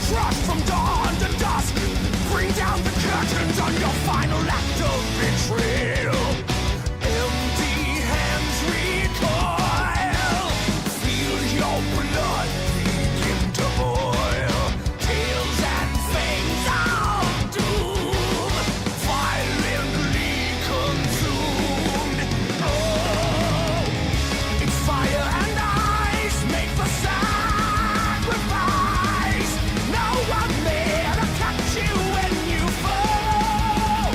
Crush from dawn to dusk. Bring down the curtains on your final act of betrayal. Empty hands recoil. Feel your blood begin to boil. Tails and fangs of doom, violently consumed. Oh, it's fire and ice make the sacrifice. No one there to catch you when you fall.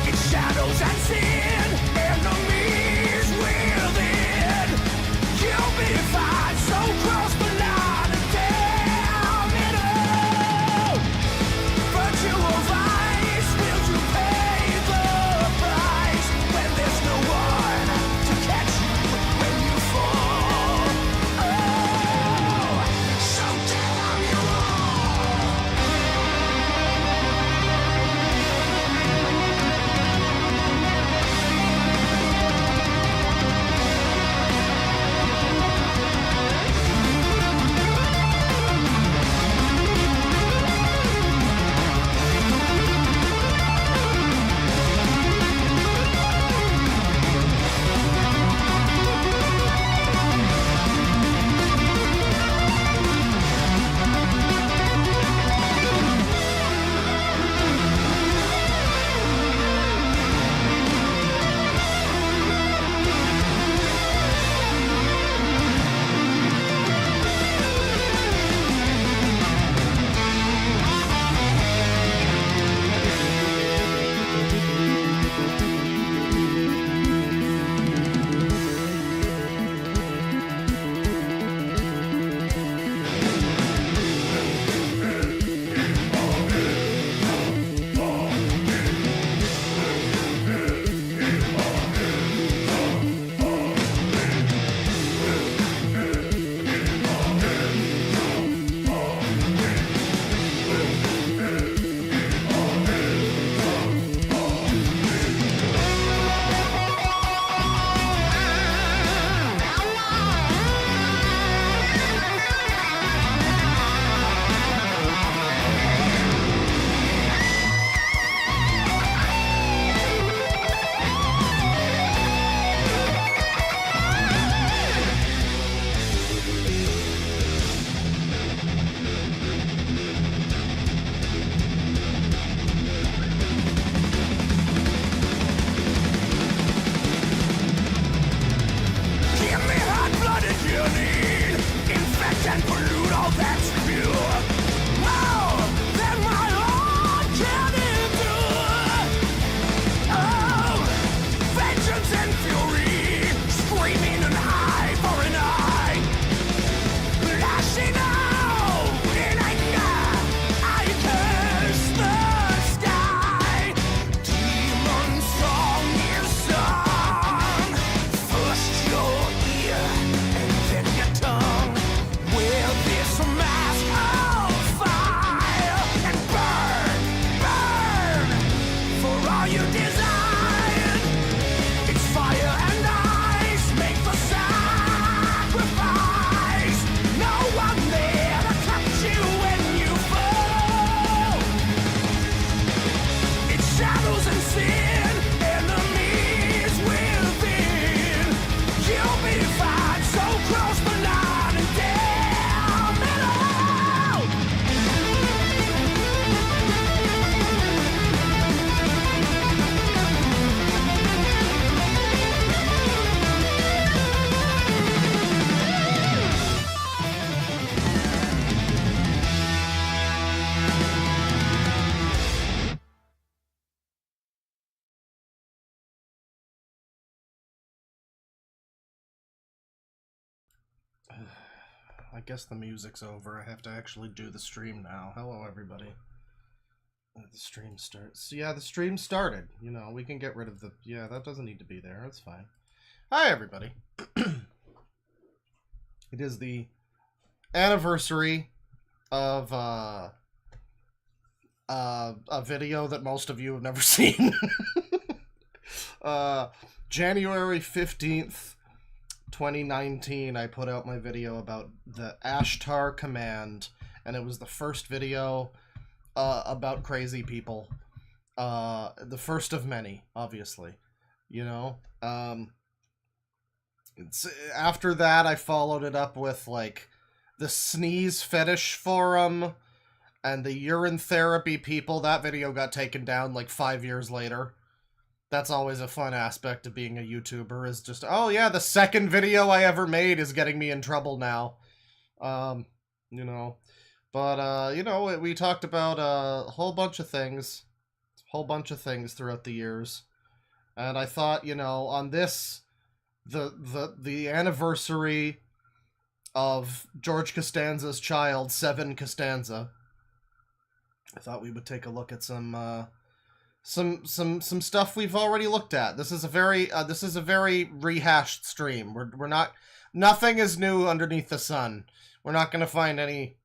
It's shadows and sin, enemies within. You'll be fine, so cross the line and damn it all. Virtue of ice, will you pay the price when there's no one to catch you when you fall? Oh, so damn you give me hot blooded you need. Infect and pollute all that's pure. More than my heart can endure. Oh, vengeance and fury, screaming and high for an eye. Lashing out in anger, I curse the sky. Demon song is sung. First your ear and then your tongue. Wear this mask of fire and burn, burn for all you desired. It's fire and ice make the sacrifice. No one there to catch you when you fall. It's shadows and sin, enemies within. You'll be fine, so cross the line and damn it all. I guess the music's over. I have to actually do the stream now. Hello, everybody. The stream starts. Yeah, the stream started. You know, we can get rid of the... Yeah, that doesn't need to be there. It's fine. Hi, everybody. It is the anniversary of a video that most of you have never seen. January 15th, 2019, I put out my video about the Ashtar command and it was the first video about crazy people. The first of many, obviously, you know. After that, I followed it up with, like, the sneeze fetish forum and the urine therapy people. That video got taken down, like, 5 years later. That's always a fun aspect of being a YouTuber, is just, oh yeah, the second video I ever made is getting me in trouble now. You know. But, you know, we talked about a whole bunch of things. Throughout the years. And I thought, you know, on this, the anniversary of George Costanza's child, Seven Costanza, I thought we would take a look at some stuff we've already looked at. This is a very rehashed stream. We're not, nothing is new underneath the sun. We're not going to find any,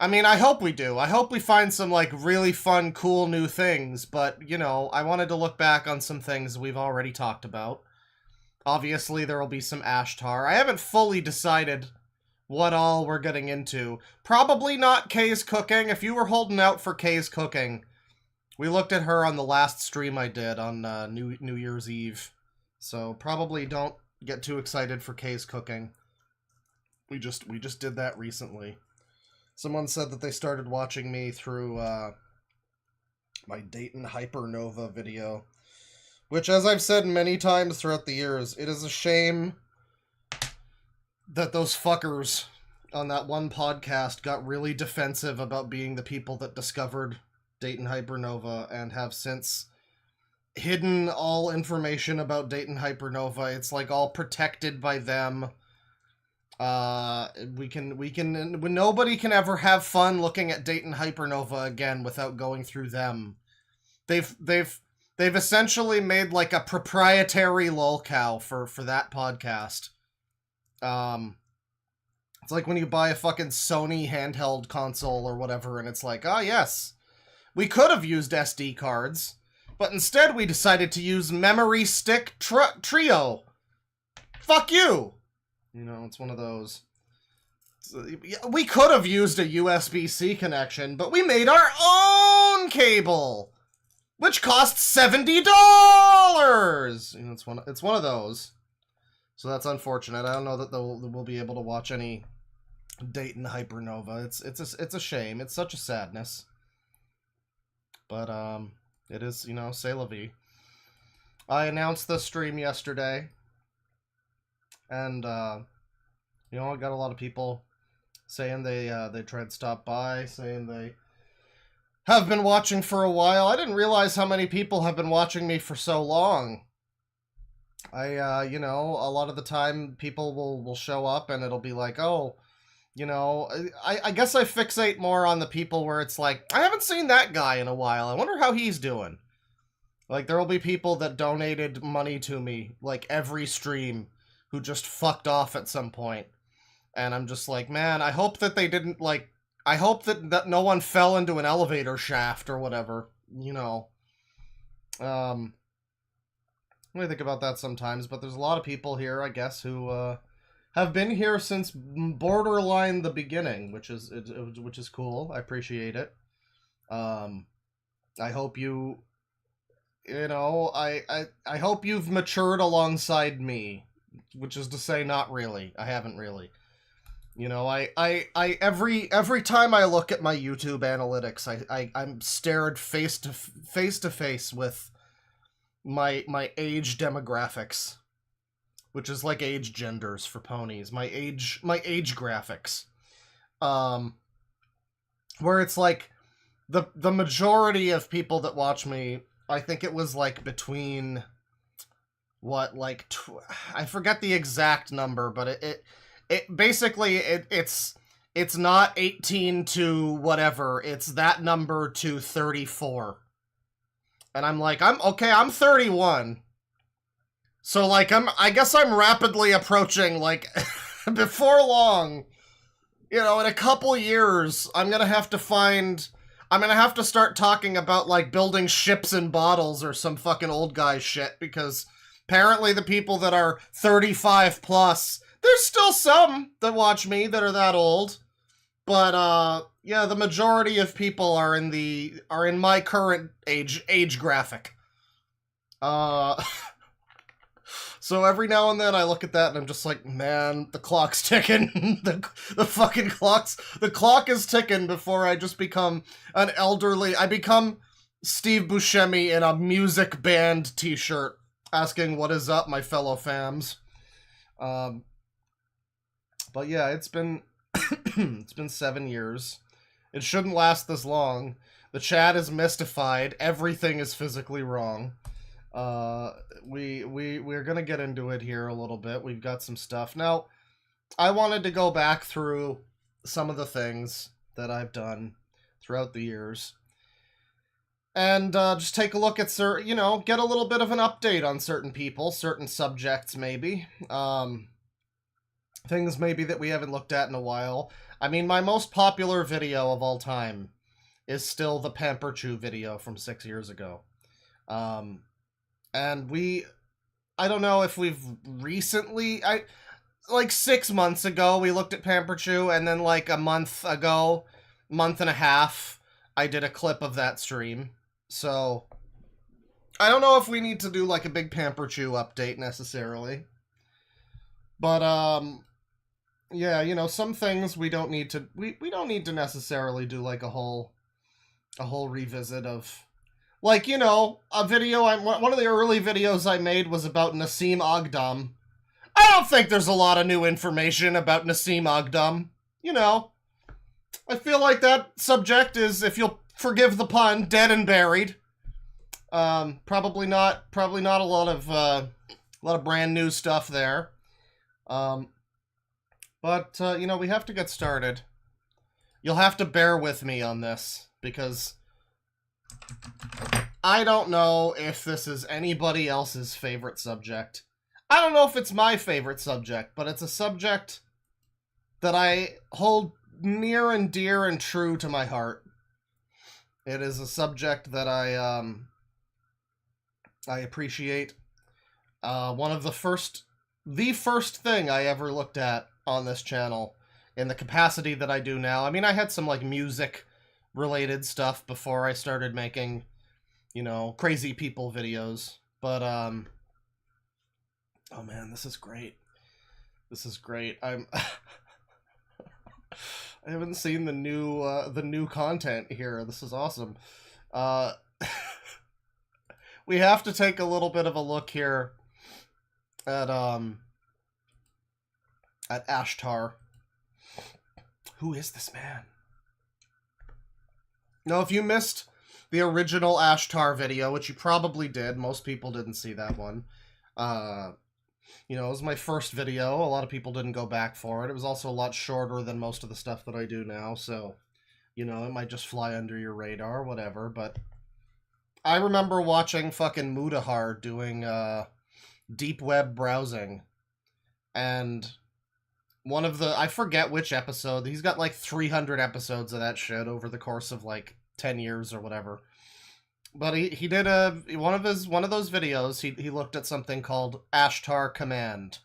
I mean, I hope we do. I hope we find some, like, really fun, cool new things, but, you know, I wanted to look back on some things we've already talked about. Obviously, there will be some Ashtar. I haven't fully decided what all we're getting into. Probably not Kay's cooking. If you were holding out for Kay's cooking, we looked at her on the last stream I did on New Year's Eve. So probably don't get too excited for Kay's cooking. We just did that recently. Someone said that they started watching me through my Dayton Hypernova video. Which, as I've said many times throughout the years, it is a shame that those fuckers on that one podcast got really defensive about being the people that discovered Dayton Hypernova and have since hidden all information about Dayton Hypernova. It's like all protected by them. Nobody can ever have fun looking at Dayton Hypernova again without going through them. They've essentially made, like, a proprietary lolcow for that podcast. It's like when you buy a fucking Sony handheld console or whatever, and it's like, oh yes, we could have used SD cards, but instead we decided to use memory stick trio. Fuck you! You know, it's one of those. We could have used a USB-C connection, but we made our own cable! Which costs $70! You know, it's one of those. So that's unfortunate. I don't know that we'll be able to watch any Dayton Hypernova. It's a shame. It's such a sadness. But it is, you know, c'est la vie. I announced the stream yesterday, and you know, I got a lot of people saying they tried to stop by, saying they have been watching for a while. I didn't realize how many people have been watching me for so long. You know, a lot of the time people will show up and it'll be like, oh, you know, I guess I fixate more on the people where it's like, I haven't seen that guy in a while. I wonder how he's doing. Like, there will be people that donated money to me, like, every stream, who just fucked off at some point. And I'm just like, man, I hope that they didn't, like, I hope that no one fell into an elevator shaft or whatever, you know. I think about that sometimes, but there's a lot of people here, I guess, who have been here since borderline the beginning, which is cool. I appreciate it. I hope you know, I hope you've matured alongside me, which is to say, not really. I haven't really. You know, every time I look at my YouTube analytics, I'm stared face to face with my age demographics, which is like age genders for ponies. My age graphics, where it's like the majority of people that watch me, I think it was like between what, like I forget the exact number, but it basically it's not 18 to whatever, it's that number to 34. And I'm like, I'm 31. So like I guess I'm rapidly approaching, like, before long, you know, in a couple years, I'm gonna have to start talking about, like, building ships in bottles or some fucking old guy shit, because apparently the people that are 35 plus, there's still some that watch me that are that old, But yeah, the majority of people are in my current age graphic. So every now and then I look at that and I'm just like, man, the clock's ticking. the fucking the clock is ticking before I just become I become Steve Buscemi in a music band t-shirt asking what is up, my fellow fams. But yeah, it's been it's been 7 years. It shouldn't last this long. The chat is mystified. Everything is physically wrong. We're gonna get into it here a little bit. We've got some stuff. Now, I wanted to go back through some of the things that I've done throughout the years. And just take a look at get a little bit of an update on certain people, certain subjects maybe. Things maybe that we haven't looked at in a while. I mean, my most popular video of all time is still the Pamper Chew video from 6 years ago. And I don't know if we've recently, like 6 months ago, we looked at Pamper Chew, and then like a month and a half, I did a clip of that stream. So, I don't know if we need to do like a big Pamper Chew update necessarily. But, yeah, you know, some things we don't need to, we don't need to necessarily do like a whole revisit of, like, you know, a video, one of the early videos I made was about Nassim Aghdam. I don't think there's a lot of new information about Nassim Aghdam. You know, I feel like that subject is, if you'll forgive the pun, dead and buried. Probably not a lot of brand new stuff there. But you know, we have to get started. You'll have to bear with me on this, because I don't know if this is anybody else's favorite subject. I don't know if it's my favorite subject, but it's a subject that I hold near and dear and true to my heart. It is a subject that I appreciate. The first thing I ever looked at on this channel in the capacity that I do now. I mean, I had some like music related stuff before I started making, you know, crazy people videos, but oh man, this is great. I haven't seen the new content here. This is awesome. We have to take a little bit of a look here at Ashtar. Who is this man? Now, if you missed the original Ashtar video, which you probably did, most people didn't see that one. You know, it was my first video. A lot of people didn't go back for it. It was also a lot shorter than most of the stuff that I do now, so, you know, it might just fly under your radar, whatever, but I remember watching fucking Mudahar doing deep web browsing, and one of the, I forget which episode, he's got like 300 episodes of that shit over the course of like 10 years or whatever. But he did one of those videos, he looked at something called Ashtar Command,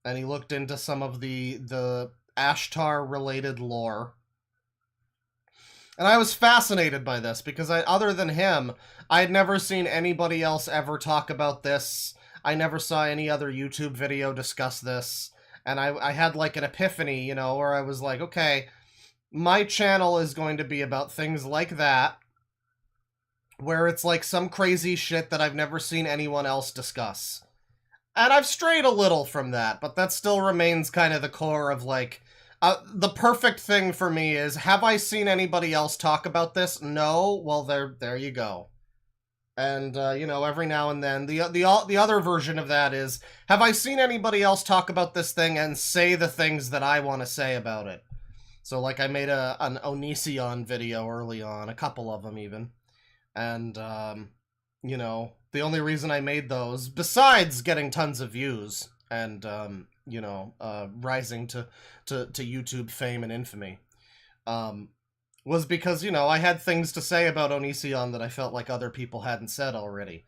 and he looked into some of the Ashtar related lore. And I was fascinated by this, because other than him, I had never seen anybody else ever talk about this. I never saw any other YouTube video discuss this. And I had like an epiphany, you know, where I was like, okay, my channel is going to be about things like that, where it's like some crazy shit that I've never seen anyone else discuss. And I've strayed a little from that, but that still remains kind of the core of like, the perfect thing for me is, have I seen anybody else talk about this? No? Well, there you go. And, you know, every now and then, the other version of that is, have I seen anybody else talk about this thing and say the things that I want to say about it? So, like, I made an Onision video early on, a couple of them even. And, you know, the only reason I made those, besides getting tons of views and, you know, rising to YouTube fame and infamy, was because, you know, I had things to say about Onision that I felt like other people hadn't said already.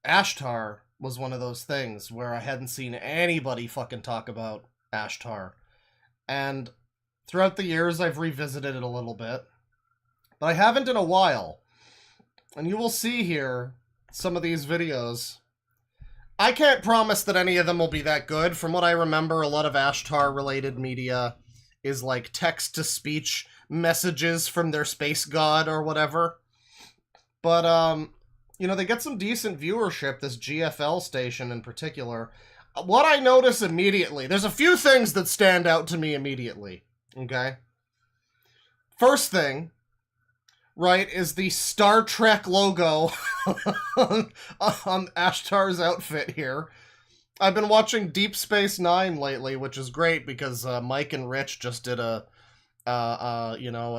Ashtar was one of those things where I hadn't seen anybody fucking talk about Ashtar. And Throughout the years, I've revisited it a little bit. But I haven't in a while. And you will see here some of these videos. I can't promise that any of them will be that good. From what I remember, a lot of Ashtar-related media is like text-to-speech messages from their space god or whatever. But, you know, they get some decent viewership, this GFL station in particular. What I notice immediately, there's a few things that stand out to me immediately, okay? First thing, right, is the Star Trek logo on Ashtar's outfit here. I've been watching Deep Space Nine lately, which is great because Mike and Rich just did a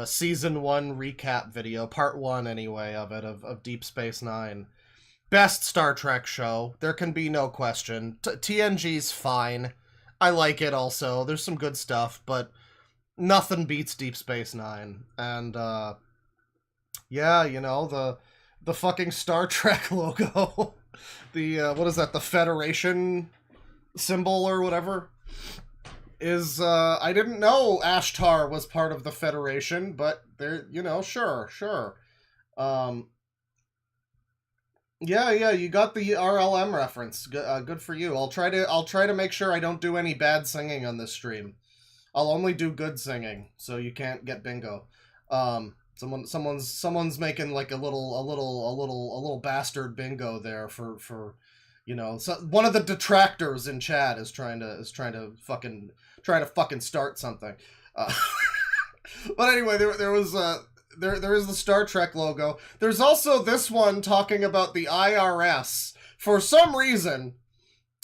season 1 recap video, part 1 anyway of Deep Space Nine. Best Star Trek show. There can be no question. TNG's fine. I like it also. There's some good stuff, but nothing beats Deep Space Nine. And, yeah, you know, the fucking Star Trek logo. The, what is that, the Federation symbol or whatever? Is, I didn't know Ashtar was part of the Federation, but there, you know, sure. Yeah, you got the RLM reference. Good for you. I'll try to make sure I don't do any bad singing on this stream. I'll only do good singing, so you can't get bingo. Someone's making like a little bastard bingo there for you know, so one of the detractors in chat is trying to fucking start something. But anyway, there is the Star Trek logo. There's also this one talking about the IRS. For some reason,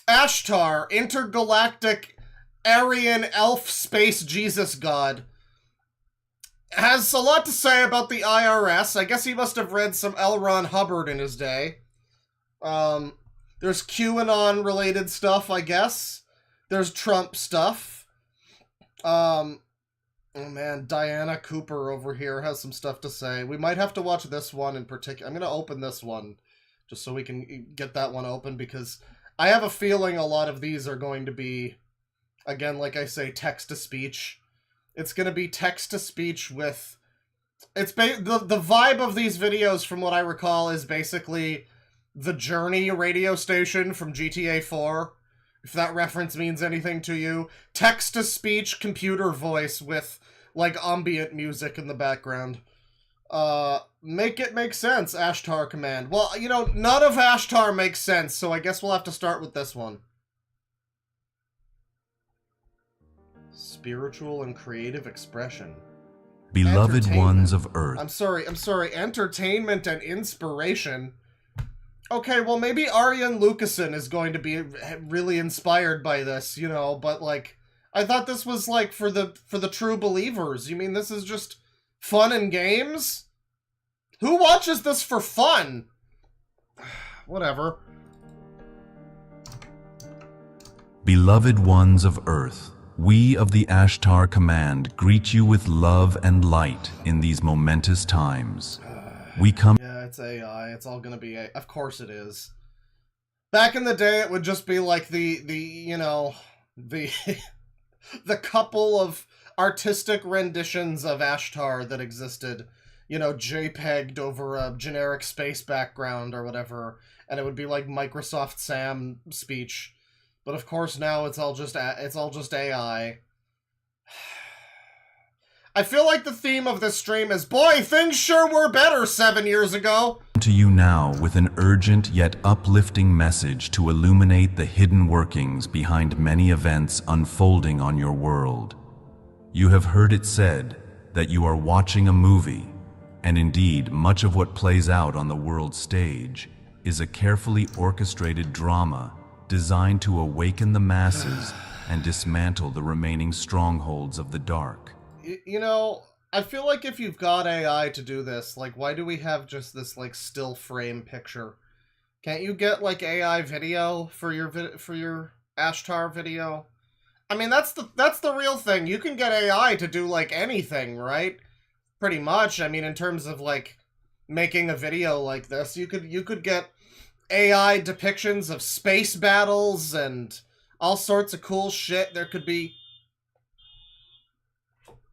Ashtar, intergalactic Aryan elf space Jesus god, has a lot to say about the IRS. I guess he must have read some L. Ron Hubbard in his day. There's QAnon-related stuff, I guess. There's Trump stuff. Oh man, Diana Cooper over here has some stuff to say. We might have to watch this one in particular. I'm going to open this one just so we can get that one open, because I have a feeling a lot of these are going to be, again, like I say, text-to-speech. It's going to be text-to-speech with... the vibe of these videos, from what I recall, is basically the Journey radio station from GTA 4. If that reference means anything to you. Text-to-speech computer voice with, like, ambient music in the background. Make it make sense, Ashtar command. Well, you know, none of Ashtar makes sense, so I guess we'll have to start with this one. Spiritual and creative expression. Beloved ones of Earth. I'm sorry. Entertainment and inspiration. Okay, well, maybe Arjen Lucassen is going to be really inspired by this, you know, but, like, I thought this was, like, for the true believers. You mean this is just fun and games? Who watches this for fun? Whatever. Beloved ones of Earth, we of the Ashtar Command greet you with love and light in these momentous times. We come... Yeah, it's AI. It's all gonna be AI. Of course it is. Back in the day, it would just be like the couple of artistic renditions of Ashtar that existed, you know, JPEG'd over a generic space background or whatever, and it would be like Microsoft Sam speech. But of course now it's all just AI. I feel like the theme of this stream is, boy, things sure were better 7 years ago. To you now with an urgent yet uplifting message to illuminate the hidden workings behind many events unfolding on your world. You have heard it said that you are watching a movie, and indeed much of what plays out on the world stage is a carefully orchestrated drama designed to awaken the masses and dismantle the remaining strongholds of the dark. You know, I feel like if you've got AI to do this, like, why do we have just this, like, still frame picture? Can't you get, like, AI video for your Ashtar video? I mean, that's the real thing. You can get AI to do, like, anything, right? Pretty much. I mean, in terms of, like, making a video like this, you could get AI depictions of space battles and all sorts of cool shit. There could be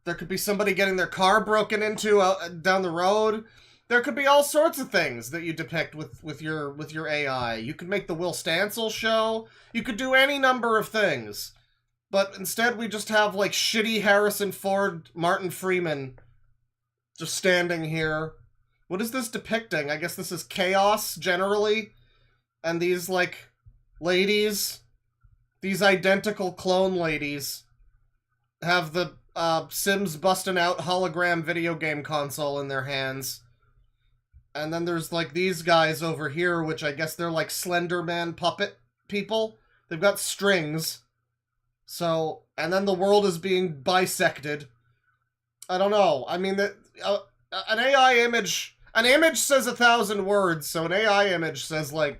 There could be somebody getting their car broken into down the road. There could be all sorts of things that you depict with your AI. You could make the Will Stancil show. You could do any number of things. But instead we just have, like, shitty Harrison Ford, Martin Freeman just standing here. What is this depicting? I guess this is chaos, generally. And these, like, ladies, these identical clone ladies, have the Sims busting out hologram video game console in their hands. And then there's, like, these guys over here, which I guess they're, like, Slender Man puppet people. They've got strings. So, and then the world is being bisected. I don't know. I mean, an AI image... An image says 1,000 words, so an AI image says, like,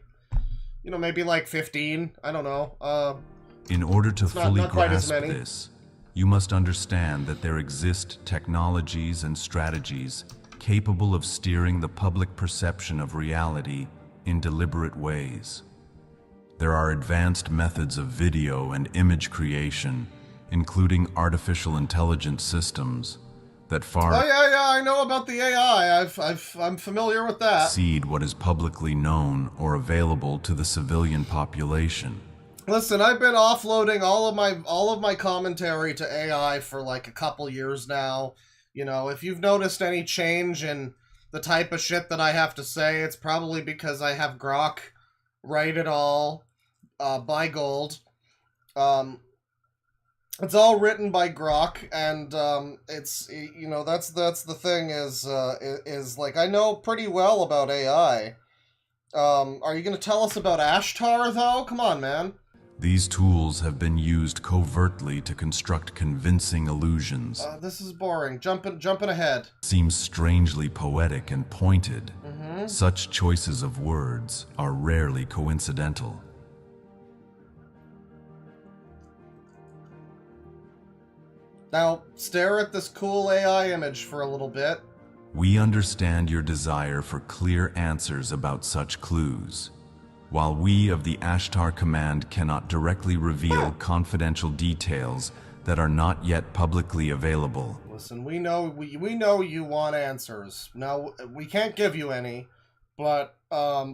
you know, maybe, like, 15. I don't know. In order to fully not quite as grasp many. this, you must understand that there exist technologies and strategies capable of steering the public perception of reality in deliberate ways. There are advanced methods of video and image creation, including artificial intelligence systems, that far Oh, yeah, I know about the AI. I'm familiar with that. exceed what is publicly known or available to the civilian population. Listen, I've been offloading all of my commentary to AI for like a couple years now. You know, if you've noticed any change in the type of shit that I have to say, it's probably because I have Grok write it all by Gold. It's all written by Grok, and it's, you know, that's the thing is like, I know pretty well about AI. Are you gonna tell us about Ashtar though? Come on, man. These tools have been used covertly to construct convincing illusions. This is boring. Jumping ahead. Seems strangely poetic and pointed. Such choices of words are rarely coincidental. Now, stare at this cool AI image for a little bit. We understand your desire for clear answers about such clues. While we of the Ashtar Command cannot directly reveal confidential details that are not yet publicly available. Listen, we know you want answers. Now, we can't give you any, but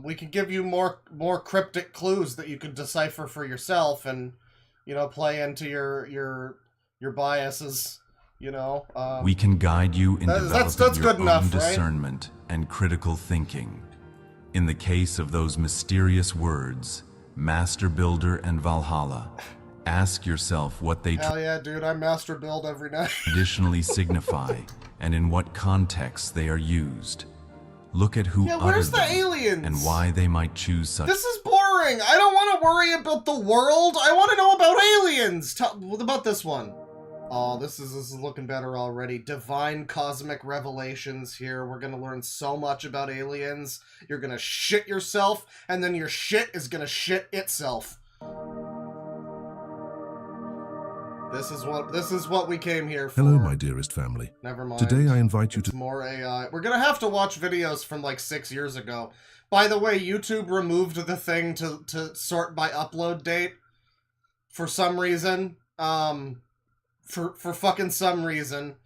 we can give you more cryptic clues that you can decipher for yourself and, you know, play into your biases, you know. We can guide you in that's developing your good enough, own right? discernment and critical thinking. In the case of those mysterious words, Master Builder and Valhalla, ask yourself what they Hell yeah, dude, I master build every night. traditionally signify and in what context they are used. Look at who Yeah, uttered where's the them aliens? and why they might choose such. This is boring. I don't want to worry about the world. I want to know about aliens. What about this one? Oh, this is looking better already. Divine cosmic revelations here. We're gonna learn so much about aliens. You're gonna shit yourself, and then your shit is gonna shit itself. This is what we came here for. Hello, my dearest family. Never mind. Today I invite you It's to... more AI. We're gonna have to watch videos from like 6 years ago. By the way, YouTube removed the thing to sort by upload date for some reason. For fucking some reason.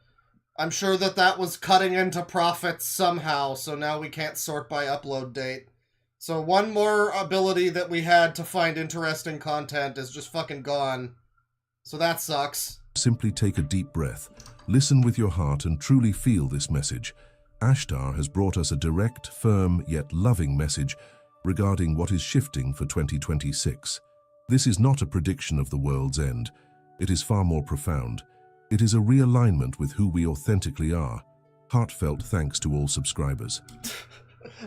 I'm sure that was cutting into profits somehow, so now we can't sort by upload date. So one more ability that we had to find interesting content is just fucking gone. So that sucks. Simply take a deep breath, listen with your heart and truly feel this message. Ashtar has brought us a direct, firm, yet loving message regarding what is shifting for 2026. This is not a prediction of the world's end. It is far more profound. It is a realignment with who we authentically are. Heartfelt thanks to all subscribers.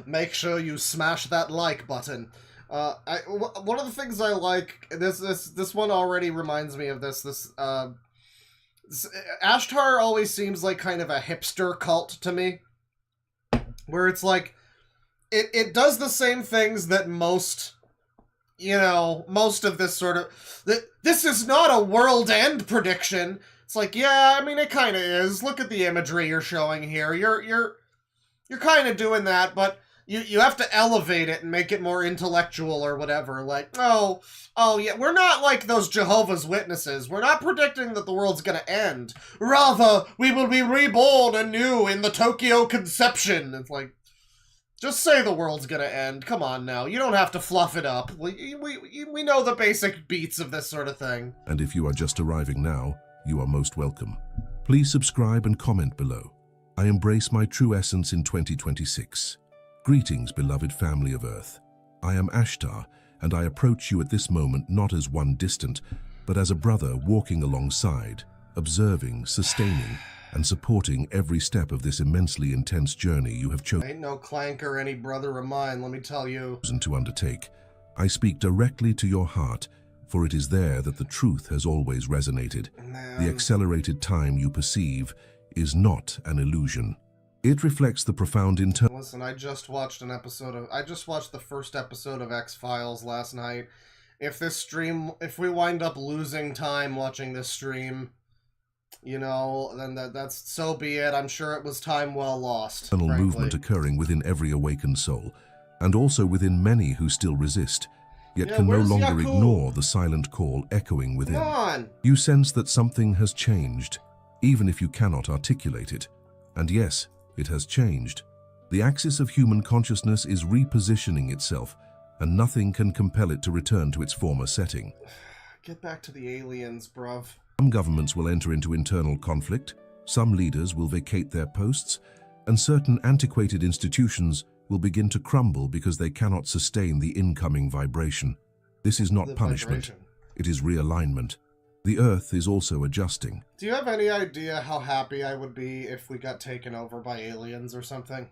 Make sure you smash that like button. One of the things I like, this one already reminds me of this Ashtar always seems like kind of a hipster cult to me, where it's like, it does the same things that most of this sort of, this is not a world end prediction. It's like, yeah, I mean, it kind of is. Look at the imagery you're showing here. You're kind of doing that, but You have to elevate it and make it more intellectual or whatever. Like, oh yeah, we're not like those Jehovah's Witnesses. We're not predicting that the world's gonna end. Rather, we will be reborn anew in the Tokyo Conception. It's like, just say the world's gonna end. Come on now. You don't have to fluff it up. We know the basic beats of this sort of thing. And if you are just arriving now, you are most welcome. Please subscribe and comment below. I embrace my true essence in 2026. Greetings, beloved family of Earth. I am Ashtar, and I approach you at this moment not as one distant, but as a brother walking alongside, observing, sustaining, and supporting every step of this immensely intense journey you have chosen. Ain't no clanker any brother of mine, let me tell you. To undertake. I speak directly to your heart, for it is there that the truth has always resonated. Man. The accelerated time you perceive is not an illusion. It reflects the profound internal... Listen, I just watched the first episode of X-Files last night. If we wind up losing time watching this stream, you know, then that's so be it. I'm sure it was time well lost. Internal movement occurring within every awakened soul, and also within many who still resist, yet can no longer ignore the silent call echoing within. Come on! You sense that something has changed, even if you cannot articulate it. And yes, it has changed. The axis of human consciousness is repositioning itself, and nothing can compel it to return to its former setting. Get back to the aliens, bruv. Some governments will enter into internal conflict, some leaders will vacate their posts, and certain antiquated institutions will begin to crumble because they cannot sustain the incoming vibration. This is not punishment, it is realignment. The Earth is also adjusting. Do you have any idea how happy I would be if we got taken over by aliens or something?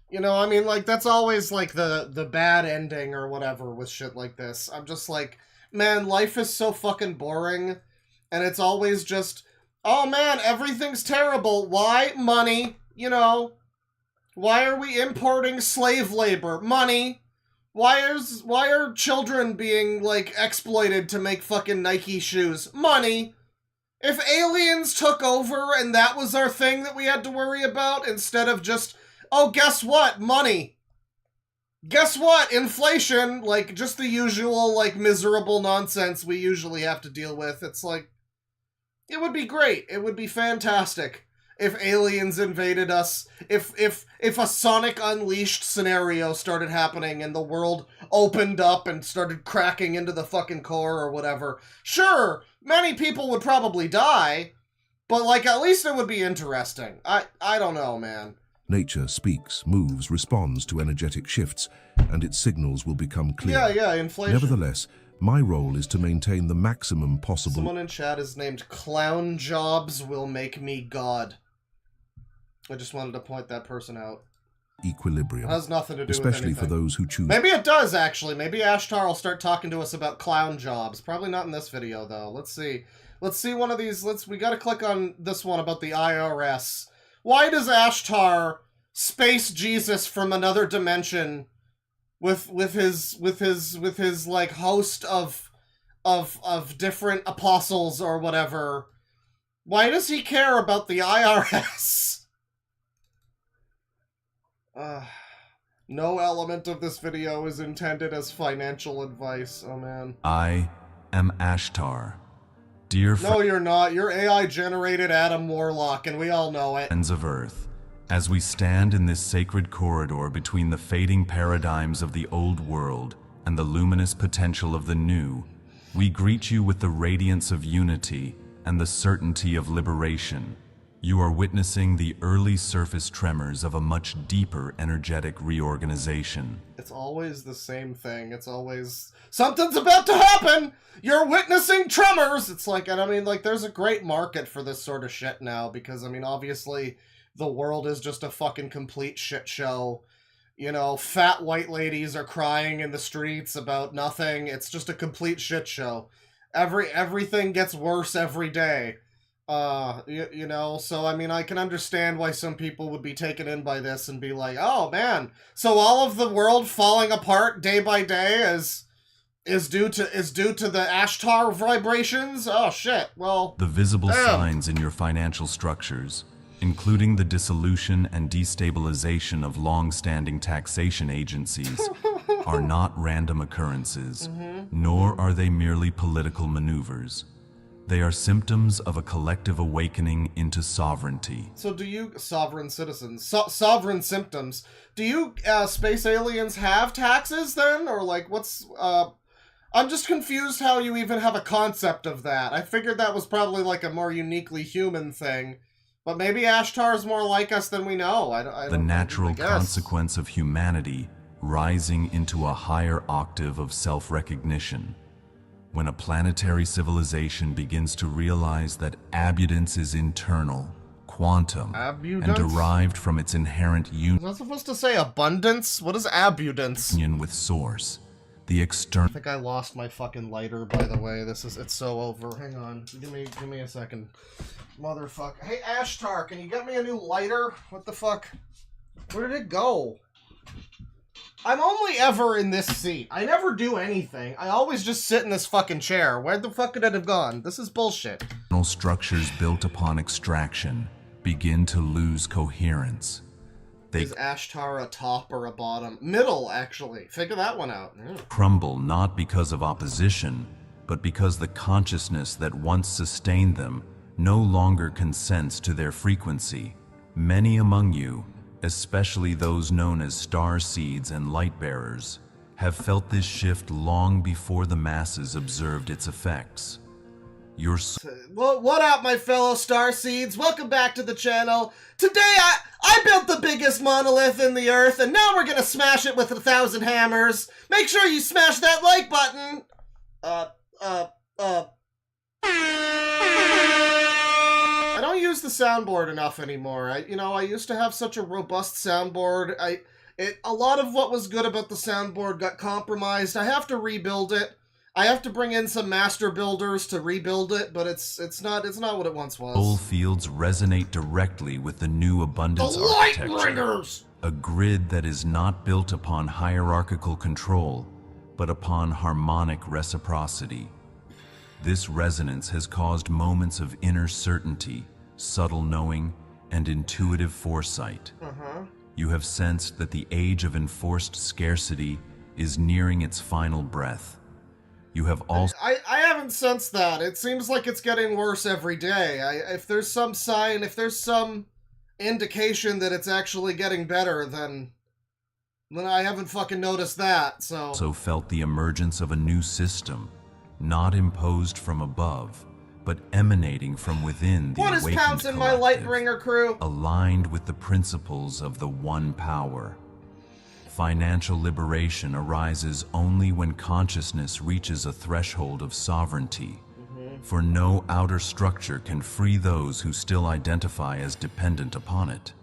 You know, I mean, like, that's always, like, the bad ending or whatever with shit like this. I'm just like, man, life is so fucking boring, and it's always just, oh man, everything's terrible. Why? Money. You know. Why are we importing slave labor? Money. Why are children being, like, exploited to make fucking Nike shoes? Money. If aliens took over and that was our thing that we had to worry about, instead of just, oh, guess what? Money. Guess what? Inflation. Like, just the usual, like, miserable nonsense we usually have to deal with. It's like, it would be great. It would be fantastic if aliens invaded us, if a Sonic Unleashed scenario started happening and the world opened up and started cracking into the fucking core or whatever. Sure, many people would probably die, but, like, at least it would be interesting. I don't know, man. Nature speaks, moves, responds to energetic shifts, and its signals will become clear. Yeah, inflation. Nevertheless, my role is to maintain the maximum possible... Someone in chat is named Clown Jobs Will Make Me God. I just wanted to point that person out. Equilibrium. It has nothing to do with especially anything. for those who choose... Maybe it does, actually. Maybe Ashtar will start talking to us about clown jobs. Probably not in this video, though. Let's see. Let's see one of these. We gotta click on this one about the IRS. Why does Ashtar space Jesus from another dimension with his like host of different apostles or whatever? Why does he care about the IRS? No element of this video is intended as financial advice. Oh man. I am Ashtar. Dear No, you're not. You're AI-generated Adam Warlock, and we all know it. friends of Earth, as we stand in this sacred corridor between the fading paradigms of the old world and the luminous potential of the new, we greet you with the radiance of unity and the certainty of liberation. You are witnessing the early surface tremors of a much deeper energetic reorganization. It's always the same thing. It's always, something's about to happen! You're witnessing tremors! It's like, and I mean, like, there's a great market for this sort of shit now, because, I mean, obviously, the world is just a fucking complete shit show. You know, fat white ladies are crying in the streets about nothing. It's just a complete shit show. Everything gets worse every day. You know, so I mean, I can understand why some people would be taken in by this and be like, oh man, so all of the world falling apart day by day is due to the Ashtar vibrations? Oh shit, well... The visible damn. signs in your financial structures, including the dissolution and destabilization of long-standing taxation agencies, are not random occurrences, nor are they merely political maneuvers. They are symptoms of a collective awakening into sovereignty. So do you, sovereign citizens, sovereign symptoms, do you, space aliens have taxes then? Or like, what's, I'm just confused how you even have a concept of that. I figured that was probably like a more uniquely human thing. But maybe Ashtar is more like us than we know. I don't The know, natural I guess. consequence of humanity rising into a higher octave of self-recognition. When a planetary civilization begins to realize that abundance is internal, quantum, and Abundance? derived from its inherent Was I supposed to say abundance? What is abundance? union with source, the I external think I lost my fucking lighter, by the way. It's so over. Hang on. Give me a second. Motherfucker. Hey, Ashtar, can you get me a new lighter? What the fuck? Where did it go? I'm only ever in this seat. I never do anything. I always just sit in this fucking chair. Where the fuck could it have gone? This is bullshit. structures built upon extraction begin to lose coherence. They Is Ashtar a top or a bottom? Middle, actually. Figure that one out. crumble not because of opposition, but because the consciousness that once sustained them no longer consents to their frequency. Many among you, especially those known as star seeds and light bearers, have felt this shift long before the masses observed its effects. Your Well, what up, my fellow star seeds? Welcome back to the channel. Today, I built the biggest monolith in the earth, and now we're gonna smash it with 1,000 hammers. Make sure you smash that like button. I don't use the soundboard enough anymore. I used to have such a robust soundboard. A lot of what was good about the soundboard got compromised. I have to rebuild it. I have to bring in some master builders to rebuild it, but it's not what it once was. soul fields resonate directly with the new abundance The architecture. Lightbringers! A grid that is not built upon hierarchical control, but upon harmonic reciprocity. This resonance has caused moments of inner certainty, subtle knowing, and intuitive foresight. You have sensed that the age of enforced scarcity is nearing its final breath. You have also I haven't sensed that. It seems like it's getting worse every day. If there's some sign, if there's some indication that it's actually getting better, then I haven't fucking noticed that, so... felt the emergence of a new system, not imposed from above, but emanating from within the What is awakened pouncing, my collective, Lightbringer crew? aligned with the principles of the One Power. Financial liberation arises only when consciousness reaches a threshold of sovereignty, for no outer structure can free those who still identify as dependent upon it.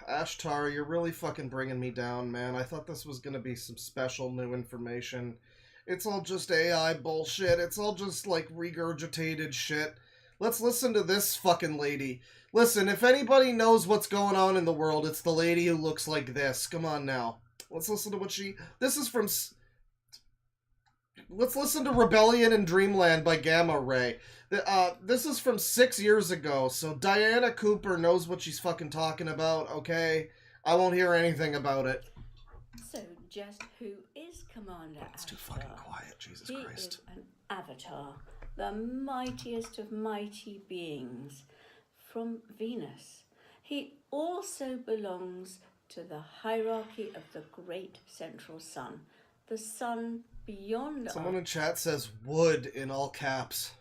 Ashtar, you're really fucking bringing me down, man. I thought this was gonna be some special new information. It's all just AI bullshit. It's all just, like, regurgitated shit. Let's listen to this fucking lady. Listen, if anybody knows what's going on in the world, it's the lady who looks like this. Come on now. Let's listen to what she... This is from... Let's listen to Rebellion in Dreamland by Gamma Ray. This is from 6 years ago, so Diana Cooper knows what she's fucking talking about, okay? I won't hear anything about it. So, just who is Commander It's too Ashtar? fucking quiet, Jesus He Christ. is an avatar, the mightiest of mighty beings from Venus. He also belongs to the hierarchy of the great central sun, the sun beyond Someone in chat says wood in all caps.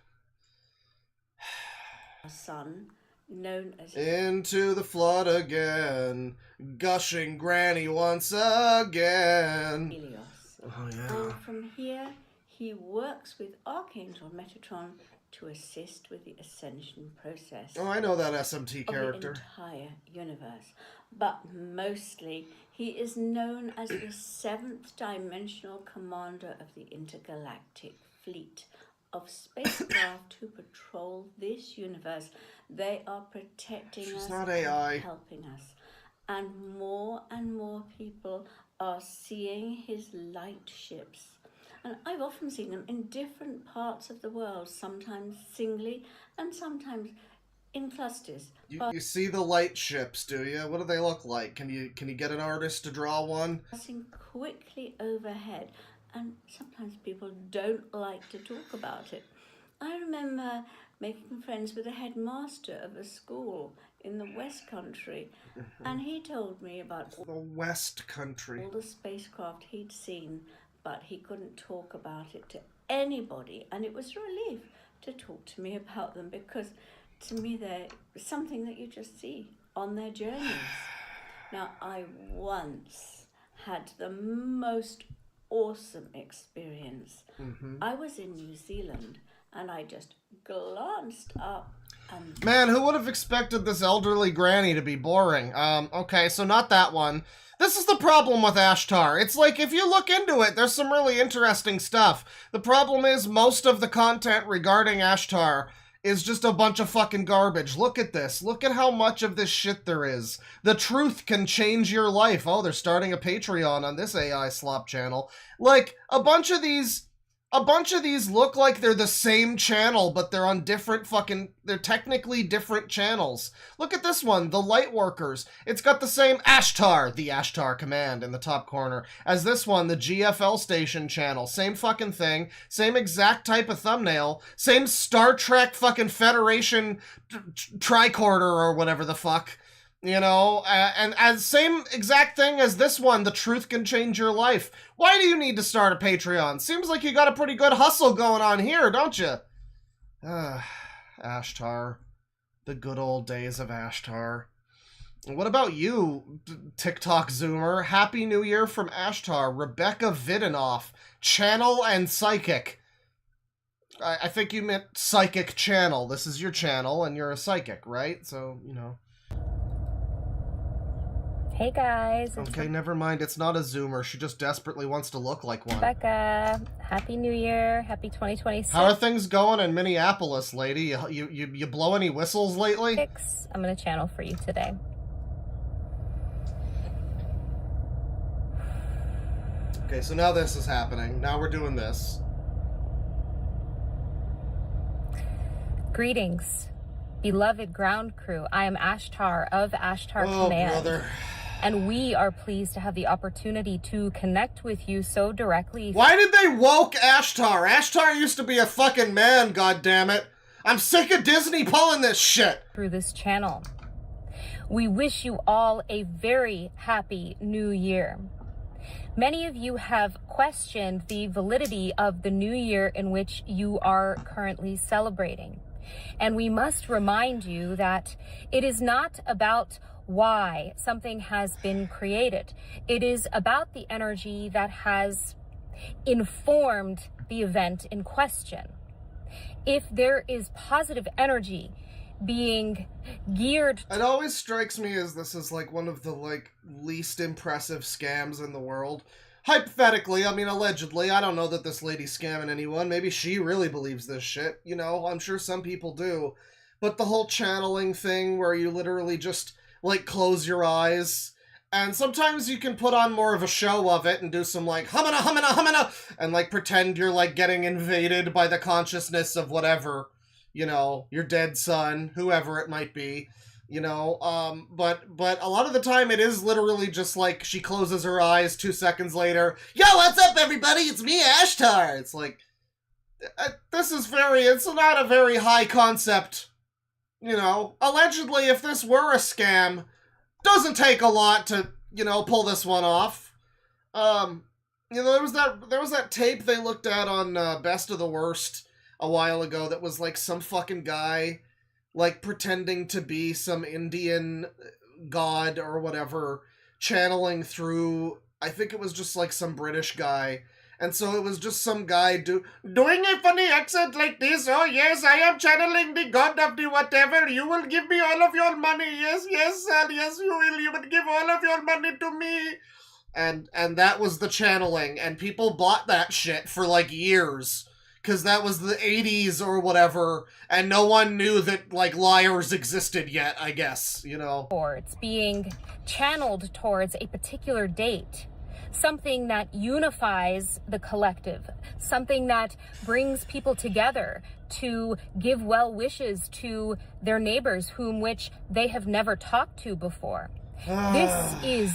our sun, known as Into the flood again, gushing granny once again. Helios. Oh yeah. And from here, he works with Archangel Metatron to assist with the ascension process. Oh, I know that SMT Of the character. entire universe. But mostly, he is known as the seventh dimensional commander of the intergalactic fleet of spacecraft who patrol this universe. They are protecting She's us not and AI. helping us. And more people are seeing his light ships And I've often seen them in different parts of the world, sometimes singly and sometimes in clusters. You see the light ships, do you? What do they look like? Can you get an artist to draw one? Passing quickly overhead, and sometimes people don't like to talk about it. I remember making friends with the headmaster of a school in the West Country, and he told me about The West Country. all the spacecraft he'd seen, but he couldn't talk about it to anybody, and it was a relief to talk to me about them, because to me they're something that you just see on their journeys. Now, I once had the most awesome experience. I was in New Zealand, and I just glanced up and... Man, who would have expected this elderly granny to be boring? Okay, so not that one. This is the problem with Ashtar. It's like, if you look into it, there's some really interesting stuff. The problem is, most of the content regarding Ashtar is just a bunch of fucking garbage. Look at this. Look at how much of this shit there is. The truth can change your life. Oh, they're starting a Patreon on this AI slop channel. Like, a bunch of these look like they're the same channel, but they're on different they're technically different channels. Look at this one, the Lightworkers. It's got the same Ashtar, the Ashtar command in the top corner, as this one, the GFL station channel. Same fucking thing, same exact type of thumbnail, same Star Trek fucking Federation tricorder or whatever the fuck. You know, and as same exact thing as this one, the truth can change your life. Why do you need to start a Patreon? Seems like you got a pretty good hustle going on here, don't you? Ashtar. The good old days of Ashtar. What about you, TikTok Zoomer? Happy New Year from Ashtar. Rebecca Vidinoff. Channel and Psychic. I think you meant Psychic Channel. This is your channel, and you're a psychic, right? So, you know. Hey guys, it's Okay, never mind. It's not a Zoomer. She just desperately wants to look like one. Rebecca. Happy New Year. Happy 2026. How are things going in Minneapolis, lady? You blow any whistles lately? I'm going to channel for you today. Okay, so now this is happening. Now we're doing this. Greetings, beloved ground crew. I am Ashtar of Ashtar Command. Brother. And we are pleased to have the opportunity to connect with you so directly. Why did they woke Ashtar? Ashtar used to be a fucking man, goddammit. I'm sick of Disney pulling this shit. Through this channel. We wish you all a very happy new year. Many of you have questioned the validity of the new year in which you are currently celebrating. And we must remind you that it is not about why something has been created. It is about the energy that has informed the event in question. If there is positive energy being geared... It always strikes me as this is like one of the least impressive scams in the world. Hypothetically, I mean allegedly, I don't know that this lady's scamming anyone. Maybe she really believes this shit, you know, I'm sure some people do. But the whole channeling thing where you literally just close your eyes, and sometimes you can put on more of a show of it and do some humana humana humana and pretend you're getting invaded by the consciousness of whatever, you know, your dead son, whoever it might be, you know. But a lot of the time it is literally just she closes her eyes, 2 seconds later, yo, what's up everybody, it's me, Ashtar. It's it's not a very high concept. You know, allegedly, if this were a scam, doesn't take a lot to, you know, pull this one off. You know, there was that tape they looked at on Best of the Worst a while ago that was some fucking guy, pretending to be some Indian god or whatever, channeling through, I think it was just some British guy. And so it was just some guy doing a funny accent like this. Oh, yes, I am channeling the god of the whatever. You will give me all of your money. Yes, yes, sir. Yes, you will. You will give all of your money to me. And that was the channeling. And people bought that shit for years. Because that was the 80s or whatever. And no one knew that liars existed yet, I guess, you know. Or it's being channeled towards a particular date something that unifies the collective, something that brings people together to give well wishes to their neighbors which they have never talked to before. This is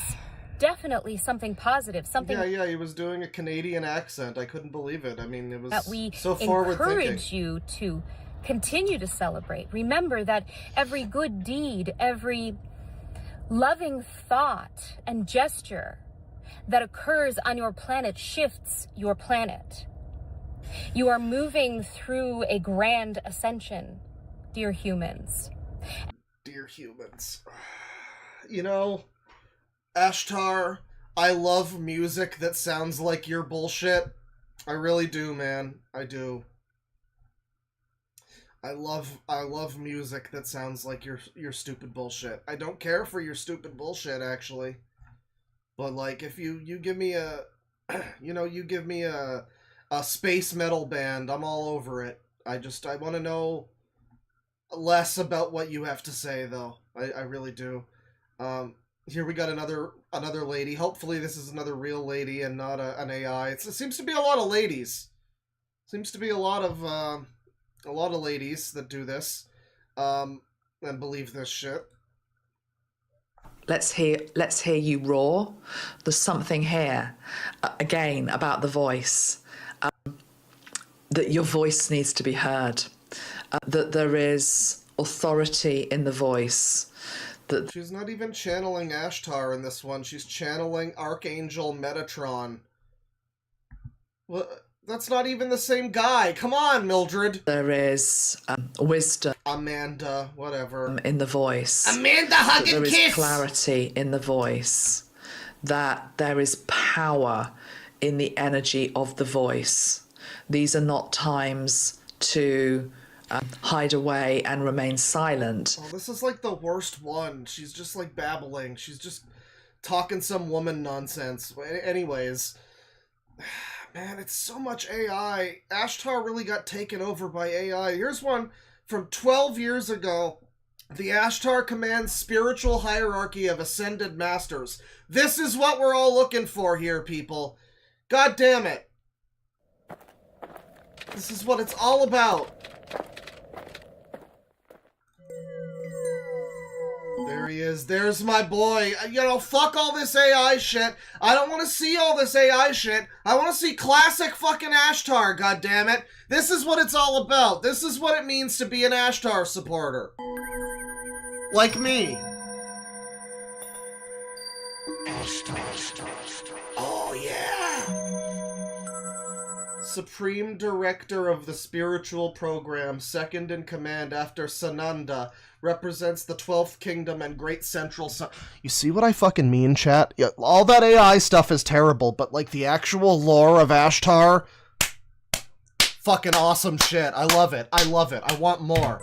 definitely something positive, something Yeah, he was doing a Canadian accent. I couldn't believe it. I mean, it was that we so forward thinking. encourage you to continue to celebrate. Remember that every good deed, every loving thought and gesture that occurs on your planet shifts your planet. You are moving through a grand ascension, dear humans. Dear humans. You know, Ashtar, I love music that sounds like your bullshit. I really do, man. I do. I love music that sounds like your stupid bullshit. I don't care for your stupid bullshit, actually. But, like, if you give me a, you give me a space metal band, I'm all over it. I want to know less about what you have to say, though. I really do. Here we got another lady. Hopefully this is another real lady and not an AI. It seems to be a lot of ladies. Seems to be a lot of ladies that do this, and believe this shit. Let's hear you roar. There's something here, again, about the voice, that your voice needs to be heard, that there is authority in the voice. That She's not even channeling Ashtar in this one. She's channeling Archangel Metatron. What? That's not even the same guy. Come on, Mildred. there is wisdom Amanda, whatever. in the voice. Amanda, hug That there and is kiss! clarity in the voice. That there is power in the energy of the voice. These are not times to hide away and remain silent. Oh, this is like the worst one. She's just like babbling. She's just talking some woman nonsense. Anyways, man, it's so much AI. Ashtar really got taken over by AI. Here's one from 12 years ago. The Ashtar commands spiritual hierarchy of ascended masters. This is what we're all looking for here, people. God damn it. This is what it's all about. There he is. There's my boy. You know, fuck all this AI shit. I don't want to see all this AI shit. I want to see classic fucking Ashtar, goddammit. This is what it's all about. This is what it means to be an Ashtar supporter. Like me. Oh, yeah. Supreme Director of the Spiritual Program, second in command after Sananda, represents the 12th Kingdom and Great Central Sun. You see what I fucking mean, chat? Yeah, all that AI stuff is terrible, but like the actual lore of Ashtar, fucking awesome shit. I love it. I love it. I want more.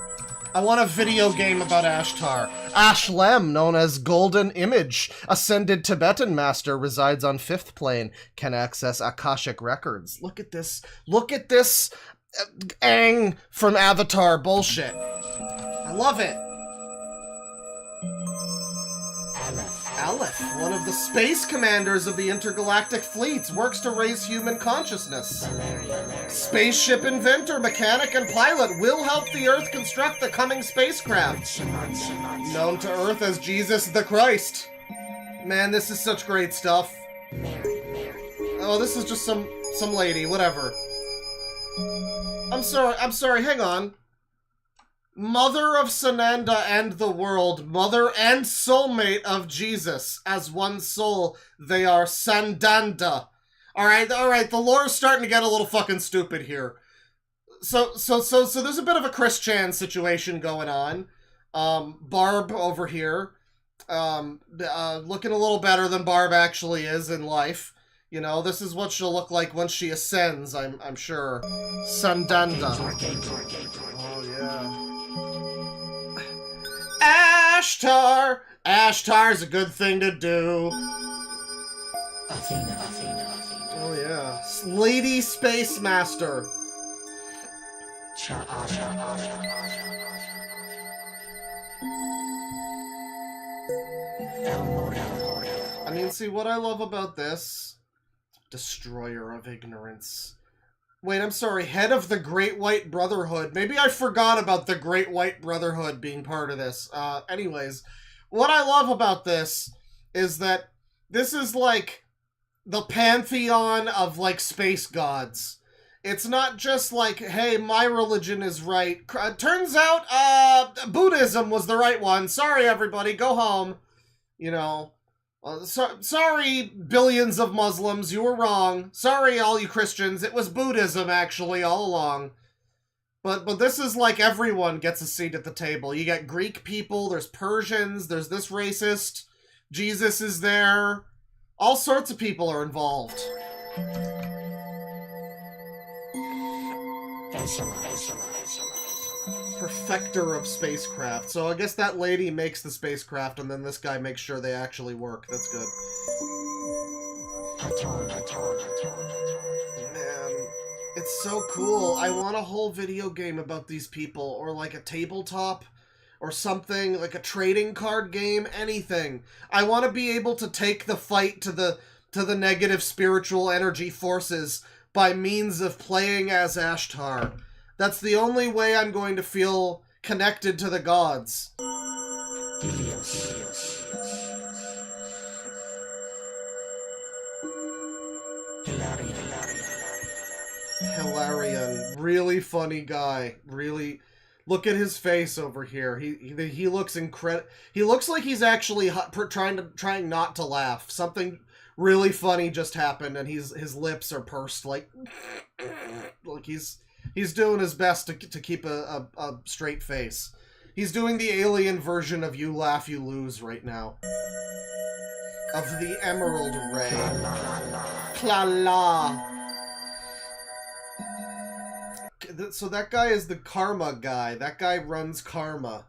I want a video game about Ashtar. Ashlem, known as Golden Image, ascended Tibetan master, resides on 5th plane, can access Akashic records. Look at this. Look at this Aang from Avatar bullshit. I love it. Aleph, one of the space commanders of the intergalactic fleets, works to raise human consciousness. Spaceship inventor, mechanic, and pilot will help the Earth construct the coming spacecraft. Known to Earth as Jesus the Christ. Man, this is such great stuff. Oh, this is just some lady, whatever. I'm sorry, hang on. Mother of Sananda and the world, mother and soulmate of Jesus. As one soul, they are Sandanda. Alright, the lore's starting to get a little fucking stupid here. So there's a bit of a Chris Chan situation going on. Barb over here, looking a little better than Barb actually is in life. You know, this is what she'll look like once she ascends, I'm sure. Sandanda. Oh, yeah. Ashtar! Ashtar's a good thing to do. Oh, yeah. Lady Space Master. I mean, see, what I love about this Destroyer of ignorance. Wait, I'm sorry, head of the Great White Brotherhood. Maybe I forgot about the Great White Brotherhood being part of this. Anyways, what I love about this is that this is like the pantheon of like space gods. It's not just like, hey, my religion is right. Turns out, Buddhism was the right one. Sorry, everybody, go home. You know, sorry, billions of Muslims, you were wrong. Sorry, all you Christians, it was Buddhism, actually, all along. But this is like everyone gets a seat at the table. You got Greek people, there's Persians, there's this racist, Jesus is there. All sorts of people are involved. Perfecter of spacecraft. So I guess that lady makes the spacecraft, and then this guy makes sure they actually work. That's good. Man, it's so cool. I want a whole video game about these people, or like a tabletop, or something, like a trading card game, anything. I want to be able to take the fight to the negative spiritual energy forces by means of playing as Ashtar. That's the only way I'm going to feel connected to the gods. Hilarion. Really funny guy. Really... Look at his face over here. He looks incredible. He looks like he's actually trying not to laugh. Something really funny just happened, and his lips are pursed like he's doing his best to keep a straight face. He's doing the alien version of "You Laugh, You Lose" right now. Of the Emerald Ray. Kla-la. So that guy is the Karma guy. That guy runs Karma.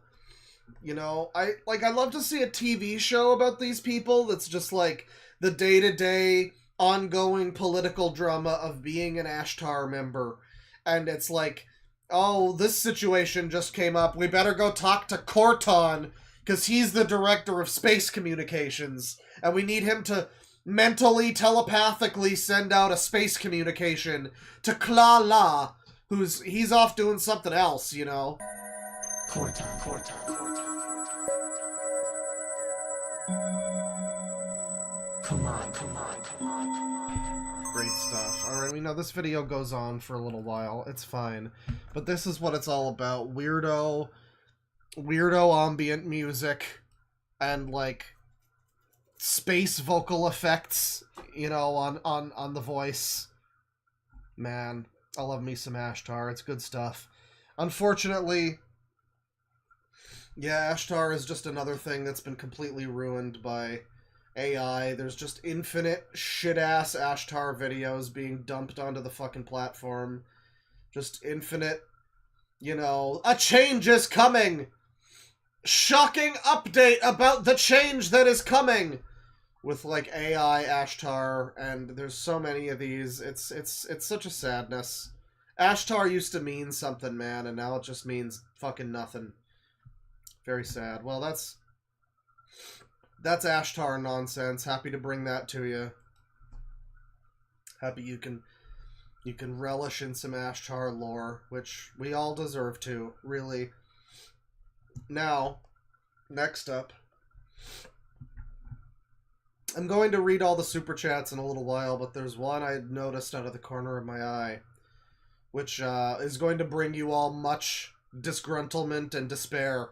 You know, I love to see a TV show about these people that's just like the day-to-day ongoing political drama of being an Ashtar member. And it's like, oh, this situation just came up. We better go talk to Corton, because he's the director of space communications. And we need him to mentally, telepathically send out a space communication to Kla-la, he's off doing something else, you know. Corton. Come on. Great stuff. Alright, we know this video goes on for a little while. It's fine. But this is what it's all about. Weirdo ambient music and, like, space vocal effects, you know, on the voice. Man, I love me some Ashtar. It's good stuff. Unfortunately, yeah, Ashtar is just another thing that's been completely ruined by AI. There's just infinite shit-ass Ashtar videos being dumped onto the fucking platform. Just infinite, you know, a change is coming! Shocking update about the change that is coming! With, like, AI Ashtar, and there's so many of these. It's such a sadness. Ashtar used to mean something, man, and now it just means fucking nothing. Very sad. Well, that's Ashtar nonsense. Happy to bring that to you. Happy you can relish in some Ashtar lore, which we all deserve to, really. Now, next up, I'm going to read all the super chats in a little while, but there's one I noticed out of the corner of my eye, which is going to bring you all much disgruntlement and despair.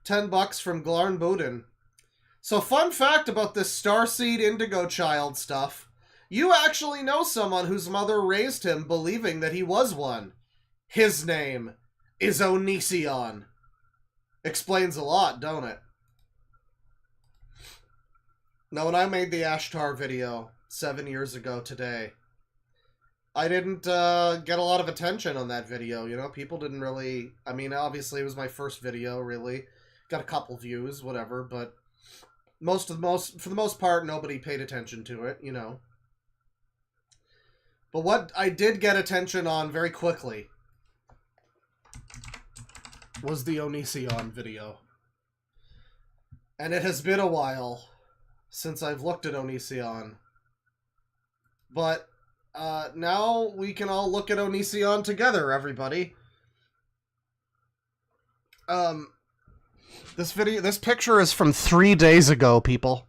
$10 from Glarn Budin. So, fun fact about this Starseed Indigo Child stuff. You actually know someone whose mother raised him believing that he was one. His name is Onision. Explains a lot, don't it? Now, when I made the Ashtar video 7 years ago today, I didn't get a lot of attention on that video, you know? People didn't really... I mean, obviously, it was my first video, really. Got a couple views, whatever, but for the most part, nobody paid attention to it, you know? But what I did get attention on very quickly was the Onision video. And it has been a while since I've looked at Onision. But now we can all look at Onision together, everybody. This picture is from 3 days ago, people.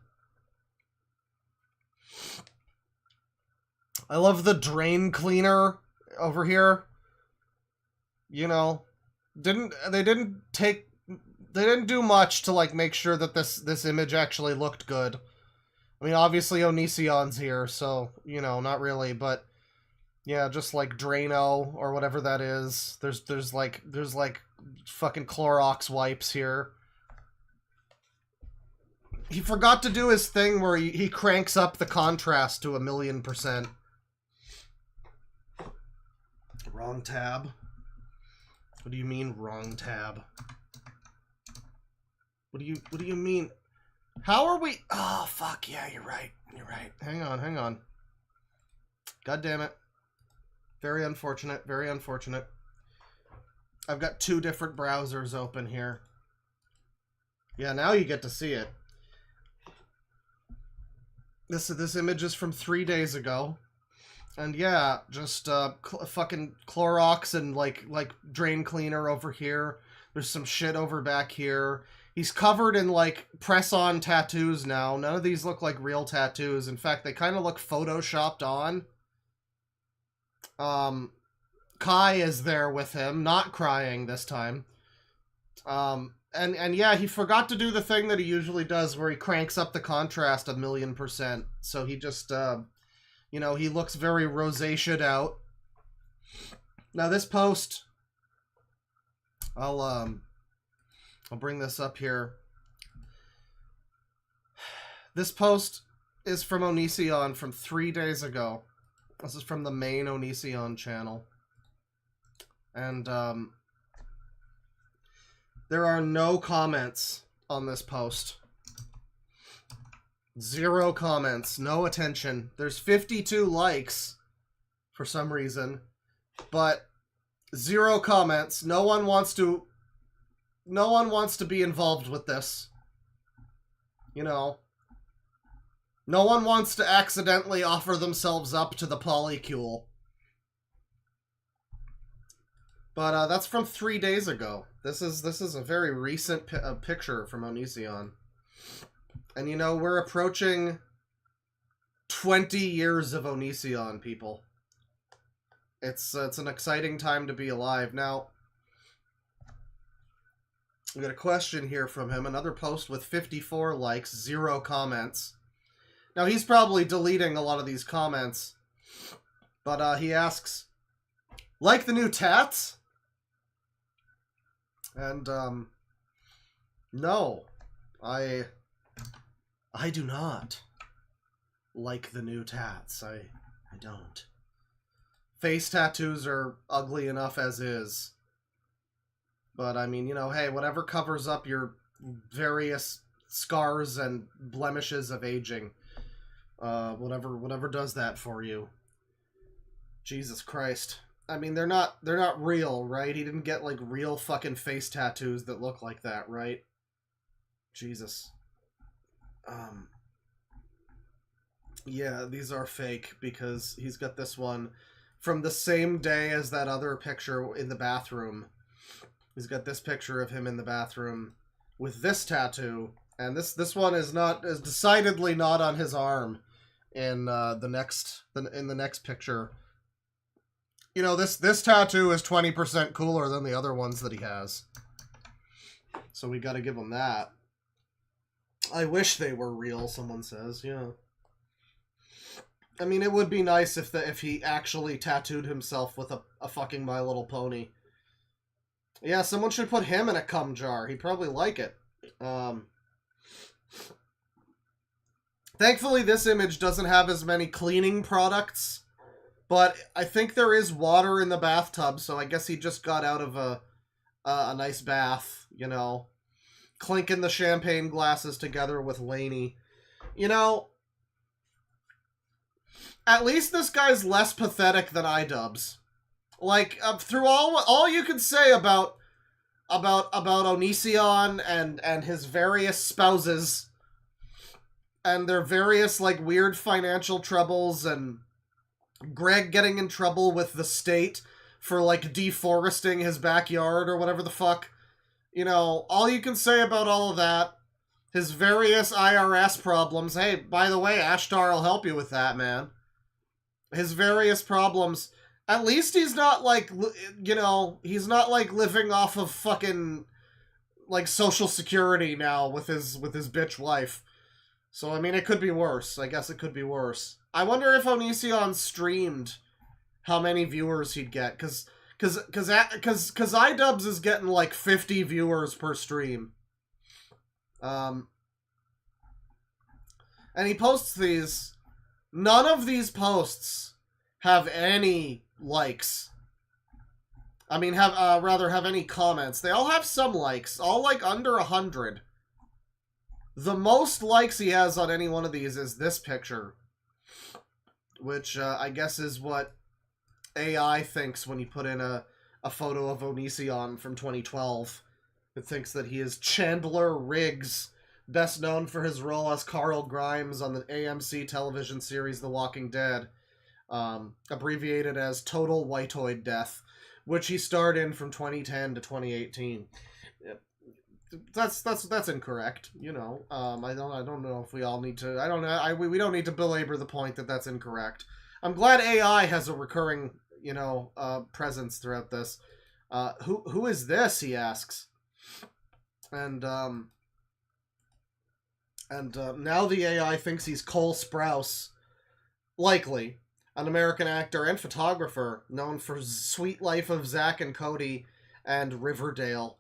I love the drain cleaner over here. You know, they didn't do much to like make sure that this image actually looked good. I mean, obviously Onision's here, so, you know, not really, but yeah, just like Drano or whatever that is. There's like fucking Clorox wipes here. He forgot to do his thing where he cranks up the contrast to 1,000,000%. Wrong tab. What do you mean, wrong tab? What do you mean? How are we? Oh, fuck, yeah, you're right. You're right. Hang on. God damn it. Very unfortunate, very unfortunate. I've got 2 different browsers open here. Yeah, now you get to see it. This image is from 3 days ago. And yeah, just fucking Clorox and like drain cleaner over here. There's some shit over back here. He's covered in like press-on tattoos now. None of these look like real tattoos. In fact, they kind of look photoshopped on. Kai is there with him, not crying this time. And yeah, he forgot to do the thing that he usually does where he cranks up the contrast 1,000,000%. So he just, you know, he looks very rosaceaed out. Now this post, I'll bring this up here. This post is from Onision from 3 days ago. This is from the main Onision channel. And, there are no comments on this post. 0 comments, no attention. There's 52 likes for some reason, but 0 comments. No one wants to be involved with this. You know, no one wants to accidentally offer themselves up to the polycule. But that's from 3 days ago. This is a very recent picture from Onision. And you know, we're approaching 20 years of Onision, people. It's an exciting time to be alive. Now, we got a question here from him. Another post with 54 likes, 0 comments. Now, he's probably deleting a lot of these comments. But he asks, like the new tats? And, no. I do not like the new tats. I don't. Face tattoos are ugly enough as is. But, I mean, you know, hey, whatever covers up your various scars and blemishes of aging. Whatever does that for you. Jesus Christ. I mean, they're not real, right? He didn't get, like, real fucking face tattoos that look like that, right? Jesus. Yeah, these are fake, because he's got this one from the same day as that other picture in the bathroom. He's got this picture of him in the bathroom with this tattoo, and this one is decidedly not on his arm in the next picture. You know, this tattoo is 20% cooler than the other ones that he has. So we gotta give him that. I wish they were real, someone says, yeah. I mean, it would be nice if he actually tattooed himself with a fucking My Little Pony. Yeah, someone should put him in a cum jar. He'd probably like it. Thankfully, this image doesn't have as many cleaning products. But I think there is water in the bathtub, so I guess he just got out of a nice bath, you know. Clinking the champagne glasses together with Lainey. You know, at least this guy's less pathetic than iDubbbz. Like, through all you can say about Onision and his various spouses and their various, like, weird financial troubles and Greg getting in trouble with the state for, like, deforesting his backyard or whatever the fuck. You know, all you can say about all of that, his various IRS problems. Hey, by the way, Ashtar will help you with that, man. His various problems. At least he's not, like, you know, he's not, like, living off of fucking, like, Social Security now with his bitch wife. So, I mean, it could be worse. I guess it could be worse. I wonder if Onision streamed how many viewers he'd get, because iDubbbz is getting, like, 50 viewers per stream. And he posts these. None of these posts have any likes. I mean, have any comments. They all have some likes. All, like, under 100. The most likes he has on any one of these is this picture. Which, I guess is what AI thinks when you put in a photo of Onision from 2012. It thinks that he is Chandler Riggs, best known for his role as Carl Grimes on the AMC television series The Walking Dead, abbreviated as Total Whiteoid Death, which he starred in from 2010 to 2018. That's incorrect. You know, I don't know if we all need to. We don't need to belabor the point that that's incorrect. I'm glad AI has a recurring, you know, presence throughout this. Who is this? He asks. And now the AI thinks he's Cole Sprouse, likely an American actor and photographer known for Sweet Life of Zack and Cody and Riverdale.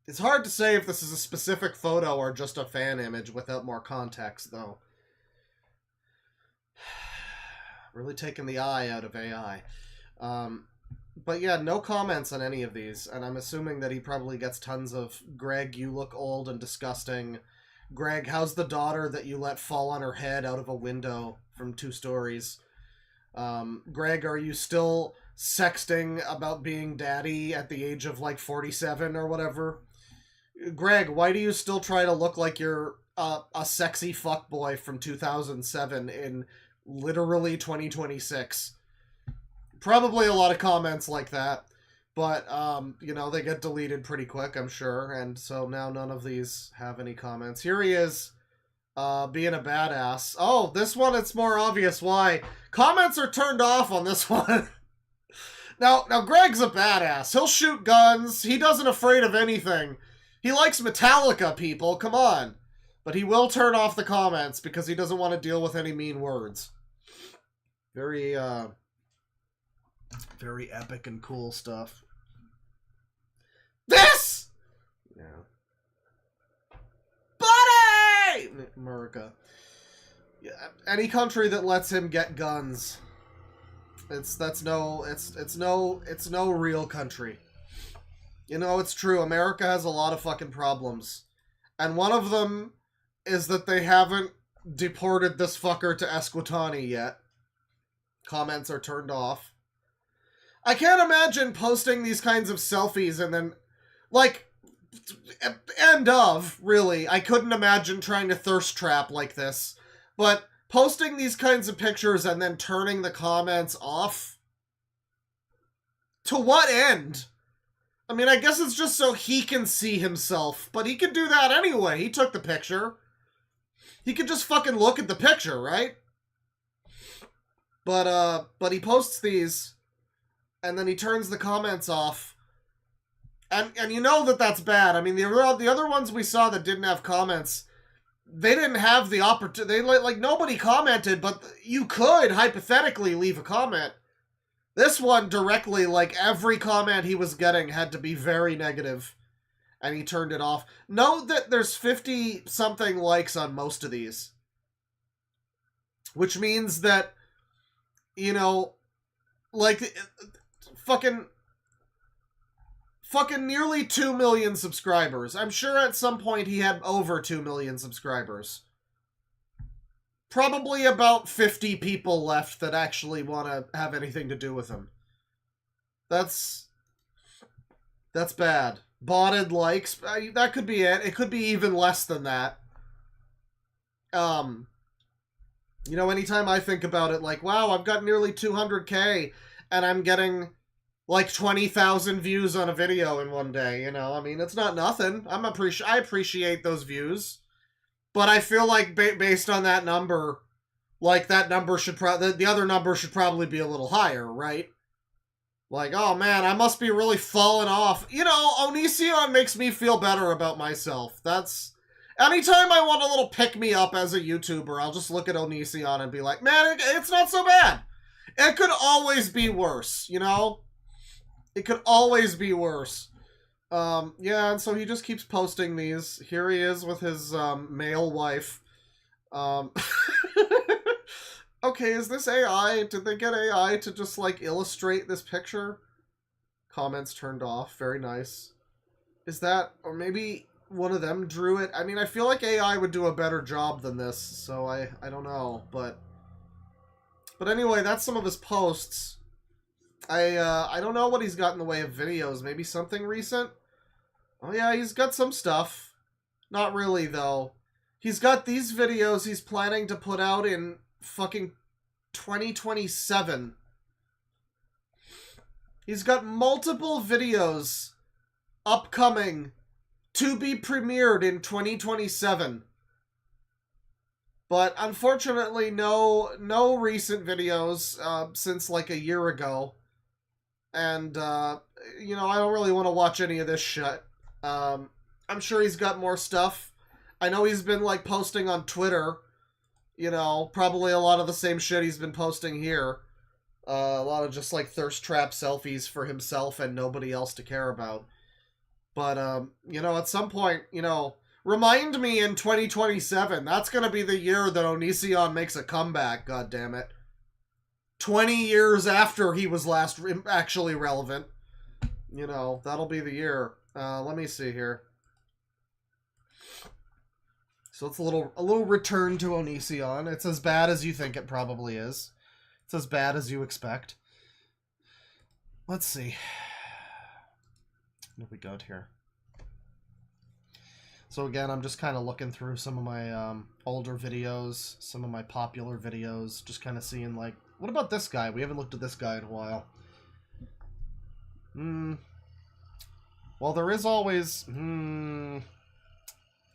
It's hard to say if this is a specific photo or just a fan image without more context, though. Really taking the eye out of AI. But yeah, no comments on any of these, and I'm assuming that he probably gets tons of, Greg, you look old and disgusting. Greg, how's the daughter that you let fall on her head out of a window from 2 stories? Greg, are you still sexting about being daddy at the age of, like, 47 or whatever? Greg, why do you still try to look like you're a sexy fuckboy from 2007 in literally 2026? Probably a lot of comments like that, but, you know, they get deleted pretty quick, I'm sure, and so now none of these have any comments. Here he is, being a badass. Oh, this one, it's more obvious why. Comments are turned off on this one. Now, Greg's a badass. He'll shoot guns. He doesn't afraid of anything. He likes Metallica, people. Come on. But he will turn off the comments because he doesn't want to deal with any mean words. Very epic and cool stuff. This! Yeah. Buddy! America. Yeah, any country that lets him get guns. It's no real country. You know, it's true. America has a lot of fucking problems. And one of them is that they haven't deported this fucker to Esquitani yet. Comments are turned off. I can't imagine posting these kinds of selfies and then, like, really. I couldn't imagine trying to thirst trap like this. But posting these kinds of pictures and then turning the comments off? To what end? I mean, I guess it's just so he can see himself, but he can do that anyway. He took the picture. He could just fucking look at the picture, right? But he posts these, and then he turns the comments off. And you know that that's bad. I mean, the other ones we saw that didn't have comments, they didn't have the opportunity. Like, nobody commented, but you could, hypothetically, leave a comment. This one directly, like, every comment he was getting had to be very negative, and he turned it off. Note that there's 50-something likes on most of these. Which means that, you know, like, fucking nearly 2 million subscribers. I'm sure at some point he had over 2 million subscribers. Probably about 50 people left that actually want to have anything to do with him. That's bad. Botted likes, that could be it. It could be even less than that. You know, anytime I think about it, like, wow, I've got nearly 200K, and I'm getting, like, 20,000 views on a video in one day, you know? I mean, it's not nothing. I appreciate those views. But I feel like, based on that number, like, that number should the other number should probably be a little higher, right? Like, oh man, I must be really falling off. You know, Onision makes me feel better about myself. That's... Anytime I want a little pick-me-up as a YouTuber, I'll just look at Onision and be like, man, it's not so bad. It could always be worse, you know? It could always be worse. Yeah, and so he just keeps posting these. Here he is with his, male wife. Okay, is this AI? Did they get AI to just, like, illustrate this picture? Comments turned off. Very nice. Is that... Or maybe one of them drew it? I mean, I feel like AI would do a better job than this, so I don't know, but... But anyway, that's some of his posts. I don't know what he's got in the way of videos. Maybe something recent? Oh yeah, he's got some stuff. Not really, though. He's got these videos he's planning to put out in fucking 2027. He's got multiple videos upcoming to be premiered in 2027. But unfortunately, no recent videos since like a year ago. And, you know, I don't really want to watch any of this shit. I'm sure he's got more stuff. I know he's been, like, posting on Twitter. You know, probably a lot of the same shit he's been posting here. A lot of just, like, thirst trap selfies for himself and nobody else to care about. But, you know, at some point, you know, remind me in 2027. That's gonna be the year that Onision makes a comeback, goddammit. 20 years after he was last actually relevant. You know, that'll be the year. Let me see here. So it's a little return to Onision. It's as bad as you think it probably is. It's as bad as you expect. Let's see. What have we got here? So again, I'm just kind of looking through some of my older videos, some of my popular videos, just kind of seeing like, what about this guy? We haven't looked at this guy in a while. Well, there is always...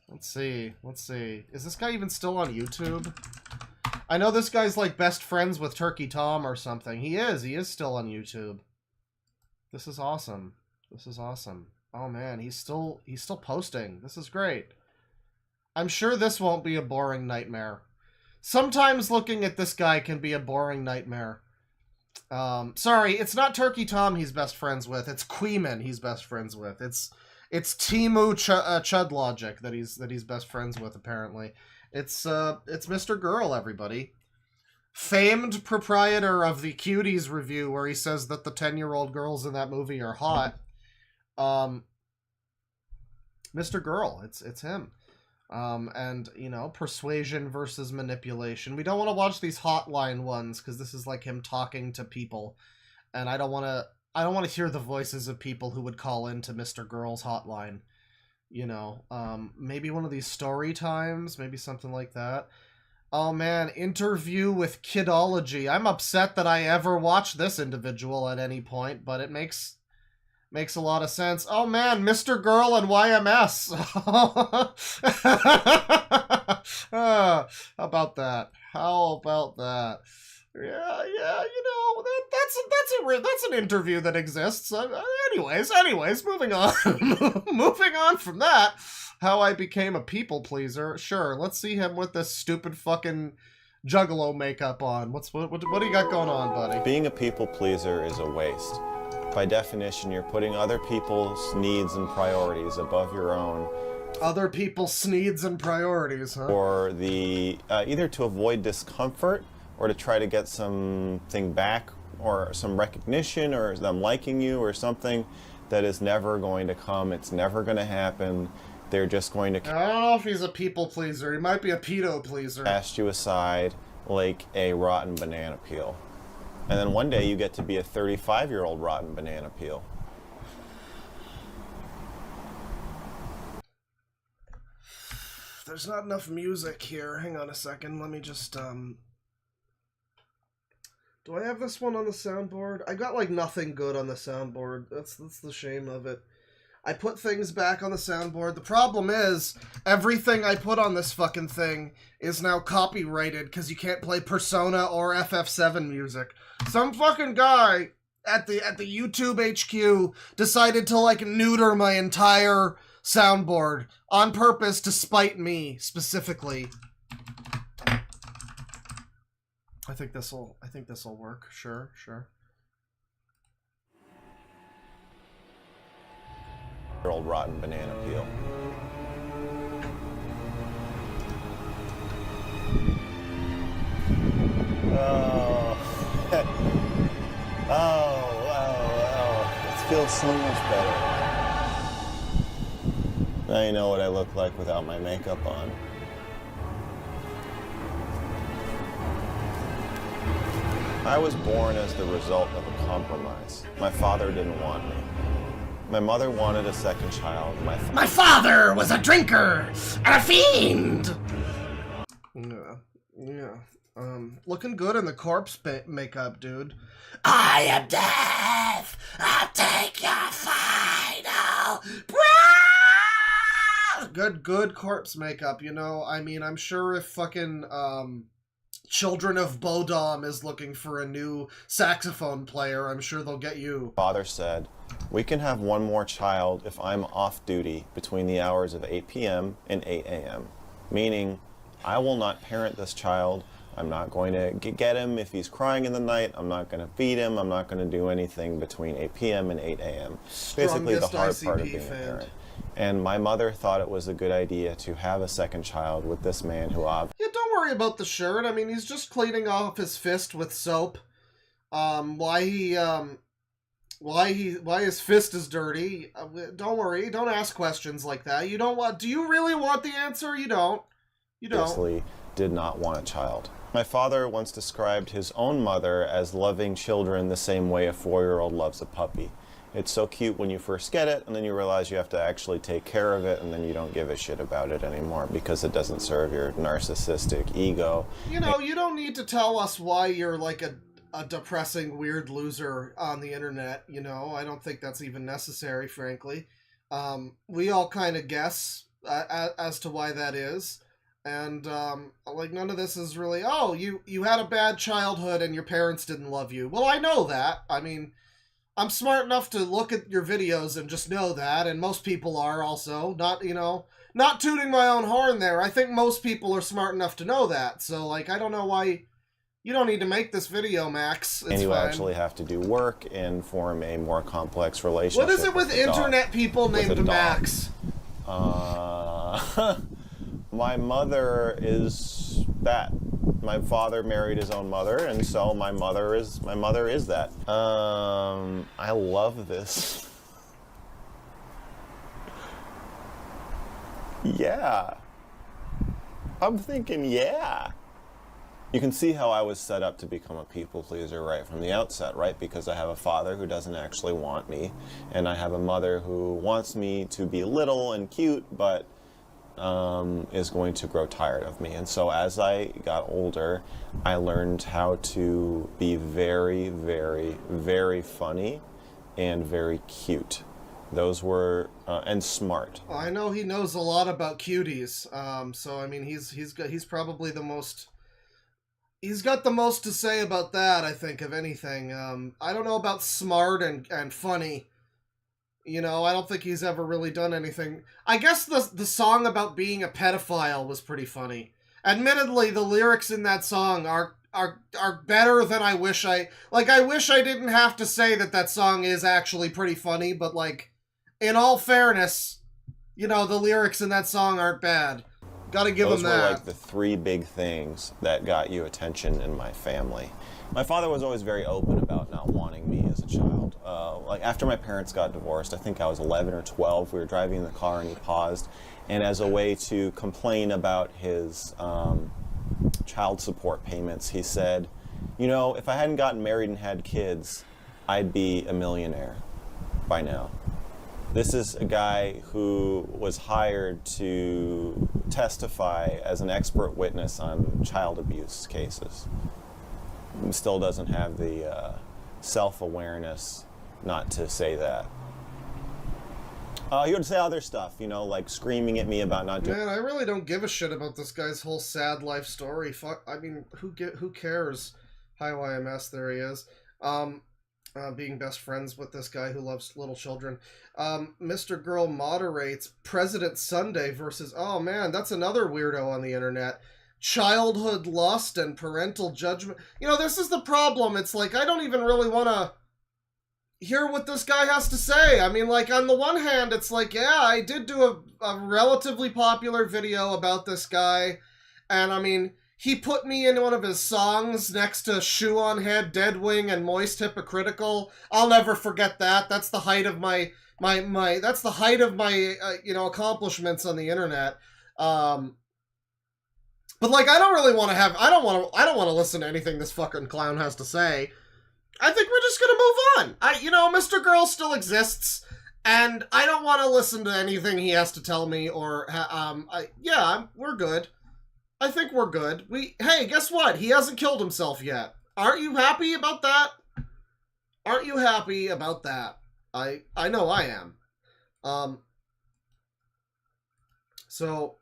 Let's see. Is this guy even still on YouTube? I know this guy's like best friends with Turkey Tom or something. He is still on YouTube. This is awesome. Oh man, he's still posting. This is great. I'm sure this won't be a boring nightmare. Sometimes looking at this guy can be a boring nightmare. Sorry, it's not Turkey Tom he's best friends with. It's Queeman he's best friends with. It's Timu Chud Logic that he's best friends with, apparently. It's Mr. Girl, everybody. Famed proprietor of the Cuties review, where he says that the 10-year-old girls in that movie are hot. Mr. Girl, it's him. And, you know, persuasion versus manipulation. We don't want to watch these hotline ones, because this is like him talking to people. And I don't want to hear the voices of people who would call into Mr. Girl's hotline. You know, maybe one of these story times, maybe something like that. Oh man, interview with Kidology. I'm upset that I ever watched this individual at any point, but it makes a lot of sense. Oh man, Mr. Girl and YMS. How about that? Yeah, you know, that's an interview that exists. Anyways, moving on. Moving on from that, how I became a people pleaser. Sure, let's see him with this stupid fucking juggalo makeup on. What do you got going on, buddy? Being a people pleaser is a waste. By definition, you're putting other people's needs and priorities above your own. Other people's needs and priorities, huh? Or the either to avoid discomfort or to try to get something back or some recognition or them liking you or something that is never going to come. It's never going to happen. They're just going to... I don't know if he's a people pleaser. He might be a pedo pleaser. Cast you aside like a rotten banana peel. And then one day you get to be a 35-year-old rotten banana peel. There's not enough music here. Hang on a second. Let me just Do I have this one on the soundboard? I got, like, nothing good on the soundboard. That's the shame of it. I put things back on the soundboard. The problem is, everything I put on this fucking thing is now copyrighted because you can't play Persona or FF7 music. Some fucking guy at the YouTube HQ decided to, like, neuter my entire soundboard on purpose to spite me, specifically. I think this'll work. Sure. Old rotten banana peel. Oh. Oh. It feels so much better. Now you know what I look like without my makeup on. I was born as the result of a compromise. My father didn't want me. My mother wanted a second child. My father was a drinker and a fiend! Yeah. Looking good in the corpse makeup, dude. I am death! I'll take your final breath! Good corpse makeup, you know? I mean, I'm sure if fucking, Children of Bodom is looking for a new saxophone player, I'm sure they'll get you. Father said, we can have one more child if I'm off duty between the hours of 8 p.m. and 8 a.m. Meaning, I will not parent this child. I'm not going to get him if he's crying in the night. I'm not going to feed him. I'm not going to do anything between 8 p.m. and 8 a.m. Basically the hard part of being a parent. And my mother thought it was a good idea to have a second child with this man who obviously... Yeah, don't worry about the shirt. I mean, he's just cleaning off his fist with soap. Why his fist is dirty? Don't worry. Don't ask questions like that. You don't want... Do you really want the answer? You don't. You don't. Obviously did not want a child. My father once described his own mother as loving children the same way a 4-year-old loves a puppy. It's so cute when you first get it, and then you realize you have to actually take care of it, and then you don't give a shit about it anymore because it doesn't serve your narcissistic ego. You know, you don't need to tell us why you're like a depressing, weird loser on the internet, you know? I don't think that's even necessary, frankly. We all kind of guess as to why that is. And, like, none of this is really, oh, you had a bad childhood and your parents didn't love you. Well, I know that. I mean... I'm smart enough to look at your videos and just know that, and most people are also. Not, you know, not tooting my own horn there. I think most people are smart enough to know that. So, like, I don't know why you don't need to make this video, Max. It's and you fine. Actually have to do work and form a more complex relationship. What is it with internet people named Max? My mother is that. My father married his own mother, and so my mother is that. I love this. Yeah. I'm thinking, yeah. You can see how I was set up to become a people pleaser right from the outset, right? Because I have a father who doesn't actually want me, and I have a mother who wants me to be little and cute, but is going to grow tired of me. And so as I got older, I learned how to be very, very, very funny and very cute. Those were, and smart. Well, I know he knows a lot about cuties. So I mean, he's probably the most... He's got the most to say about that, I think, of anything. I don't know about smart and funny. You know, I don't think he's ever really done anything. I guess the song about being a pedophile was pretty funny. Admittedly, the lyrics in that song are better than I wish I... Like, I wish I didn't have to say that song is actually pretty funny, but, like, in all fairness, you know, the lyrics in that song aren't bad. Gotta give him that. Those were, like, the 3 big things that got you attention in my family. My father was always very open about not wanting me as a child. Like, after my parents got divorced, I think I was 11 or 12, we were driving in the car and he paused. And as a way to complain about his child support payments, he said, you know, if I hadn't gotten married and had kids, I'd be a millionaire by now. This is a guy who was hired to testify as an expert witness on child abuse cases. still doesn't have the self-awareness not to say that. He would say other stuff, you know, like screaming at me about not doing. Man, I really don't give a shit about this guy's whole sad life story. Fuck, I mean, who cares? Hi YMS, there he is. Being best friends with this guy who loves little children. Mr. Girl moderates President Sunday versus, oh man, that's another weirdo on the internet. Childhood lust and parental judgment. You know, this is the problem. It's like, I don't even really want to hear what this guy has to say. I mean, like, on the one hand, it's like, yeah, I did do a relatively popular video about this guy, and I mean, he put me in one of his songs next to Shoe on Head, Deadwing, and Moist Hypocritical. I'll never forget that. That's the height of my that's the height of my you know, accomplishments on the internet. But like, I don't really want to have, I don't want to listen to anything this fucking clown has to say. I think we're just gonna move on. You know, Mr. Girl still exists, and I don't want to listen to anything he has to tell me, or, we're good. I think we're good. Hey, guess what? He hasn't killed himself yet. Aren't you happy about that? Aren't you happy about that? I know I am. So,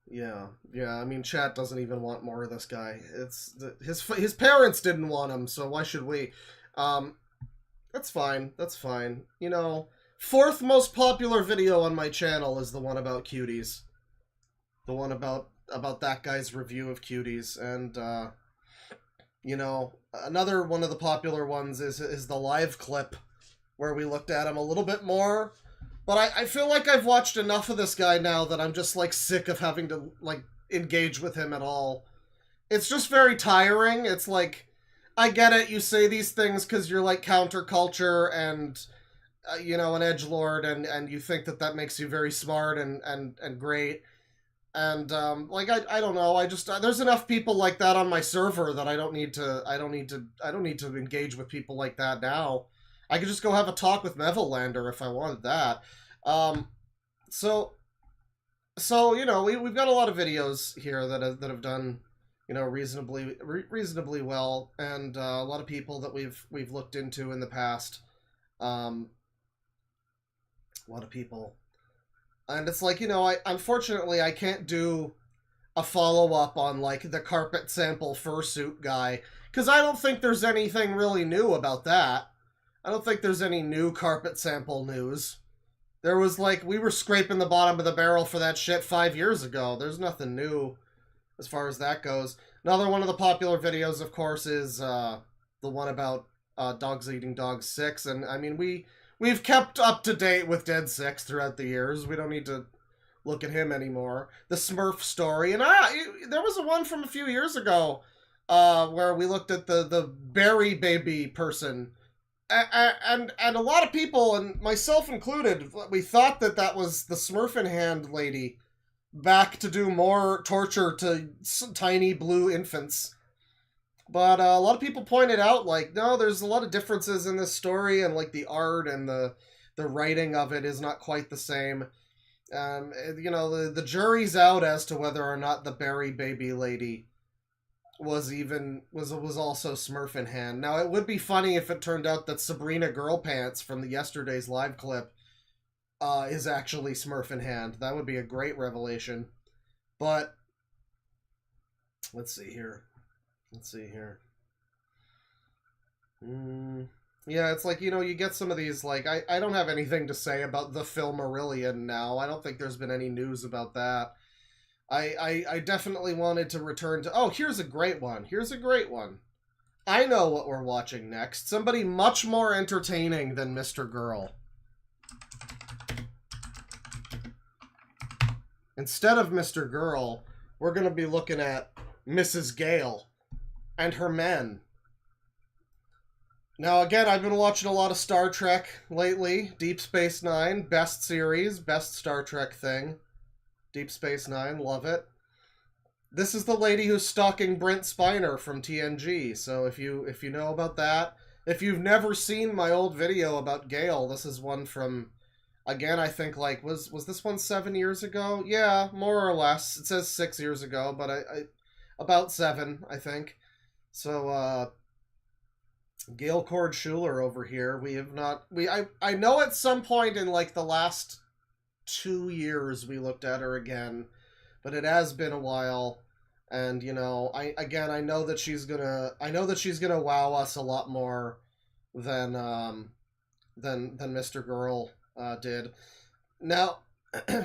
yeah, I mean, chat doesn't even want more of this guy. His parents didn't want him, so why should we? That's fine. You know, 4th most popular video on my channel is the one about cuties. The one about that guy's review of cuties. And, you know, another one of the popular ones is the live clip where we looked at him a little bit more. But I feel like I've watched enough of this guy now that I'm just, like, sick of having to, like, engage with him at all. It's just very tiring. It's like, I get it, you say these things because you're, like, counterculture and, you know, an edgelord, and you think that makes you very smart and great. And, like, I don't know, I just, there's enough people like that on my server that I don't need to engage with people like that now. I could just go have a talk with Mevelander if I wanted that. So you know, we've got a lot of videos here that have done, you know, reasonably well, and a lot of people that we've looked into in the past. A lot of people, and it's like, you know, unfortunately I can't do a follow-up on, like, the carpet sample fursuit guy, because I don't think there's anything really new about that. I don't think there's any new carpet sample news. There was, like, we were scraping the bottom of the barrel for that shit 5 years ago. There's nothing new as far as that goes. Another one of the popular videos, of course, is the one about Dogs Eating Dogs 6. And, I mean, we've kept up to date with Dead 6 throughout the years. We don't need to look at him anymore. The Smurf story. And there was a one from a few years ago where we looked at the Berry Baby person. And a lot of people, and myself included, we thought that was the Smurfin' Hand lady back to do more torture to tiny blue infants. But a lot of people pointed out, like, no, there's a lot of differences in this story, and, like, the art and the writing of it is not quite the same. You know, the jury's out as to whether or not the Berry Baby lady was also Smurfin' Hand. Now, it would be funny if it turned out that Sabrina Girlpants from yesterday's live clip is actually Smurfin' Hand. That would be a great revelation. But let's see here. Yeah, it's like, you know, you get some of these, like, I don't have anything to say about the Filmarillion now. I don't think there's been any news about that. I definitely wanted to return to... Oh, here's a great one. I know what we're watching next. Somebody much more entertaining than Mr. Girl. Instead of Mr. Girl, we're going to be looking at Mrs. Gale and her men. Now, again, I've been watching a lot of Star Trek lately. Deep Space Nine, best series, best Star Trek thing. Deep Space Nine, love it. This is the lady who's stalking Brent Spiner from TNG, so if you know about that, if you've never seen my old video about Gale, this is one from, again, I think, like, was this one 7 years ago? Yeah, more or less. It says 6 years ago, but About 7, I think. So, Gail Cord Schuler over here. We have not... I know at some point in, like, the last 2 years we looked at her again, but it has been a while. And, you know, I know that she's gonna wow us a lot more than Mr. Girl did. Now,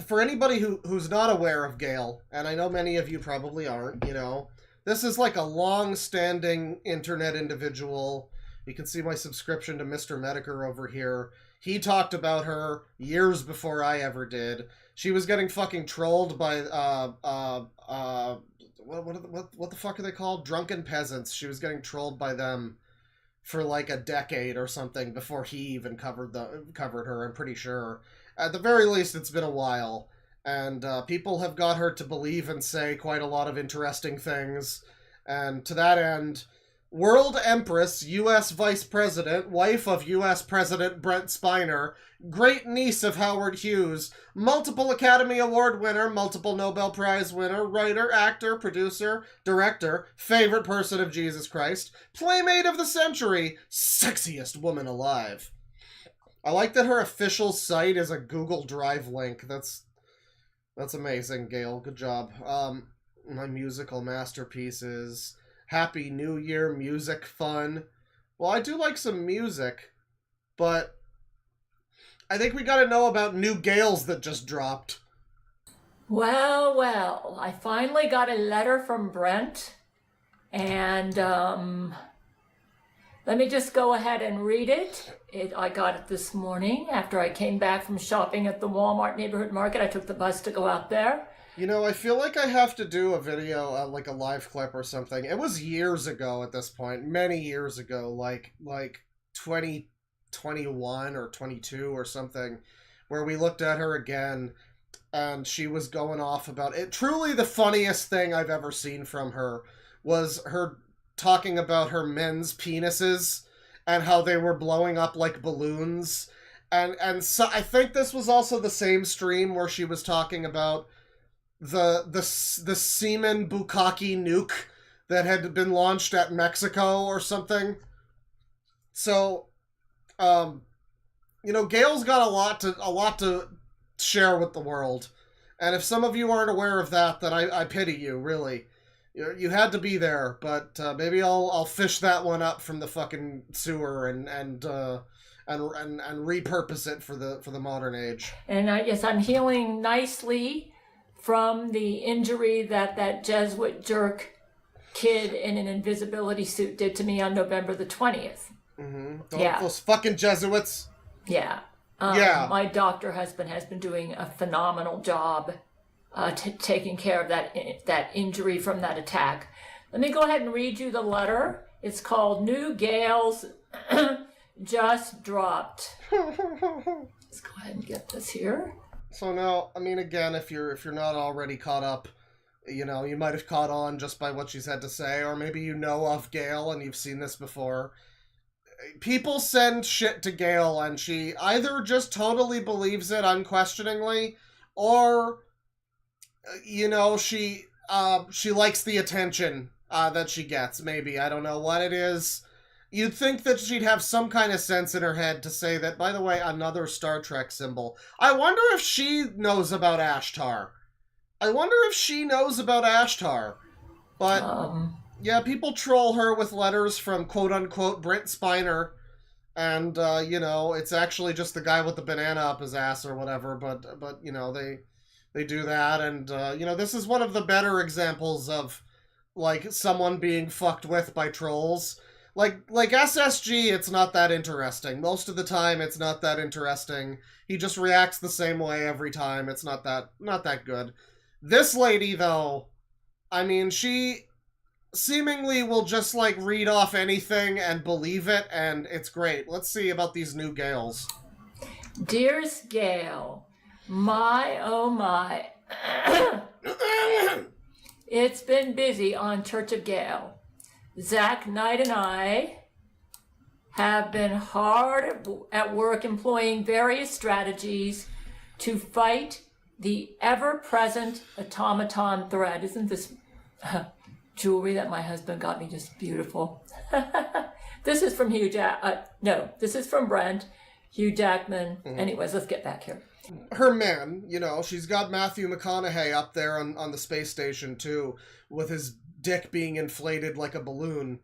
for anybody who's not aware of Gail, and I know many of you probably aren't, you know, this is like a long-standing internet individual. You can see my subscription to Mr. Mediker over here. He talked about her years before I ever did. She was getting fucking trolled by what the fuck are they called? Drunken peasants. She was getting trolled by them for like a decade or something before he even covered her, I'm pretty sure. At the very least, it's been a while. And people have got her to believe and say quite a lot of interesting things. And to that end, World Empress, U.S. Vice President, wife of U.S. President Brent Spiner, great niece of Howard Hughes, multiple Academy Award winner, multiple Nobel Prize winner, writer, actor, producer, director, favorite person of Jesus Christ, playmate of the century, sexiest woman alive. I like that her official site is a Google Drive link. That's amazing, Gail. Good job. My musical masterpieces. Happy New Year music fun. Well, I do like some music, but I think we gotta know about new Gales that just dropped. Well, well, I finally got a letter from Brent, and let me just go ahead and read it. I got it this morning after I came back from shopping at the Walmart neighborhood market. I took the bus to go out there. You know, I feel like I have to do a video, like a live clip or something. It was years ago at this point, many years ago, like 2021 or 22 or something, where we looked at her again, and she was going off about it. Truly the funniest thing I've ever seen from her was her talking about her men's penises and how they were blowing up like balloons. And so I think this was also the same stream where she was talking about the semen bukkake nuke that had been launched at Mexico or something. So, you know, Gail's got a lot to share with the world. And if some of you aren't aware of that, then I pity you, really. You had to be there, but maybe I'll fish that one up from the fucking sewer and repurpose it for the modern age. And yes, I'm healing nicely from the injury that Jesuit jerk kid in an invisibility suit did to me on November the 20th. Mm-hmm. Yeah. Those fucking Jesuits. Yeah. Yeah. My doctor has been doing a phenomenal job taking care of that injury from that attack. Let me go ahead and read you the letter. It's called New Gales Just Dropped. Let's go ahead and get this here. So now, I mean, again, if you're not already caught up, you know, you might have caught on just by what she's had to say, or maybe you know of Gail and you've seen this before. People send shit to Gail and she either just totally believes it unquestioningly, or, you know, she likes the attention that she gets, maybe. I don't know what it is. You'd think that she'd have some kind of sense in her head to say that, by the way, another Star Trek symbol. I wonder if she knows about Ashtar. But, yeah, people troll her with letters from quote-unquote Brent Spiner. And, you know, it's actually just the guy with the banana up his ass or whatever. But you know, they do that. And, you know, this is one of the better examples of, like, someone being fucked with by trolls. Like SSG, it's not that interesting. Most of the time, it's not that interesting. He just reacts the same way every time. It's not that good. This lady, though, I mean, she seemingly will just, like, read off anything and believe it, and it's great. Let's see about these new Gales. Dearest Gail, my oh my. It's been busy on Church of Gail. Zach Knight and I have been hard at work employing various strategies to fight the ever-present automaton threat. Isn't this jewelry that my husband got me, just beautiful. This is from this is from Brent, Hugh Jackman. Anyways, let's get back here. Her man, you know, she's got Matthew McConaughey up there on the space station too, with his dick being inflated like a balloon.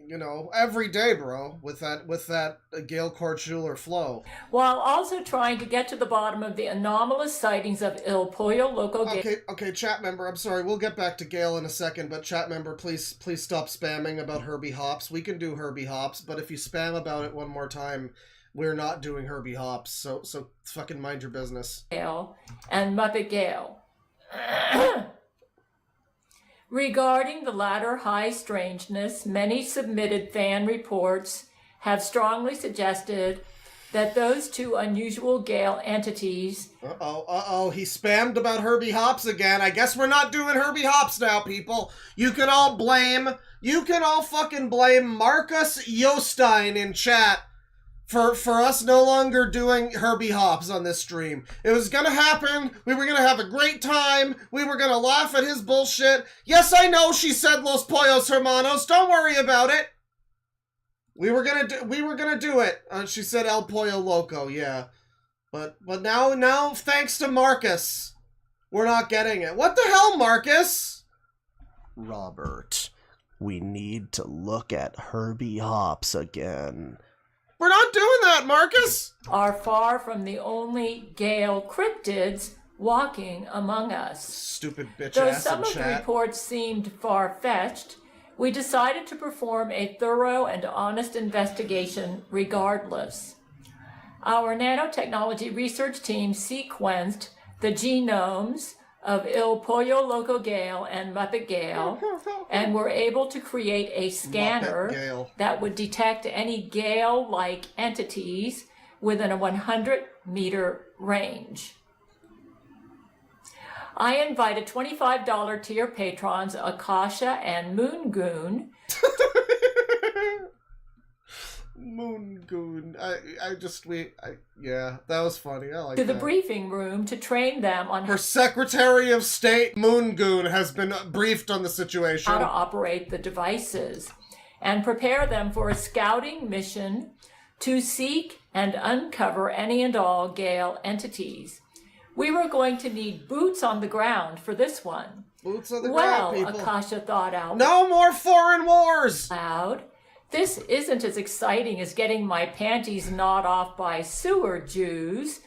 You know, every day, bro, with that Gail Kortschuler flow. While also trying to get to the bottom of the anomalous sightings of Il Pollo Loco. Okay, chat member, I'm sorry, we'll get back to Gail in a second, but chat member, please stop spamming about Herbie Hops. We can do Herbie Hops, but if you spam about it one more time, we're not doing Herbie Hops, so fucking mind your business. Gail and Muppet Gail. Regarding the latter high strangeness, many submitted fan reports have strongly suggested that those two unusual Gale entities... He spammed about Herbie Hops again. I guess we're not doing Herbie Hops now, people. You can all fucking blame Marcus Yostein in chat for us no longer doing Herbie Hops on this stream. It was gonna happen. We were gonna have a great time. We were gonna laugh at his bullshit. Yes, I know she said Los Pollos Hermanos. Don't worry about it. We were gonna do it. She said El Pollo Loco, yeah. But now thanks to Marcus, we're not getting it. What the hell, Marcus? Robert, we need to look at Herbie Hops again. We're not doing that, Marcus! Are far from the only Gale cryptids walking among us. Stupid bitch Though ass some in of the chat. reports seemed far-fetched, we decided to perform a thorough and honest investigation regardless. Our nanotechnology research team sequenced the genomes of Il Pollo Loco Gale and Muppet Gale, and were able to create a scanner that would detect any Gale-like entities within a 100-meter range. I invited $25 tier patrons Akasha and Moongoon. Moongoon. Yeah, that was funny. I like to that. The briefing room to train them on Her Secretary of State, Moongoon, has been briefed on the situation. how to operate the devices and prepare them for a scouting mission to seek and uncover any and all Gale entities. We were going to need boots on the ground for this one. Boots on the ground, people. Well, Akasha thought out No more foreign wars! loud. This isn't as exciting as getting my panties gnawed off by sewer Jews.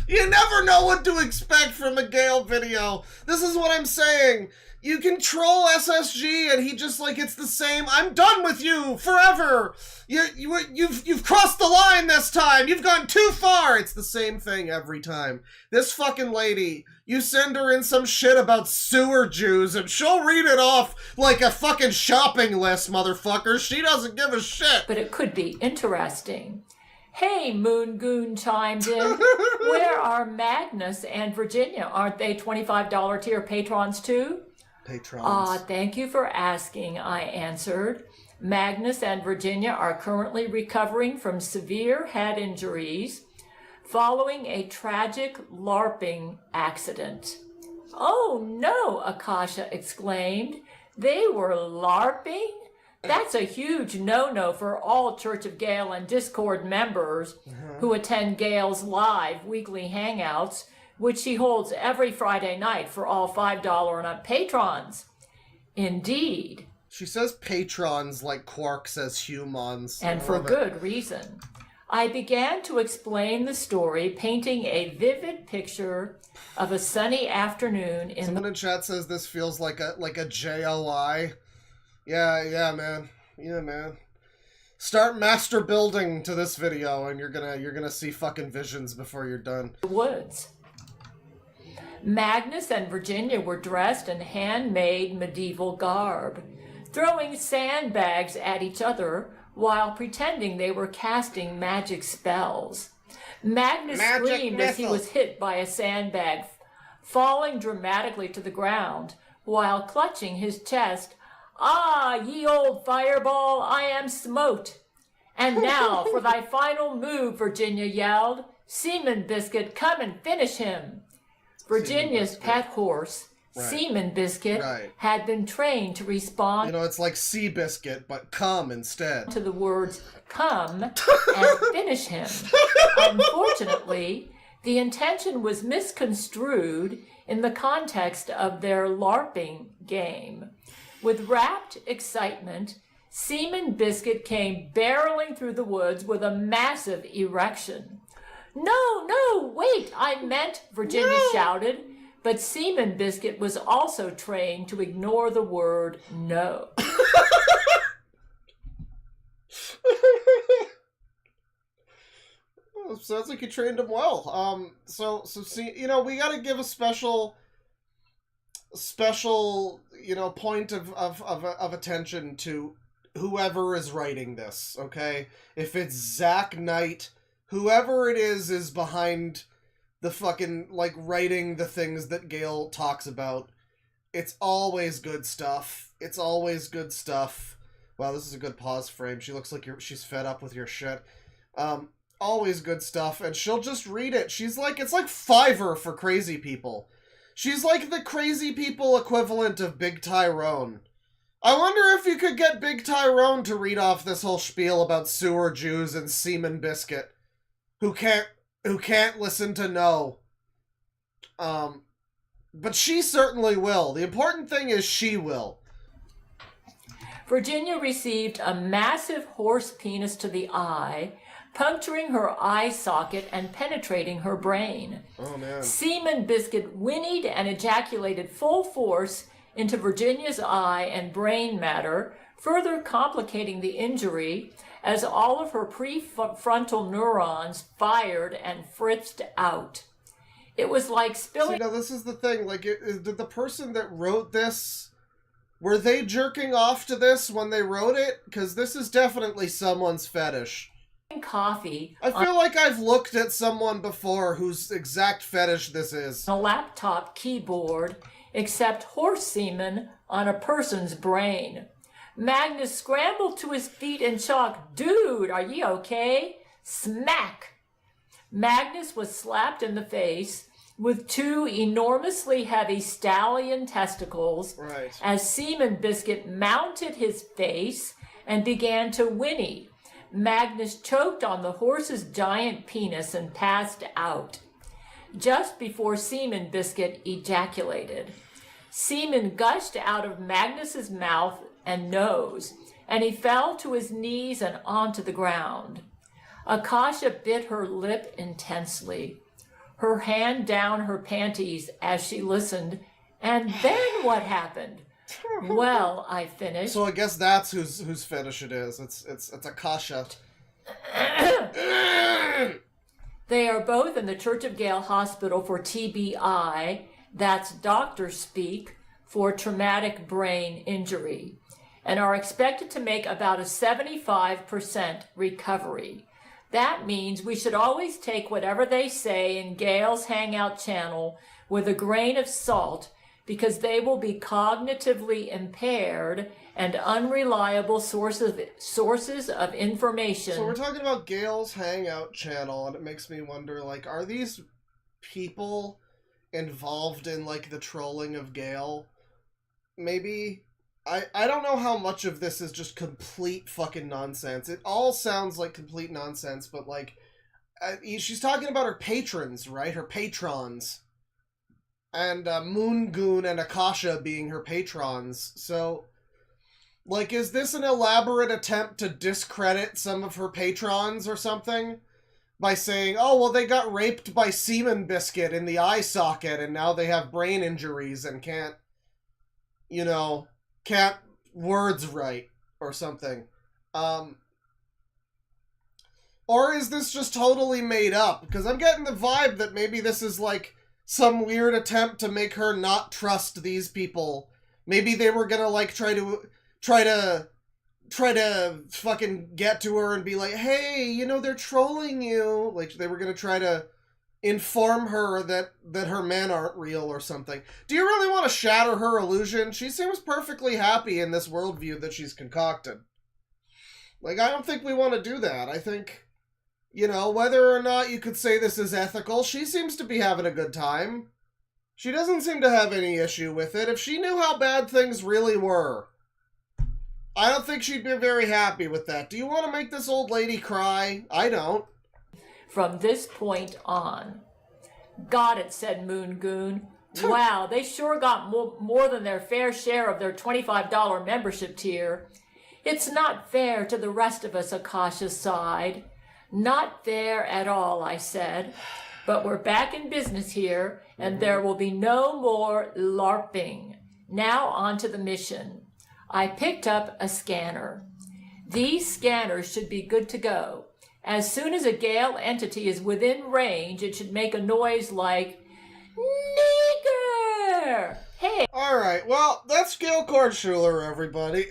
You never know what to expect from a Gale video. This is what I'm saying. You can troll SSG and he just like, it's the same. I'm done with you forever. You've crossed the line this time. You've gone too far. It's the same thing every time. This fucking lady, you send her in some shit about sewer Jews and she'll read it off like a fucking shopping list, motherfucker. She doesn't give a shit. But it could be interesting. Hey, Moongoon chimed in. Where are Magnus and Virginia? Aren't they $25 tier patrons too? Patrons. Thank you for asking, I answered. Magnus and Virginia are currently recovering from severe head injuries following a tragic LARPing accident. Oh no, Akasha exclaimed. They were LARPing? That's a huge no-no for all Church of Gale and Discord members who attend Gale's live weekly hangouts, which she holds every Friday night for all $5 and up patrons. Indeed. She says patrons like Quark says humans. And for good reason. I began to explain the story, painting a vivid picture of a sunny afternoon in Someone in chat says this feels like a JOI. Yeah, man. Yeah, man. Start master building to this video and you're gonna see fucking visions before you're done. the woods. Magnus and Virginia were dressed in handmade medieval garb, throwing sandbags at each other while pretending they were casting magic spells. Magnus screamed as he was hit by a sandbag, falling dramatically to the ground while clutching his chest. Ah, ye old fireball, I am smote. And now for thy final move, Virginia yelled. Seaman Biscuit, come and finish him. Virginia's pet horse, Right. Seaman Biscuit, Right. had been trained to respond You know, it's like Seabiscuit, but come instead. to the words come and finish him. Unfortunately, the intention was misconstrued in the context of their LARPing game. With rapt excitement, Seaman Biscuit came barreling through the woods with a massive erection. No, wait, I meant, Virginia shouted, but Seaman Biscuit was also trained to ignore the word no. Well, sounds like you trained him well. So see, you know, we gotta give a special, you know, point of attention to whoever is writing this, okay? If it's Zach Knight, whoever it is behind the fucking, like, writing the things that Gail talks about, it's always good stuff. It's always good stuff. Wow, this is a good pause frame. She looks like she's fed up with your shit. Always good stuff, and she'll just read it. She's like, it's like Fiverr for crazy people. She's like the crazy people equivalent of Big Tyrone. I wonder if you could get Big Tyrone to read off this whole spiel about sewer Jews and Seaman Biscuit, who can't listen to no. But she certainly will. The important thing is she will. Virginia received a massive horse penis to the eye, puncturing her eye socket and penetrating her brain. Oh, man. Seaman Biscuit whinnied and ejaculated full force into Virginia's eye and brain matter, further complicating the injury as all of her prefrontal neurons fired and fritzed out. It was like spilling... See, now this is the thing, like, did the person that wrote this, were they jerking off to this when they wrote it? Because this is definitely someone's fetish. Coffee. I feel like I've looked at someone before whose exact fetish this is. A laptop keyboard, except horse semen on a person's brain. Magnus scrambled to his feet in shock. Dude, are you okay? Smack! Magnus was slapped in the face with two enormously heavy stallion testicles as Seaman Biscuit mounted his face and began to whinny. Magnus choked on the horse's giant penis and passed out. Just before Seaman Biscuit ejaculated, semen gushed out of Magnus's mouth and nose, and he fell to his knees and onto the ground. Akasha bit her lip intensely, her hand down her panties as she listened. And then what happened? Well, I finished. So I guess that's whose fetish it is. It's Akasha. They are both in the Church of Gale Hospital for TBI, that's doctor speak for traumatic brain injury, and are expected to make about a 75% recovery. That means we should always take whatever they say in Gail's Hangout channel with a grain of salt, because they will be cognitively impaired and unreliable sources of information. So we're talking about Gail's Hangout channel, and it makes me wonder, like, are these people involved in, like, the trolling of Gail? Maybe? I don't know how much of this is just complete fucking nonsense. It all sounds like complete nonsense, but, like, she's talking about her patrons, right? Her patrons. And Moongoon and Akasha being her patrons. So, like, is this an elaborate attempt to discredit some of her patrons or something? By saying, oh, well, they got raped by Seaman Biscuit in the eye socket and now they have brain injuries and can't words right or something. Or is this just totally made up? Because I'm getting the vibe that maybe this is, like, some weird attempt to make her not trust these people. Maybe they were gonna, like, try to fucking get to her and be like, hey, you know, they're trolling you. Like, they were gonna try to inform her that her men aren't real or something. Do you really want to shatter her illusion? She seems perfectly happy in this worldview that she's concocted. Like, I don't think we want to do that. I think, you know, whether or not you could say this is ethical, she seems to be having a good time. She doesn't seem to have any issue with it. If she knew how bad things really were, I don't think she'd be very happy with that. Do you want to make this old lady cry? I don't. From this point on. Got it, said Moon Goon. Wow, they sure got more than their fair share of their $25 membership tier. It's not fair to the rest of us, Akasha sighed. Not fair at all, I said. But we're back in business here, and there will be no more LARPing. Now on to the mission. I picked up a scanner. These scanners should be good to go. As soon as a Gale entity is within range, it should make a noise like, nigger! Hey! Alright, well, that's Gail Kordschuler, everybody.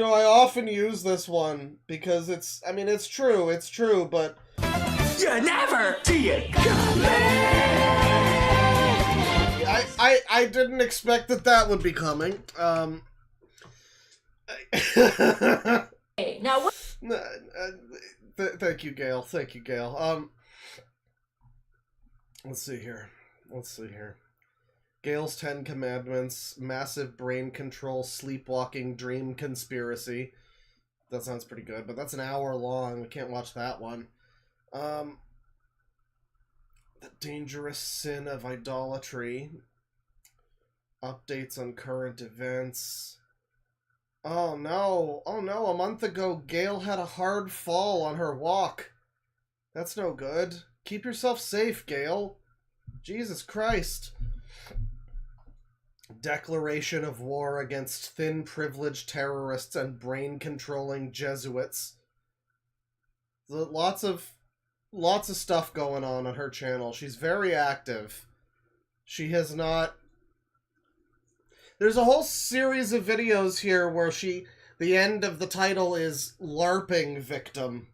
I often use this one because it's true, but You never see it coming. I didn't expect that would be coming. Hey, now what? Thank you, Gail. Thank you, Gail. Let's see here. Gail's 10 Commandments, Massive Brain Control, Sleepwalking Dream Conspiracy. That sounds pretty good, but that's an hour long. We can't watch that one. The Dangerous Sin of Idolatry. Updates on current events. Oh no, a month ago Gail had a hard fall on her walk. That's no good. Keep yourself safe, Gail. Jesus Christ. Declaration of war against thin privileged terrorists and brain-controlling Jesuits. Lots of stuff going on her channel. She's very active. She has not... There's a whole series of videos here where the end of the title is LARPing Victim.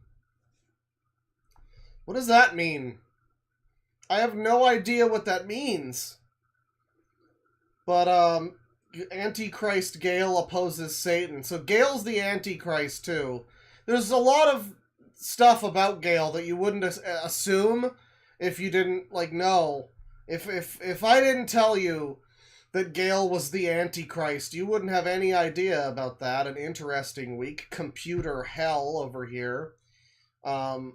What does that mean? I have no idea what that means. But, Antichrist Gail opposes Satan. So Gail's the Antichrist, too. There's a lot of stuff about Gail that you wouldn't assume if you didn't, know. If I didn't tell you that Gail was the Antichrist, you wouldn't have any idea about that. An interesting week. Computer hell over here. Ubuntu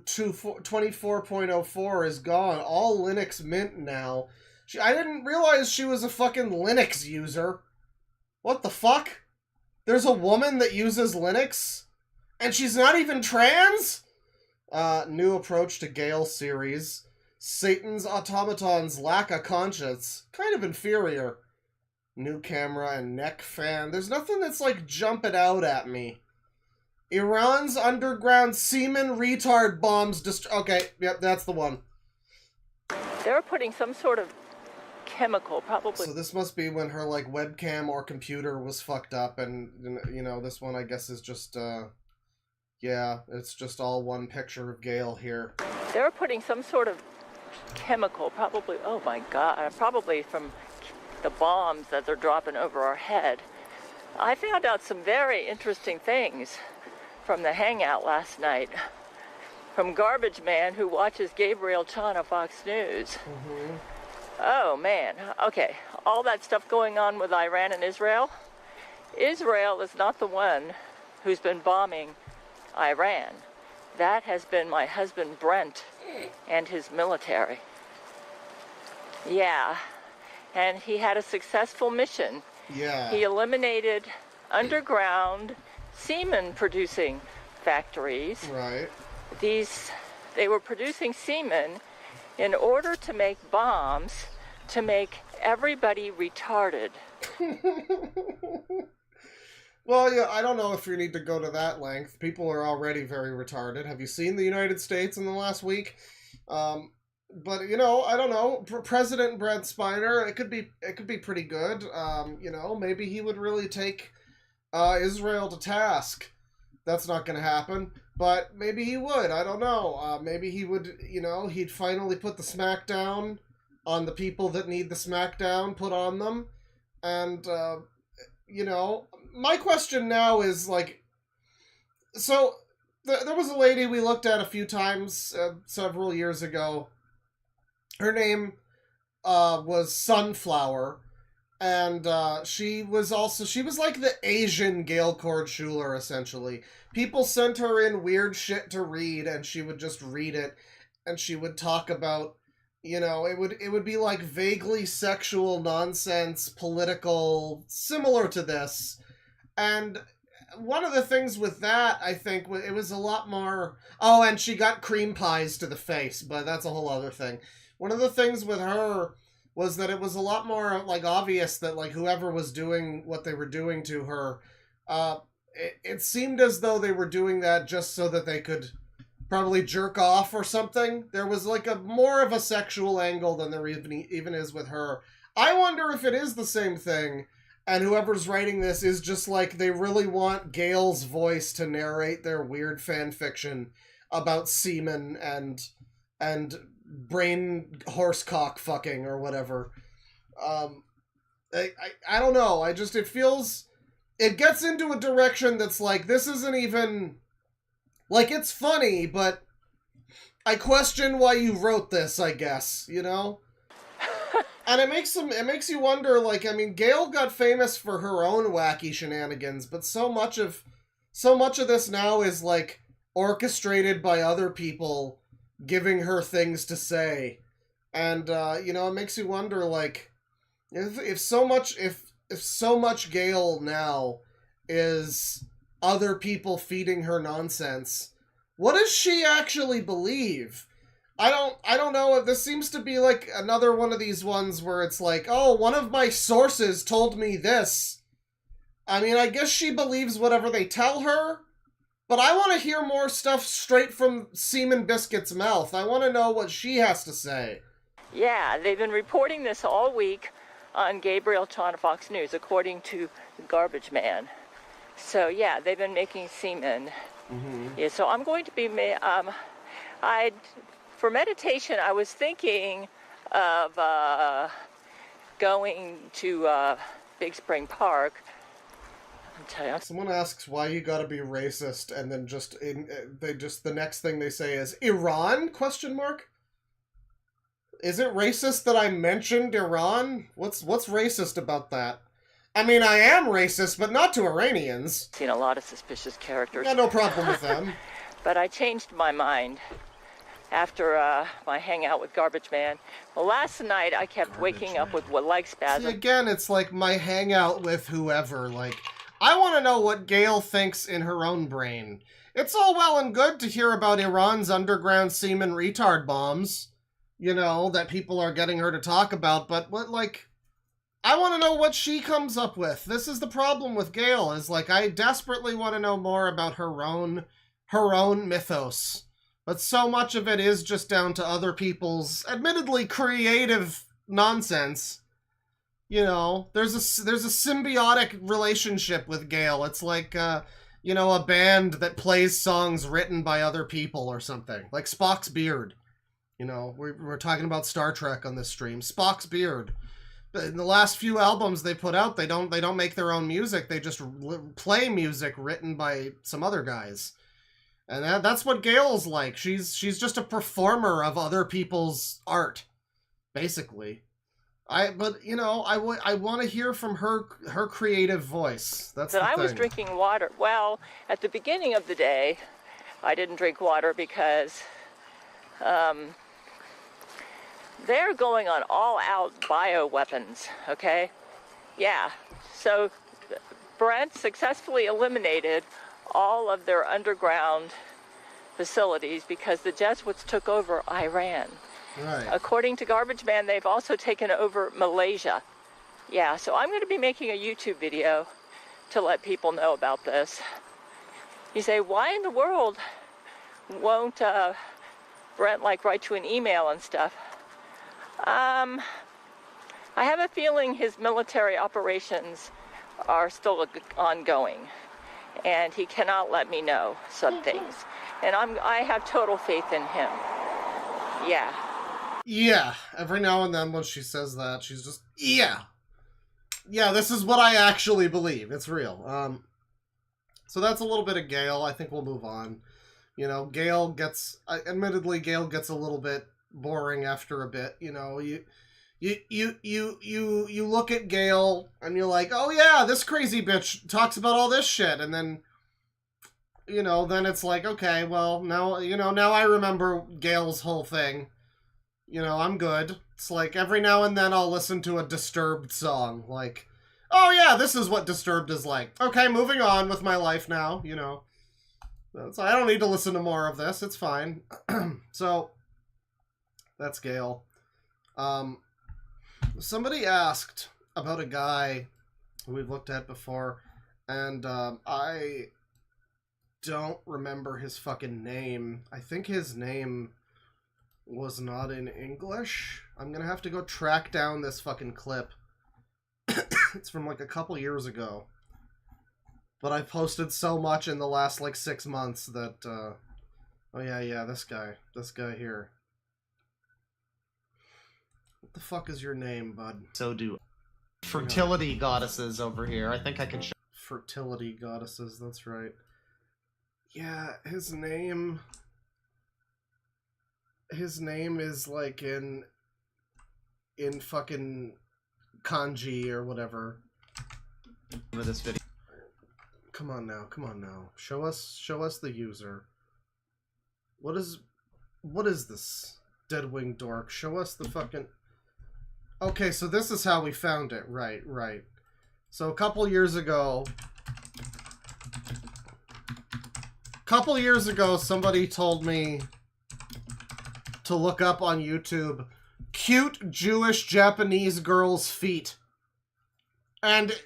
24.04 is gone. All Linux Mint now. I didn't realize she was a fucking Linux user. What the fuck? There's a woman that uses Linux? And she's not even trans? New approach to Gale series. Satan's automatons lack a conscience. Kind of inferior. New camera and neck fan. There's nothing that's jumping out at me. Iran's underground semen retard bombs okay, yep, that's the one. They're putting some sort of chemical, probably. So this must be when her, webcam or computer was fucked up, and, this one, I guess, is just, yeah, it's just all one picture of Gail here. They're putting some sort of chemical, probably, oh my God, probably from the bombs that they're dropping over our head. I found out some very interesting things from the hangout last night from Garbage Man, who watches Gabriel Chan on Fox News. Mm-hmm. Oh man, okay, all that stuff going on with Iran and Israel. Israel is not the one who's been bombing Iran. That has been my husband Brent and his military. Yeah, and he had a successful mission. Yeah. He eliminated underground semen producing factories. Right. They were producing semen in order to make bombs to make everybody retarded. Well, yeah, I don't know if you need to go to that length. People are already very retarded. Have you seen the United States in the last week? But, I don't know. President Brent Spiner, it could be pretty good. Maybe he would really take Israel to task. That's not going to happen. But maybe he would. I don't know. Maybe he would, he'd finally put the smackdown on the people that need the smackdown put on them. And, you know, my question now is, like, so there was a lady we looked at a few times several years ago. Her name was Sunflower, and she was like the Asian Gail Cord Schuler, essentially. People sent her in weird shit to read, and she would just read it, and she would talk about, you know, it would be like vaguely sexual nonsense, political, similar to this. And one of the things with that, I think, it was a lot more... Oh, and she got cream pies to the face, but that's a whole other thing. One of the things with her was that it was a lot more, like, obvious that, like, whoever was doing what they were doing to her, it seemed as though they were doing that just so that they could probably jerk off or something. There was, like, a more of a sexual angle than there even is with her. I wonder if it is the same thing, and whoever's writing this is just, like, they really want Gail's voice to narrate their weird fan fiction about semen and brain horsecock fucking or whatever. I don't know. It gets into a direction that's like, this isn't even, like, it's funny, but I question why you wrote this, I guess, you know? And it makes you wonder, like, I mean, Gail got famous for her own wacky shenanigans, but so much of this now is, like, orchestrated by other people giving her things to say. And, you know, it makes you wonder, like, if so much Gail now is other people feeding her nonsense, what does she actually believe? I don't know. This seems to be like another one of these ones where it's like, oh, one of my sources told me this. I mean, I guess she believes whatever they tell her, but I want to hear more stuff straight from Seaman Biscuit's mouth. I want to know what she has to say. Yeah, they've been reporting this all week on Gabriel Chon of Fox News, according to the Garbage Man. So, yeah, they've been making semen. Mm-hmm. Yeah, so I'm going to be... For meditation, I was thinking of going to Big Spring Park. Someone asks why you gotta be racist, and then the next thing they say is Iran? ? Is it racist that I mentioned Iran? What's racist about that? I mean, I am racist, but not to Iranians. Seen a lot of suspicious characters. Got no problem with them. But I changed my mind after my hangout with Garbage Man. Well, last night I kept waking up with what like spasm. See, again, it's like my hangout with whoever. Like, I want to know what Gail thinks in her own brain. It's all well and good to hear about Iran's underground semen retard bombs, you know, that people are getting her to talk about, but what, like, I want to know what she comes up with. This is the problem with Gail, is like, I desperately want to know more about her own mythos. But so much of it is just down to other people's, admittedly creative nonsense. You know, there's a symbiotic relationship with Gail. It's like, you know, a band that plays songs written by other people or something. Like Spock's beard. You know, we're talking about Star Trek on this stream. Spock's beard. In the last few albums they put out, they don't make their own music. They just play music written by some other guys. And that's what Gail's like. She's just a performer of other people's art, basically. But you know, I want to hear from her creative voice. That's the thing. I was drinking water. Well, at the beginning of the day, I didn't drink water because they're going on all-out bioweapons. Okay, yeah. So Brent successfully eliminated all of their underground facilities because the Jesuits took over Iran. Right. According to Garbage Man, they've also taken over Malaysia. Yeah, so I'm going to be making a YouTube video to let people know about this. You say, why in the world won't Brent write you an email and stuff? I have a feeling his military operations are still ongoing, and he cannot let me know some things. And I have total faith in him. Yeah. Yeah. Every now and then when she says that, she's just, yeah. Yeah, this is what I actually believe. It's real. So that's a little bit of Gale. I think we'll move on. You know, Gale gets... admittedly, Gale gets a little bit boring after a bit. You know, you look at Gale and you're like, oh yeah, this crazy bitch talks about all this shit, and then, you know, then it's like, okay, well, now, you know, now I remember Gale's whole thing. You know, I'm good. It's like every now and then I'll listen to a Disturbed song, like, oh yeah, this is what Disturbed is like. Okay, moving on with my life now, you know. So I don't need to listen to more of this, it's fine. So, that's Gale. Somebody asked about a guy who we've looked at before, and I don't remember his fucking name. I think his name was not in English. I'm gonna have to go track down this fucking clip. It's from like a couple years ago. But I posted so much in the last like 6 months that, oh yeah, this guy here. What the fuck is your name, bud? So do fertility goddesses over here. I think I can show. Fertility goddesses, that's right. Yeah, his name is like in fucking kanji or whatever. For this video. Come on now. Show us the user. What is this? DeadwingDork. Show us the fucking... Okay, so this is how we found it. Right. So a couple years ago, somebody told me to look up on YouTube cute Jewish Japanese girls' feet. And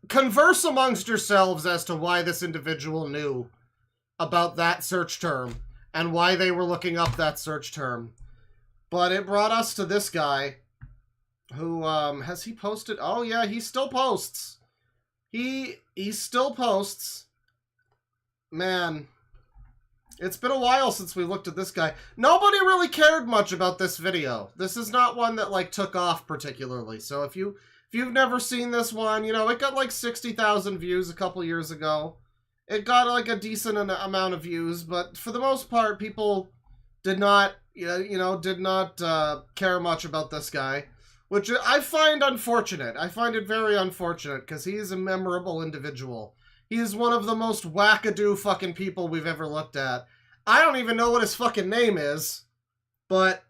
converse amongst yourselves as to why this individual knew about that search term and why they were looking up that search term. But it brought us to this guy who, has he posted? Oh yeah, he still posts. He still posts. Man, it's been a while since we looked at this guy. Nobody really cared much about this video. This is not one that, like, took off particularly. So if you've never seen this one, you know, it got like 60,000 views a couple years ago. It got like a decent amount of views, but for the most part, people did not, care much about this guy, which I find unfortunate. I find it very unfortunate because he is a memorable individual. He is one of the most wackadoo fucking people we've ever looked at. I don't even know what his fucking name is, but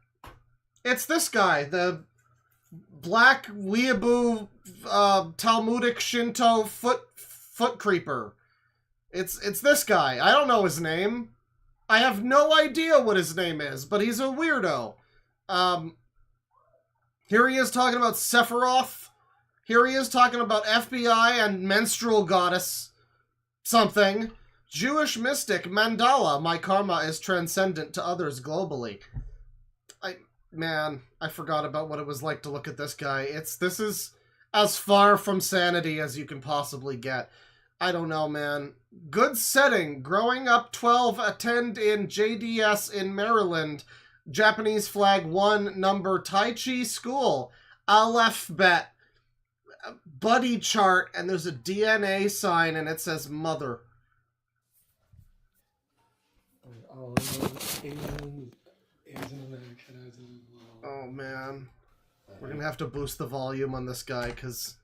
it's this guy, the Black Weeaboo Talmudic Shinto foot creeper. It's this guy. I don't know his name. I have no idea what his name is, but he's a weirdo. Here he is talking about Sephiroth. Here he is talking about FBI and menstrual goddess something. Jewish mystic Mandala. My karma is transcendent to others globally. Man, I forgot about what it was like to look at this guy. This is as far from sanity as you can possibly get. I don't know, man. Good setting. Growing up 12, attend in JDS in Maryland. Japanese flag 1 number Tai Chi school. Aleph bet. Buddy chart, and there's a DNA sign, and it says mother. Oh man, we're gonna have to boost the volume on this guy because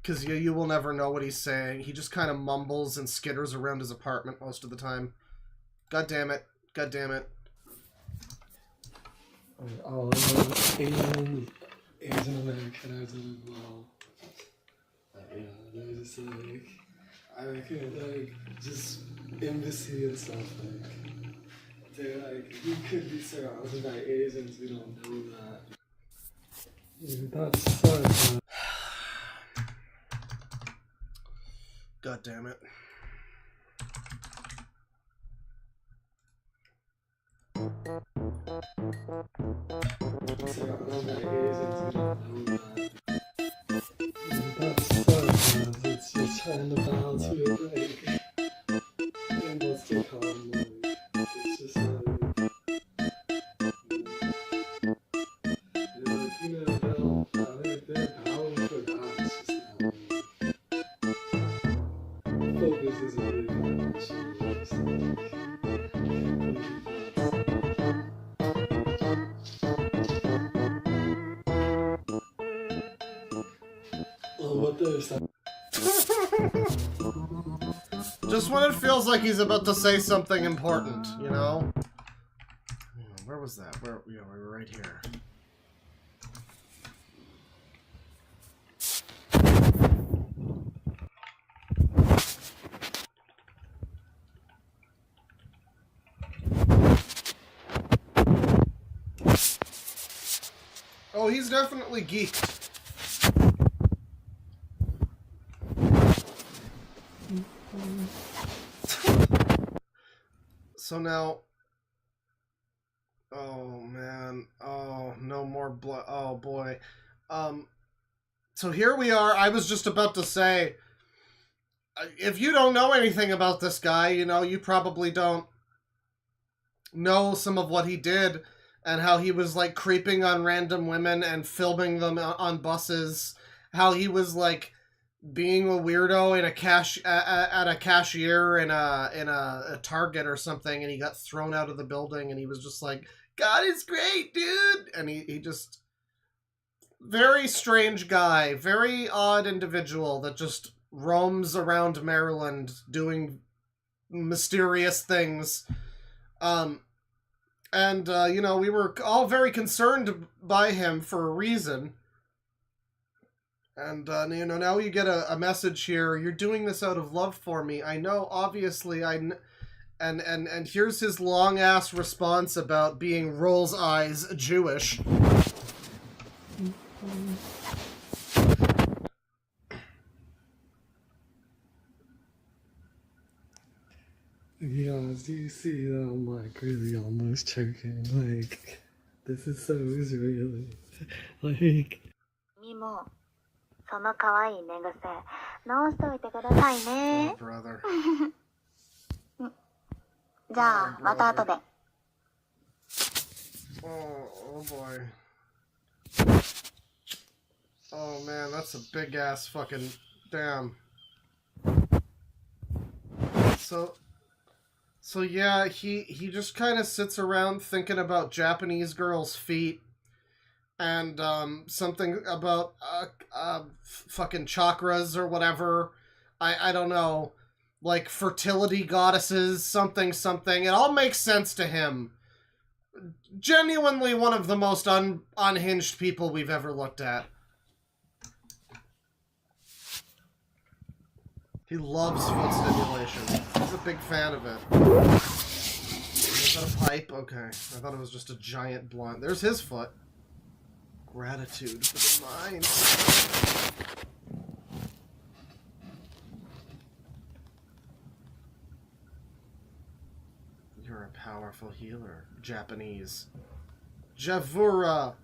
you will never know what he's saying. He just kind of mumbles and skitters around his apartment most of the time. God damn it! God damn it! Asian Americanized as well. Yeah, they're just like, I could like just embassy and stuff like. They're like, you could be surrounded by Asians, we don't know that. Yeah, that's fun. God damn it. Surrounded by Asians, we don't know that. Yeah, that's fun, man. It's just trying to balance your like, and what's to come, like, it's just like, they're bound for God's Oh, what the is that? Just when it feels like he's about to say something important, you know? Where was that? Where? Yeah, we were right here. Oh, he's definitely geeked. So now... Oh, man. Oh, no more blood. Oh, boy. So here we are. I was just about to say, if you don't know anything about this guy, you know, you probably don't know some of what he did and how he was, like, creeping on random women and filming them on buses. How he was, like, being a weirdo in a at a cashier in a Target or something, and he got thrown out of the building, and he was just like, God is great, dude! And he just... Very strange guy. Very odd individual that just roams around Maryland doing mysterious things. You know, we were all very concerned by him for a reason. And, you know, now you get a message here. You're doing this out of love for me. I know, obviously, and here's his long-ass response about being Roll's eyes Jewish. Yeah, do you see that I'm like really almost choking? Like, this is so Israeli. Like... 君もその可愛い寝癖直しといてくださいね。 Oh, brother. じゃあまた後で。 Oh boy. Oh man, that's a big ass fucking damn. So yeah, he just kind of sits around thinking about Japanese girls' feet and something about fucking chakras or whatever. I don't know, like fertility goddesses, something. It all makes sense to him. Genuinely one of the most unhinged people we've ever looked at. He loves foot stimulation. He's a big fan of it. Is that a pipe? Okay. I thought it was just a giant blunt. There's his foot. Gratitude for the mind. You're a powerful healer. Japanese. Javura.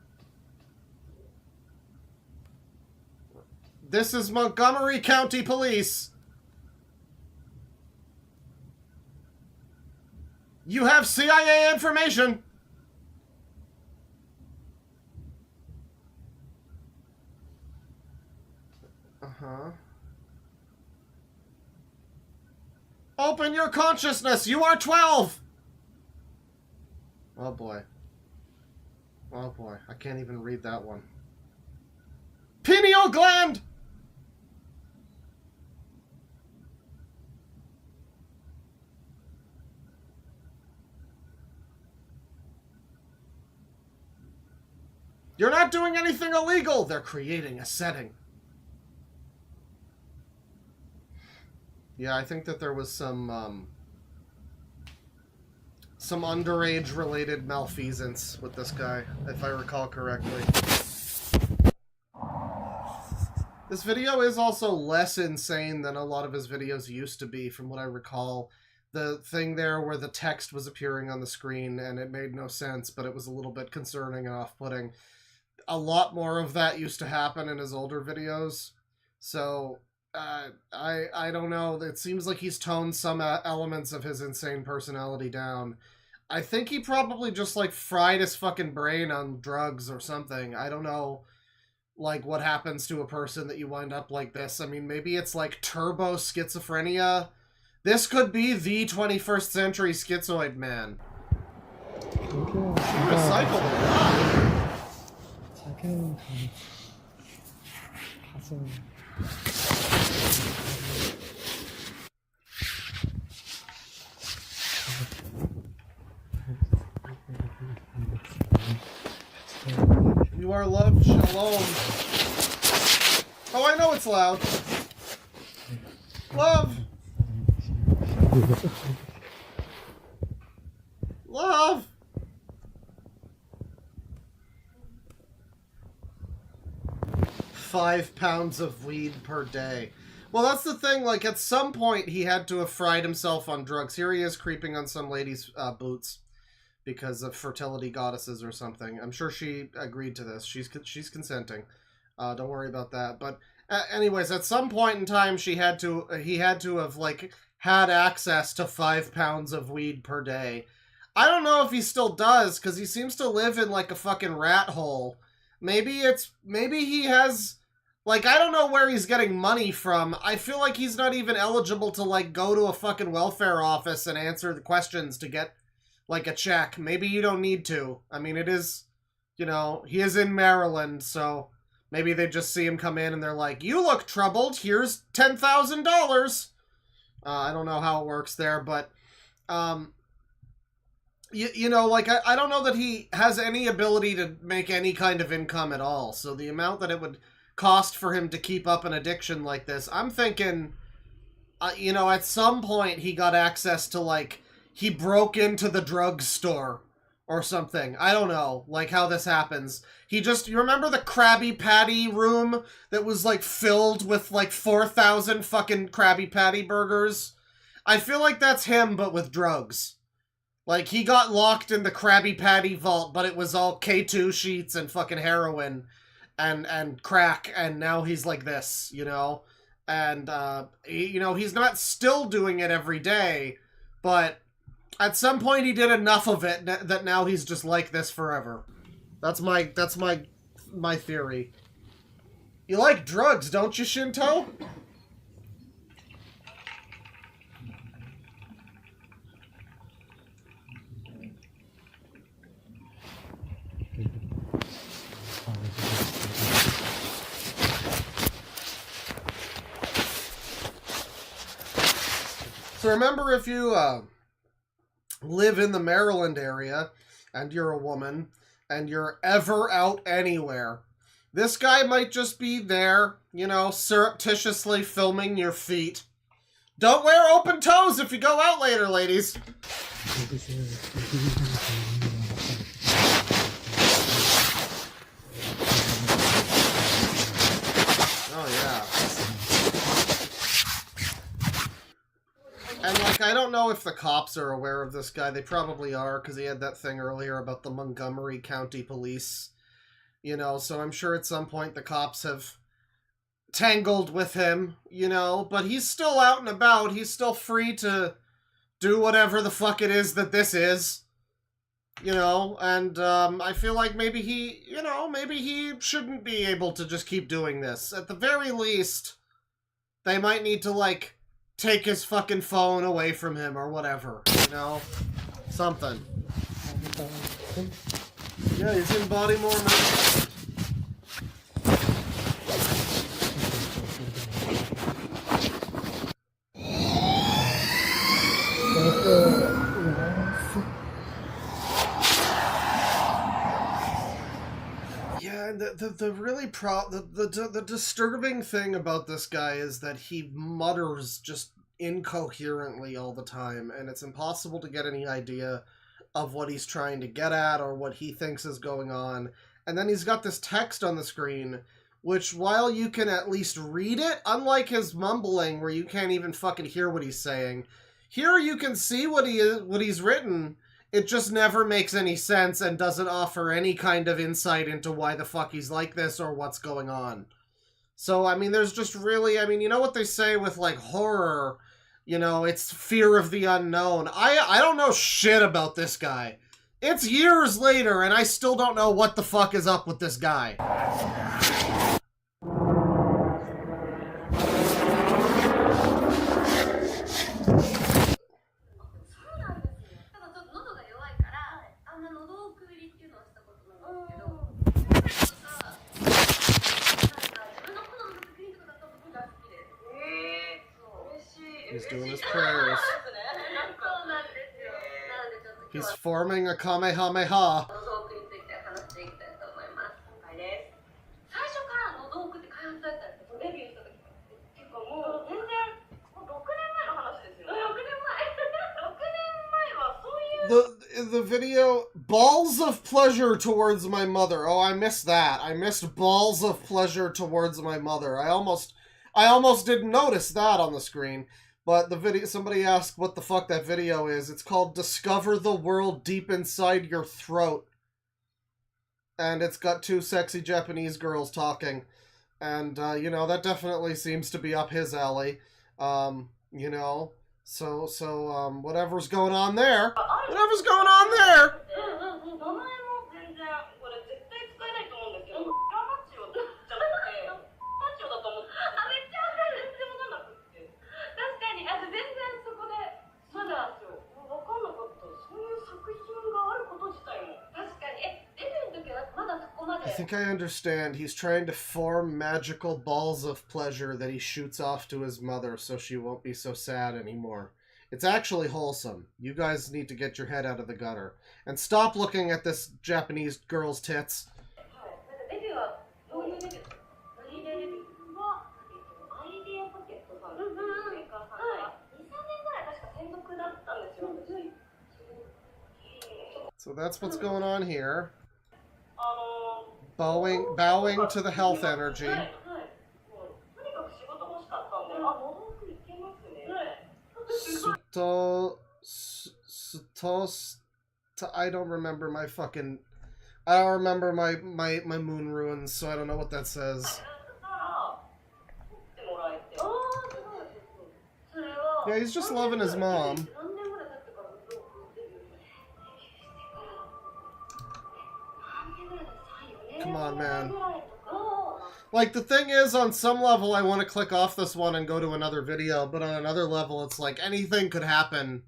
This is Montgomery County Police. You have CIA information. Uh-huh. Open your consciousness. You are 12. Oh boy. Oh boy. I can't even read that one. Pineal gland. You're not doing anything illegal! They're creating a setting. Yeah, I think that there was some underage-related malfeasance with this guy, if I recall correctly. This video is also less insane than a lot of his videos used to be, from what I recall. The thing there where the text was appearing on the screen, and it made no sense, but it was a little bit concerning and off-putting. A lot more of that used to happen in his older videos, so I don't know. It seems like he's toned some elements of his insane personality down. I think he probably just like fried his fucking brain on drugs or something. I don't know, like what happens to a person that you wind up like this. I mean, maybe it's like turbo schizophrenia This could be the 21st century schizoid man. Recycled a lot. You are loved, shalom. Oh, I know it's loud. Love. Love. £5 of weed per day. Well, that's the thing, like, at some point he had to have fried himself on drugs. Here he is creeping on some lady's boots because of fertility goddesses or something. I'm sure she agreed to this. She's consenting. Don't worry about that. But anyways, at some point in time, he had to have, like, had access to £5 of weed per day. I don't know if he still does, because he seems to live in, like, a fucking rat hole. Maybe he has, like, I don't know where he's getting money from. I feel like he's not even eligible to, like, go to a fucking welfare office and answer the questions to get, like, a check. Maybe you don't need to. I mean, it is, you know, he is in Maryland, so maybe they just see him come in and they're like, you look troubled, here's $10,000. I don't know how it works there, but, you know, like, I don't know that he has any ability to make any kind of income at all. So the amount that it would cost for him to keep up an addiction like this, I'm thinking, you know, at some point he got access to, like, he broke into the drugstore or something. I don't know, like, how this happens. You remember the Krabby Patty room that was, like, filled with, like, 4,000 fucking Krabby Patty burgers? I feel like that's him, but with drugs. Like, he got locked in the Krabby Patty vault, but it was all K2 sheets and fucking heroin and crack, and now he's like this, you know? And, you know, he's not still doing it every day, but at some point he did enough of it that now he's just like this forever. That's my theory. You like drugs, don't you, Shinto? So remember, if you live in the Maryland area and you're a woman and you're ever out anywhere, this guy might just be there, you know, surreptitiously filming your feet. Don't wear open toes if you go out later, ladies. Oh, yeah. And, like, I don't know if the cops are aware of this guy. They probably are, because he had that thing earlier about the Montgomery County Police. You know, so I'm sure at some point the cops have tangled with him, you know, but he's still out and about. He's still free to do whatever the fuck it is that this is, you know, and I feel like maybe he shouldn't be able to just keep doing this. At the very least, they might need to, like, take his fucking phone away from him or whatever, you know? Something. Yeah, he's in Baltimore, man. Yeah, and the really the disturbing thing about this guy is that he mutters just incoherently all the time, and it's impossible to get any idea of what he's trying to get at or what he thinks is going on. And then he's got this text on the screen, which, while you can at least read it, unlike his mumbling where you can't even fucking hear what he's saying, here you can see what he's written. It just never makes any sense and doesn't offer any kind of insight into why the fuck he's like this or what's going on. So, I mean, there's just really, I mean, you know what they say with, like, horror, you know, it's fear of the unknown. I don't know shit about this guy. It's years later, and I still don't know what the fuck is up with this guy. He's doing his prayers. He's forming a Kamehameha. The video, balls of pleasure towards my mother. Oh, I missed that. I missed balls of pleasure towards my mother. I almost didn't notice that on the screen. But the video, somebody asked what the fuck that video is. It's called Discover the World Deep Inside Your Throat. And it's got two sexy Japanese girls talking. And, you know, that definitely seems to be up his alley. You know, so, whatever's going on there. Whatever's going on there. I think I understand. He's trying to form magical balls of pleasure that he shoots off to his mother so she won't be so sad anymore. It's actually wholesome. You guys need to get your head out of the gutter. And stop looking at this Japanese girl's tits. So that's what's going on here. Bowing to the health energy. I don't remember my fucking... I don't remember my moon ruins, so I don't know what that says. Yeah, he's just loving his mom. Come on, man. Like, the thing is, on some level, I want to click off this one and go to another video, but on another level, it's like anything could happen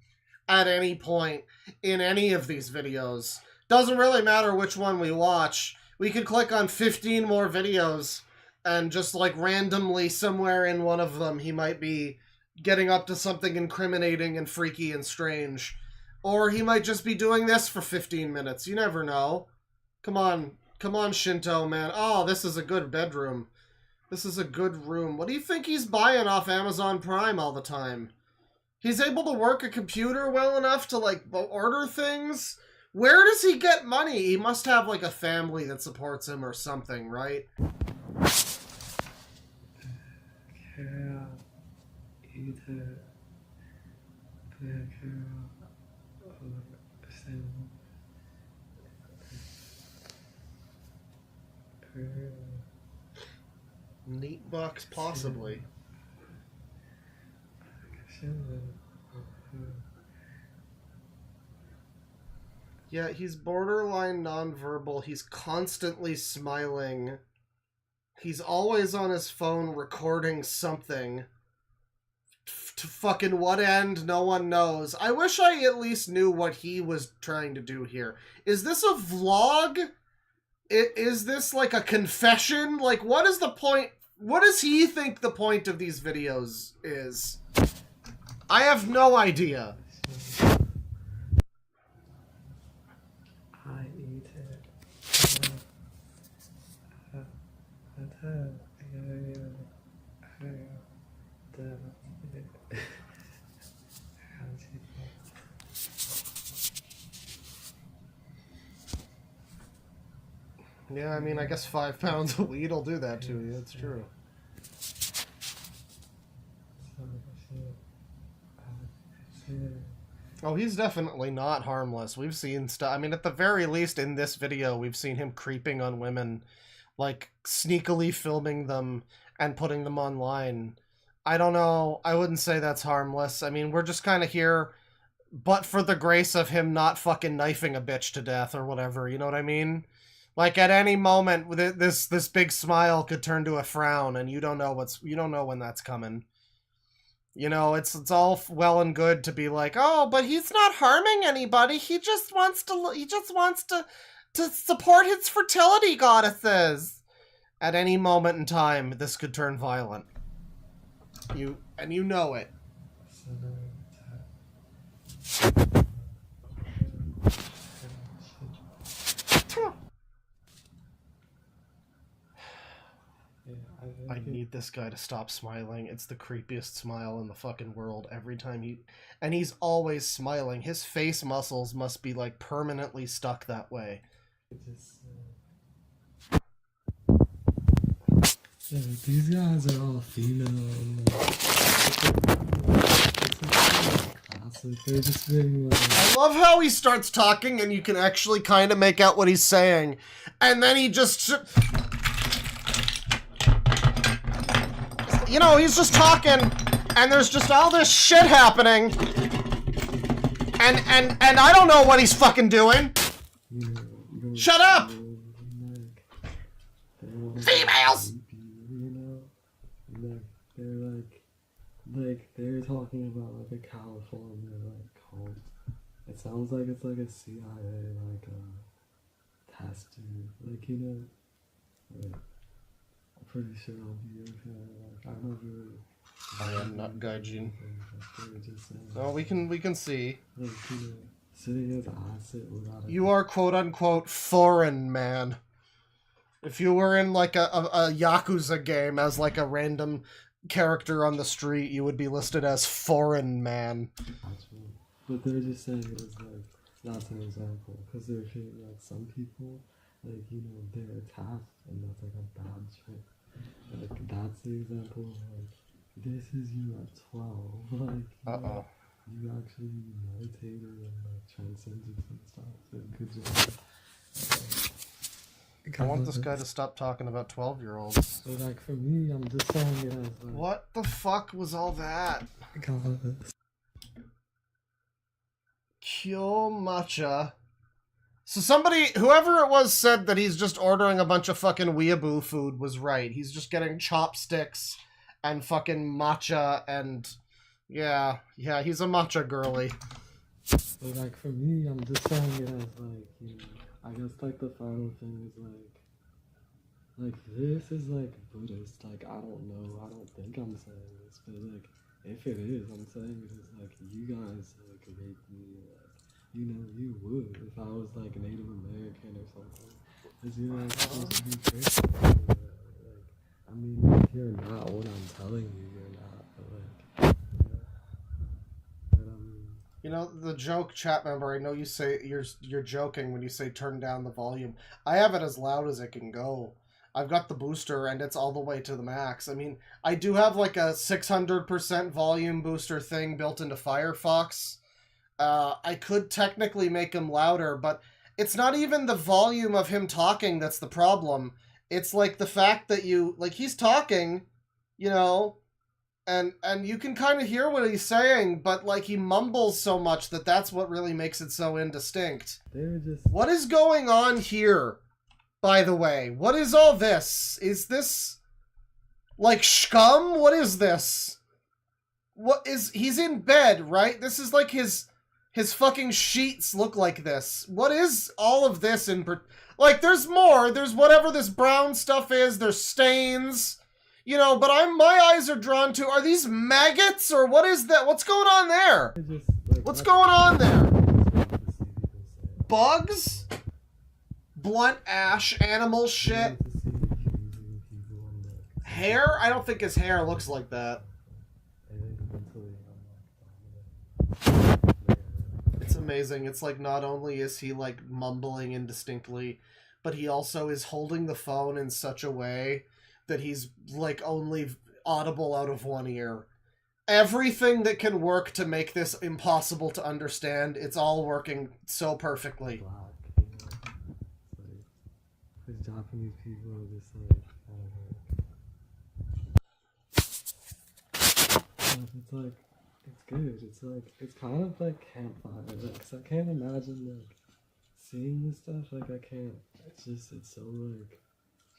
at any point in any of these videos. Doesn't really matter which one we watch. We could click on 15 more videos, and just, like, randomly somewhere in one of them, he might be getting up to something incriminating and freaky and strange. Or he might just be doing this for 15 minutes. You never know. Come on. Come on, Shinto, man. Oh, this is a good bedroom. This is a good room. What do you think he's buying off Amazon Prime all the time? He's able to work a computer well enough to, like, order things? Where does he get money? He must have, like, a family that supports him or something, right? Neat box, possibly. Yeah, he's borderline nonverbal. He's constantly smiling. He's always on his phone recording something. To fucking what end, no one knows. I wish I at least knew what he was trying to do here. Is this a vlog? Is this like a confession? Like, what is the point? What does he think the point of these videos is? I have no idea. I eat Yeah, I mean, I guess 5 pounds of weed will do that to you. It's true. Oh, he's definitely not harmless. We've seen stuff. I mean, at the very least in this video, we've seen him creeping on women, like sneakily filming them and putting them online. I don't know. I wouldn't say that's harmless. I mean, we're just kind of here, but for the grace of him not fucking knifing a bitch to death or whatever. You know what I mean? Like, at any moment, this big smile could turn to a frown, and you don't know when that's coming. You know, it's all well and good to be like, oh, but he's not harming anybody. He just wants to support his fertility goddesses. At any moment in time, this could turn violent. You know it. I need this guy to stop smiling. It's the creepiest smile in the fucking world every time and he's always smiling. His face muscles must be like permanently stuck that way. Yeah, these guys are all female. And, classic. They're just being like... I love how he starts talking and you can actually kind of make out what he's saying. And then he just... You know, he's just talking, and there's just all this shit happening. And I don't know what he's fucking doing. Shut up! Females! They're talking about like a California cult. It sounds like it's like a CIA test tube, I'm pretty sure I'll be okay. I'm not really. I am not gaijin. No, we can see. Sitting as acid without. You are quote unquote foreign man. If you were in like a Yakuza game as like a random character on the street, you would be listed as foreign man. But they're just saying it as that's an example, because they're saying some people they're attacked and that's a bad trip. That's the example of this is you at 12. You actually meditated and transcended and stuff. So good job. I want this guy to stop talking about 12-year-olds. So for me, I'm just saying it as what the fuck was all that? Kyo matcha. So whoever it was said that he's just ordering a bunch of fucking weeaboo food was right. He's just getting chopsticks and fucking matcha and... Yeah, he's a matcha girly. So for me, I'm just saying it as I guess the final thing is this is Buddhist. I don't know. I don't think I'm saying this, but if it is, I'm saying it is you guys make me you would if I was Native American or something. Cause you're supposed to be Christian. I mean, if you're not what I'm telling you, you're not. You know, the joke, chat member, I know you say you're joking when you say turn down the volume. I have it as loud as it can go. I've got the booster and it's all the way to the max. I mean, I do have a 600% volume booster thing built into Firefox. I could technically make him louder, but it's not even the volume of him talking that's the problem. It's the fact that he's talking, and you can kind of hear what he's saying, but he mumbles so much that's what really makes it so indistinct. What is going on here, by the way? What is all this? Is this scum? What is this? He's in bed, right? This is his fucking sheets look like this. What is all of this there's more. There's whatever this brown stuff is. There's stains. But my eyes are drawn to, are these maggots or what is that? What's going on there? What's going on there? Bugs? Blunt ash, animal shit. Hair? I don't think his hair looks like that. It's amazing. It's not only is he mumbling indistinctly, but he also is holding the phone in such a way that he's only audible out of one ear. Everything that can work to make this impossible to understand, it's all working so perfectly. These Japanese people are just it's good. It's kind of campfire. Cause I can't imagine seeing this stuff. I can't. It's so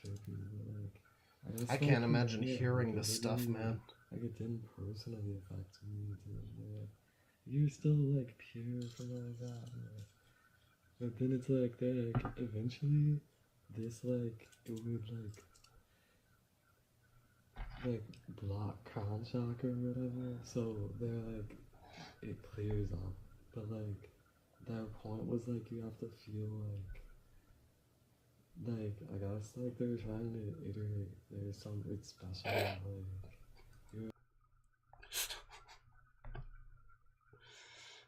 trippy. But, I can't imagine hearing this stuff, man. It didn't personally affect me. You're still pure from that. But then it's eventually this it would like block crown chakra or whatever, so they're like it clears up. But like their point was like you have to feel like I guess like they're trying to iterate there's something special like you're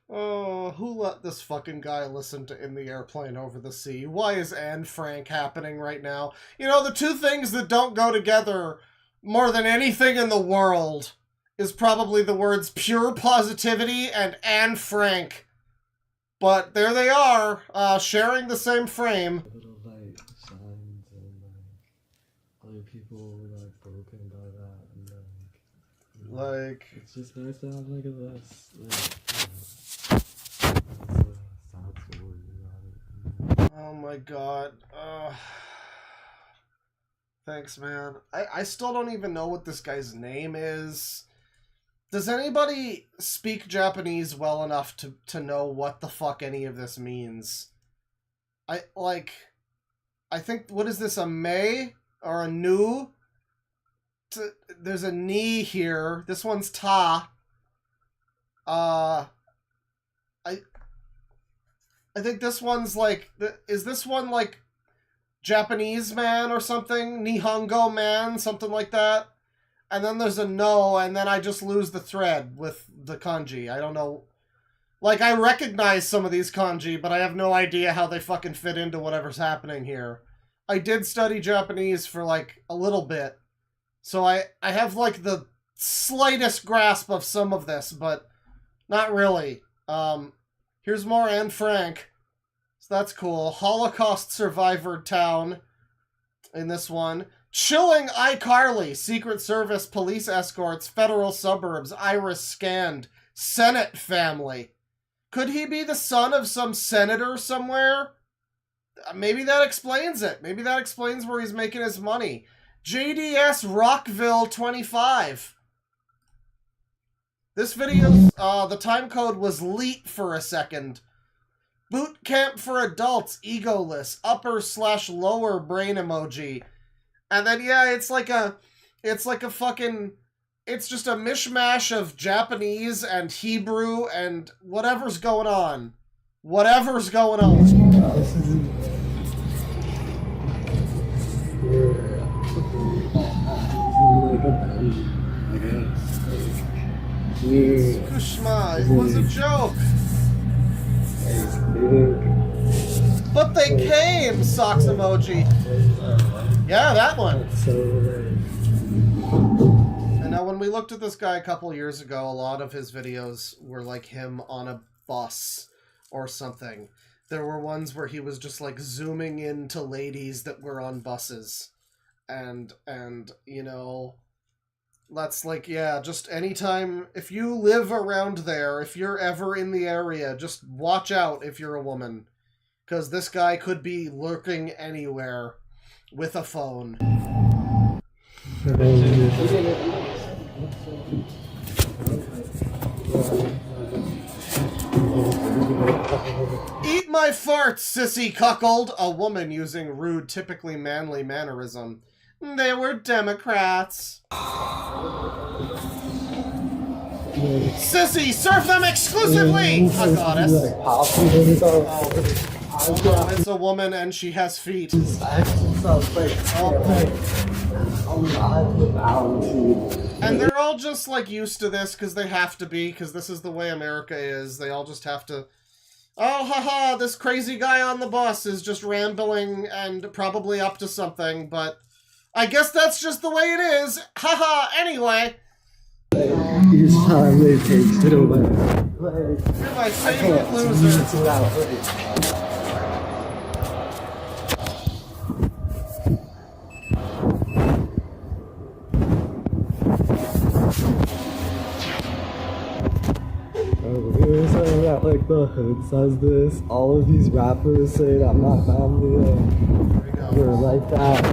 Oh, who let this fucking guy listen to In the Airplane Over the Sea? Why is Anne Frank happening right now? You know, the two things that don't go together more than anything in the world is probably the words pure positivity and Anne Frank. But there they are, sharing the same frame. little light shines and like other people were like broken by that and like it's just nice to have like a less like oh my god. Thanks, man. I still don't even know what this guy's name is. Does anybody speak Japanese well enough to know what the fuck any of this means? I think, what is this, a mei or a nu? There's a ni here. This one's ta. I think this one's like, is this one like Japanese man or something? Nihongo man, something like that. And then there's a no, and then I just lose the thread with the kanji. I don't know. Like, I recognize some of these kanji, but I have no idea how they fucking fit into whatever's happening here. I did study Japanese for like a little bit, so I have like the slightest grasp of some of this, but not really. Here's more Anne Frank. So that's cool. Holocaust survivor town in this one. Chilling iCarly. Secret Service, police escorts, federal suburbs, iris scanned. Senate family. Could he be the son of some senator somewhere? Maybe that explains it. Maybe that explains where he's making his money. JDS Rockville 25. This video, the time code was leet for a second. Boot camp for adults, egoless, upper/lower brain emoji. And then, yeah, it's like a fucking, it's just a mishmash of Japanese and Hebrew and whatever's going on. Whatever's going on. Kushma, it was a joke. But they came, socks emoji. Yeah, that one. And now when we looked at this guy a couple years ago, a lot of his videos were like him on a bus or something. There were ones where he was just like zooming into ladies that were on buses. And you know, that's like, yeah, just anytime, if you live around there, if you're ever in the area, just watch out if you're a woman. Because this guy could be lurking anywhere with a phone. Eat my farts, sissy cuckold! A woman using rude, typically manly mannerism. They were Democrats. Sissy, serve them exclusively! A goddess. Oh, it's a woman and she has feet. And they're all just like used to this because they have to be, because this is the way America is. They all just have to, oh haha, this crazy guy on the bus is just rambling and probably up to something, but I guess that's just the way it is. Haha, anyway. Each time they take it away. You're my favorite loser. We were saying that like the hood says this. All of these rappers say that my family were like that.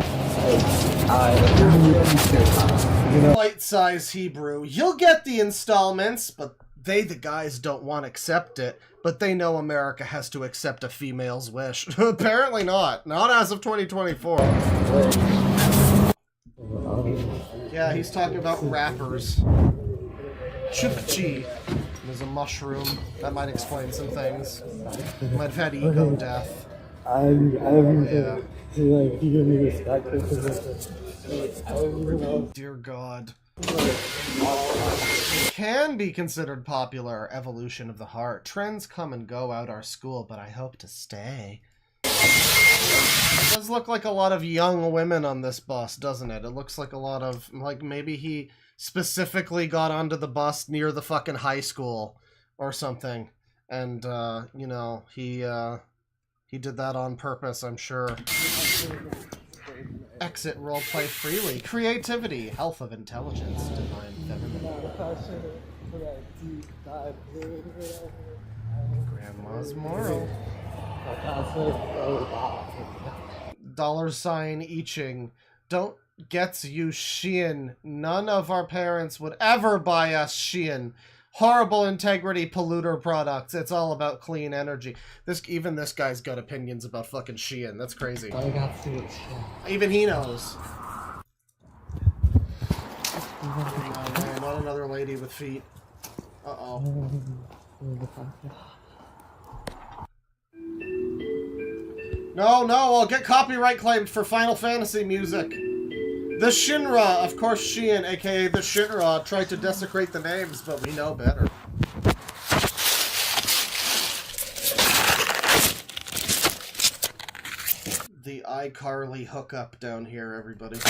Light size Hebrew. You'll get the installments, but they, the guys, don't want to accept it. But they know America has to accept a female's wish. Apparently not. Not as of 2024. Yeah, he's talking about rappers. Chukchi is a mushroom. That might explain some things. Might have had ego death. Yeah. Dear God. It can be considered popular. Evolution of the heart. Trends come and go out our school, but I hope to stay. It does look like a lot of young women on this bus, doesn't it? It looks like a lot of, like, maybe he specifically got onto the bus near the fucking high school or something. And, you know, he did that on purpose, I'm sure. Exit roleplay freely. Creativity. Health of intelligence. Divine feminine. Grandma's moral. $sign Iching. Don't gets you Shein. None of our parents would ever buy us Shein. Horrible integrity polluter products. It's all about clean energy. Even this guy's got opinions about fucking Shein. That's crazy. Even he knows. Oh man, not another lady with feet. Uh-oh. No, I'll get copyright claimed for Final Fantasy music. The Shinra, of course Shein, aka the Shinra, tried to desecrate the names, but we know better. The iCarly hookup down here, everybody.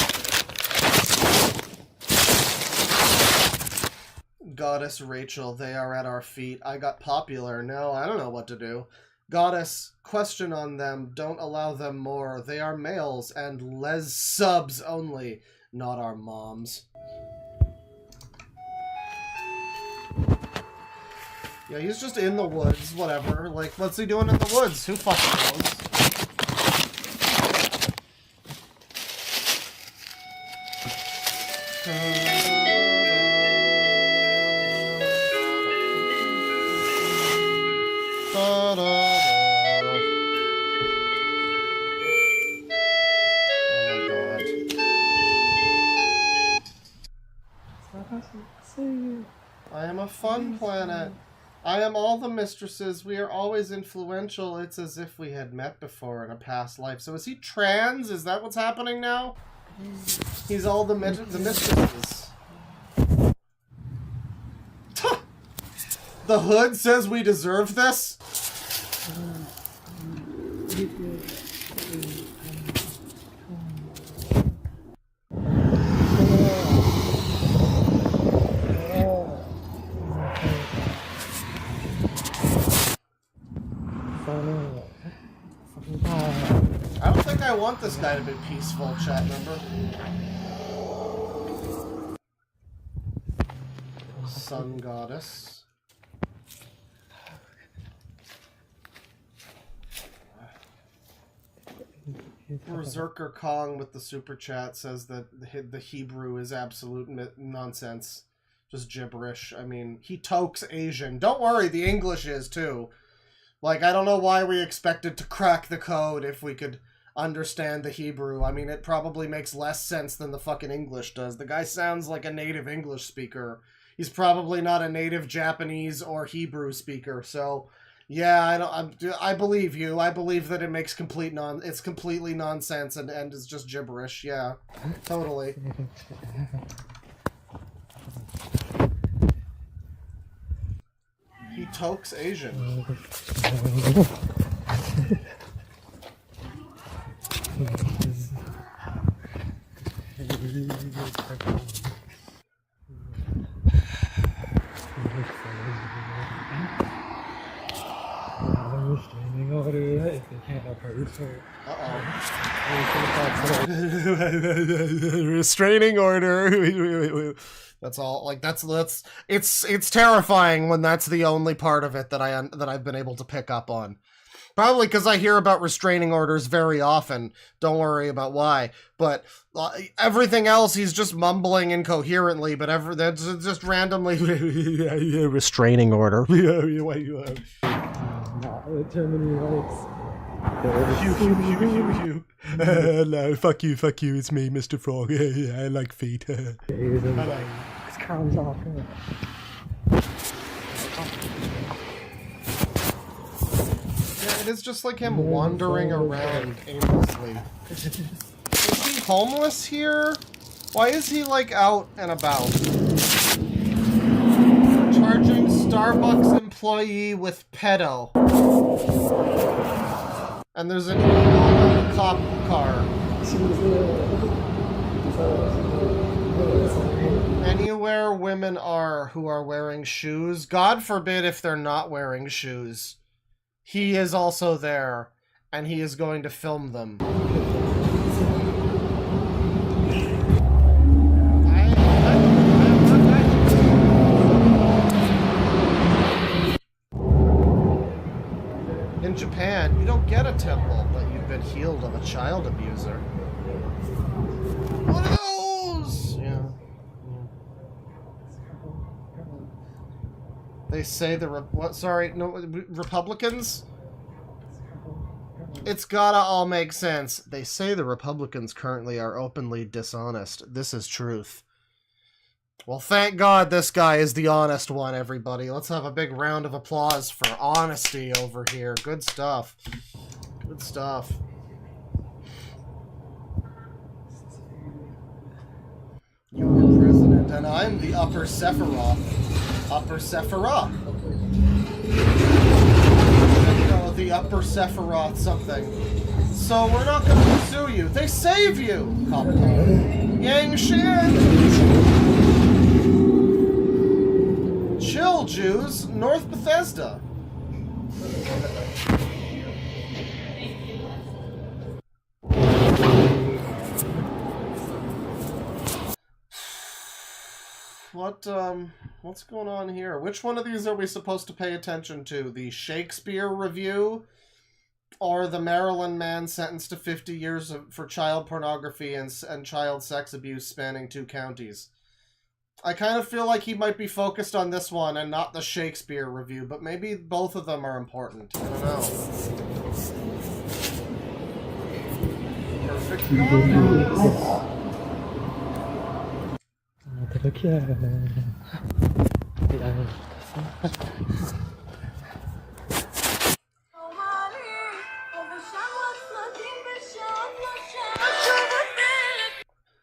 Goddess Rachel, they are at our feet. I got popular. No, I don't know what to do. Goddess, question on them. Don't allow them more. They are males and les subs only, not our moms. Yeah, he's just in the woods, whatever. Like, what's he doing in the woods? Who fucking knows? I am a fun planet. I am all the mistresses. We are always influential. It's as if we had met before in a past life. So is he trans? Is that what's happening now? He's all the mistresses. The hood says we deserve this? I don't think I want this guy to be peaceful, chat member. Sun Goddess. Berserker Kong with the super chat says that the Hebrew is absolute nonsense. Just gibberish. I mean, he tokes Asian. Don't worry, the English is too. Like, I don't know why we expected to crack the code if we could understand the Hebrew. I mean, it probably makes less sense than the fucking English does. The guy sounds like a native English speaker. He's probably not a native Japanese or Hebrew speaker. So, yeah, I believe you. I believe that it makes it's completely nonsense and it's just gibberish. Yeah, totally. He tokes Asian. Restraining order. That's all. Like it's terrifying when that's the only part of it that I've been able to pick up on. Probably because I hear about restraining orders very often. Don't worry about why. But everything else, he's just mumbling incoherently. But that's just randomly restraining order. Germany likes. No, fuck you, it's me, Mr. Frog. Yeah, I like feet. His comes off. Yeah, it is just like him wandering around aimlessly. Is he homeless here? Why is he like out and about? Charging Starbucks employee with pedo. And there's an evil cop car. Anywhere women are who are wearing shoes, God forbid if they're not wearing shoes, he is also there, and he is going to film them. In Japan, you don't get a temple that you've been healed of a child abuser. What are those? Yeah. They say the Republicans? It's gotta all make sense. They say the Republicans currently are openly dishonest. This is truth. Well, thank God this guy is the honest one, everybody. Let's have a big round of applause for honesty over here. Good stuff. Good stuff. You're president, and I'm the Upper Sephiroth. Upper Sephiroth. No, the Upper Sephiroth something. So we're not going to pursue you. They save you! Yang Shin! Chill, Jews. North Bethesda. What's going on here? Which one of these are we supposed to pay attention to? The Shakespeare review? Or the Maryland man sentenced to 50 years for child pornography and child sex abuse spanning 2 counties? I kind of feel like he might be focused on this one and not the Shakespeare review, but maybe both of them are important. I don't know. Perfect balance.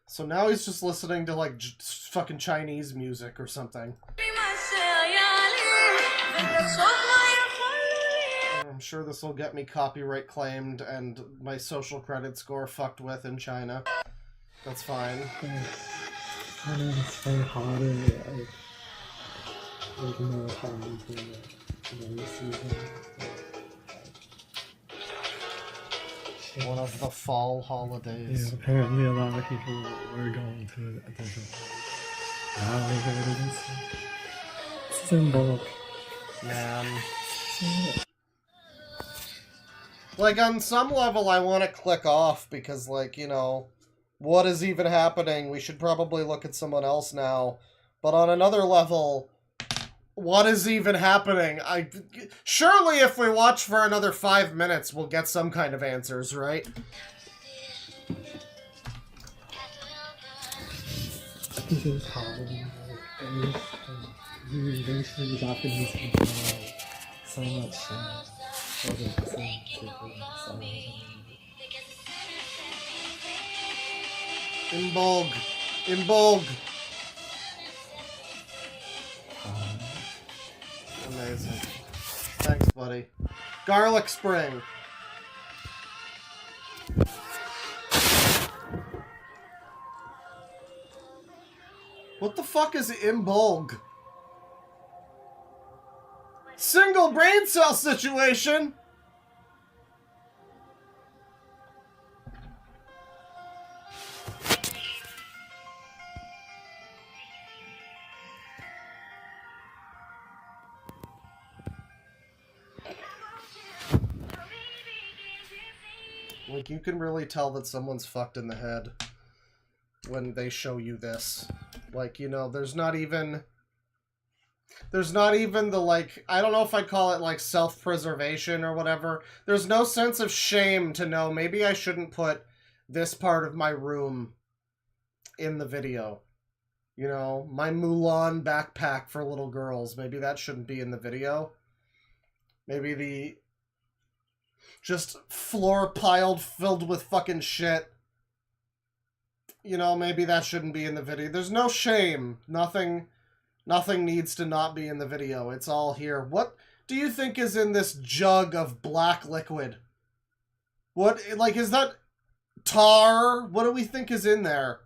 So now he's just listening to like fucking Chinese music or something. I'm sure this will get me copyright claimed and my social credit score fucked with in China. That's fine. It's very hard. I don't know how to season. One of the fall holidays. Yeah, apparently a lot of people were going to a different symbol. Man. Like, on some level, I want to click off because, like, you know, what is even happening? We should probably look at someone else now. But on another level, what is even happening? Surely if we watch for another 5 minutes, we'll get some kind of answers, right? This is hard. Eventually Japanese people are so much Imbolg. Imbolg. Amazing. Thanks, buddy. Garlic Spring. What the fuck is Imbolg? Single brain cell situation? Like, you can really tell that someone's fucked in the head when they show you this. Like, you know, there's not even the, like, I don't know if I'd call it, like, self-preservation or whatever. There's no sense of shame to know maybe I shouldn't put this part of my room in the video. You know, my Mulan backpack for little girls. Maybe that shouldn't be in the video. Maybe the just floor piled filled with fucking shit. You know, maybe that shouldn't be in the video. There's no shame. Nothing needs to not be in the video. It's all here. What do you think is in this jug of black liquid? What, like, is that tar? What do we think is in there?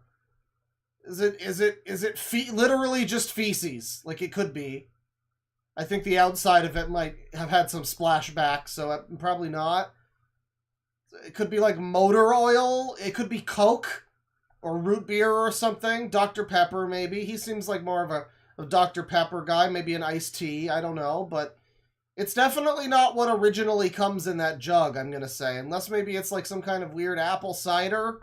Is it literally just feces? Like, it could be. I think the outside of it might have had some splashback, so probably not. It could be like motor oil. It could be Coke or root beer or something. Dr. Pepper, maybe. He seems like more of a Dr. Pepper guy. Maybe an iced tea. I don't know, but it's definitely not what originally comes in that jug, I'm gonna say. Unless maybe it's like some kind of weird apple cider.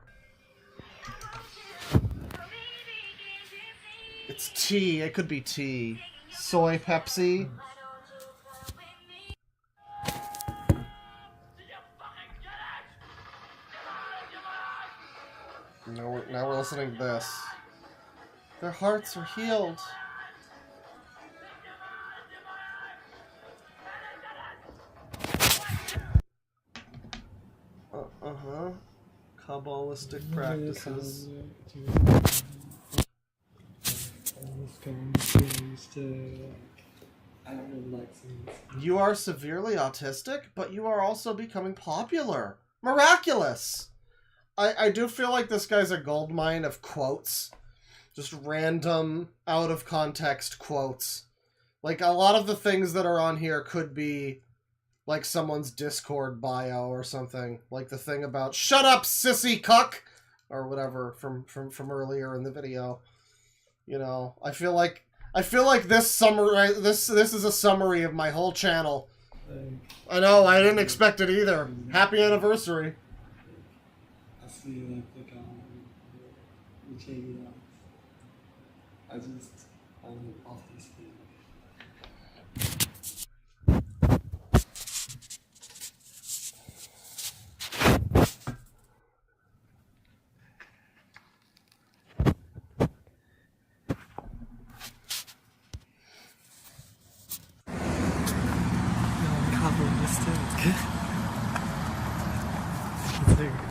It's tea. It could be tea. Soy Pepsi. Now we're listening to this. Their hearts are healed. Uh-huh. Kabbalistic practices. You are severely autistic, but you are also becoming popular. Miraculous! I do feel like this guy's a goldmine of quotes. Just random, out-of-context quotes. Like, a lot of the things that are on here could be like someone's Discord bio or something. Like the thing about, shut up, sissy cuck! Or whatever from earlier in the video. You know, I feel like this summary, this is a summary of my whole channel. I know, I didn't expect it either. Happy anniversary. I see like the shady eyes. I just off this thing.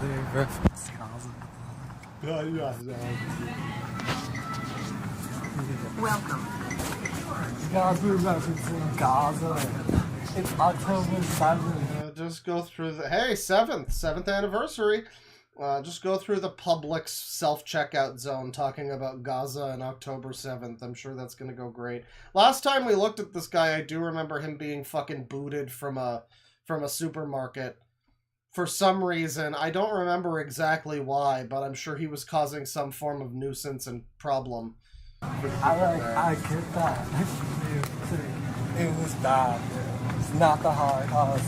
They reference Gaza. Welcome. Guys, we're referencing Gaza. It's October 7th. Just go through the... Hey, 7th anniversary. Just go through the Publix self-checkout zone talking about Gaza on October 7th. I'm sure that's going to go great. Last time we looked at this guy, I do remember him being fucking booted from a supermarket. For some reason, I don't remember exactly why, but I'm sure he was causing some form of nuisance and problem. I get that. It was bad. It's not the Holocaust.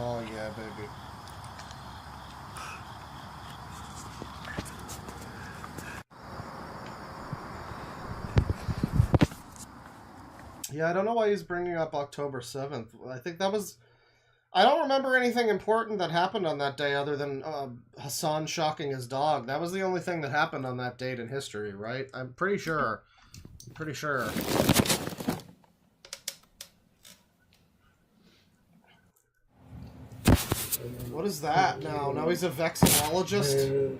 Oh yeah, baby. Yeah, I don't know why he's bringing up October 7th. I think that was... I don't remember anything important that happened on that day other than Hassan shocking his dog. That was the only thing that happened on that date in history, right? I'm pretty sure. Pretty sure. What is that now? Now he's a vexillologist?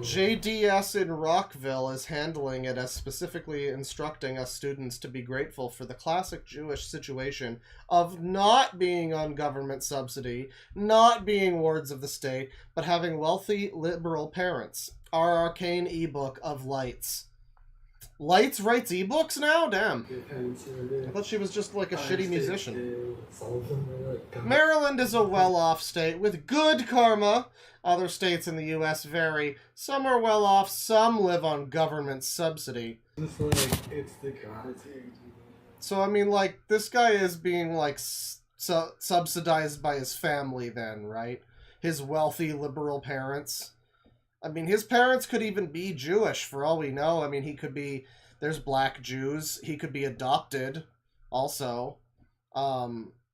JDS in Rockville is handling it as specifically instructing us students to be grateful for the classic Jewish situation of not being on government subsidy, not being wards of the state, but having wealthy liberal parents. Our arcane ebook of Lights. Lights writes ebooks now? Damn. I thought she was just like a shitty musician. Maryland is a well-off state with good karma. Other states in the U.S. vary. Some are well-off, some live on government subsidy. Just like, it's the gratitude. So, I mean, like, this guy is being, like, subsidized by his family then, right? His wealthy liberal parents. I mean, his parents could even be Jewish, for all we know. I mean, he could be... There's black Jews. He could be adopted, also.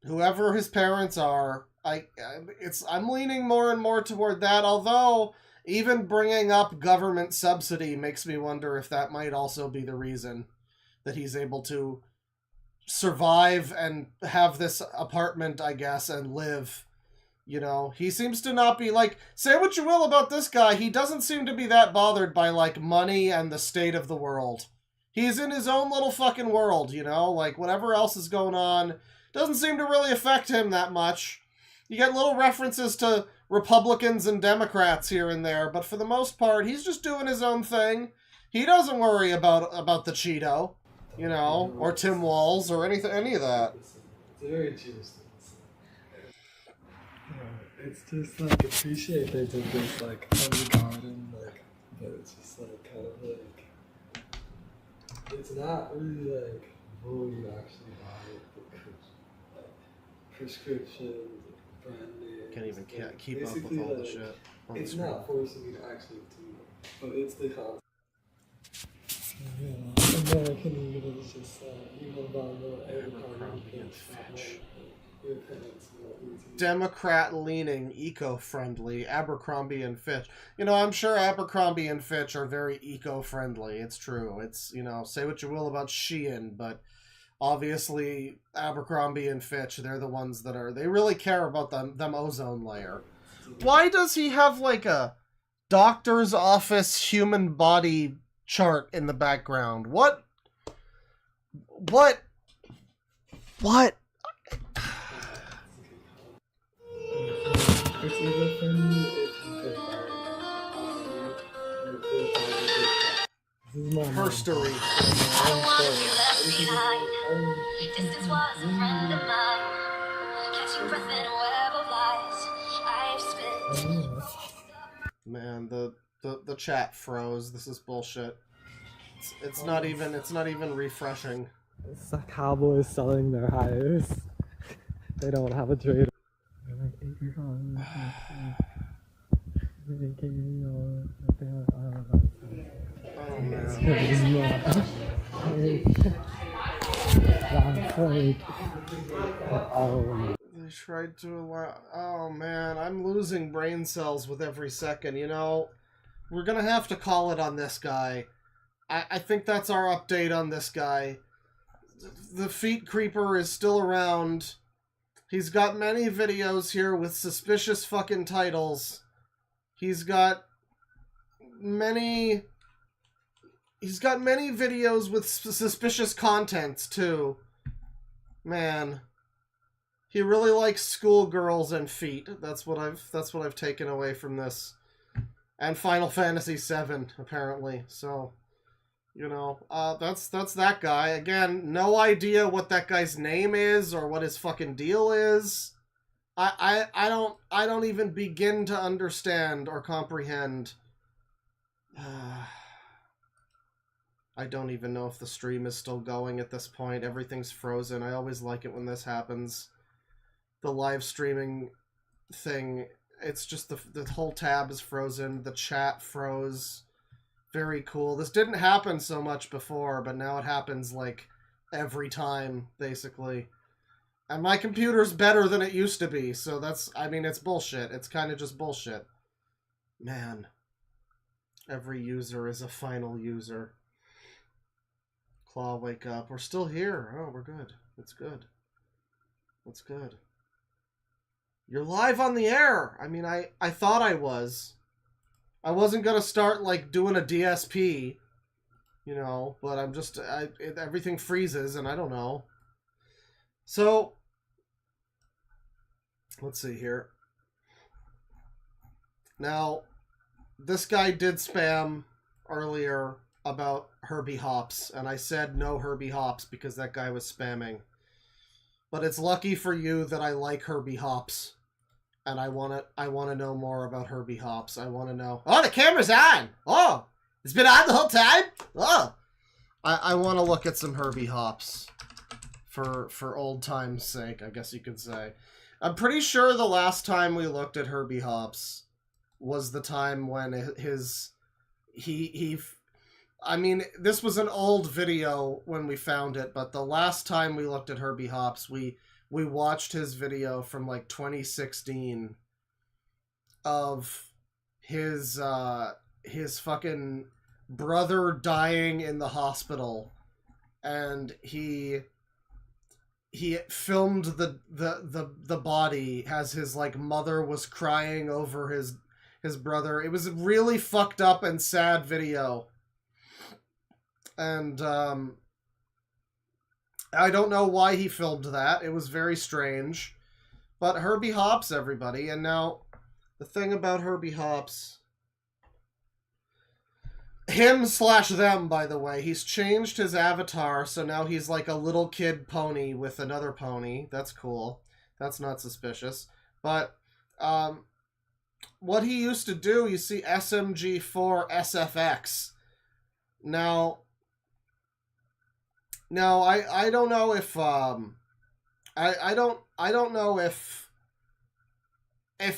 Whoever his parents are, I'm leaning more and more toward that, although even bringing up government subsidy makes me wonder if that might also be the reason that he's able to survive and have this apartment, I guess, and live. You know, he seems to not be, like, say what you will about this guy, he doesn't seem to be that bothered by, like, money and the state of the world. He's in his own little fucking world, you know? Like, whatever else is going on doesn't seem to really affect him that much. You get little references to Republicans and Democrats here and there, but for the most part, he's just doing his own thing. He doesn't worry about the Cheeto, you know, or Tim Walz or any of that. It's very Jewish. It's just like appreciate they did this like on the garden, like, but it's just like kind of like it's not really like will you actually buy it because like prescriptions, brand names. Can't even keep up with all the shit. It's not forcing you to actually do it, but it's the concept. Yeah, American Eagle is just even about little Abercrombie and Fitch. Democrat-leaning, eco-friendly, Abercrombie and Fitch. You know, I'm sure Abercrombie and Fitch are very eco-friendly. It's true. It's, you know, say what you will about Shein, but obviously Abercrombie and Fitch, they're the ones that are... They really care about them ozone layer. Why does he have, like, a doctor's office human body chart in the background? What? It's even friendly if you could This is my herstory. Distance was a friend of mine. Catching breath in a web of lies. I've spent. Man, the chat froze. This is bullshit. It's not even refreshing. It's the Cowboys selling their hires. They don't have a trader. Oh man. They tried to allow... Oh man, I'm losing brain cells with every second, you know? We're gonna have to call it on this guy. I think that's our update on this guy. The Feet Creeper is still around. He's got many videos here with suspicious fucking titles. He's got many videos with suspicious contents too. Man, he really likes schoolgirls and feet. That's what I've taken away from this. And Final Fantasy VII, apparently. So, you know, that's that guy. Again, no idea what that guy's name is or what his fucking deal is. I don't even begin to understand or comprehend. I don't even know if the stream is still going at this point. Everything's frozen. I always like it when this happens. The live streaming thing, it's just the whole tab is frozen. The chat froze. Very cool. This didn't happen so much before, but now it happens like every time, basically. And my computer's better than it used to be, so that's, I mean, it's bullshit. It's kind of just bullshit. Man. Every user is a final user. Claw, wake up. We're still here. Oh, we're good. It's good. It's good. You're live on the air! I mean, I thought I was. I wasn't gonna start, like, doing a DSP, you know, but I'm just, everything freezes, and I don't know. So, let's see here. Now, this guy did spam earlier about Herbie Hops, and I said no Herbie Hops because that guy was spamming. But it's lucky for you that I like Herbie Hops. And I wanna know more about Herbie Hops. I wanna know. Oh, the camera's on! Oh! It's been on the whole time? Oh! I want to look at some Herbie Hops for old time's sake, I guess you could say. I'm pretty sure the last time we looked at Herbie Hops was the time when I mean, this was an old video when we found it, but the last time we looked at Herbie Hops, we watched his video from like 2016 of his fucking brother dying in the hospital, and he filmed the body as his like mother was crying over his brother. It was a really fucked up and sad video. And I don't know why he filmed that. It was very strange. But Herbie Hops, everybody. And now, the thing about Herbie Hops... Him/them, by the way. He's changed his avatar, so now he's like a little kid pony with another pony. That's cool. That's not suspicious. But, what he used to do, you see SMG4 SFX. Now, I don't know if I don't know if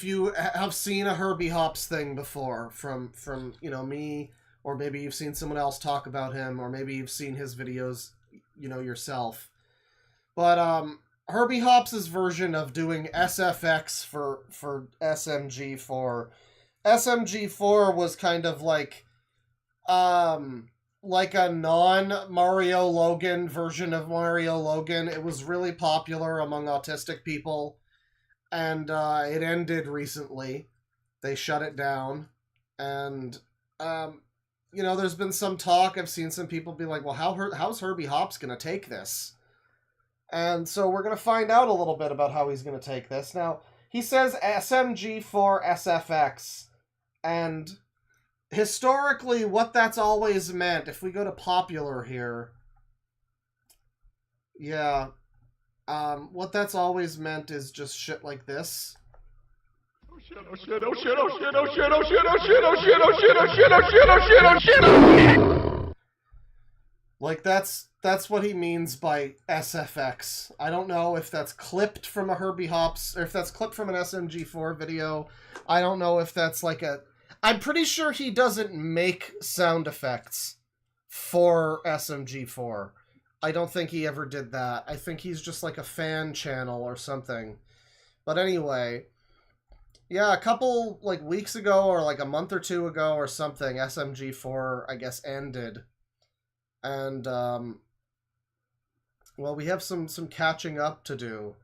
you have seen a Herbie Hops thing before from you know me, or maybe you've seen someone else talk about him, or maybe you've seen his videos, you know, yourself. But Herbie Hops' version of doing SFX for SMG4. SMG4 was kind of like a non-Mario Logan version of Mario Logan. It was really popular among autistic people, and it ended recently. They shut it down, and you know, there's been some talk. I've seen some people be like, well, how's Herbie Hops gonna take this? And so we're gonna find out a little bit about how he's gonna take this. Now, he says SMG4 SFX, and historically, what that's always meant, if we go to popular here, yeah, what that's always meant is just shit like this. Oh shit, oh shit, oh shit, oh shit, oh shit, oh shit, oh shit, oh shit, oh shit, oh shit, oh shit, oh shit, oh shit, oh shit. Like, that's what he means by SFX. I don't know if that's clipped from a Herbie Hops, or if that's clipped from an SMG4 video. I don't know if that's like a... I'm pretty sure he doesn't make sound effects for SMG4. I don't think he ever did that. I think he's just like a fan channel or something. But anyway, yeah, a couple like weeks ago or like a month or two ago or something, SMG4, I guess, ended. And, well, we have some catching up to do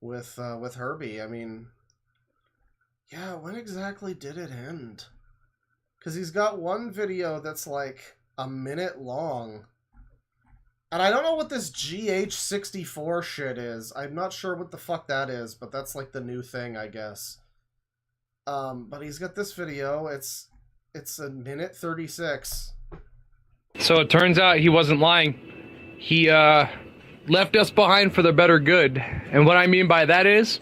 with Herbie. I mean... yeah, when exactly did it end? Because he's got one video that's like a minute long. And I don't know what this GH64 shit is. I'm not sure what the fuck that is, but that's like the new thing, I guess. But he's got this video. It's a minute 36. So it turns out he wasn't lying. He, left us behind for the better good. And what I mean by that is,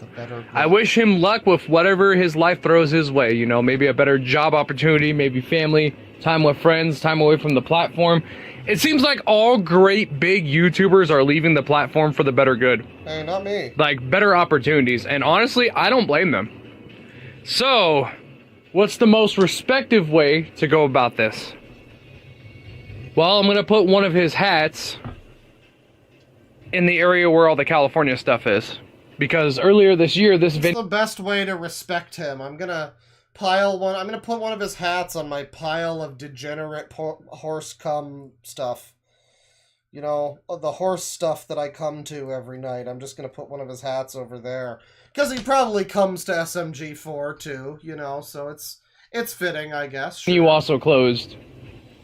I wish him luck with whatever his life throws his way. You know, maybe a better job opportunity, maybe family, time with friends, time away from the platform. It seems like all great big YouTubers are leaving the platform for the better good. Hey, not me. Like, better opportunities. And honestly, I don't blame them. So, what's the most respective way to go about this? Well, I'm going to put one of his hats in the area where all the California stuff is, because earlier this year this It's the best way to respect him. I'm gonna put one of his hats on my pile of degenerate horse cum stuff. You know, the horse stuff that I come to every night. I'm just gonna put one of his hats over there, because he probably comes to SMG4 too, you know, so it's fitting, I guess. Sure. You also closed,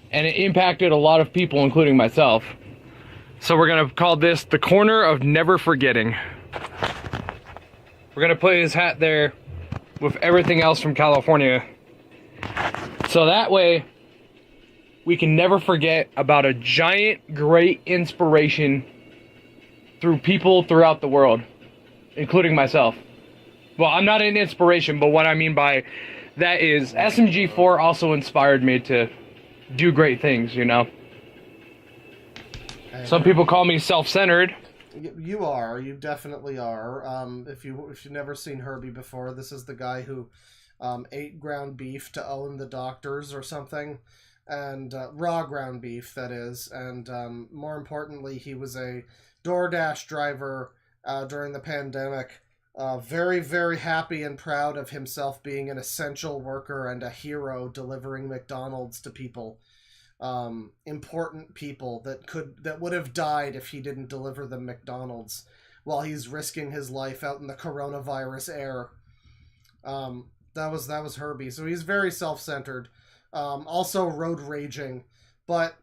and it impacted a lot of people, including myself. So we're going to call this the corner of never forgetting. We're going to put his hat there with everything else from California. So that way, we can never forget about a giant, great inspiration through people throughout the world, including myself. Well, I'm not an inspiration, but what I mean by that is SMG4 also inspired me to do great things, you know? Some people call me self-centered. You are. You definitely are. If you've never seen Herbie before, this is the guy who ate ground beef to own the doctors or something, and raw ground beef, that is. And more importantly, he was a DoorDash driver during the pandemic. Very, very happy and proud of himself being an essential worker and a hero delivering McDonald's to people. Important people that would have died if he didn't deliver them McDonald's while he's risking his life out in the coronavirus air. That was Herbie. So he's very self-centered. Also road raging. But,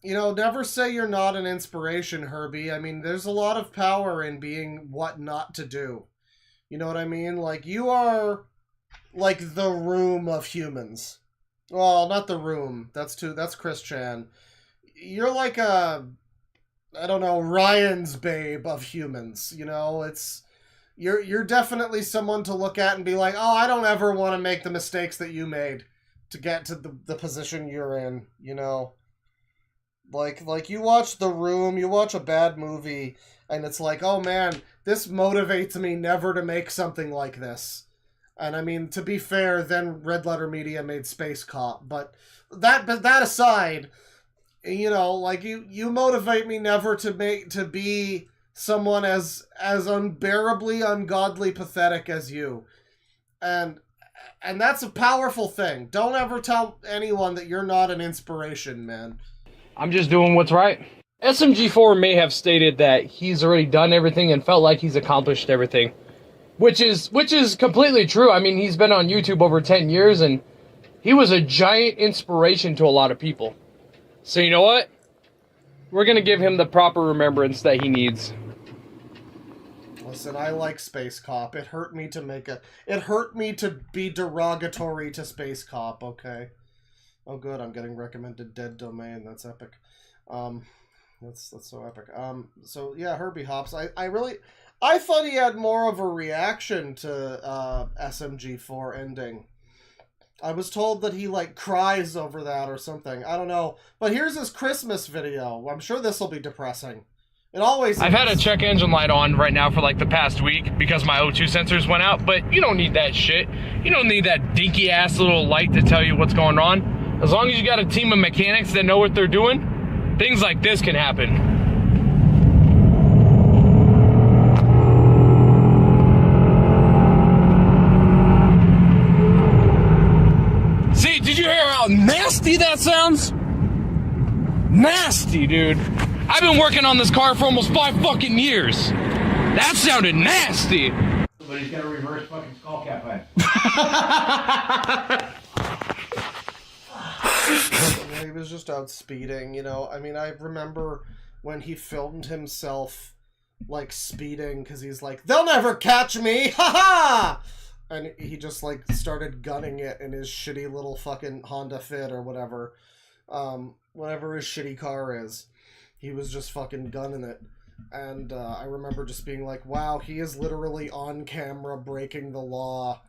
you know, never say you're not an inspiration, Herbie. I mean, there's a lot of power in being what not to do. You know what I mean? Like, you are like the Room of humans. Well, not the Room. That's Chris Chan. You're like I don't know, Ryan's Babe of humans. You know, you're definitely someone to look at and be like, oh, I don't ever want to make the mistakes that you made to get to the position you're in. You know, like you watch The Room, you watch a bad movie, and it's like, oh man, this motivates me never to make something like this. And I mean, to be fair, then Red Letter Media made Space Cop. But that aside, you know, like you motivate me never to be someone as unbearably ungodly pathetic as you. And that's a powerful thing. Don't ever tell anyone that you're not an inspiration, man. I'm just doing what's right. SMG4 may have stated that he's already done everything and felt like he's accomplished everything. Which is completely true. I mean, he's been on YouTube over 10 years, and he was a giant inspiration to a lot of people. So you know what? We're going to give him the proper remembrance that he needs. Listen, I like Space Cop. It hurt me to be derogatory to Space Cop, okay? Oh good, I'm getting recommended Dead Domain. That's epic. That's so epic. So yeah, Herbie Hops. I thought he had more of a reaction to SMG4 ending. I was told that he, like, cries over that or something. I don't know. But here's his Christmas video. I'm sure this will be depressing. It always is. I've had a check engine light on right now for, like, the past week because my O2 sensors went out, but you don't need that shit. You don't need that dinky-ass little light to tell you what's going on. As long as you got a team of mechanics that know what they're doing, things like this can happen. See, did you hear how nasty that sounds? Nasty, dude. I've been working on this car for almost 5 fucking years. That sounded nasty. But he's got a reverse fucking skull cap on. Yeah, he was just out speeding, you know. I mean, I remember when he filmed himself, like, speeding, because he's like, they'll never catch me! Ha-ha! And he just, like, started gunning it in his shitty little fucking Honda Fit or whatever. Whatever his shitty car is. He was just fucking gunning it. And I remember just being like, wow, he is literally on camera breaking the law.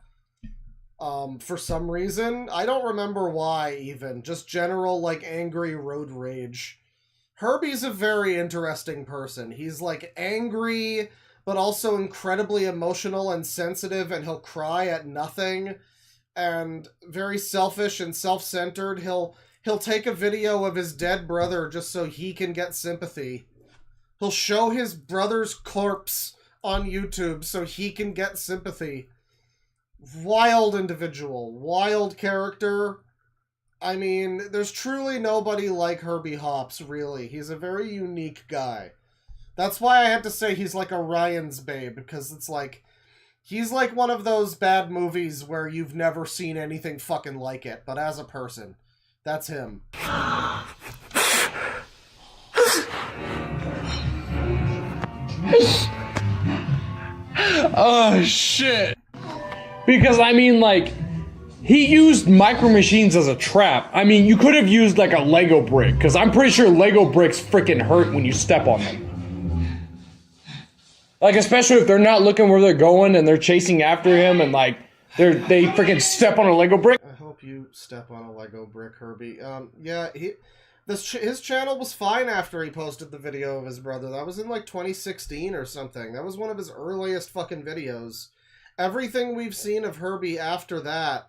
For some reason. I don't remember why, even. Just general, like, angry road rage. Herbie's a very interesting person. He's, like, angry, but also incredibly emotional and sensitive, and he'll cry at nothing, and very selfish and self-centered. He'll take a video of his dead brother just so he can get sympathy. He'll show his brother's corpse on YouTube so he can get sympathy. Wild individual. Wild character. I mean, there's truly nobody like Herbie Hops, really. He's a very unique guy. That's why I had to say he's like a Ryan's Babe, because it's like, he's like one of those bad movies where you've never seen anything fucking like it, but as a person, that's him. Oh, shit. Because, I mean, like, he used micro machines as a trap. I mean, you could have used, like, a Lego brick, because I'm pretty sure Lego bricks freaking hurt when you step on them. Like, especially if they're not looking where they're going and they're chasing after him and, like, they freaking step on a Lego brick. I hope you step on a Lego brick, Herbie. Yeah, His channel was fine after he posted the video of his brother. That was in like 2016 or something. That was one of his earliest fucking videos. Everything we've seen of Herbie after that,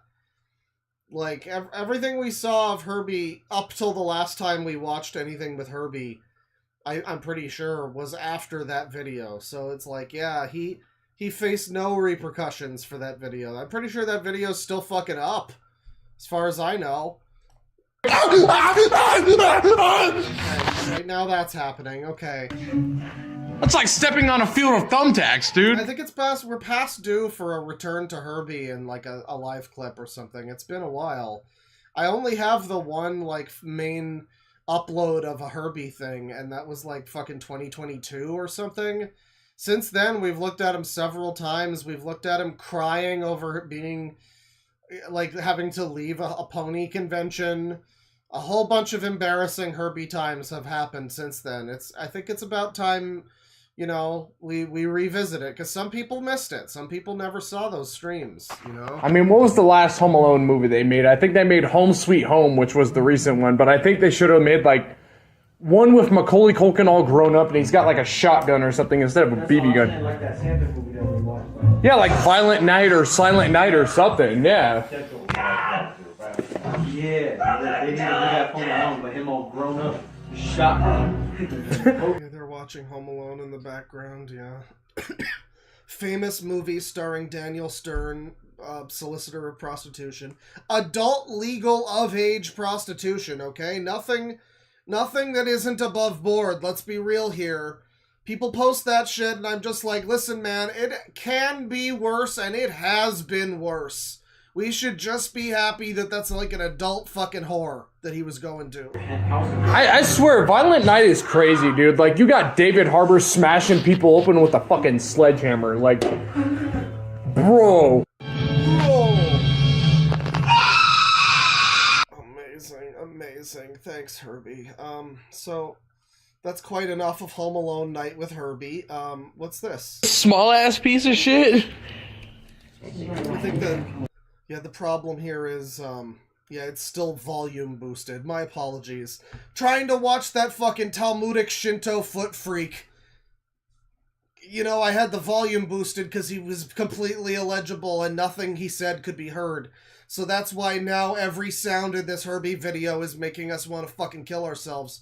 like everything we saw of Herbie up till the last time we watched anything with Herbie, I'm pretty sure was after that video. So it's like, yeah, he faced no repercussions for that video. I'm pretty sure that video's still fucking up, as far as I know. Okay, right now that's happening. Okay. That's like stepping on a field of thumbtacks, dude. I think we're past due for a return to Herbie in like a live clip or something. It's been a while. I only have the one like main upload of a Herbie thing, and that was like fucking 2022 or something. Since then, we've looked at him several times. We've looked at him crying over being like having to leave a pony convention. A whole bunch of embarrassing Herbie times have happened since then. I think it's about time, you know, we revisit it, because some people missed it. Some people never saw those streams, you know? I mean, what was the last Home Alone movie they made? I think they made Home Sweet Home, which was the recent one, but I think they should have made, like, one with Macaulay Culkin all grown up, and he's got, like, a shotgun or something instead of a BB gun. Like that Santa movie that we watched. Yeah, like Violent Night or Silent Night or something, yeah. Yeah, they did that Home Alone, but him all grown up, shotgun. Yeah, they're watching Home Alone in the background, yeah. Famous movie starring Daniel Stern, solicitor of prostitution. Adult legal of age prostitution, okay? Nothing that isn't above board, let's be real here. People post that shit and I'm just like, listen man, it can be worse and it has been worse. We should just be happy that that's like an adult fucking whore that he was going to. I swear, Violent Night is crazy, dude. Like, you got David Harbour smashing people open with a fucking sledgehammer. Like, bro. Amazing. Thanks, Herbie. So that's quite enough of Home Alone night with Herbie. What's this? Small ass piece of shit. I think that... Yeah, the problem here is, yeah, it's still volume boosted. My apologies. Trying to watch that fucking Talmudic Shinto foot freak. You know, I had the volume boosted because he was completely illegible and nothing he said could be heard. So that's why now every sound in this Herbie video is making us want to fucking kill ourselves.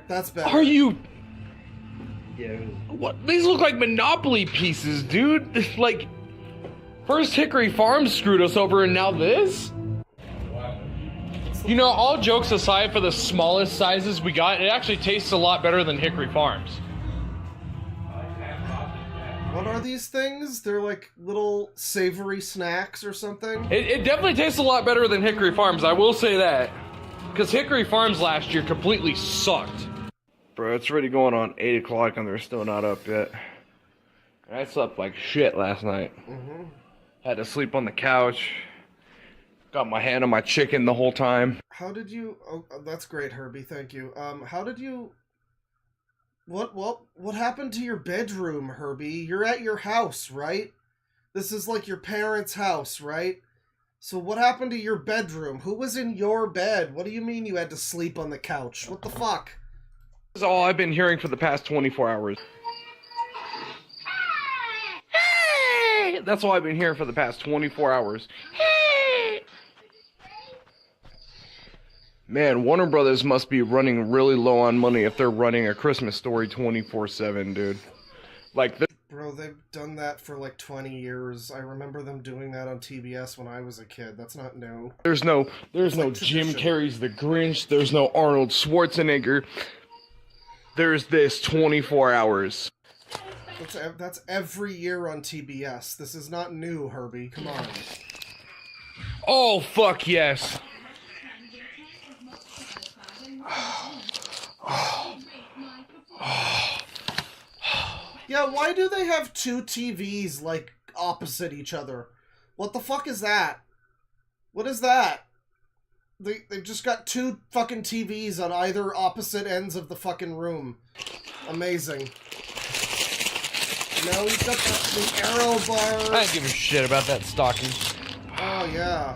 That's bad. Are you... Yeah. What? These look like Monopoly pieces, dude. Like... First Hickory Farms screwed us over and now this? You know, all jokes aside for the smallest sizes we got, it actually tastes a lot better than Hickory Farms. What are these things? They're like little savory snacks or something? It definitely tastes a lot better than Hickory Farms, I will say that. Because Hickory Farms last year completely sucked. Bro, it's already going on 8 o'clock and they're still not up yet. And I slept like shit last night. Mm-hmm. Had to sleep on the couch. Got my hand on my chicken the whole time. How did you... Oh, that's great, Herbie. Thank you. How did you... What happened to your bedroom, Herbie? You're at your house, right? This is like your parents' house, right? So what happened to your bedroom? Who was in your bed? What do you mean you had to sleep on the couch? What the fuck? This is all I've been hearing for the past 24 hours. That's all I've been hearing for the past 24 hours. Man, Warner Brothers must be running really low on money if they're running A Christmas Story 24/7, dude. Like, Bro, they've done that for like 20 years. I remember them doing that on TBS when I was a kid. That's not new. There's no Jim Carrey's The Grinch. There's no Arnold Schwarzenegger. There's this 24 hours. That's every year on TBS. This is not new, Herbie. Come on. Oh, fuck yes. Yeah, why do they have two TVs, like, opposite each other? What the fuck is that? What is that? They just got two fucking TVs on either opposite ends of the fucking room. Amazing. Now he's got the arrow bar. I don't give a shit about that stocking. Oh, yeah.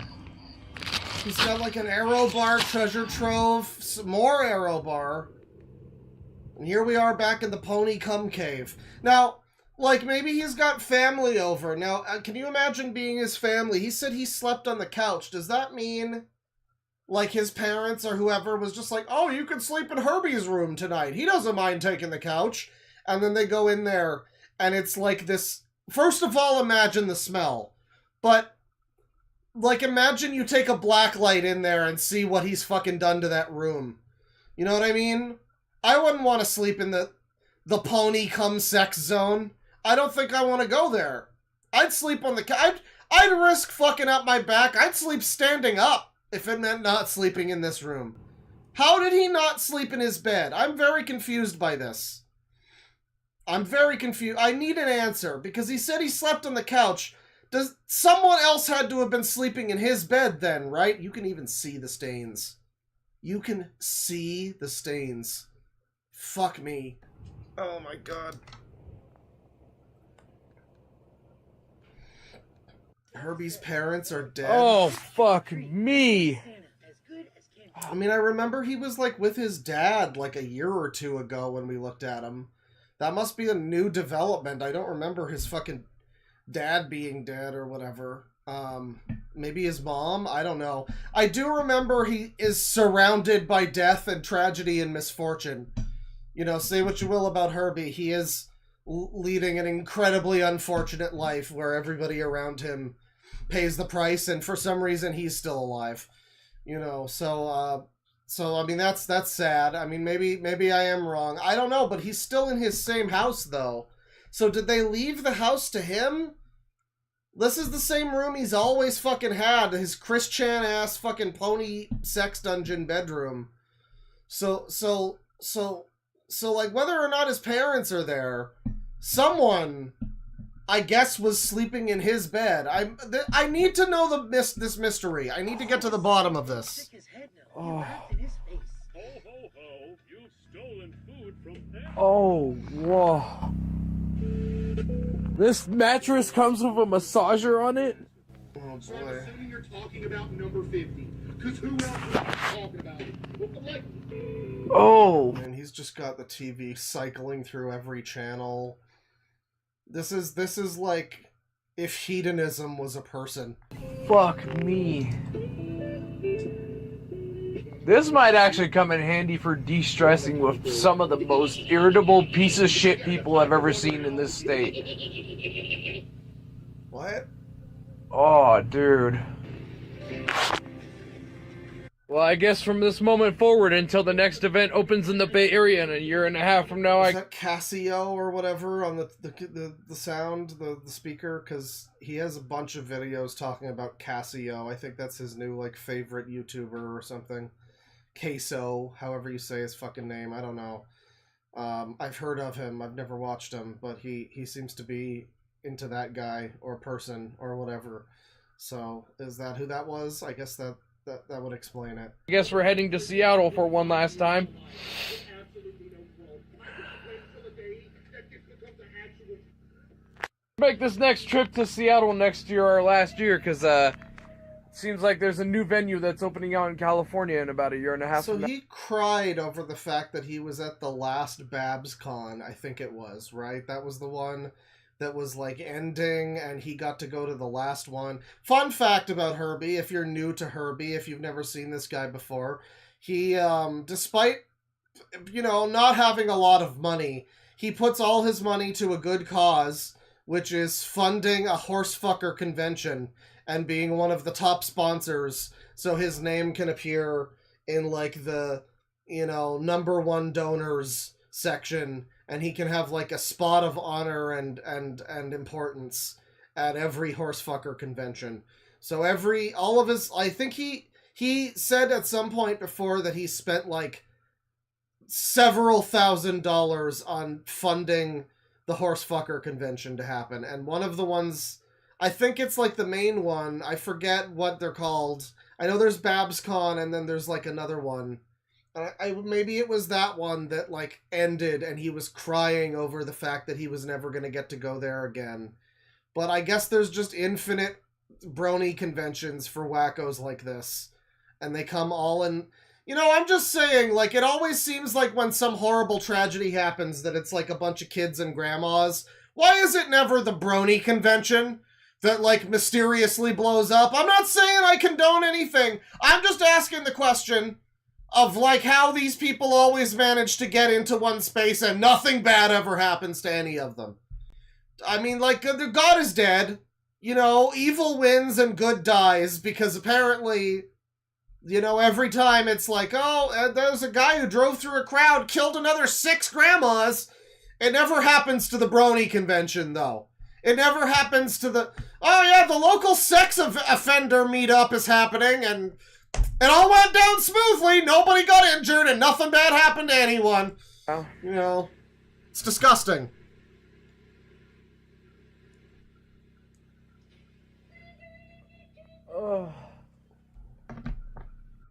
He's got like an arrow bar treasure trove more arrow bar. And here we are back in the pony cum cave. Now, like, maybe he's got family over. Now, can you imagine being his family? He said he slept on the couch. Does that mean, like, his parents or whoever was just like, oh, you can sleep in Herbie's room tonight. He doesn't mind taking the couch. And then they go in there, and it's like this... First of all, imagine the smell. But, like, imagine you take a black light in there and see what he's fucking done to that room. You know what I mean? I wouldn't want to sleep in the pony cum sex zone. I don't think I want to go there. I'd sleep on the couch. I'd risk fucking up my back. I'd sleep standing up if it meant not sleeping in this room. How did he not sleep in his bed? I'm very confused by this. I'm very confused. I need an answer, because he said he slept on the couch. Does someone else had to have been sleeping in his bed then, right? You can even see the stains. You can see the stains. Fuck me. Oh my god. Herbie's parents are dead. Oh, fuck me. I mean, I remember he was, like, with his dad, like, a year or two ago when we looked at him. That must be a new development. I don't remember his fucking dad being dead or whatever. Maybe his mom? I don't know. I do remember he is surrounded by death and tragedy and misfortune. You know, say what you will about Herbie. He is leading an incredibly unfortunate life where everybody around him pays the price, and for some reason he's still alive. You know, so I mean, that's sad. I mean, maybe I am wrong. I don't know, but he's still in his same house, though. So did they leave the house to him? This is the same room he's always fucking had. His Chris Chan-ass fucking pony sex dungeon bedroom. So, like, whether or not his parents are there, someone, I guess, was sleeping in his bed. I need to know this mystery. I need to get to the bottom of this. Oh. Oh, whoa. This mattress comes with a massager on it? Oh, boy. So I'm assuming you're talking about number 50. Because who else would be talking about it? Like... Oh. Man, he's just got the TV cycling through every channel. This is like if hedonism was a person. Fuck me. This might actually come in handy for de-stressing with some of the most irritable piece of shit people I've ever seen in this state. What? Oh, dude. Well, I guess from this moment forward until the next event opens in the Bay Area in a year and a half from now, Is that Casio or whatever on the sound, the speaker? Because he has a bunch of videos talking about Casio. I think that's his new, like, favorite YouTuber or something. Queso, however you say his fucking name, I don't know. I've heard of him, I've never watched him, but he seems to be into that guy or person or whatever. So, is that who that was? I guess that would explain it. I guess we're heading to Seattle for one last time. Make this next trip to Seattle next year or last year, because seems like there's a new venue that's opening out in California in about a year and a half. So he cried over the fact that he was at the last BabsCon, I think it was, right? That was the one that was, like, ending, and he got to go to the last one. Fun fact about Herbie, if you're new to Herbie, if you've never seen this guy before, he, despite, you know, not having a lot of money, he puts all his money to a good cause, which is funding a horsefucker convention and being one of the top sponsors, so his name can appear in, like, the, you know, '1 donors section, and he can have, like, a spot of honor and importance at every horsefucker convention. So all of his, I think he said at some point before that he spent, like, several $1,000s on funding the horsefucker convention to happen, and one of the ones, I think it's, like, the main one, I forget what they're called. I know there's BabsCon, and then there's, like, another one. Maybe it was that one that, like, ended, and he was crying over the fact that he was never going to get to go there again. But I guess there's just infinite brony conventions for wackos like this. And they come all in... You know, I'm just saying, like, it always seems like when some horrible tragedy happens that it's like a bunch of kids and grandmas. Why is it never the brony convention that, like, mysteriously blows up? I'm not saying I condone anything. I'm just asking the question of, like, how these people always manage to get into one space and nothing bad ever happens to any of them. I mean, like, the God is dead. You know, evil wins and good dies because apparently, you know, every time it's like, oh, there's a guy who drove through a crowd, killed another 6 grandmas. It never happens to the brony convention, though. It never happens to the, oh yeah, the local sex offender meetup is happening, and it all went down smoothly. Nobody got injured, and nothing bad happened to anyone. Oh. You know, it's disgusting.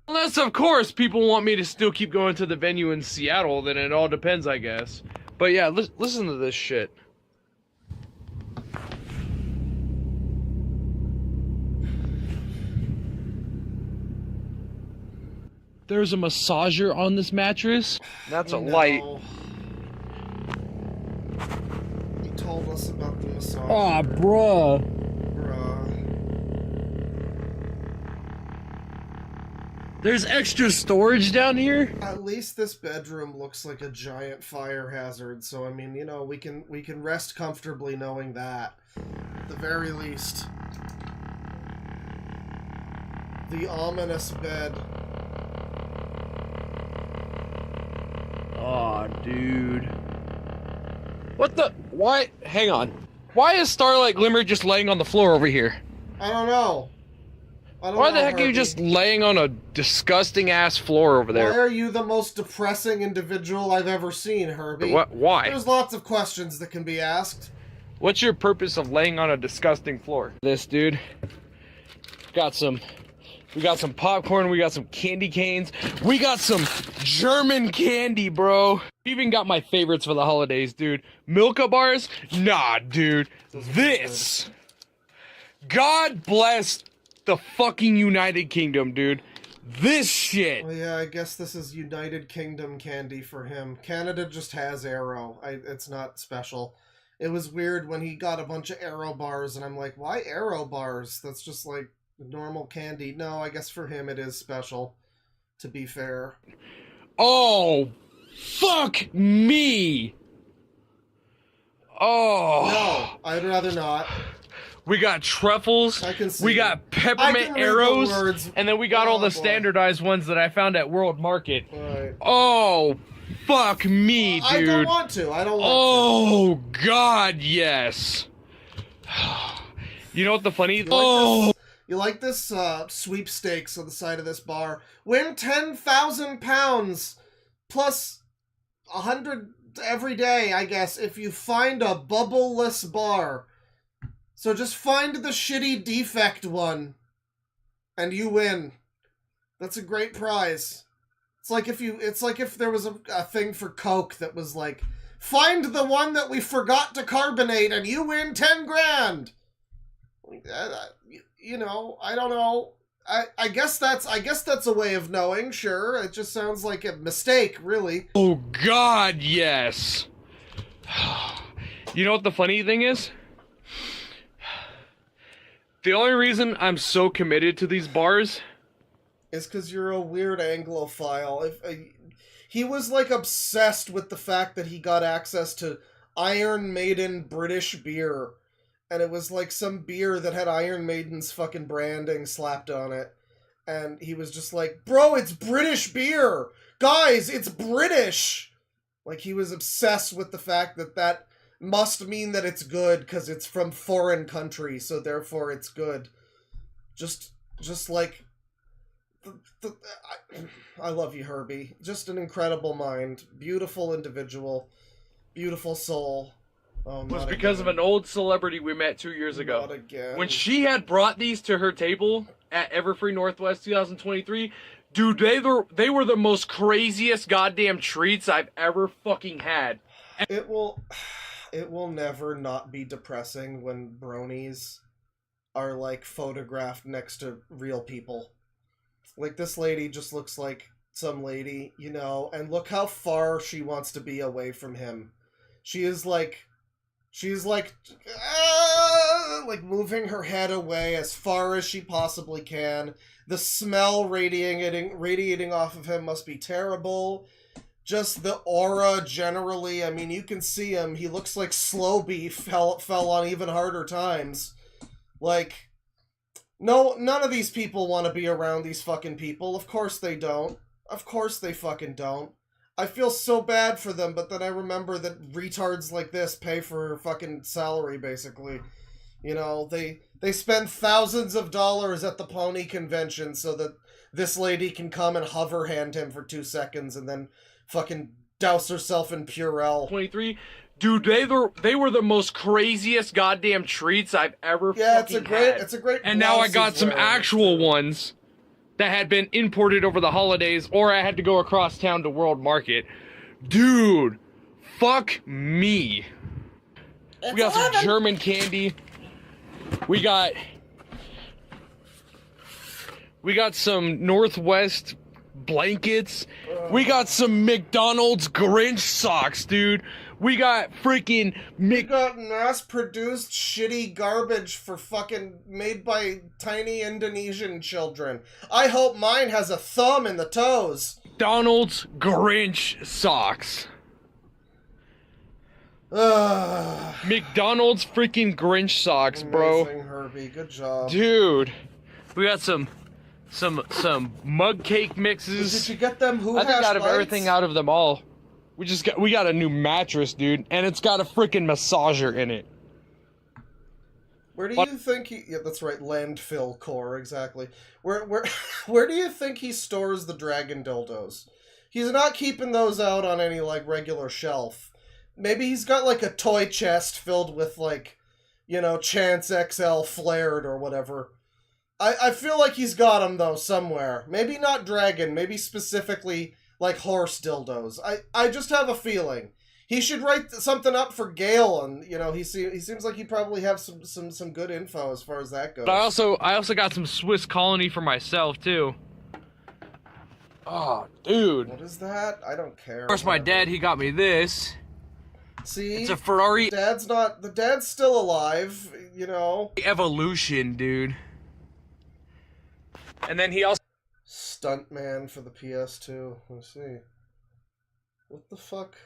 Unless, of course, people want me to still keep going to the venue in Seattle, then it all depends, I guess. But yeah, listen to this shit. There's a massager on this mattress. That's a light. He told us about the massager. Aw, bruh. There's extra storage down here? At least this bedroom looks like a giant fire hazard, so I mean, you know, we can rest comfortably knowing that. At the very least. The ominous bed. Aw, dude. What the? Why? Hang on. Why is Starlight Glimmer just laying on the floor over here? I don't know. Why the heck are you just laying on a disgusting ass floor over there? Why are you the most depressing individual I've ever seen, Herbie? Why? There's lots of questions that can be asked. What's your purpose of laying on a disgusting floor? This dude. We got some popcorn, we got some candy canes, we got some German candy, bro. We even got my favorites for the holidays, dude. Milka bars? Nah, dude. This. God bless the fucking United Kingdom, dude. This shit. Well, yeah, I guess this is United Kingdom candy for him. Canada just has Arrow. It's not special. It was weird when he got a bunch of Arrow bars, and I'm like, why Arrow bars? That's just like normal candy. No, I guess for him it is special, to be fair. Oh, fuck me. Oh. No, I'd rather not. We got truffles, we got peppermint arrows, and then we got all the standardized ones that I found at World Market. Right. Oh, fuck me, dude. I don't want to. Oh, God, yes. You know what the funny... You like this sweepstakes on the side of this bar? Win 10,000 pounds plus 100 every day, I guess, if you find a bubbleless bar. So just find the shitty defect one, and you win. That's a great prize. It's like if there was a thing for Coke that was like, find the one that we forgot to carbonate, and you win 10 grand. You know, I don't know. I guess that's a way of knowing. Sure, it just sounds like a mistake, really. Oh God, yes. You know what the funny thing is? The only reason I'm so committed to these bars is because you're a weird Anglophile. He was like obsessed with the fact that he got access to Iron Maiden British beer, and it was like some beer that had Iron Maiden's fucking branding slapped on it, and he was just like, bro, it's British beer! Guys, it's British! Like, he was obsessed with the fact that must mean that it's good because it's from foreign country, so therefore it's good. Just like... I love you, Herbie. Just an incredible mind. Beautiful individual. Beautiful soul. It was because of an old celebrity we met 2 years ago. Not again. When she had brought these to her table at Everfree Northwest 2023, dude, they were the most craziest goddamn treats I've ever fucking had. It will never not be depressing when bronies are, like, photographed next to real people. Like, this lady just looks like some lady, you know, and look how far she wants to be away from him. She's like moving her head away as far as she possibly can. The smell radiating off of him must be terrible. Just the aura generally, I mean, you can see him. He looks like Slow Beef fell on even harder times. Like, no, none of these people want to be around these fucking people. Of course they don't. Of course they fucking don't. I feel so bad for them, but then I remember that retards like this pay for fucking salary, basically. You know, they spend thousands of dollars at the pony convention so that this lady can come and hover hand him for 2 seconds and then fucking douse herself in Purell. 23. Dude, they were the most craziest goddamn treats I've ever fucking had. It's a great And now I got some wear. actual ones that had been imported over the holidays, or I had to go across town to World Market. Dude, fuck me. We got some German candy. We got some Northwest blankets. We got some McDonald's Grinch socks, dude. We got freaking We got mass-produced shitty garbage for fucking made by tiny Indonesian children. I hope mine has a thumb in the toes. McDonald's Grinch socks. McDonald's freaking Grinch socks, bro. Amazing, Herbie. Good job. Dude, we got some mug cake mixes. Did you get them I think out of lights? everything out of them all, we got a new mattress, dude, and it's got a freaking massager in it. Where do you think he... Yeah, that's right, landfill core, exactly. Where do you think he stores the dragon dildos? He's not keeping those out on any, like, regular shelf. Maybe he's got, like, a toy chest filled with, like, you know, Chance XL flared or whatever. I feel like he's got them, though, somewhere. Maybe not dragon, maybe specifically, like, horse dildos. I just have a feeling. He should write something up for Gale, and, you know, he seems like he probably have some good info as far as that goes. But I also got some Swiss Colony for myself, too. Oh, dude. What is that? I don't care. Of course, my dad, he got me this. See? It's a Ferrari. The dad's still alive, you know. Evolution, dude. And then he also... Stuntman for the PS2. Let's see. What the fuck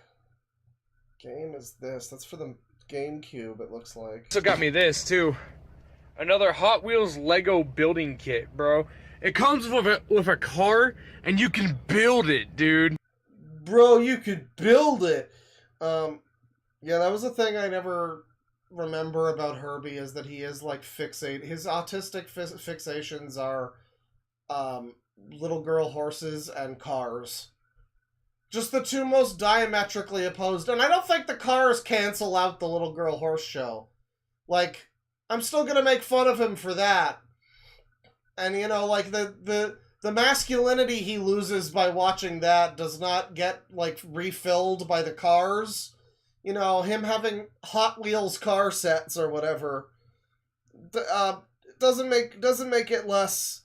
game is this? That's for the GameCube, it looks like. Also got me this, too. Another Hot Wheels Lego building kit, bro. It comes with a car, and you can build it, dude. Bro, you could build it! Yeah, that was a thing I never remember about Herbie, is that he is, like, fixate. His autistic fixations are, little girl horses and cars. Just the two most diametrically opposed, and I don't think the cars cancel out the little girl horse show. Like, I'm still gonna make fun of him for that. And, you know, like, the masculinity he loses by watching that does not get, like, refilled by the cars. You know, him having Hot Wheels car sets or whatever, doesn't make it less,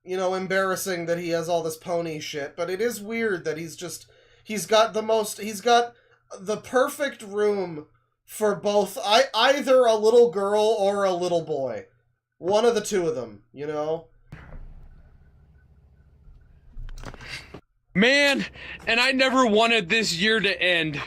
you know, embarrassing that he has all this pony shit. But it is weird that he's got the perfect room for both either a little girl or a little boy. One of the two of them, you know? Man, and I never wanted this year to end.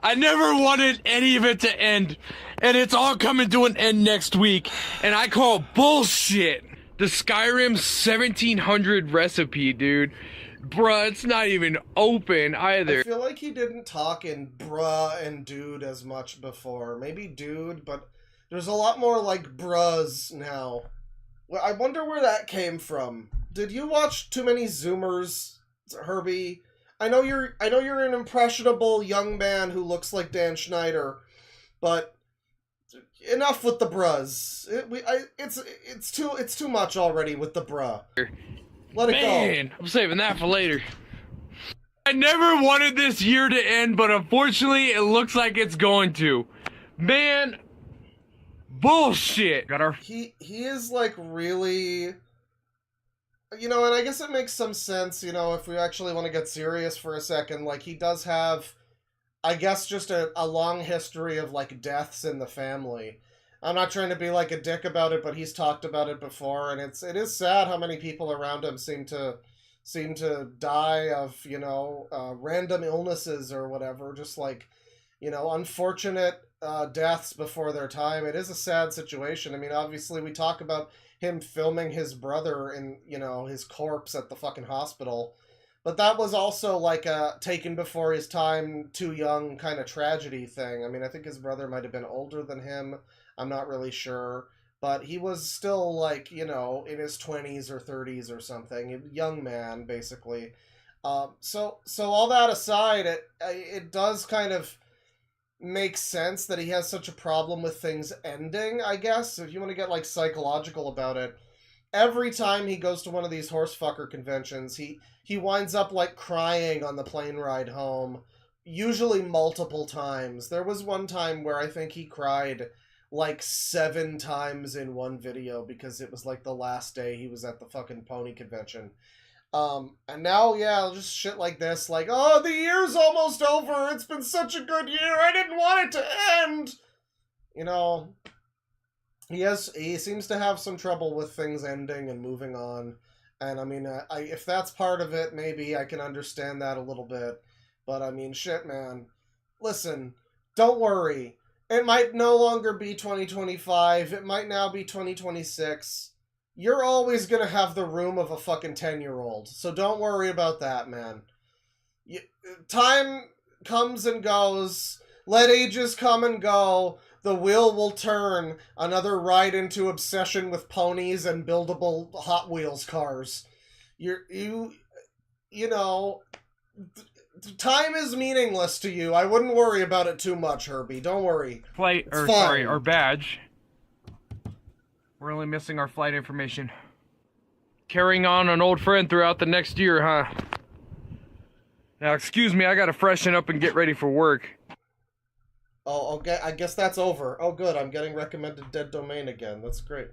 I never wanted any of it to end. And it's all coming to an end next week. And I call bullshit. The Skyrim 1700 recipe, dude. Bruh, it's not even open either. I feel like he didn't talk in bruh and dude as much before. Maybe dude, but there's a lot more like bruhs now. Well, I wonder where that came from. Did you watch too many Zoomers, Herbie? I know you're an impressionable young man who looks like Dan Schneider, but enough with the bruhs. It's too much already with the bruh. Let it go. Man, I'm saving that for later. I never wanted this year to end, but unfortunately, it looks like it's going to. Man, bullshit. He is like really. you know, and I guess it makes some sense, you know, if we actually want to get serious for a second, like, he does have, I guess, just a long history of, like, deaths in the family. I'm not trying to be, like, a dick about it, but he's talked about it before, and it is sad how many people around him seem to die of, you know, random illnesses or whatever, just, like, you know, unfortunate deaths before their time. It is a sad situation. I mean, obviously, we talk about him filming his brother and, you know, his corpse at the fucking hospital. But that was also like a taken before his time, too young kind of tragedy thing. I mean, I think his brother might have been older than him. I'm not really sure. But he was still, like, you know, in his 20s or 30s or something. A young man, basically. So all that aside, it does kind of makes sense that he has such a problem with things ending, I guess, if you want to get, like, psychological about it. Every time he goes to one of these horsefucker conventions, he winds up, like, crying on the plane ride home, usually multiple times. There was one time where I think he cried, like, 7 times in one video because it was, like, the last day he was at the fucking pony convention. And now, yeah, just shit like this, like, oh, the year's almost over, it's been such a good year, I didn't want it to end! You know, he seems to have some trouble with things ending and moving on, and I mean, if that's part of it, maybe I can understand that a little bit, but I mean, shit, man. Listen, don't worry, it might no longer be 2025, it might now be 2026. You're always gonna have the room of a fucking 10-year-old, so don't worry about that, man. Time comes and goes, let ages come and go, the wheel will turn, another ride into obsession with ponies and buildable Hot Wheels cars. You know, time is meaningless to you. I wouldn't worry about it too much, Herbie. Don't worry. Our badge. We're only missing our flight information. Carrying on an old friend throughout the next year, huh? Now, excuse me, I gotta freshen up and get ready for work. Oh, okay, I guess that's over. Oh, good, I'm getting recommended Dead Domain again. That's great.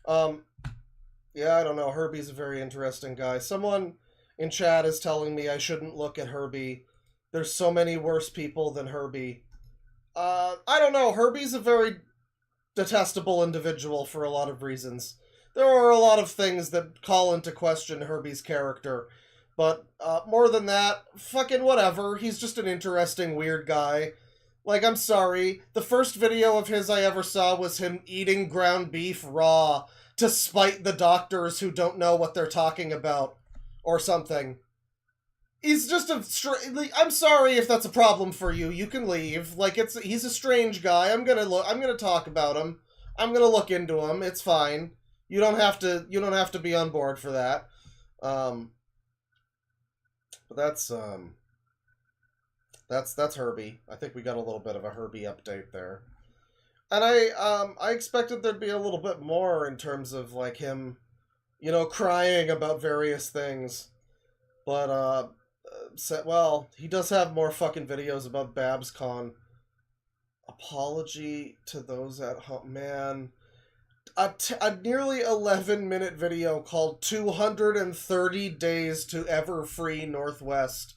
Yeah, I don't know. Herbie's a very interesting guy. Someone in chat is telling me I shouldn't look at Herbie. There's so many worse people than Herbie. I don't know. Herbie's a very detestable individual for a lot of reasons. There are a lot of things that call into question Herbie's character, but more than that, fucking whatever. He's just an interesting, weird guy. Like, I'm sorry, the first video of his I ever saw was him eating ground beef raw to spite the doctors who don't know what they're talking about, or something. He's just I'm sorry if that's a problem for you. You can leave. Like, he's a strange guy. I'm gonna talk about him. I'm gonna look into him. It's fine. You don't have to be on board for that. But that's Herbie. I think we got a little bit of a Herbie update there. And I expected there'd be a little bit more in terms of, like, him, you know, crying about various things. But well, he does have more fucking videos about BabsCon. Apology to those at home. Man, a nearly 11-minute video called 230 Days to Ever Free Northwest.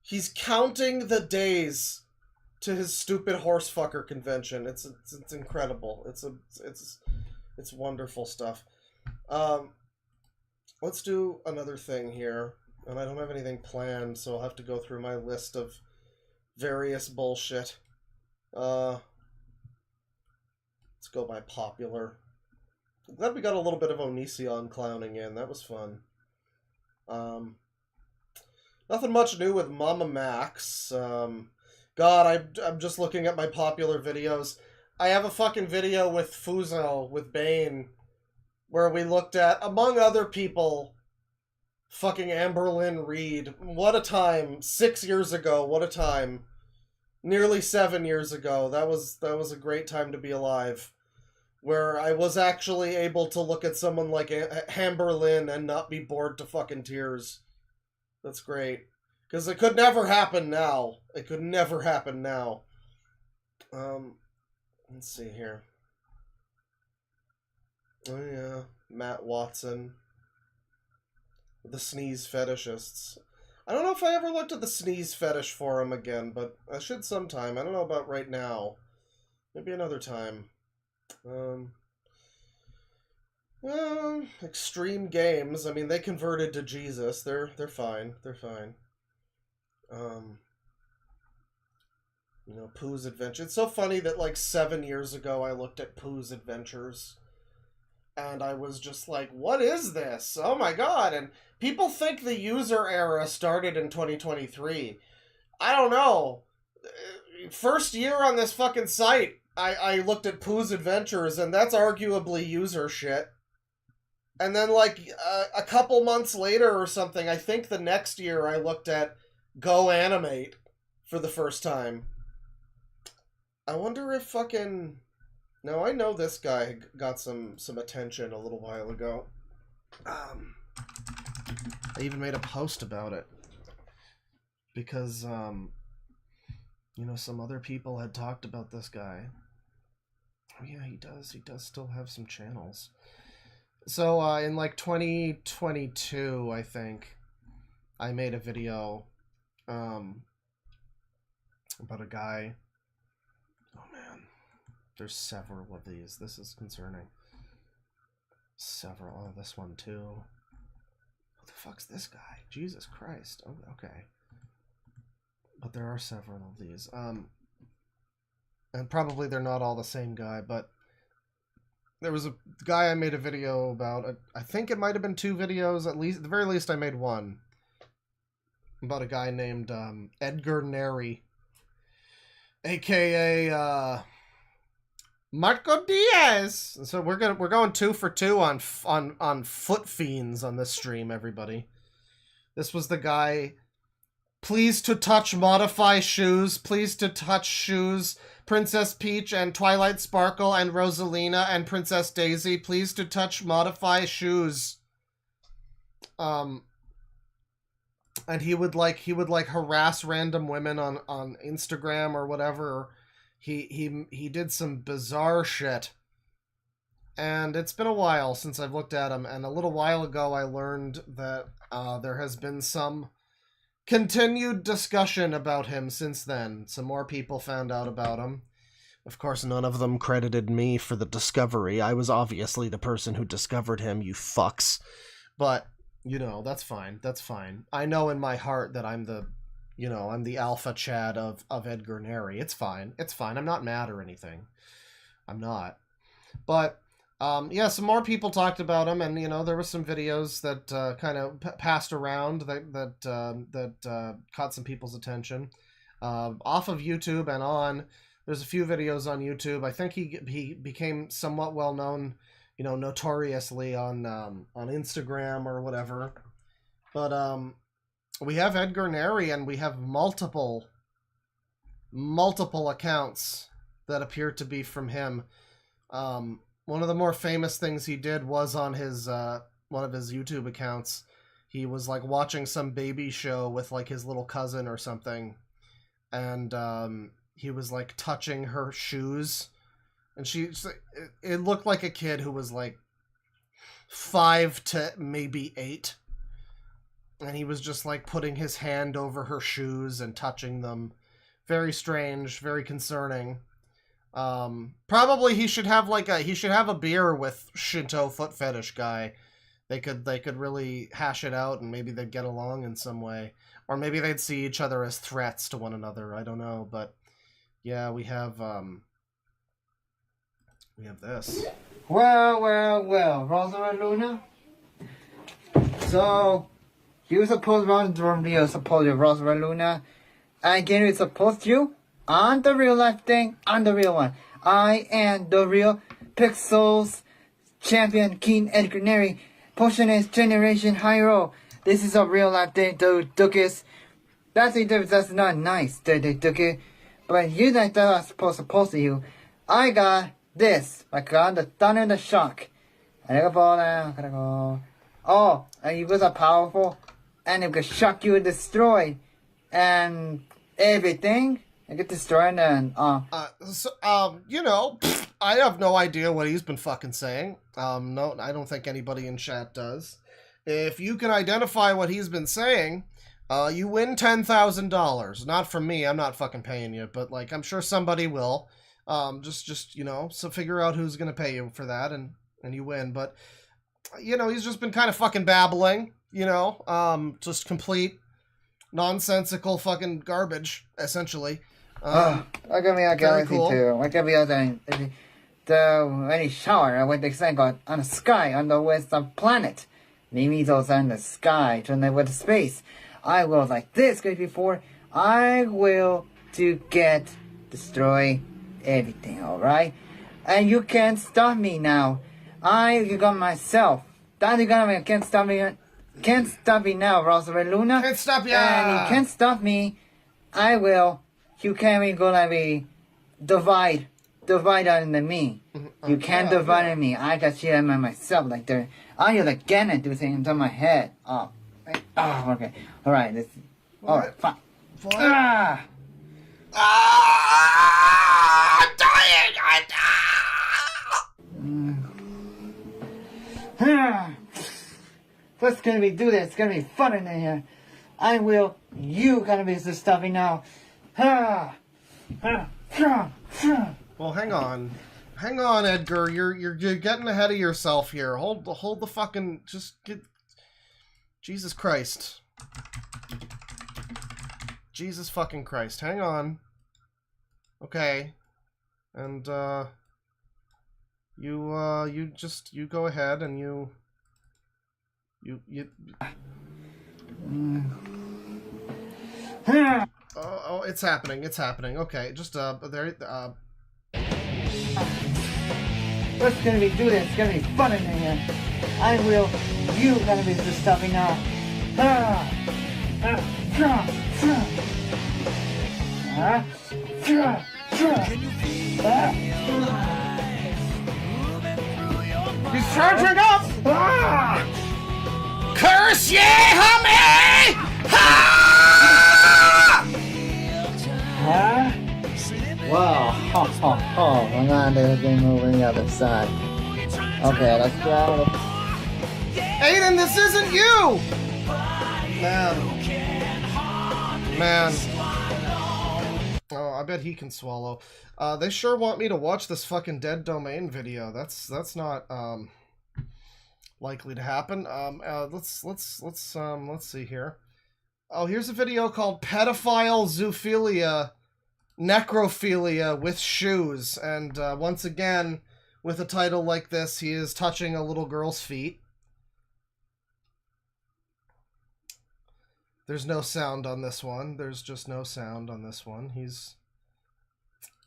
He's counting the days to his stupid horsefucker convention. It's incredible. It's wonderful stuff. Let's do another thing here. And I don't have anything planned, so I'll have to go through my list of various bullshit. Let's go by popular. I'm glad we got a little bit of Onision clowning in. That was fun. Nothing much new with Mama Max. God, I'm just looking at my popular videos. I have a fucking video with Fuzo, with Bane, where we looked at, among other people, fucking Amberlynn Reed. What a time. 6 years ago, what a time. Nearly 7 years ago. That was a great time to be alive. Where I was actually able to look at someone like Amberlynn and not be bored to fucking tears. That's great. Because it could never happen now. It could never happen now. Let's see here. Oh yeah, Matt Watson. The sneeze fetishists. I don't know if I ever looked at the sneeze fetish forum again, but I should sometime. I don't know about right now. Maybe another time. Extreme games. I mean, they converted to Jesus. They're fine. They're fine. You know, Pooh's Adventure. It's so funny that like 7 years ago I looked at Pooh's Adventures and I was just like, what is this? Oh my god. And people think the user era started in 2023. I don't know. First year on this fucking site, I looked at Pooh's Adventures, and that's arguably user shit. And then like a couple months later or something, I think the next year I looked at Go Animate for the first time. I wonder if fucking... No, I know this guy got some attention a little while ago. I even made a post about it. Because, you know, some other people had talked about this guy. Oh yeah, he does. He does still have some channels. So, in like 2022, I think, I made a video, about a guy. Oh man, there's several of these. This is concerning. Several. Oh, this one too. Who the fuck's this guy? Jesus Christ. Oh, okay. But there are several of these. And probably they're not all the same guy, but there was a guy I made a video about. I think it might have been 2 videos, at least. At the very least, I made one. About a guy named Edgar Neri. AKA Marco Diaz. So we're going 2 for 2 on foot fiends on this stream, everybody. This was the guy. Please to touch modify shoes. Please to touch shoes. Princess Peach and Twilight Sparkle and Rosalina and Princess Daisy. Please to touch modify shoes. And he would harass random women on Instagram or whatever. He did some bizarre shit. And it's been a while since I've looked at him, and a little while ago I learned that there has been some continued discussion about him since then. Some more people found out about him. Of course, none of them credited me for the discovery. I was obviously the person who discovered him, you fucks. But, you know, that's fine. That's fine. I know in my heart that I'm the, you know, I'm the alpha Chad of Edgar Neri. It's fine. It's fine. I'm not mad or anything. I'm not. But... yeah, some more people talked about him, and, you know, there were some videos that kind of passed around that caught some people's attention. Off of YouTube and on, there's a few videos on YouTube. I think he became somewhat well-known, you know, notoriously on Instagram or whatever. But we have Edgar Neri, and we have multiple accounts that appear to be from him. One of the more famous things he did was on his one of his YouTube accounts. He was like watching some baby show with like his little cousin or something, and he was like touching her shoes, and it looked like a kid who was like 5 to maybe 8, and he was just like putting his hand over her shoes and touching them. Very strange, very concerning. Probably he should have a beer with Shinto foot fetish guy. They could really hash it out, and maybe they'd get along in some way, or maybe they'd see each other as threats to one another. I don't know, but yeah, we have this. Well, Rosa Luna. So you supposed Rosa supposed Rosa Luna. Again, it's supposed to. On the real life thing, on the real one. I am the real Pixels champion, King Edgar Neri, Potionist Generation Hero. This is a real life thing, Dookus. That's not nice, Dookus. But you guys that are supposed to you. I got this. I got the Thunder and the Shock. I gotta go now, gotta go. Oh, and it was a powerful, and it could shock you and destroy, and everything. I get destroyed and you know, I have no idea what he's been fucking saying. No, I don't think anybody in chat does. If you can identify what he's been saying, you win $10,000. Not from me, I'm not fucking paying you, but like I'm sure somebody will. Just you know, so figure out who's gonna pay you for that, and you win. But you know, he's just been kind of fucking babbling, you know, just complete nonsensical fucking garbage, essentially. I got me a galaxy cool. too. I got me a when he shower, I went to think on the sky on the western planet. Maybe those are in the sky, turn them with space. I will like this guy before. I will to get destroy everything, alright? And you can't stop me now. I got myself. Daddy got me, can't stop me. Can't stop me now, Rosalind Luna. Can't stop ya! And you can't stop me. I will. You can't be gonna be divide on me. You can't divide on me. I got you on myself like there. I hear like again and do things on my head. Oh, okay. All right. This. All right. Fine. Ah! I'm dying! What's gonna be do this? It's gonna be fun in here. I will. You gonna be the stuffy now. Well, hang on, Edgar. You're getting ahead of yourself here. Hold the fucking. Just get. Jesus Christ. Jesus fucking Christ. Hang on. Okay. And you go ahead and you. Oh, it's happening. Okay, just there. What's gonna be do this? It's gonna be fun in here. I will. You gonna be the stuffy now. He's charging up! Curse ye, homie! Wow. I'm on to the move on the other side. Okay, let's go. Aiden, this isn't you! Man. Oh, I bet he can swallow. They sure want me to watch this fucking Dead Domain video. That's not likely to happen. Let's see here. Oh, here's a video called Pedophile Zoophilia Necrophilia with Shoes, and once again, with a title like this, he is touching a little girl's feet. There's no sound on this one. There's just no sound on this one.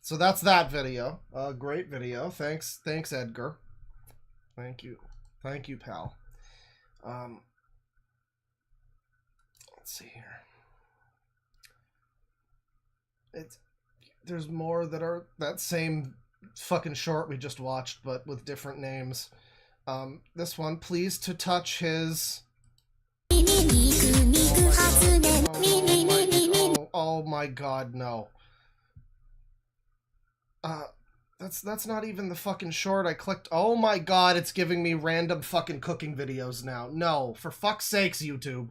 So that's that video. Great video. Thanks, Edgar. Thank you, pal. Let's see here. There's more that are that same fucking short we just watched, but with different names. This one, please to touch his. Oh my god, no. That's not even the fucking short I clicked. Oh my god, it's giving me random fucking cooking videos now. No, for fuck's sakes, YouTube.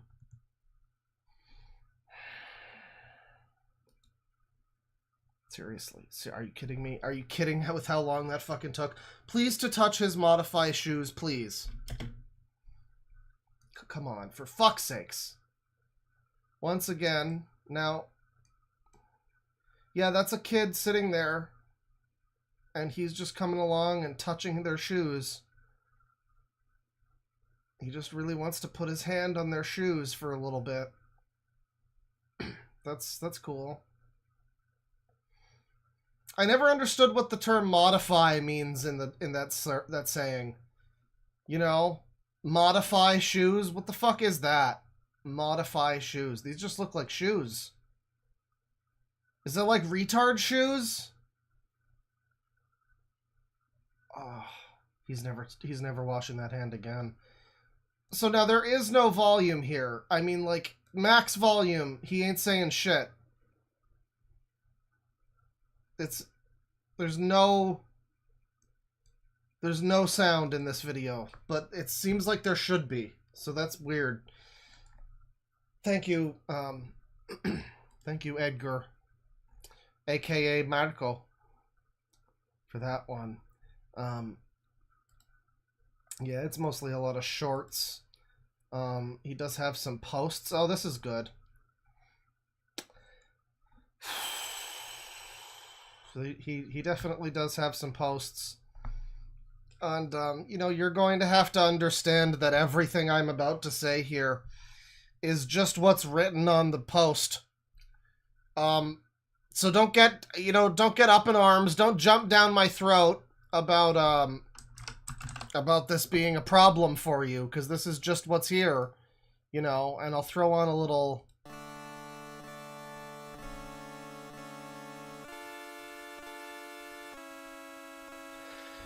Seriously, are you kidding me? Are you kidding with how long that fucking took? Please to touch his modify shoes, please. Come on, for fuck's sakes. Once again, now. Yeah, that's a kid sitting there. And he's just coming along and touching their shoes. He just really wants to put his hand on their shoes for a little bit. That's cool. I never understood what the term modify means in that saying. You know, modify shoes. What the fuck is that? Modify shoes. These just look like shoes. Is that like retard shoes? Oh, he's never washing that hand again. So now there is no volume here. I mean, like max volume. He ain't saying shit. There's no sound in this video, but it seems like there should be. So that's weird. Thank you, thank you, Edgar, aka Marco, for that one. Yeah, it's mostly a lot of shorts. He does have some posts. Oh, this is good. So he definitely does have some posts. And, you know, you're going to have to understand that everything I'm about to say here is just what's written on the post. So don't get, you know, don't get up in arms. Don't jump down my throat about this being a problem for you, because this is just what's here, you know, and I'll throw on a little...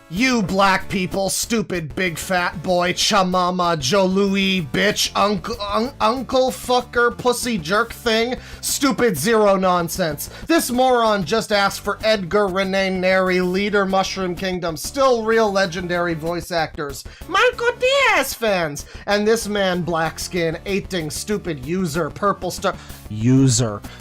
You black people, stupid big fat boy, chamama, Joe Louis, bitch, uncle fucker, pussy jerk thing, stupid zero nonsense. This moron just asked for Edgar Renee Neri, leader Mushroom Kingdom, still real legendary voice actors, Marco Diaz fans, and this man, black skin, 8-ting, stupid user, purple star,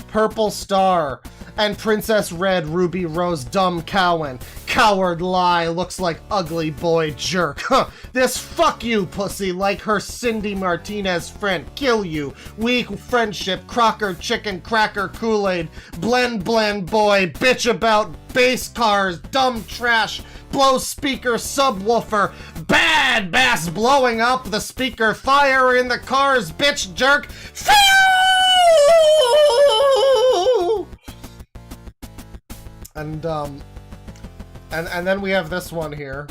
purple star, and Princess Red, Ruby Rose, dumb Cowan, coward lie, looks like ugly boy jerk. Huh. This fuck you pussy, like her Cindy Martinez friend, kill you, weak friendship, Crocker chicken cracker Kool-Aid, blend boy, bitch about bass cars, dumb trash, blow speaker subwoofer, bad bass blowing up the speaker, fire in the cars, bitch jerk, Phew! And then we have this one here.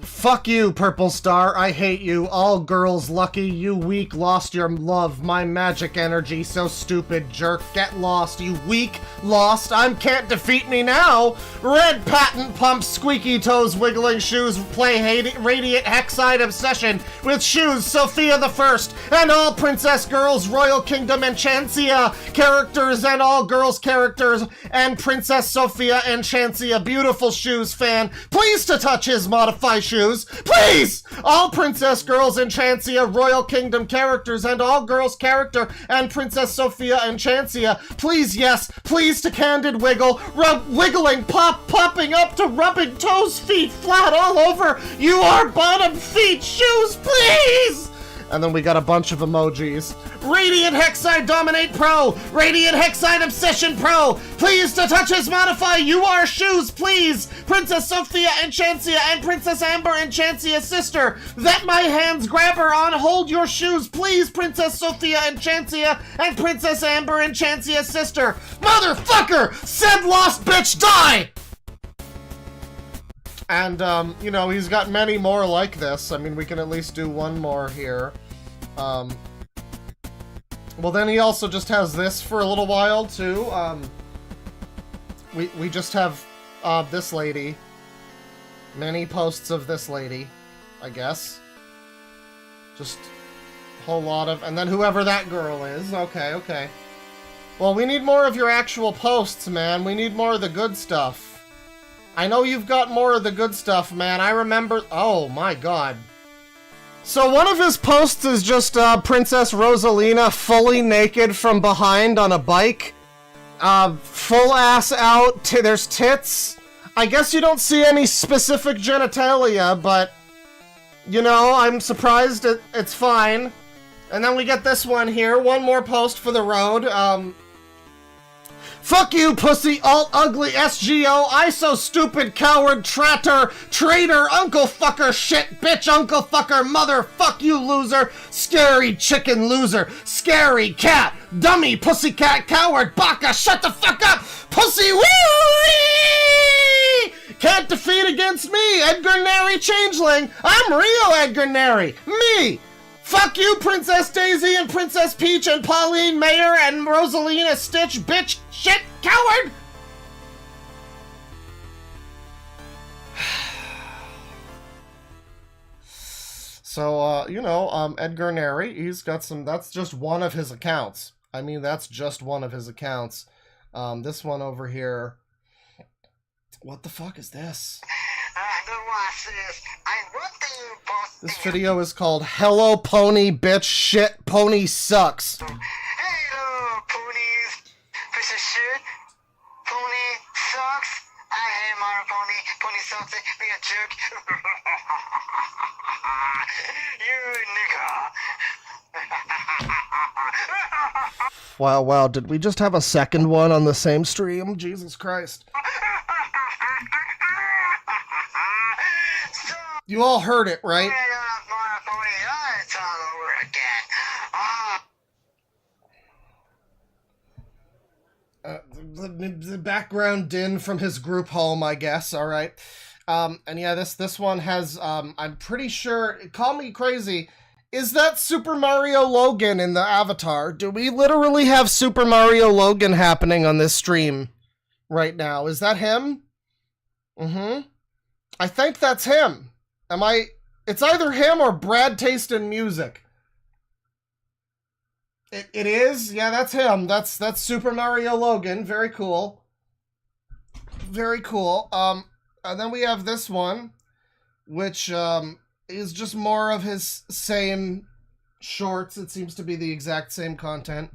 Fuck you, Purple Star. I hate you. All girls lucky. You weak. Lost your love. My magic energy. So stupid, jerk. Get lost. You weak. Lost. Can't defeat me now. Red patent pump. Squeaky toes. Wiggling shoes. Play radiant hexide obsession. With shoes. Sophia the First. And all princess girls. Royal Kingdom Enchantia. Characters and all girls characters. And Princess Sophia Enchantia. Beautiful shoes fan. Please to touch his modify shoes. Please! All Princess Girls Enchantia, Royal Kingdom characters, and all girls character, and Princess Sophia Enchantia. Please, yes, please to Candid Wiggle, wiggling, popping up to rubbing toes, feet flat all over. You are bottom feet, shoes, please! And then we got a bunch of emojis. Radiant Hexide Dominate Pro! Radiant Hexide Obsession Pro! Please to touch his modify, you are shoes, please! Princess Sophia Enchantia and Princess Amber Enchantia's sister! That my hands grab her on, hold your shoes, please, Princess Sophia Enchantia and Princess Amber Enchantia's sister! Motherfucker! Said lost bitch, die! And, you know, he's got many more like this. I mean, we can at least do one more here. Well, then he also just has this for a little while, too. We just have, this lady. Many posts of this lady, I guess. Just a whole lot of... And then whoever that girl is. Okay. Well, we need more of your actual posts, man. We need more of the good stuff. I know you've got more of the good stuff, man. I remember... Oh, my God. So one of his posts is just Princess Rosalina fully naked from behind on a bike. Full ass out. There's tits. I guess you don't see any specific genitalia, but... You know, I'm surprised it's fine. And then we get this one here. One more post for the road. Fuck you, pussy, alt ugly SGO, ISO stupid coward, traitor, uncle fucker, shit, bitch, uncle fucker, mother, fuck you, loser, scary chicken loser, scary cat, dummy, pussycat, coward, baka, shut the fuck up, pussy, wee! Can't defeat against me, Edgar Neri Changeling, I'm Rio Edgar Neri, me! Fuck you, Princess Daisy and Princess Peach and Pauline Mayer and Rosalina Stitch, bitch, shit, coward! So, you know, Edgar Neri, he's got some, that's just one of his accounts. I mean, that's just one of his accounts. This one over here, What the fuck is this? This video is called Hello Pony Bitch Shit Pony Sucks. Hello, ponies. Piece of shit. Pony sucks. I hate my pony. Pony sucks. Be a jerk. You nigga. Wow, did we just have a second one on the same stream? Jesus Christ. You all heard it, right? It's all over again. The background din from his group home, I guess, alright. And yeah, this one has, I'm pretty sure, call me crazy, is that Super Mario Logan in the avatar? Do we literally have Super Mario Logan happening on this stream right now? Is that him? I think that's him. It's either him or Brad Taste in Music. It is? Yeah, that's him. That's Super Mario Logan. Very cool. Very cool. And then we have this one, which, is just more of his same shorts. It seems to be the exact same content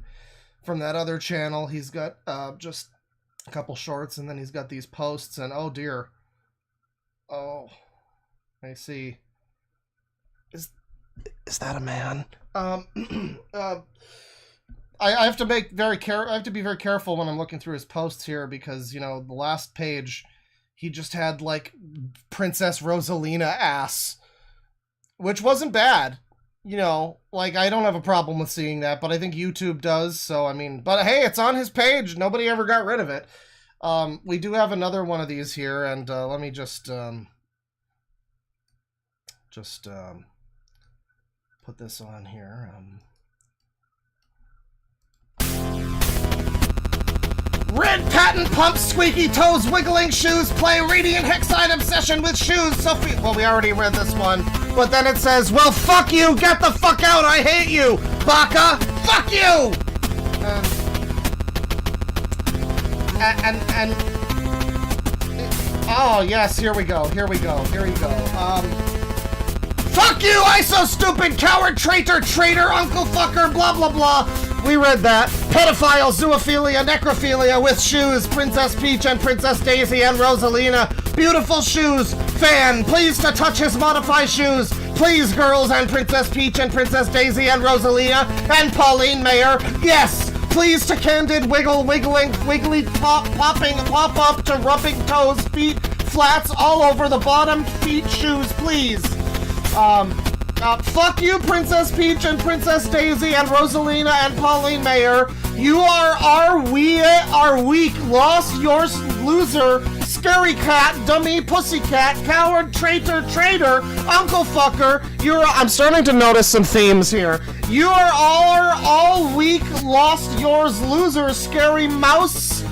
from that other channel. He's got, just a couple shorts, and then he's got these posts, and oh dear. Oh. I see. Is that a man? I have to be very careful when I'm looking through his posts here because, you know, the last page he just had like Princess Rosalina ass, which wasn't bad. You know, like I don't have a problem with seeing that, but I think YouTube does. So I mean, but hey, it's on his page. Nobody ever got rid of it. We do have another one of these here, and let me just put this on here. Red patent pumps, squeaky toes, wiggling shoes, play radiant hexide obsession with shoes. Sophie. Well, we already read this one, but then it says, "Well, fuck you, get the fuck out, I hate you, Baka, fuck you." And oh yes, here we go. Fuck you, ISO stupid, coward, traitor, uncle fucker, blah blah blah. We read that. Pedophile, zoophilia, necrophilia with shoes, Princess Peach and Princess Daisy and Rosalina. Beautiful shoes. Fan, please to touch his modify shoes. Please, girls and Princess Peach and Princess Daisy and Rosalina and Pauline Mayer. Yes. Please to candid wiggling, wiggly popping, pop up to rubbing toes, feet, flats all over the bottom, feet, shoes, please. Fuck you, Princess Peach and Princess Daisy and Rosalina and Pauline Mayer. You are weak, lost, yours, loser, scary cat, dummy, pussycat, coward, traitor, uncle fucker. I'm starting to notice some themes here. You are all weak, lost, yours, loser, scary moose,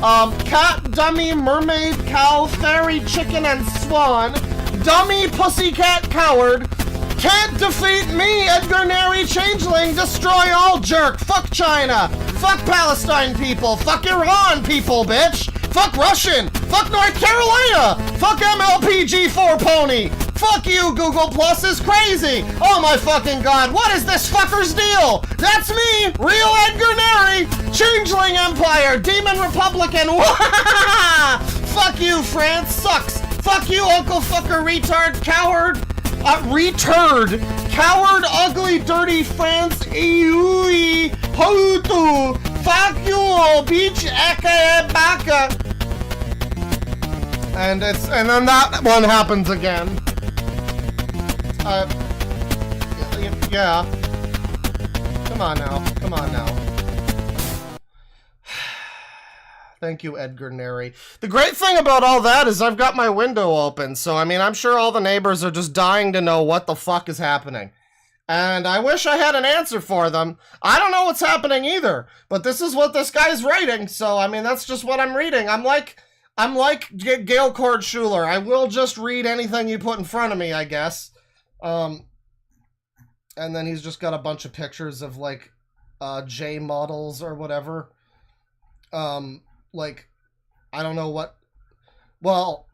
cat, dummy, mermaid, cow, fairy, chicken, and swan. Dummy, pussycat, coward. Can't defeat me, Edgar Neri, changeling, destroy all jerk. Fuck China. Fuck Palestine people. Fuck Iran people, bitch. Fuck Russian. Fuck North Carolina. Fuck MLPG4 pony. Fuck you, Google Plus is crazy. Oh my fucking god, what is this fucker's deal? That's me, real Edgar Neri. Changeling Empire, Demon Republican. Fuck you, France sucks. Fuck you, Uncle Fucker, retard, coward, coward, ugly, dirty France, Eui, Hotu, fuck you, beach, aka, baka. And then that one happens again. Yeah. Come on now. Thank you, Edgar Neri. The great thing about all that is I've got my window open, so I mean, I'm sure all the neighbors are just dying to know what the fuck is happening. And I wish I had an answer for them. I don't know what's happening either, but this is what this guy's writing, so I mean, that's just what I'm reading. I'm like Gail Cord Schuler. I will just read anything you put in front of me, I guess. And then he's just got a bunch of pictures of, like, J models or whatever. Like, I don't know what Well,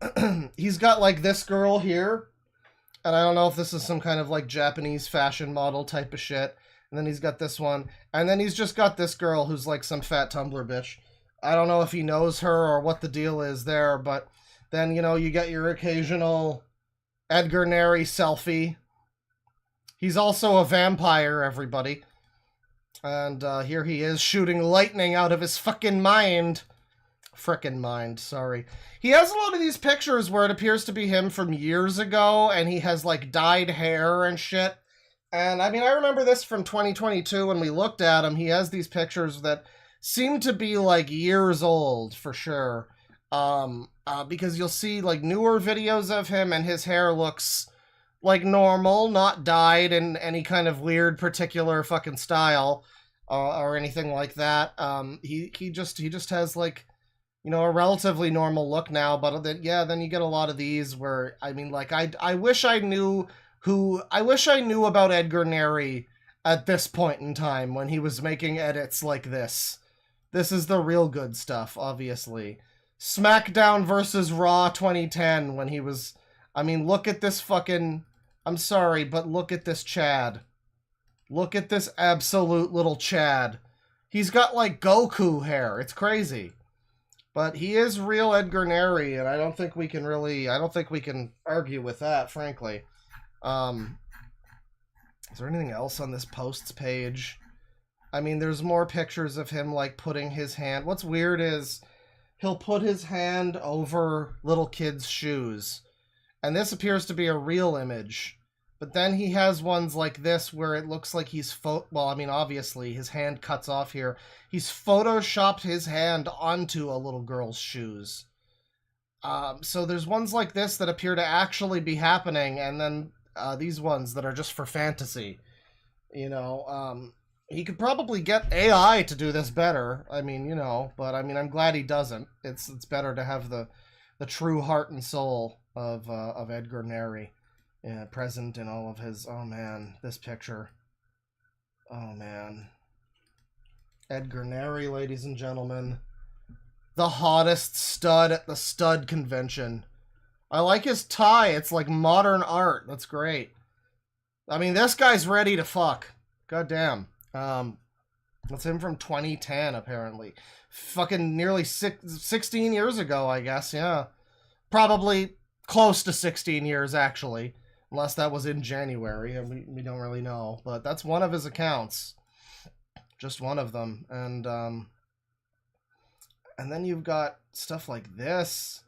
he's got like this girl here, and I don't know if this is some kind of like Japanese fashion model type of shit. And then he's got this one, and then he's just got this girl who's like some fat Tumblr bitch. I don't know if he knows her or what the deal is there, but then, you know, you get your occasional Edgar Neri selfie. He's also a vampire, everybody. And here he is shooting lightning out of his fucking mind. Frickin' mind, sorry. He has a lot of these pictures where it appears to be him from years ago, and he has like dyed hair and shit. And I mean, I remember this from 2022 when we looked at him. He has these pictures that seem to be like years old for sure. Because you'll see like newer videos of him and his hair looks like normal, not dyed in any kind of weird particular fucking style or anything like that. He just has like, you know, a relatively normal look now, but then you get a lot of these where, I mean, like, I wish I knew about Edgar Neri at this point in time when he was making edits like this. This is the real good stuff, obviously. SmackDown versus Raw 2010 when he was, I mean, look at this fucking, I'm sorry, but look at this Chad. Look at this absolute little Chad. He's got like Goku hair. It's crazy. But he is real Edgar Neri, and I don't think we can argue with that, frankly. Is there anything else on this posts page? I mean, there's more pictures of him, like, putting his hand... What's weird is he'll put his hand over little kids' shoes. And this appears to be a real image. But then he has ones like this where it looks like he's... Well, I mean, obviously, his hand cuts off here. He's photoshopped his hand onto a little girl's shoes. So there's ones like this that appear to actually be happening, and then these ones that are just for fantasy. You know, he could probably get AI to do this better. I mean, you know, but I mean, I'm glad he doesn't. It's better to have the true heart and soul of Edgar Neri present in all of his... Oh man, this picture. Oh man. Edgar Neri, ladies and gentlemen. The hottest stud at the stud convention. I like his tie. It's like modern art. That's great. I mean, this guy's ready to fuck. God damn. That's him from 2010, apparently. Fucking nearly 16 years ago, I guess, yeah. Probably close to 16 years, actually. Unless that was in January, and we don't really know. But that's one of his accounts. Just one of them. And then you've got stuff like this.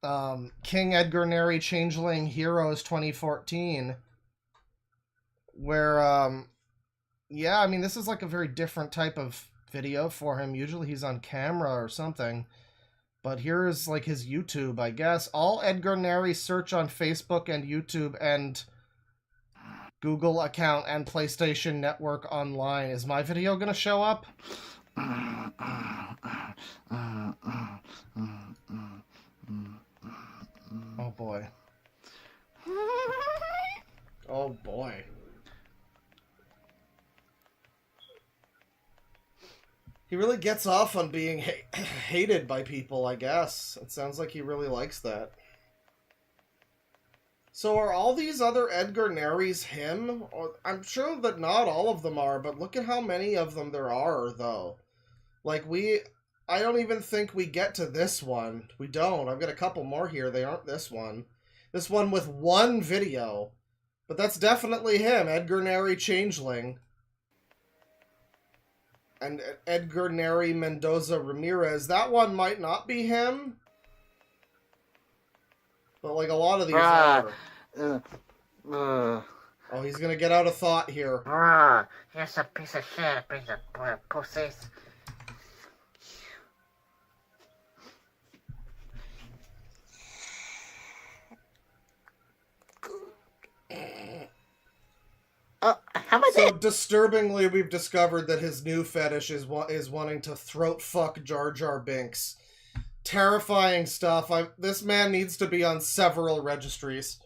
King Edgar Neri Changeling Heroes 2014. Where, yeah, I mean, this is like a very different type of video for him. Usually he's on camera or something. But here is like his YouTube, I guess. All Edgar Neri search on Facebook and YouTube and Google account and PlayStation Network online. Is my video gonna show up? Oh boy. Oh boy. He really gets off on being hated by people, I guess. It sounds like he really likes that. So are all these other Edgar Neris him? I'm sure that not all of them are, but look at how many of them there are, though. Like, I don't even think we get to this one. We don't. I've got a couple more here. They aren't this one. This one with one video. But that's definitely him, Edgar Neri Changeling. And Edgar Neri Mendoza Ramirez. That one might not be him. But like a lot of these are. Oh, he's gonna get out of thought here. Here's a piece of shit, piece of pussies. So disturbingly, we've discovered that his new fetish is wanting to throat fuck Jar Jar Binks. Terrifying stuff. This man needs to be on several registries.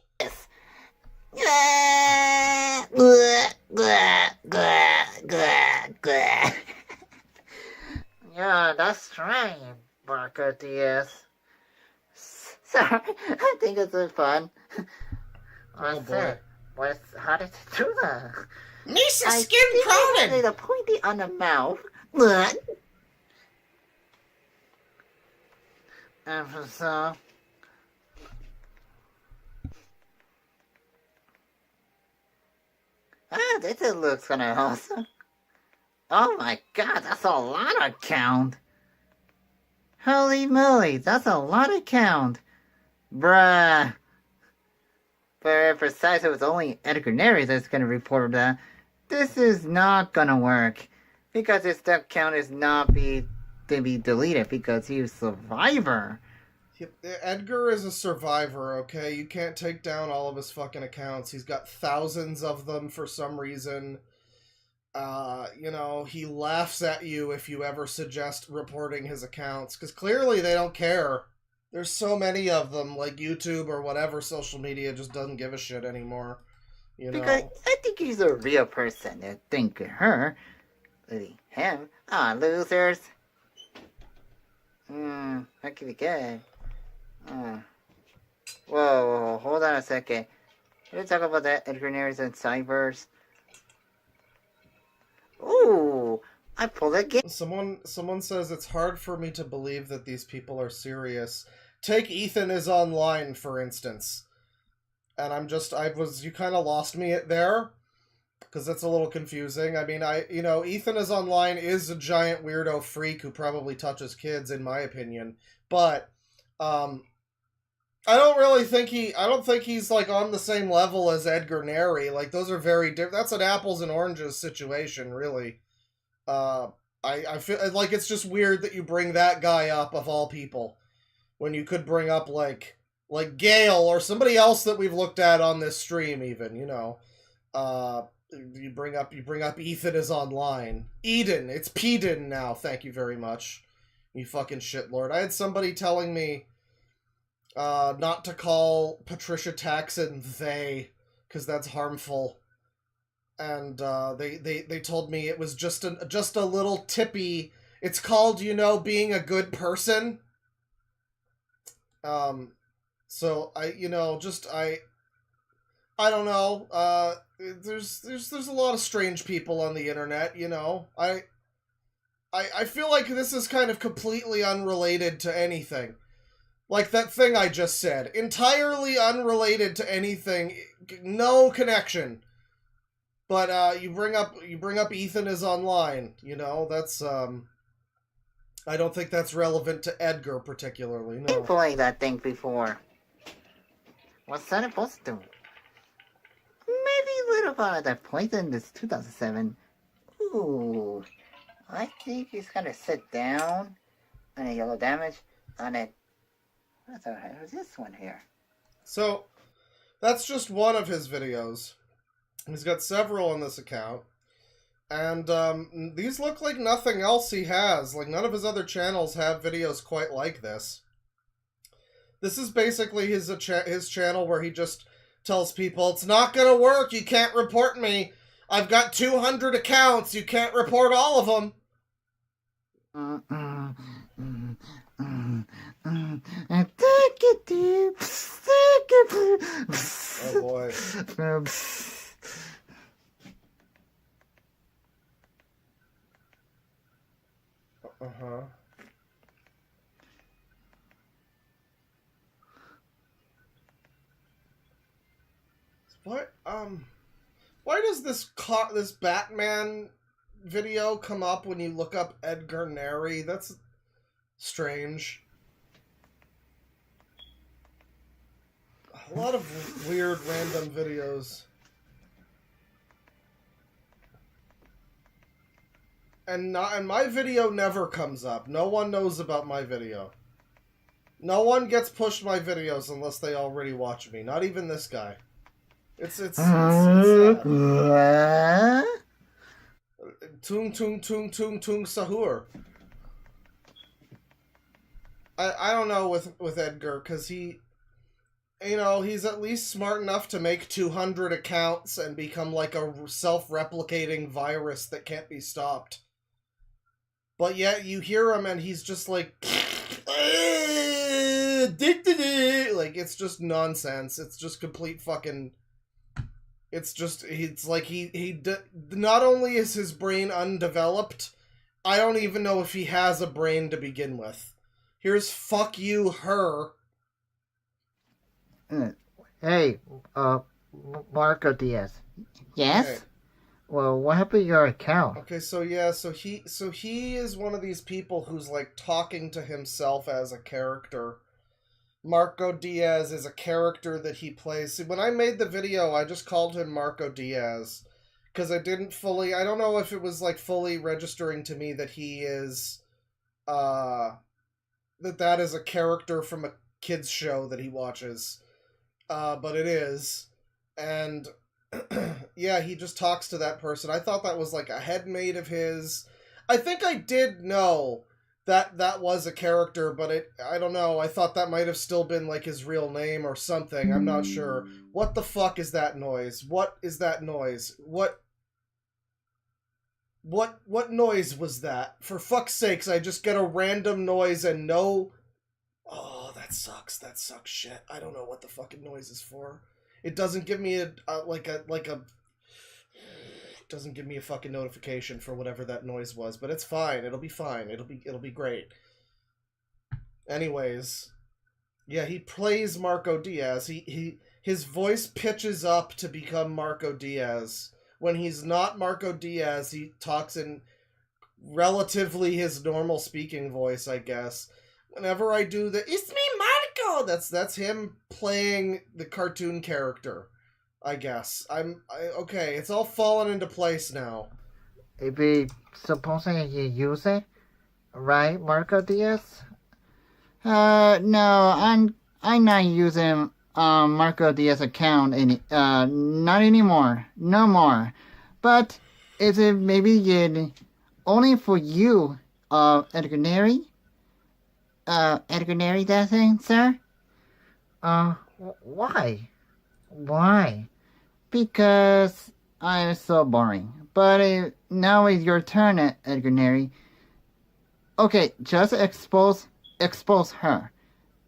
Yeah, that's right, Marco Diaz. Sorry, I think it's so fun. Oh boy. How did you do that? Misa's skin I crawling! the pointy on the mouth. What? So... this looks kinda awesome. Oh my god, that's a lot of count. Holy moly, that's a lot of count. Bruh. For precise, it was only Edgar Neri that's gonna report that. This is not gonna work. Because his step count is not to be deleted because he's a survivor. Edgar is a survivor, okay? You can't take down all of his fucking accounts. He's got thousands of them for some reason. You know, he laughs at you if you ever suggest reporting his accounts, because clearly they don't care. There's so many of them, like YouTube or whatever social media just doesn't give a shit anymore. You know? Because I think he's a real person. I think her, him, losers. That could be good. Whoa, hold on a second. We're talking about that Edgar Neri's and Cybers. Ooh, I pulled again. Someone says it's hard for me to believe that these people are serious. Take Ethan is online, for instance. And you kind of lost me there. Because that's a little confusing. I mean, Ethan is online is a giant weirdo freak who probably touches kids, in my opinion. But, I don't think he's, like, on the same level as Edgar Neri. Like, those are very different. That's an apples and oranges situation, really. I feel like it's just weird that you bring that guy up, of all people, when you could bring up, like Gale, or somebody else that we've looked at on this stream, even, you know. You bring up Ethan is online. Eden, it's Peden now, thank you very much. You fucking shitlord. I had somebody telling me not to call Patricia Taxon they, because that's harmful. And they told me it was just a little tippy. It's called, being a good person. So I don't know. There's a lot of strange people on the internet, you know. I feel like this is kind of completely unrelated to anything. Like that thing I just said. Entirely unrelated to anything. No connection. But you bring up Ethan is online, you know, that's I don't think that's relevant to Edgar particularly, no. I've played that thing before. What's that supposed to do? Maybe a little bit of that poison this 2007. Ooh. I think he's gonna sit down on a yellow damage on it. What's this one here? So, that's just one of his videos. He's got several on this account. And these look like nothing else he has. Like, none of his other channels have videos quite like this. This is basically his channel where he just tells people, it's not gonna work, you can't report me. I've got 200 accounts, you can't report all of them. Oh boy. Uh-huh. What? Why does this Batman video come up when you look up Edgar Neri? That's strange. A lot of weird random videos. And my video never comes up. No one knows about my video. No one gets pushed my videos unless they already watch me. Not even this guy. It's sad. Tung tung tung tung tung sahur. I don't know with Edgar, because he's at least smart enough to make 200 accounts and become like a self-replicating virus that can't be stopped. But yet you hear him and he's just like, like it's just nonsense. It's just complete fucking. It's like not only is his brain undeveloped, I don't even know if he has a brain to begin with. Here's fuck you, her. Hey, Marco Diaz. Yes? Okay. Well, what happened to your account? Okay, so he is one of these people who's like talking to himself as a character. Marco Diaz is a character that he plays. See, when I made the video, I just called him Marco Diaz because I don't know if it was like fully registering to me that he is that is a character from a kids show that he watches. But it is. And yeah, he just talks to that person. I thought that was like a headmate of his. I think I did know that was a character, but I don't know. I thought that might have still been like his real name or something. I'm not sure. What the fuck is that noise? What is that noise? What noise was that? For fuck's sakes, I just get a random noise and no... Oh, that sucks. That sucks shit. I don't know what the fucking noise is for. It doesn't give me doesn't give me a fucking notification for whatever that noise was, but it's fine. It'll be fine. It'll be great. Anyways, yeah, he plays Marco Diaz. His voice pitches up to become Marco Diaz. When he's not Marco Diaz, he talks in relatively his normal speaking voice, I guess. Whenever I do the "It's me, Marco," that's him playing the cartoon character, I guess. Okay, it's all fallen into place now. Maybe supposing you use it, right, Marco Diaz? No, I'm not using Marco Diaz account not anymore, no more. But is it maybe only for you, Edgar Neri? Edgar Neri, that thing, sir? Why? Why? Because I'm so boring. But now it's your turn, Edgar Neri. Okay, just expose her.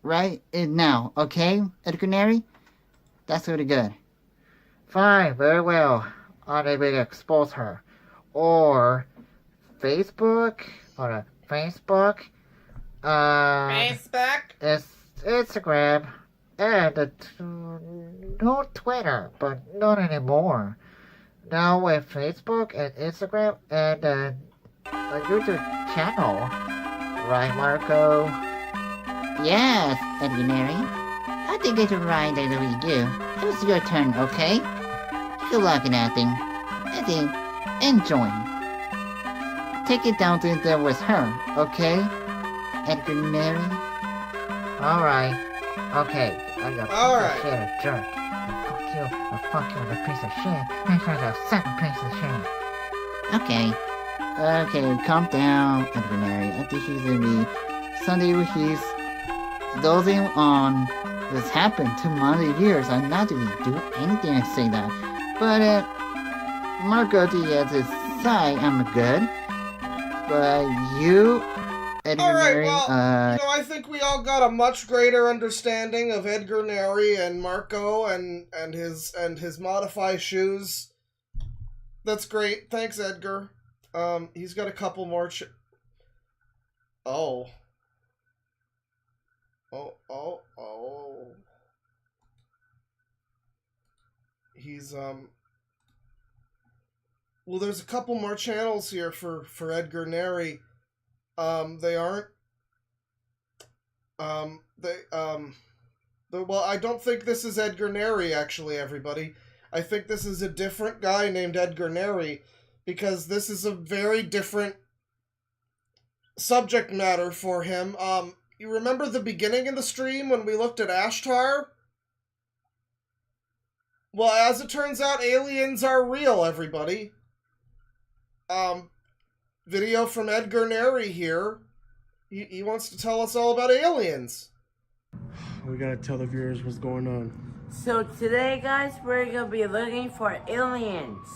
Right now, okay, Edgar Neri? That's really good. Fine, very well. I will expose her. Or Facebook? Facebook? Instagram, and no Twitter, but not anymore. Now with Facebook and Instagram and a YouTube channel, right, Marco? Yes, Edgar Neri. I think it's right that we do. It was your turn, okay? Good luck in acting. I think enjoying. Take it down to there with her, okay? Edgar Neri? Alright. Okay. I'm a piece of shit, a jerk. Fuck you, a piece of shit. I'm a second piece of shit. Okay. Okay, calm down, Edgar Neri. I think he's gonna be... Sunday he's dozing on this happened 2 months years. I'm not going to do anything to say that. But Marco Diaz's side, I'm good. But you... Edgar Neri, I think we all got a much greater understanding of Edgar Neri and Marco and his modify shoes. That's great. Thanks, Edgar. He's got a couple more Oh. He's, well, there's a couple more channels here for Edgar Neri. They aren't, well, I don't think this is Edgar Neri, actually, everybody. I think this is a different guy named Edgar Neri, because this is a very different subject matter for him. You remember the beginning of the stream when we looked at Ashtar? Well, as it turns out, aliens are real, everybody. Video from Edgar Neri here. He wants to tell us all about aliens. We gotta tell the viewers what's going on. So today, guys, we're gonna be looking for aliens.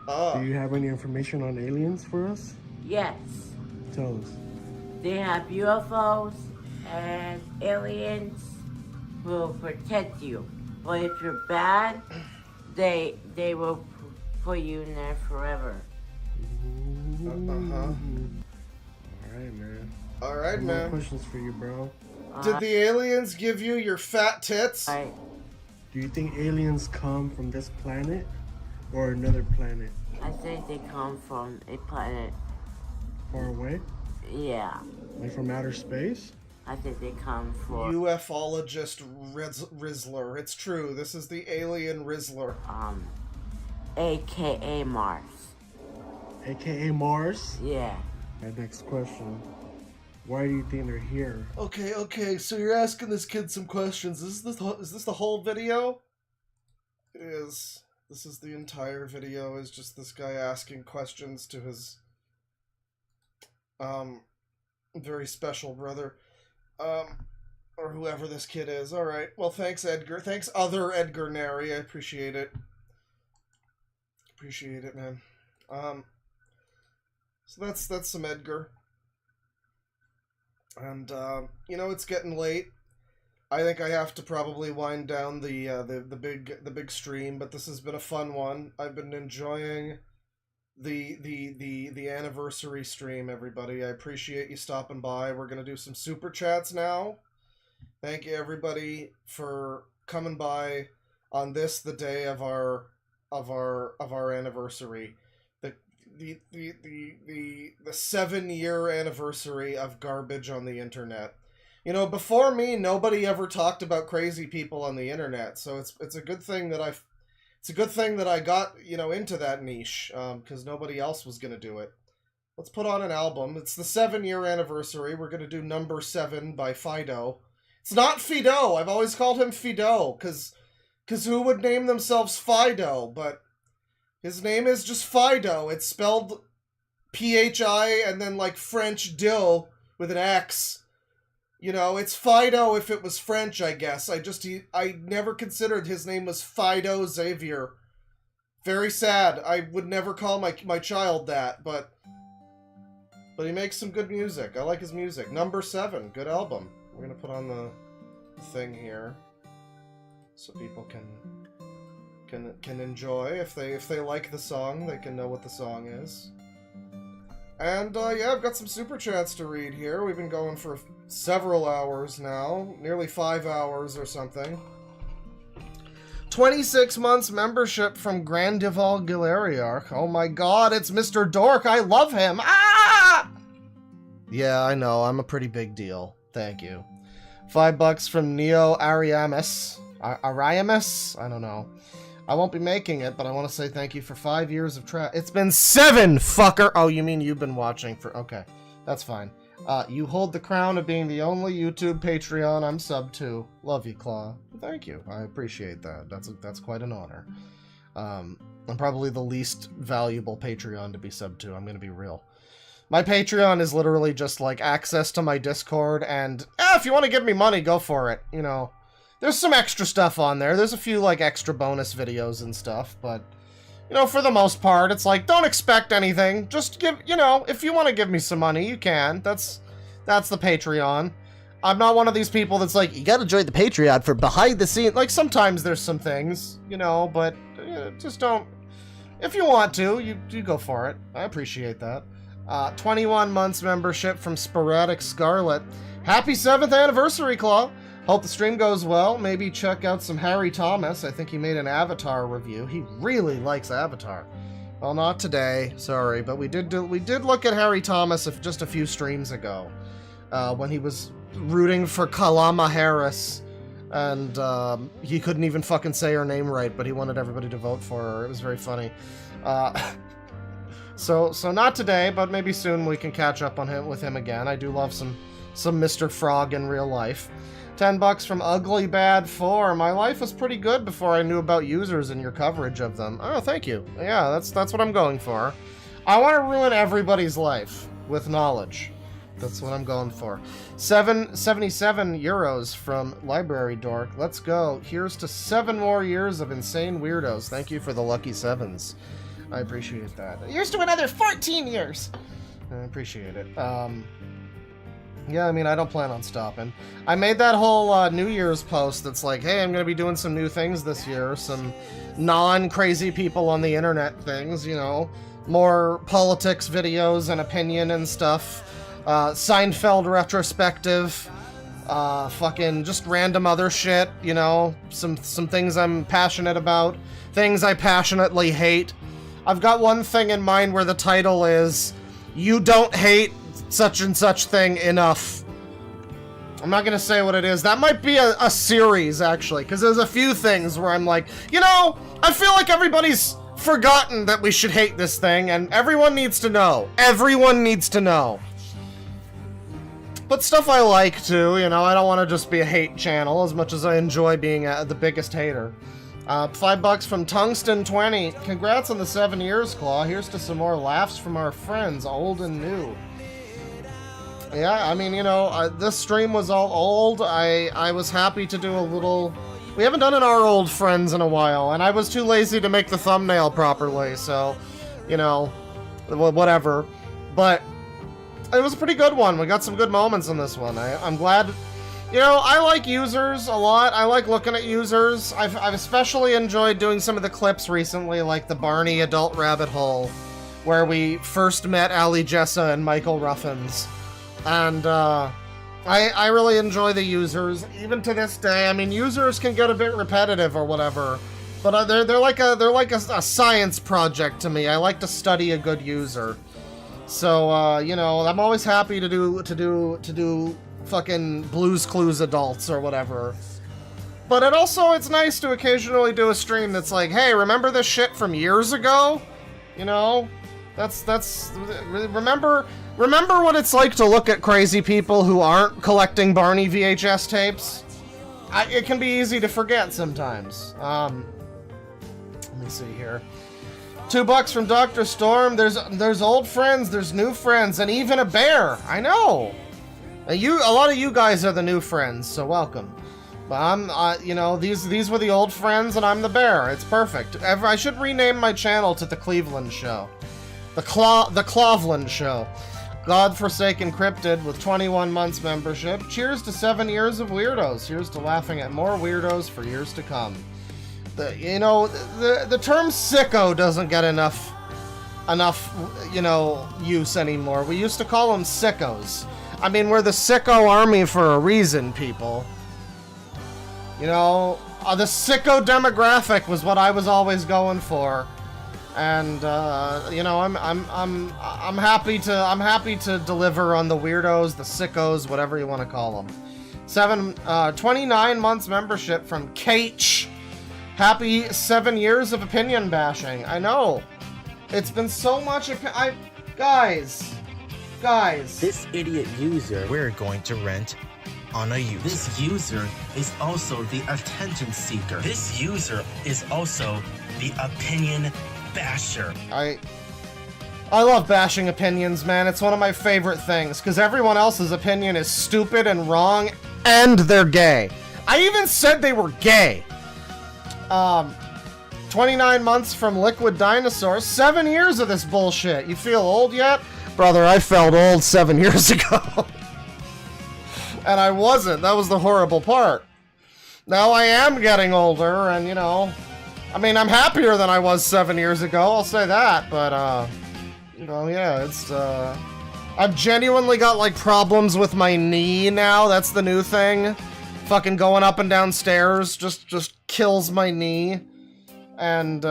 Do you have any information on aliens for us? Yes. Tell us. They have UFOs, and aliens will protect you. But if you're bad, they will put you in there forever. Uh-huh. Alright, man. Alright, More man. questions for you, bro. Did the aliens give you your fat tits? Do you think aliens come from this planet or another planet? I think they come from a planet. Far away? Yeah. Like from outer space? I think they come from UFologist Rizzler. It's true. This is the alien Rizzler. AKA Mars. AKA Mars? Yeah. My next question. Why do you think they're here? Okay, so you're asking this kid some questions. Is this the whole video? It is. This is the entire video, is just this guy asking questions to his, very special brother. Or whoever this kid is. Alright, well thanks Edgar. Thanks other Edgar Neri, I appreciate it. Appreciate it, man. So that's some Edgar. And, you know, it's getting late. I think I have to probably wind down the big stream, but this has been a fun one. I've been enjoying the anniversary stream, everybody. I appreciate you stopping by. We're gonna do some super chats now. Thank you, everybody, for coming by on this, the day of our anniversary. The 7-year anniversary of garbage on the internet. You know, before me, nobody ever talked about crazy people on the internet, so it's a good thing that I got, you know, into that niche, because nobody else was gonna do it. Let's put on an album. It's the 7-year anniversary. We're gonna do Number 7 by Fido. It's not Fido. I've always called him Fido, because who would name themselves Fido? But his name is just Fido. It's spelled P-H-I and then like French dill with an X. You know, it's Fido if it was French, I guess. I never considered his name was Fido Xavier. Very sad. I would never call my child that, but he makes some good music. I like his music. Number 7, good album. We're gonna put on the thing here so people can enjoy. If they like the song, they can know what the song is. And yeah, I've got some super chats to read here. We've been going for several hours now, nearly 5 hours or something. 26 months membership from Grandival Gilariarch. Oh my god, it's Mr. Dork. I love him. Ah! Yeah, I know. I'm a pretty big deal. Thank you. $5 from Neo Ariamis. Ariamis? I don't know. I won't be making it, but I want to say thank you for 5 years of It's been 7, fucker! Oh, you mean you've been watching for... Okay, that's fine. You hold the crown of being the only YouTube Patreon I'm sub to. Love you, Claw. Thank you. I appreciate that. That's quite an honor. I'm probably the least valuable Patreon to be sub to. I'm gonna be real. My Patreon is literally just, like, access to my Discord, and... if you want to give me money, go for it. You know... There's some extra stuff on there. There's a few, like, extra bonus videos and stuff, but, you know, for the most part, it's like, don't expect anything. Just give, you know, if you want to give me some money, you can. That's the Patreon. I'm not one of these people that's like, you gotta join the Patreon for behind the scenes. Like, sometimes there's some things, you know, but just don't. If you want to, you go for it. I appreciate that. 21 months membership from Sporadic Scarlet. Happy 7th anniversary, Claw. Hope the stream goes well. Maybe check out some Harry Thomas. I think he made an Avatar review. He really likes Avatar. Well, not today, sorry, but we did look at Harry Thomas just a few streams ago, when he was rooting for Kalama Harris, and he couldn't even fucking say her name right, but he wanted everybody to vote for her. It was very funny. So not today, but maybe soon we can catch up on with him again. I do love some Mr. Frog in real life. $10 from Ugly Bad 4. My life was pretty good before I knew about users and your coverage of them. Oh, thank you. Yeah, that's what I'm going for. I want to ruin everybody's life with knowledge. That's what I'm going for. 77 euros from Library Dork. Let's go. Here's to 7 more years of insane weirdos. Thank you for the lucky 7s. I appreciate that. Here's to another 14 years. I appreciate it. Yeah, I mean, I don't plan on stopping. I made that whole New Year's post that's like, hey, I'm going to be doing some new things this year, some non-crazy people on the internet things, you know, more politics videos and opinion and stuff, Seinfeld retrospective, fucking just random other shit, you know, some things I'm passionate about, things I passionately hate. I've got one thing in mind where the title is, You Don't Hate Such and Such Thing Enough. I'm not gonna say what it is. That might be a series, actually, because there's a few things where I'm like, you know, I feel like everybody's forgotten that we should hate this thing, and everyone needs to know. Everyone needs to know. But stuff I like, too, you know, I don't want to just be a hate channel as much as I enjoy being the biggest hater. $5 from Tungsten20. Congrats on the 7 years, Claw. Here's to some more laughs from our friends, old and new. Yeah, I mean, you know, this stream was all old. I was happy to do a little... We haven't done an Our Old Friends in a while, and I was too lazy to make the thumbnail properly, so, you know, whatever. But it was a pretty good one. We got some good moments in this one. I'm glad... You know, I like users a lot. I like looking at users. I've especially enjoyed doing some of the clips recently, like the Barney Adult Rabbit Hole, where we first met Ali Jessa and Michael Ruffins. And, I really enjoy the users, even to this day. I mean, users can get a bit repetitive or whatever, but they're like a science project to me. I like to study a good user. So, you know, I'm always happy to do fucking Blues Clues adults or whatever. But it's nice to occasionally do a stream that's like, hey, remember this shit from years ago? You know? Remember what it's like to look at crazy people who aren't collecting Barney VHS tapes? It can be easy to forget sometimes. Let me see here. $2 from Dr. Storm. There's old friends, there's new friends, and even a bear. I know. A lot of you guys are the new friends, so welcome. But I'm, you know, these were the old friends, and I'm the bear. It's perfect. I should rename my channel to the Cleveland Show. The Cloveland Show. Godforsaken Cryptid with 21 months membership. Cheers to 7 years of weirdos. Here's to laughing at more weirdos for years to come. The term sicko doesn't get enough, you know, use anymore. We used to call them sickos. I mean, we're the sicko army for a reason, people. You know, the sicko demographic was what I was always going for. And you know, I'm happy to deliver on the weirdos, the sickos, whatever you want to call them. 29 months membership from Kate. Happy 7 years of opinion bashing. I know. It's been so much. Guys. This idiot user we're going to rent on a user. This user is also the attention seeker. This user is also the opinion basher. I love bashing opinions, man. It's one of my favorite things, because everyone else's opinion is stupid and wrong, and they're gay. I even said they were gay. 29 months from Liquid Dinosaur. 7 years of this bullshit. You feel old yet? Brother, I felt old 7 years ago. And I wasn't. That was the horrible part. Now I am getting older, and, you know... I mean, I'm happier than I was 7 years ago, I'll say that, but, you know, yeah, it's, I've genuinely got, like, problems with my knee now. That's the new thing. Fucking going up and down stairs just kills my knee. And,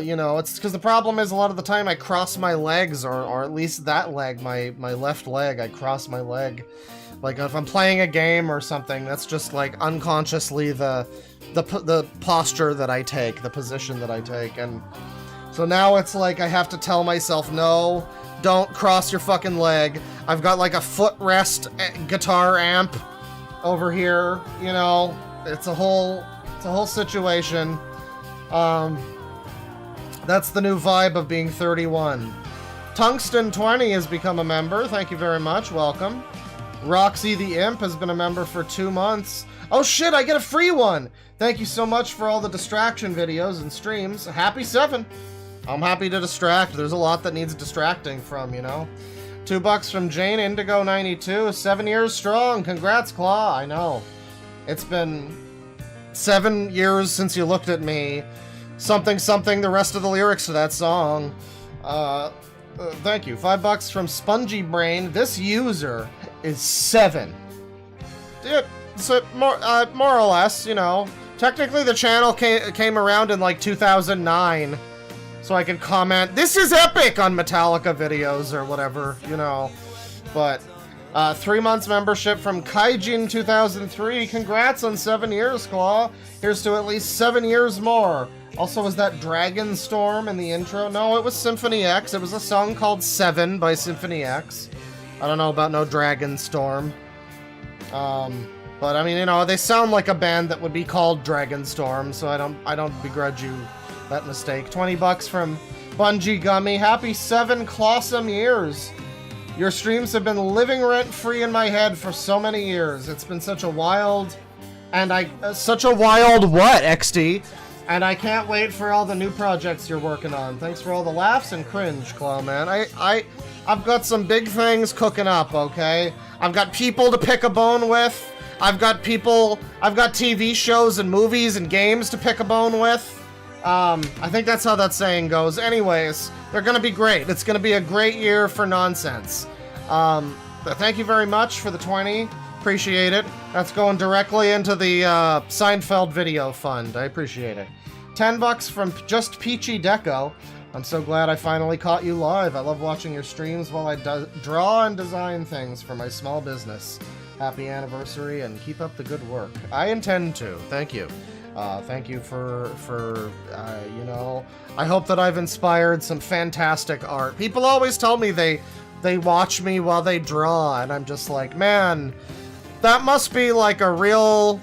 you know, it's because the problem is a lot of the time I cross my legs, or at least that leg, my left leg, I cross my leg. Like, if I'm playing a game or something, that's just, like, unconsciously the posture that I take, the position that I take. And so now it's like I have to tell myself, no, don't cross your fucking leg. I've got, like, a footrest guitar amp over here, you know. It's a whole situation. That's the new vibe of being 31. Tungsten20 has become a member. Thank you very much. Welcome. Roxy the Imp has been a member for 2 months. Oh shit, I get a free one! Thank you so much for all the distraction videos and streams. Happy 7. I'm happy to distract. There's a lot that needs distracting from, you know. $2 from Jane Indigo 92. 7 years strong. Congrats, Claw. I know. It's been 7 years since you looked at me. Something, something, the rest of the lyrics to that song. Thank you. $5 from Spongy Brain. This user is 7. Dude, so more or less, you know. Technically, the channel came around in like 2009, so I could comment, "This is epic" on Metallica videos or whatever, you know. But 3 months membership from Kaijin 2003. Congrats on 7 years, Claw. Here's to at least 7 years more. Also, was that Dragon Storm in the intro? No, it was Symphony X. It was a song called 7 by Symphony X. I don't know about no Dragon Storm. But I mean, you know, they sound like a band that would be called Dragon Storm, so I don't begrudge you that mistake. $20 from Bungie Gummy. Happy 7 clawsome years. Your streams have been living rent-free in my head for so many years. It's been such a wild, such a wild what, XD? And I can't wait for all the new projects you're working on. Thanks for all the laughs and cringe, Claw, man. I've got some big things cooking up, okay? I've got people to pick a bone with. I've got TV shows and movies and games to pick a bone with. I think that's how that saying goes. Anyways, they're gonna be great. It's gonna be a great year for nonsense. Thank you very much for the 20. Appreciate it. That's going directly into the Seinfeld video fund. I appreciate it. $10 from Just Peachy Deco. I'm so glad I finally caught you live. I love watching your streams while I draw and design things for my small business. Happy anniversary and keep up the good work. I intend to. Thank you. Thank you for you know, I hope that I've inspired some fantastic art. People always tell me they watch me while they draw, and I'm just like, man, that must be like a real...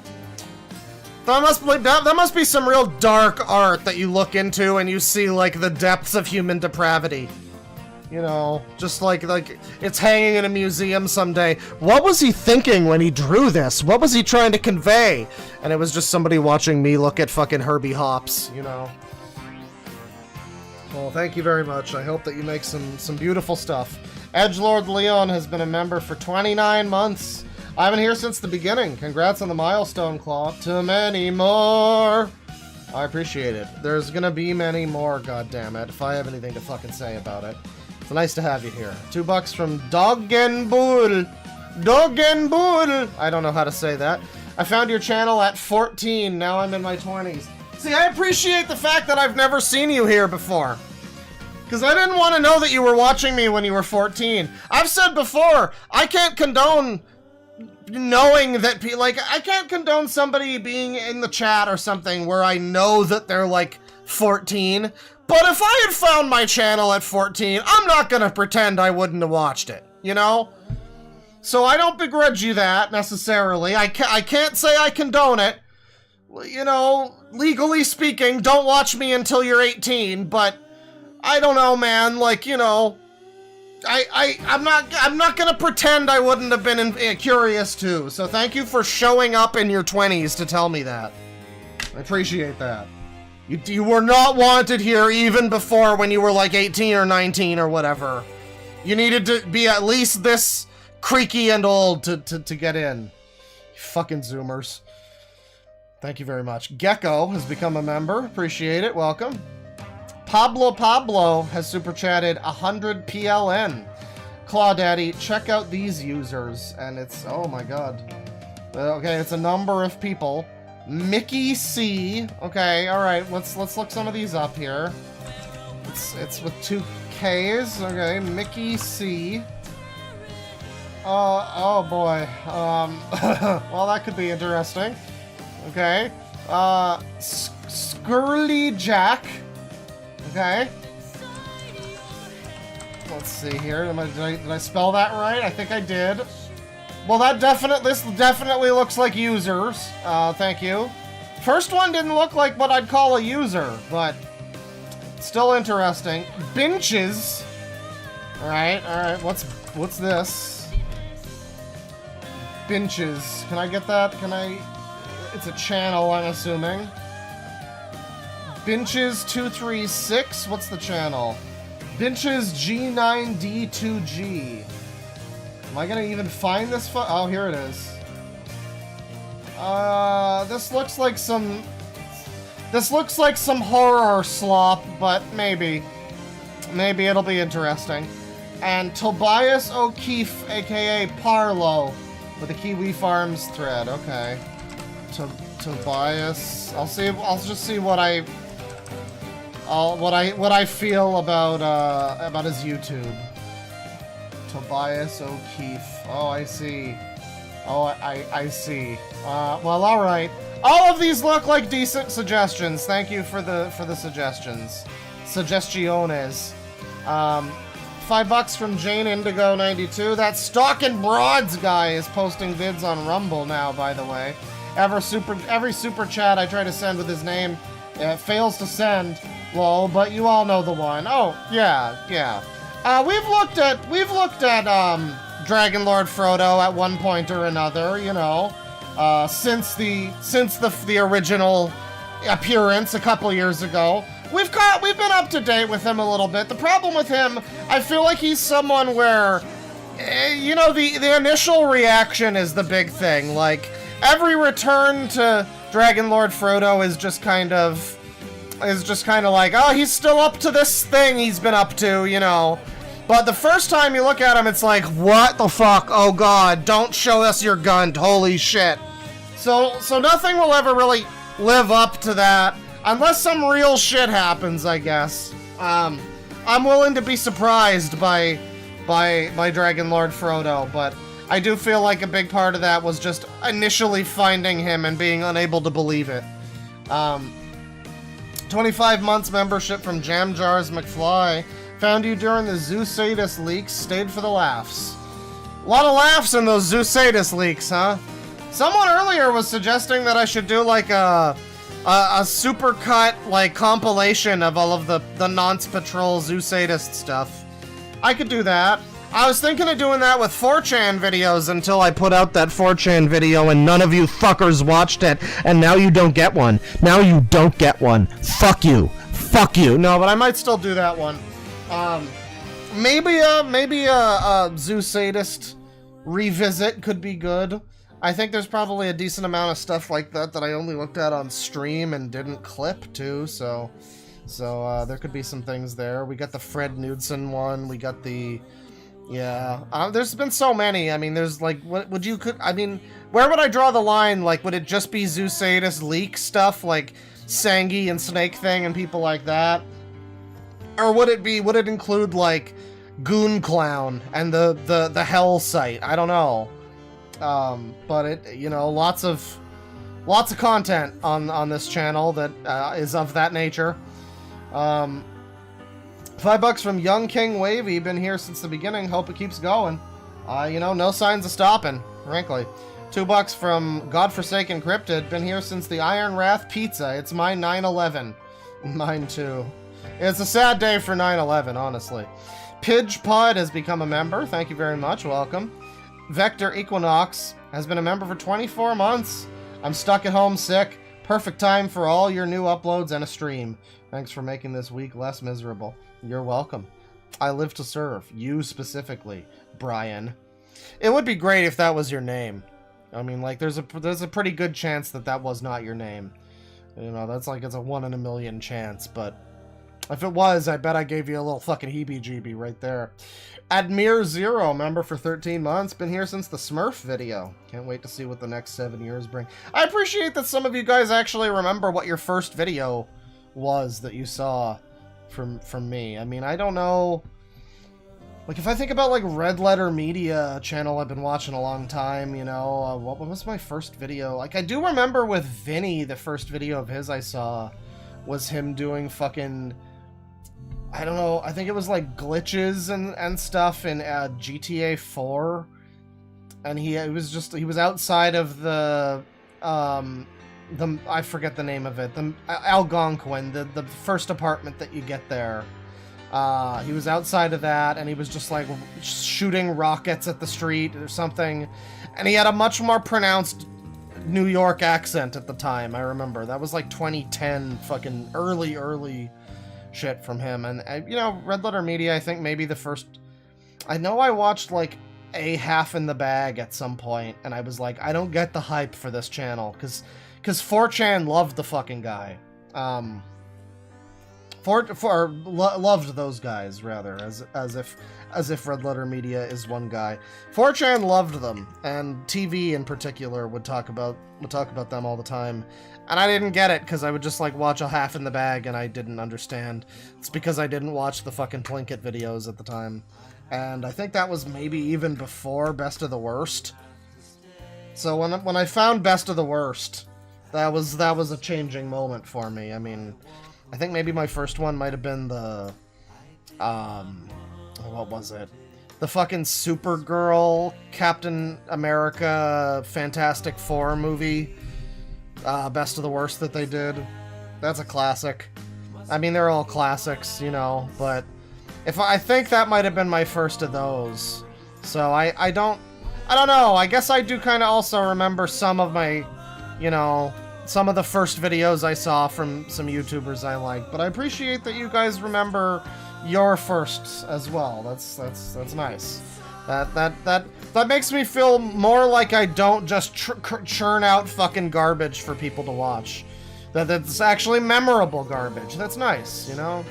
That must be some real dark art that you look into and you see like the depths of human depravity. You know, just like it's hanging in a museum someday. What was he thinking when he drew this? What was he trying to convey? And it was just somebody watching me look at fucking Herbie Hops, you know. Well, thank you very much. I hope that you make some beautiful stuff. Edgelord Leon has been a member for 29 months. I've been here since the beginning. Congrats on the milestone, Claw. Too many more. I appreciate it. There's gonna be many more, goddammit, if I have anything to fucking say about it. It's nice to have you here. $2 from Doggenbull. Doggenbull. I don't know how to say that. I found your channel at 14. Now I'm in my 20s. See, I appreciate the fact that I've never seen you here before. Because I didn't want to know that you were watching me when you were 14. I've said before, I can't condone knowing that, like, I can't condone somebody being in the chat or something where I know that they're, like, 14. But if I had found my channel at 14, I'm not gonna pretend I wouldn't have watched it, you know? So I don't begrudge you that, necessarily. I can't say I condone it. You know, legally speaking, don't watch me until you're 18, but I don't know, man, like, you know, I'm not gonna pretend I wouldn't have been curious too. So thank you for showing up in your 20s to tell me that. I appreciate that. You were not wanted here even before when you were like 18 or 19 or whatever. You needed to be at least this creaky and old to get in. You fucking Zoomers. Thank you very much. Gecko has become a member. Appreciate it. Welcome. Pablo has super chatted 100 PLN. Clawdaddy, check out these users. And it's, oh my god. Okay, it's a number of people. Mickey C. Okay, alright, let's look some of these up here. It's with 2 K's. Okay, Mickey C. Oh boy. Well, that could be interesting. Okay. Skurly Jack. Okay. Let's see here. Did I spell that right? I think I did. Well, this definitely looks like users. Thank you. First one didn't look like what I'd call a user, but still interesting. Benches. All right. What's this? Benches. Can I get that? Can I? It's a channel, I'm assuming. Benches 236. What's the channel? Benches G9D2G. Am I gonna even find this oh, here it is. This looks like some... This looks like some horror slop, but maybe. Maybe it'll be interesting. And Tobias O'Keefe, aka Parlo, with a Kiwi Farms thread. Okay. Tobias. I'll just see what I feel about his YouTube. Tobias O'Keefe. Oh, I see. Oh, I see. Well, all right. All of these look like decent suggestions. Thank you for the suggestions. Suggestiones. $5 from Jane Indigo 92. That Stalkin' Broads guy is posting vids on Rumble now, by the way. Every super chat I try to send with his name fails to send. Lol, but you all know the one. Oh, yeah. We've looked at Dragon Lord Frodo at one point or another, you know, since the original appearance a couple years ago. We've been up to date with him a little bit. The problem with him, I feel like he's someone where, you know, the initial reaction is the big thing. Like, every return to Dragon Lord Frodo is just kind of like, oh, he's still up to this thing he's been up to, you know. But the first time you look at him, it's like, what the fuck? Oh god, don't show us your gun, holy shit. So nothing will ever really live up to that, unless some real shit happens, I guess. I'm willing to be surprised by Dragon Lord Frodo, but I do feel like a big part of that was just initially finding him and being unable to believe it. 25 months membership from Jam Jars McFly. Found you during the Zoosadus leaks, stayed for the laughs. A lot of laughs in those Zoosadus leaks, huh? Someone earlier was suggesting that I should do like a supercut like compilation of all of the Nonce Patrol Zoosadist stuff. I could do that. I was thinking of doing that with 4chan videos until I put out that 4chan video and none of you fuckers watched it, and now you don't get one. Now you don't get one. Fuck you. Fuck you. No, but I might still do that one. Maybe a Zoosadist revisit could be good. I think there's probably a decent amount of stuff like that I only looked at on stream and didn't clip too, so there could be some things there. We got the Fred Knudsen one, we got the... Yeah, there's been so many. I mean, there's like, where would I draw the line? Like, would it just be Zoosadist leak stuff, like Sangi and Snake Thing and people like that? Or would it include, like, Goon Clown and the Hell site? I don't know. But it, you know, lots of content on this channel that is of that nature. $5 from Young King Wavy, been here since the beginning, hope it keeps going. You know, no signs of stopping, frankly. $2 from Godforsaken Cryptid, been here since the Iron Wrath Pizza, it's my 9/11. Mine too. It's a sad day for 9/11, honestly. Pidge Pod has become a member, thank you very much, welcome. Vector Equinox has been a member for 24 months. I'm stuck at home sick, perfect time for all your new uploads and a stream. Thanks for making this week less miserable. You're welcome. I live to serve. You specifically, Brian. It would be great if that was your name. I mean, like, there's a pretty good chance that was not your name. You know, that's like, it's a 1 in a million chance, but if it was, I bet I gave you a little fucking heebie-jeebie right there. Admir Zero, member for 13 months, been here since the Smurf video. Can't wait to see what the next 7 years bring. I appreciate that some of you guys actually remember what your first video was that you saw from me. I mean, I don't know. Like, if I think about, like, Red Letter Media, a channel I've been watching a long time, you know, what was my first video? Like, I do remember with Vinny, the first video of his I saw was him doing fucking, I don't know, I think it was, like, glitches and stuff in GTA 4. And he was outside of the I forget the name of it, the Algonquin, the first apartment that you get there. He was outside of that, and he was just like shooting rockets at the street or something, and he had a much more pronounced New York accent at the time. I remember that was like 2010, fucking early shit from him. And you know, Red Letter Media, I think maybe the first, I know I watched like a half in the bag at some point, and I was like, I don't get the hype for this channel, because 4chan loved the fucking guy. Loved those guys, rather, as if Red Letter Media is one guy. 4chan loved them, and TV in particular would talk about them all the time. And I didn't get it, because I would just, like, watch a half in the bag, and I didn't understand. It's because I didn't watch the fucking Plinkett videos at the time. And I think that was maybe even before Best of the Worst. So when I found Best of the Worst, that was a changing moment for me. I mean, I think maybe my first one might have been the, what was it? The fucking Supergirl, Captain America, Fantastic Four movie. Best of the Worst that they did. That's a classic. I mean, they're all classics, you know, but I think that might have been my first of those. So I don't know. I guess I do kind of also remember some of my, you know, some of the first videos I saw from some YouTubers I like, but I appreciate that you guys remember your firsts as well. That's nice. That makes me feel more like I don't just churn out fucking garbage for people to watch. That's actually memorable garbage. That's nice, you know?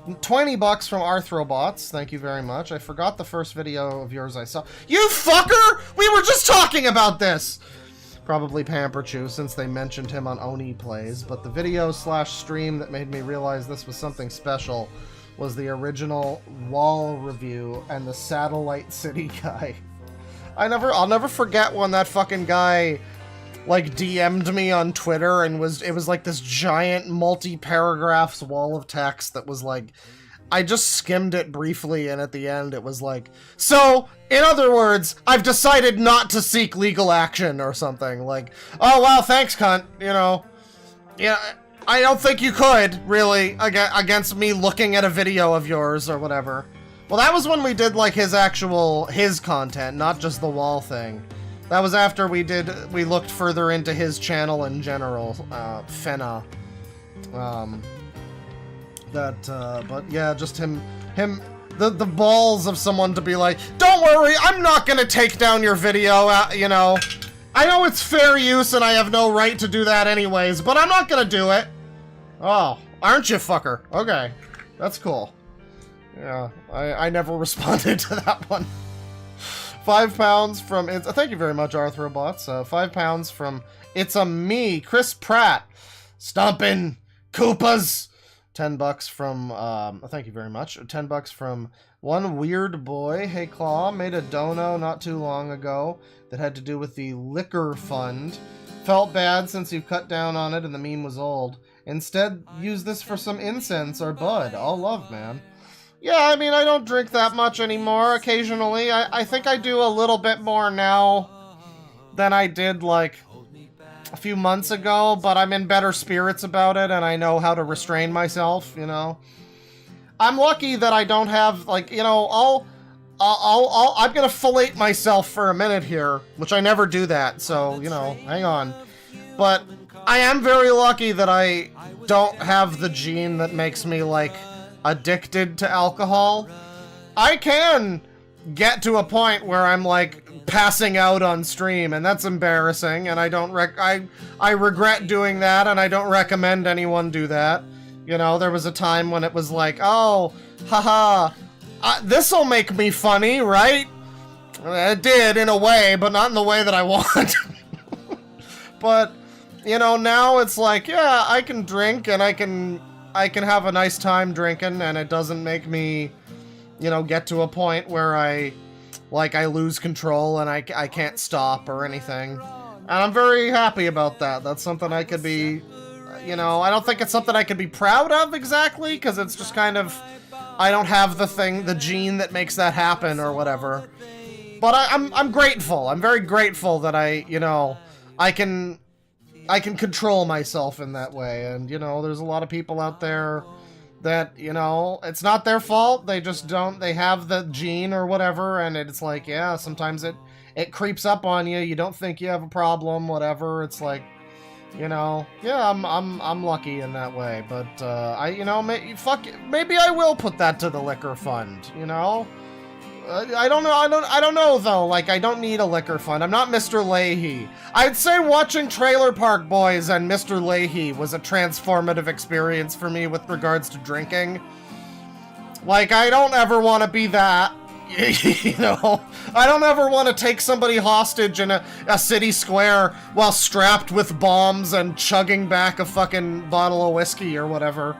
$20 from Arthrobots. Thank you very much. I forgot the first video of yours I saw. You fucker! We were just talking about this! Probably Pamperchew, since they mentioned him on Oni Plays, but the video/stream that made me realize this was something special was the original wall review and the Satellite City guy. I'll never forget when that fucking guy, like, DM'd me on Twitter, and it was like this giant multi-paragraphs wall of text that was like, I just skimmed it briefly, and at the end it was like, so, in other words, I've decided not to seek legal action, or something. Like, oh wow, thanks, cunt, you know. Yeah, I don't think you could, really, against me looking at a video of yours, or whatever. Well, that was when we did, like, his content, not just the wall thing. That was after we looked further into his channel in general, Fenna. But yeah, just the balls of someone to be like, don't worry, I'm not gonna take down your video, you know. I know it's fair use and I have no right to do that anyways, but I'm not gonna do it. Oh, aren't you, fucker? Okay, that's cool. Yeah, I never responded to that one. £5 from, thank you very much, Arthrobots. £5 from It's a Me, Chris Pratt. Stompin' Koopas. $10 from, thank you very much. $10 from One Weird Boy. Hey Claw, made a dono not too long ago that had to do with the liquor fund. Felt bad since you cut down on it and the meme was old. Instead, use this for some incense or bud. All love, man. Yeah, I mean, I don't drink that much anymore. Occasionally, I think I do a little bit more now than I did, like, a few months ago, but I'm in better spirits about it, and I know how to restrain myself, you know? I'm lucky that I don't have, like, you know, I'm gonna fellate myself for a minute here, which I never do that, so, you know, hang on. But I am very lucky that I don't have the gene that makes me, like, addicted to alcohol. I can get to a point where I'm, like, passing out on stream, and that's embarrassing, and I don't I regret doing that, and I don't recommend anyone do that. You know, there was a time when it was like, oh, haha, this'll make me funny, right? It did, in a way, but not in the way that I want. But, you know, now it's like, yeah, I can drink, and I can have a nice time drinking, and it doesn't make me, you know, get to a point where I lose control and I can't stop or anything. And I'm very happy about that. That's something I could be, you know, I don't think it's something I could be proud of exactly, because it's just kind of, I don't have the gene that makes that happen or whatever. But I'm grateful. I'm very grateful that I can control myself in that way. And, you know, there's a lot of people out there that, you know, it's not their fault. They just they have the gene or whatever, and it's like, yeah, sometimes it creeps up on you. You don't think you have a problem, whatever. It's like, you know, yeah, I'm lucky in that way. But you know, maybe I will put that to the liquor fund. You know, I don't know. I don't know though. Like, I don't need a liquor fund. I'm not Mr. Leahy. I'd say watching Trailer Park Boys and Mr. Leahy was a transformative experience for me with regards to drinking. Like, I don't ever want to be that. You know, I don't ever want to take somebody hostage in a city square while strapped with bombs and chugging back a fucking bottle of whiskey or whatever.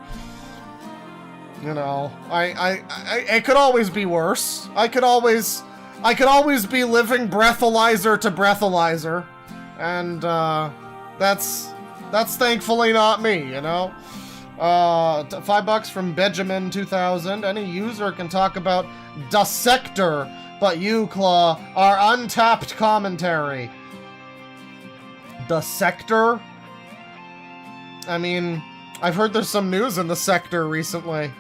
You know, it could always be worse. I could always be living breathalyzer to breathalyzer, and that's thankfully not me. You know. $5 from Benjamin 2000. Any user can talk about Dissector, but you, Claw, are untapped commentary. Dissector? I mean, I've heard there's some news in the sector recently.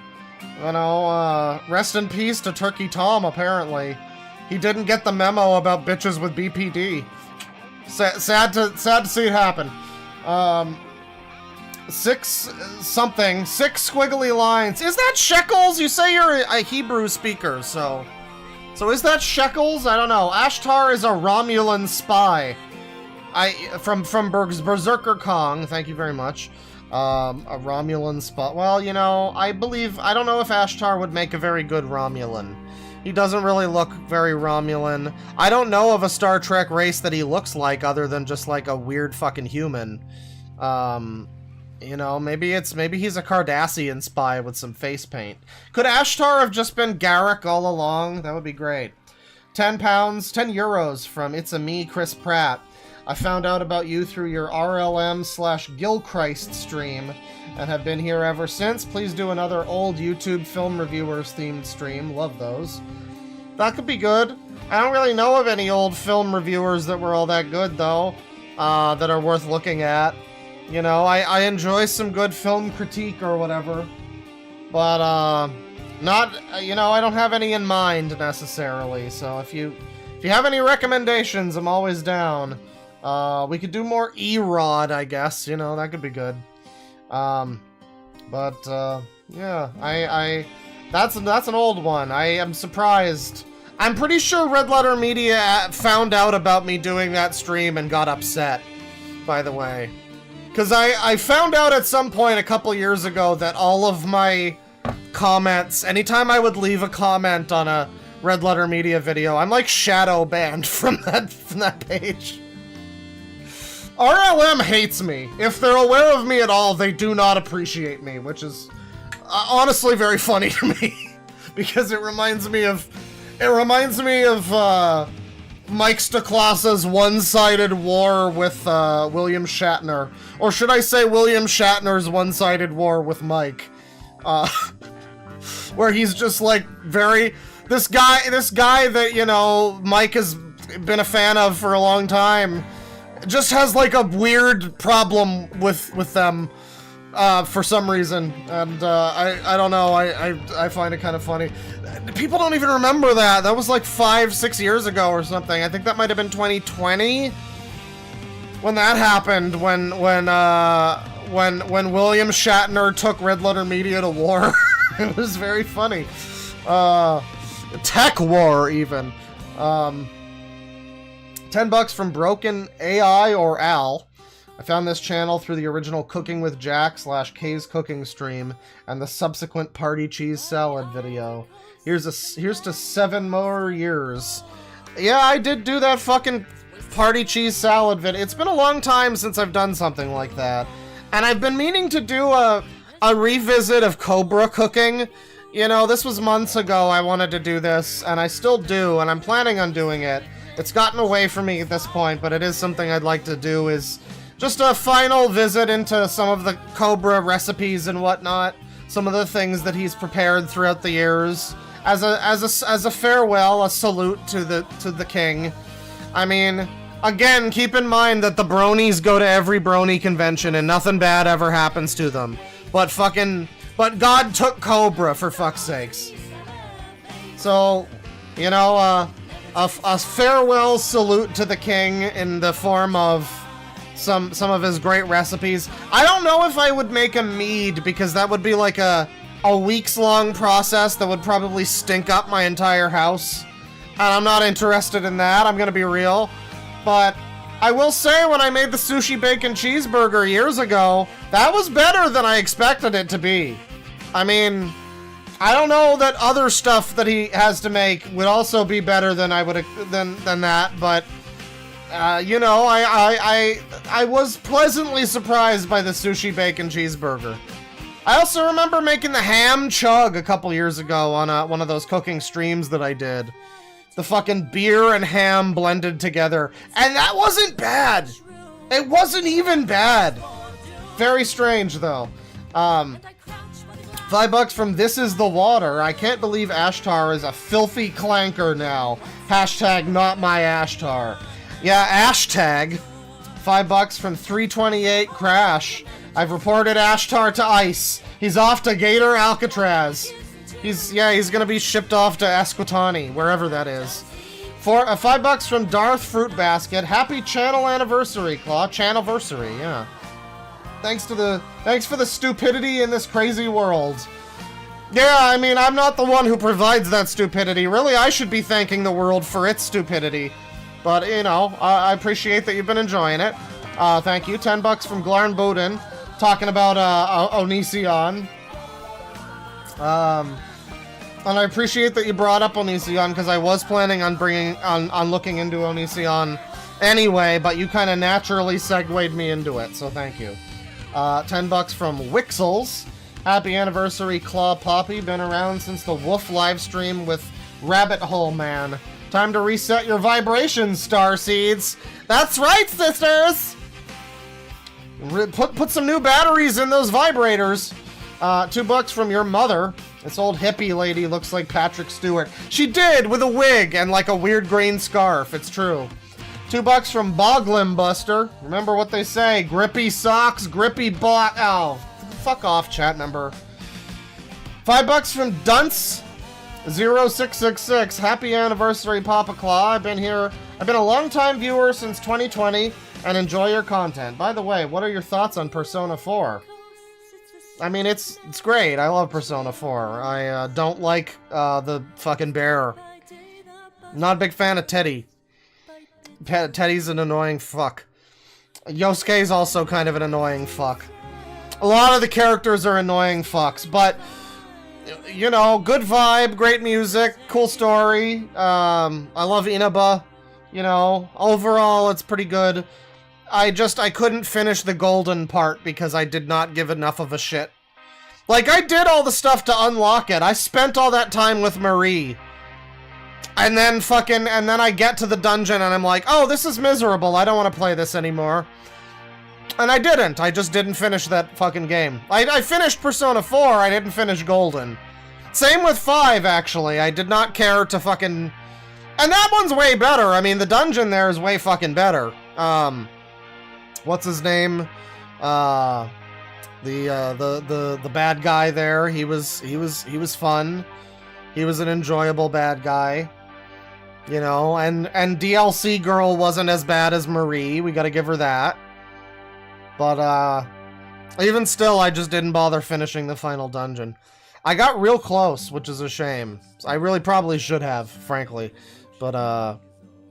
You know, rest in peace to Turkey Tom, apparently. He didn't get the memo about bitches with BPD. Sad to see it happen. 6 squiggly lines. Is that shekels? You say you're a Hebrew speaker, so is that shekels? I don't know. Ashtar is a Romulan spy. From Berserker Kong. Thank you very much. A Romulan spy. Well, you know, I don't know if Ashtar would make a very good Romulan. He doesn't really look very Romulan. I don't know of a Star Trek race that he looks like other than just like a weird fucking human. You know, maybe he's a Cardassian spy with some face paint. Could Ashtar have just been Garrick all along? That would be great. 10 euros from It's a Me, Chris Pratt. I found out about you through your RLM/Gilchrist stream and have been here ever since. Please do another old YouTube film reviewers themed stream. Love those. That could be good. I don't really know of any old film reviewers that were all that good, though, that are worth looking at. You know, I enjoy some good film critique or whatever, but not, you know, I don't have any in mind necessarily. So if you have any recommendations, I'm always down. We could do more E-Rod, I guess. You know, that could be good. Yeah, that's an old one. I am surprised. I'm pretty sure Red Letter Media found out about me doing that stream and got upset, by the way. Because I found out at some point a couple years ago that all of my comments, anytime I would leave a comment on a Red Letter Media video, I'm like shadow banned from that page. RLM hates me. If they're aware of me at all, they do not appreciate me, which is honestly very funny to me. Because it reminds me of Mike Stoklas's one-sided war with William Shatner. Or should I say William Shatner's one-sided war with Mike. Where he's just like this guy that, you know, Mike has been a fan of for a long time, just has like a weird problem with them for some reason. And I don't know, I find it kind of funny. People don't even remember that. That was like 5-6 years ago or something. I think that might have been 2020 when that happened. When William Shatner took Red Letter Media to war. It was very funny. Tech war even. $10 from Broken AI or Al. I found this channel through the original Cooking with Jack / Kay's cooking stream and the subsequent party cheese salad video. Here's to 7 more years. Yeah, I did do that fucking party cheese salad video. It's been a long time since I've done something like that. And I've been meaning to do a revisit of Cobra cooking. You know, this was months ago I wanted to do this, and I still do, and I'm planning on doing it. It's gotten away from me at this point, but it is something I'd like to do, is just a final visit into some of the Cobra recipes and whatnot. Some of the things that he's prepared throughout the years. As a farewell, a salute to the king. I mean, again, keep in mind that the bronies go to every brony convention and nothing bad ever happens to them. But God took Cobra, for fuck's sakes. So, you know, a farewell salute to the king in the form of some of his great recipes. I don't know if I would make a mead, because that would be like a weeks-long process that would probably stink up my entire house. And I'm not interested in that, I'm gonna be real. But I will say, when I made the sushi bacon cheeseburger years ago, that was better than I expected it to be. I mean, I don't know that other stuff that he has to make would also be better than I would than that, but you know, I was pleasantly surprised by the sushi bacon cheeseburger. I also remember making the ham chug a couple years ago on one of those cooking streams that I did. The fucking beer and ham blended together, and that wasn't bad. It wasn't even bad. Very strange though. $5 from This Is the Water. I can't believe Ashtar is a filthy clanker now. Hashtag not my Ashtar. Yeah, hashtag. $5 from 328 Crash. I've reported Ashtar to ICE. He's off to Gator Alcatraz. He's gonna be shipped off to Esquitani, wherever that is. $5 from Darth Fruit Basket. Happy channel anniversary, Claw. Channelversary, yeah. Thanks for the stupidity in this crazy world. Yeah, I mean, I'm not the one who provides that stupidity. Really, I should be thanking the world for its stupidity. But, you know, I appreciate that you've been enjoying it. Thank you. $10 from Glarn Bowden, talking about Onision. And I appreciate that you brought up Onision, because I was planning on looking into Onision anyway, but you kind of naturally segued me into it, so thank you. $10 from Wixels. Happy anniversary, Claw Poppy. Been around since the Woof livestream with Rabbit Hole Man. Time to reset your vibrations, Starseeds. That's right, sisters! Put some new batteries in those vibrators. $2 from your mother. This old hippie lady looks like Patrick Stewart. She did, with a wig and like a weird green scarf. It's true. $2 from Boglin Buster. Remember what they say. Grippy socks, grippy bot. Oh, fuck off, chat member. $5 from Dunce 0666. Happy anniversary, Papa Claw. I've been a long-time viewer since 2020 and enjoy your content. By the way, what are your thoughts on Persona 4? I mean, it's great. I love Persona 4. I don't like the fucking bear. Not a big fan of Teddy. Teddy's an annoying fuck. Yosuke's also kind of an annoying fuck. A lot of the characters are annoying fucks, but you know, good vibe, great music, cool story. I love Inaba. You know, overall it's pretty good. I couldn't finish the golden part because I did not give enough of a shit. Like, I did all the stuff to unlock it. I spent all that time with Marie. And then I get to the dungeon and I'm like, oh, this is miserable. I don't want to play this anymore. And I didn't. I just didn't finish that fucking game. I finished Persona 4. I didn't finish Golden. Same with 5, actually. I did not care to fucking... And that one's way better. I mean, the dungeon there is way fucking better. What's his name? The bad guy there. He was fun. He was an enjoyable bad guy. You know, and DLC girl wasn't as bad as Marie. We gotta give her that. But, even still, I just didn't bother finishing the final dungeon. I got real close, which is a shame. I really probably should have, frankly. But,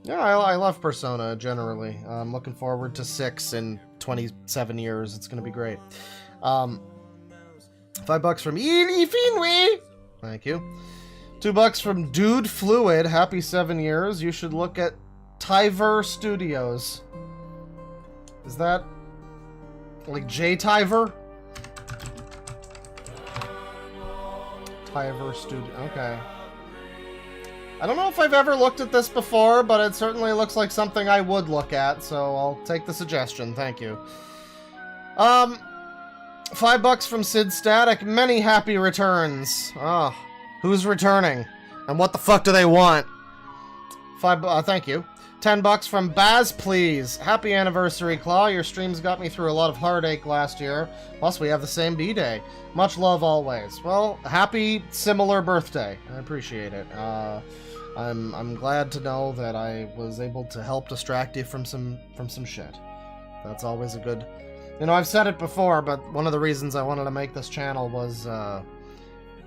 yeah, I love Persona, generally. I'm looking forward to 6 in 27 years. It's gonna be great. $5 from Edie Finway. Thank you. $2 from Dude Fluid. Happy 7 years. You should look at Tyver Studios. Is that like J Tyver? Tyver Studio. Okay. I don't know if I've ever looked at this before, but it certainly looks like something I would look at, so I'll take the suggestion. Thank you. $5 from Sid Static. Many happy returns. Ah. Who's returning? And what the fuck do they want? Thank you. $10 from Baz, please. Happy anniversary, Claw. Your streams got me through a lot of heartache last year. Plus, we have the same B-Day. Much love always. Well, happy similar birthday. I appreciate it. I'm glad to know that I was able to help distract you from some shit. That's always a good... You know, I've said it before, but one of the reasons I wanted to make this channel was,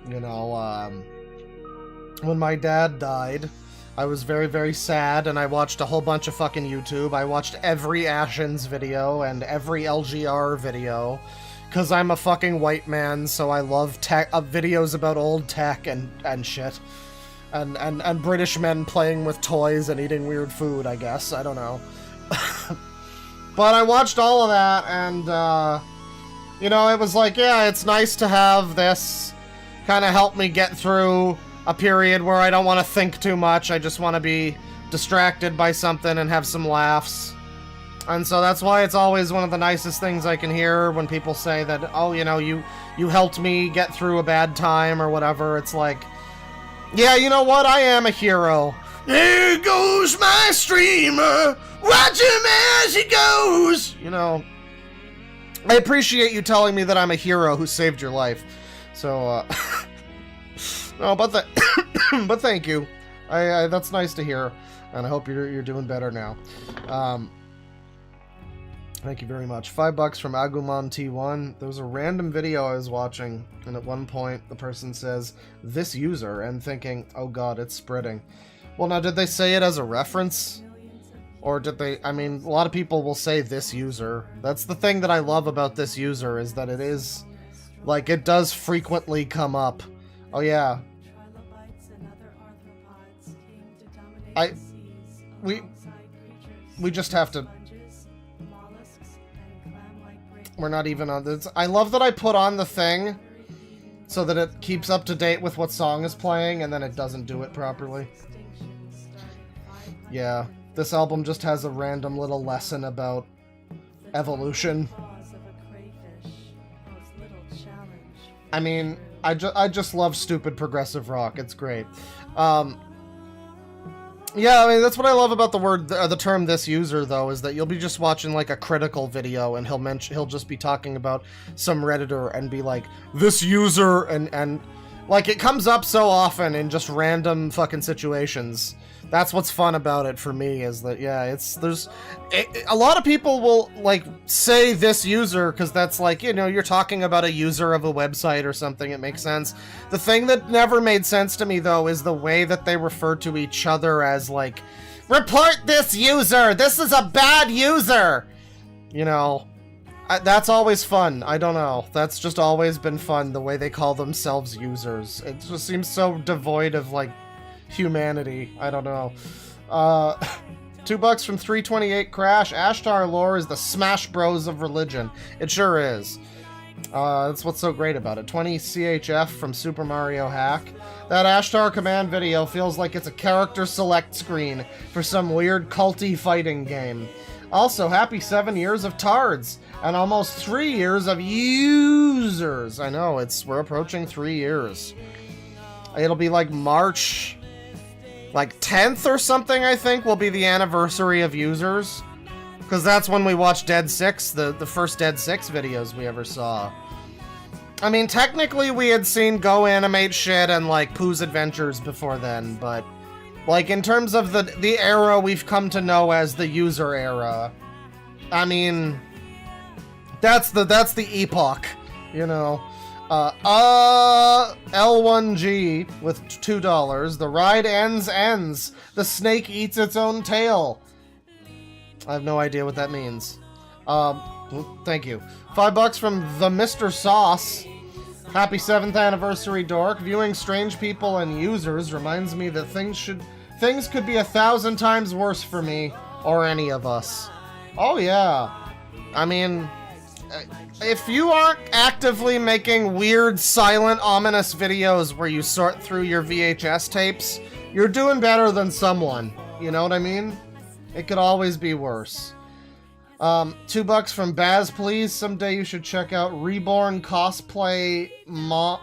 you know, when my dad died, I was very, very sad, and I watched a whole bunch of fucking YouTube. I watched every Ashens video and every LGR video, because I'm a fucking white man, so I love tech, videos about old tech and shit. And British men playing with toys and eating weird food, I guess. I don't know. But I watched all of that, and, you know, it was like, yeah, it's nice to have this kind of help me get through a period where I don't want to think too much. I just want to be distracted by something and have some laughs. And so that's why it's always one of the nicest things I can hear when people say that, oh, you know, you helped me get through a bad time or whatever. It's like, yeah, you know what? I am a hero. There goes my streamer. Watch him as he goes. You know, I appreciate you telling me that I'm a hero who saved your life. So, no, but but thank you. I that's nice to hear, and I hope you're doing better now. Thank you very much. $5 from Agumon T1. There was a random video I was watching, and at one point the person says, "This user," and thinking, oh god, it's spreading. Well, now, did they say it as a reference? Or did they... I mean, a lot of people will say "this user." That's the thing that I love about this user, is that it is... like, it does frequently come up. Oh, yeah. We just have to... We're not even on this. I love that I put on the thing so that it keeps up to date with what song is playing, and then it doesn't do it properly. Yeah, this album just has a random little lesson about evolution. I mean, I just love stupid progressive rock. It's great. Yeah, I mean, that's what I love about the term "this user," though, is that you'll be just watching like a critical video, and he'll just be talking about some Redditor and be like, "this user," and like, it comes up so often in just random fucking situations. That's what's fun about it for me, is that, yeah, a lot of people will, like, say "this user" because that's like, you know, you're talking about a user of a website or something. It makes sense. The thing that never made sense to me, though, is the way that they refer to each other as, like, "report this user! This is a bad user!" You know, that's always fun. I don't know. That's just always been fun, the way they call themselves users. It just seems so devoid of, like, humanity. I don't know. $2 from 328 Crash. Ashtar lore is the Smash Bros of religion. It sure is. That's what's so great about it. 20 CHF from Super Mario Hack. That Ashtar command video feels like it's a character select screen for some weird culty fighting game. Also, happy 7 years of Tards and almost 3 years of users. I know, we're approaching 3 years. It'll be like March, like 10th or something, I think, will be the anniversary of users. Because that's when we watched Dead 6, the first Dead 6 videos we ever saw. I mean, technically we had seen Go Animate shit and, like, Pooh's Adventures before then, but, like, in terms of the era we've come to know as the user era, I mean, that's the epoch, you know. L1G with $2. The ride ends. The snake eats its own tail. I have no idea what that means. Thank you. $5 from the Mr. Sauce. Happy 7th anniversary, Dork. Viewing strange people and users reminds me that things could be 1,000 times worse for me or any of us. Oh yeah. I mean, if you aren't actively making weird, silent, ominous videos where you sort through your VHS tapes, you're doing better than someone. You know what I mean? It could always be worse. $2 from Baz, please. Someday you should check out Reborn Cosplay Mom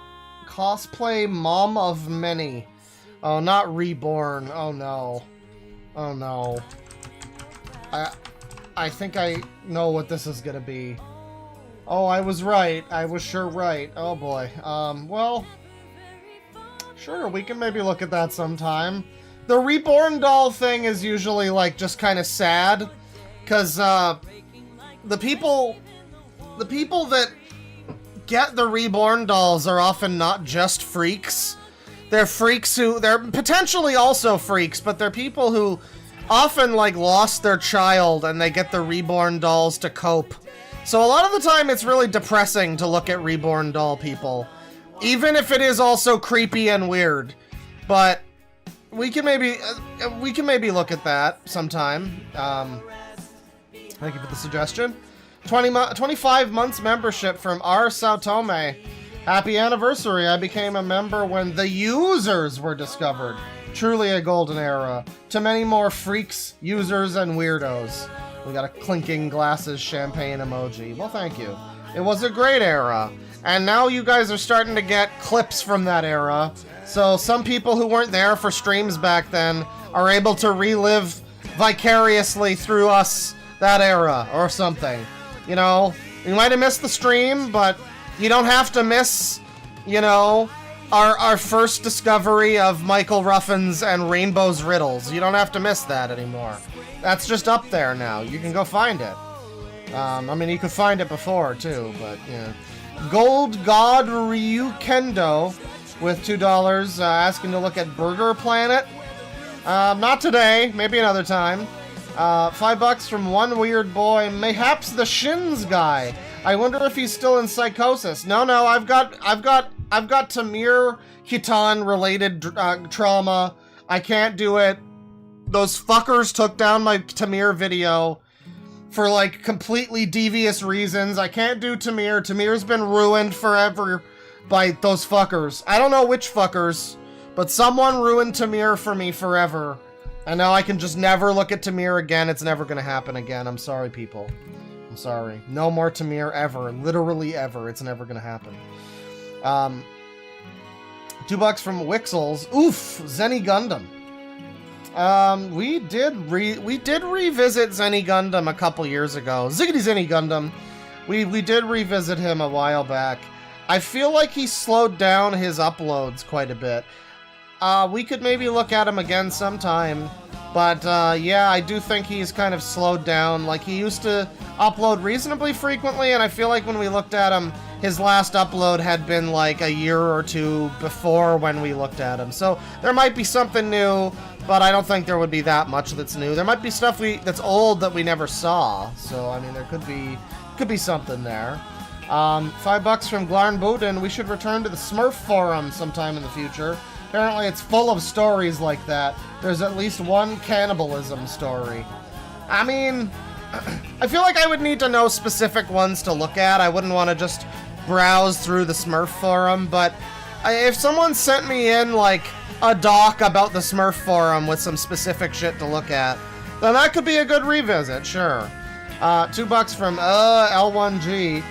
of Many. Oh, not Reborn. Oh no. Oh no. I think I know what this is gonna be. Oh, I was right. I was sure right. Oh boy. Well, sure, we can maybe look at that sometime. The Reborn doll thing is usually, like, just kind of sad, because the people that get the Reborn dolls are often not just freaks. they're freaks who, they're potentially also freaks, but they're people who often, like, lost their child and they get the reborn dolls to cope. So a lot of the time it's really depressing to look at reborn doll people, even if it is also creepy and weird. But we can maybe look at that sometime. Thank you for the suggestion. 25 months membership from R. Sao Tome. Happy anniversary. I became a member when the users were discovered. Truly a golden era. To many more freaks, users, and weirdos. We got a clinking glasses champagne emoji. Well, thank you. It was a great era. And now you guys are starting to get clips from that era. So some people who weren't there for streams back then are able to relive vicariously through us that era or something. You know, you might have missed the stream, but you don't have to miss, you know, our first discovery of Michael Ruffin's and Rainbow's Riddles. You don't have to miss that anymore. That's just up there now. You can go find it. I mean, you could find it before, too, but, yeah. Gold God Ryukendo with $2 asking to look at Burger Planet. Not today. Maybe another time. $5 from one weird boy. Mayhaps the Shins guy. I wonder if he's still in psychosis. No, I've got Tamir Kitan related trauma. I can't do it. Those fuckers took down my Tamir video for, like, completely devious reasons. I can't do Tamir. Tamir's been ruined forever by those fuckers. I don't know which fuckers, but someone ruined Tamir for me forever. And now I can just never look at Tamir again. It's never gonna happen again. I'm sorry, people. I'm sorry. No more Tamir ever. Literally ever. It's never gonna happen. $2 from Wixels. Oof! Zenny Gundam. We did revisit Zenny Gundam a couple years ago. Ziggity Zenny Gundam. We did revisit him a while back. I feel like he slowed down his uploads quite a bit. We could maybe look at him again sometime. But, yeah, I do think he's kind of slowed down. Like, he used to upload reasonably frequently, and I feel like when we looked at him, his last upload had been, like, a year or two before when we looked at him. So, there might be something new, but I don't think there would be that much that's new. There might be stuff that's old that we never saw. So, I mean, there could be something there. $5 from Glarn Booten. We should return to the Smurf forum sometime in the future. Apparently it's full of stories like that. There's at least one cannibalism story. I mean, I feel like I would need to know specific ones to look at. I wouldn't want to just browse through the Smurf forum, but if someone sent me in, like, a doc about the Smurf forum with some specific shit to look at, then that could be a good revisit, sure. $2 from L1G.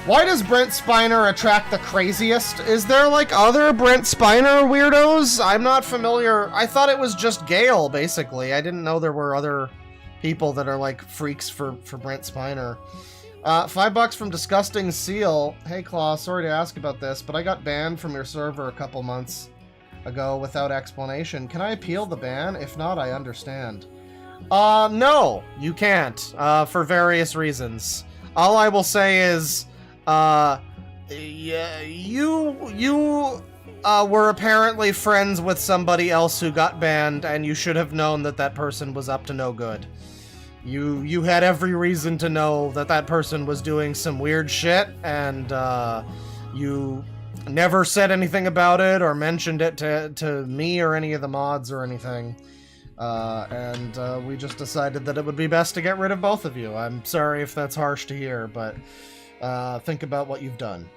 Why does Brent Spiner attract the craziest? Is there, like, other Brent Spiner weirdos? I'm not familiar. I thought it was just Gale, basically. I didn't know there were other people that are, like, freaks for Brent Spiner. $5 from Disgusting Seal. Hey, Claw, sorry to ask about this, but I got banned from your server a couple months ago without explanation. Can I appeal the ban? If not, I understand. No, you can't, for various reasons. All I will say is, yeah, you were apparently friends with somebody else who got banned, and you should have known that that person was up to no good. You had every reason to know that that person was doing some weird shit, and you never said anything about it or mentioned it to me or any of the mods or anything. And we just decided that it would be best to get rid of both of you. I'm sorry if that's harsh to hear, but think about what you've done.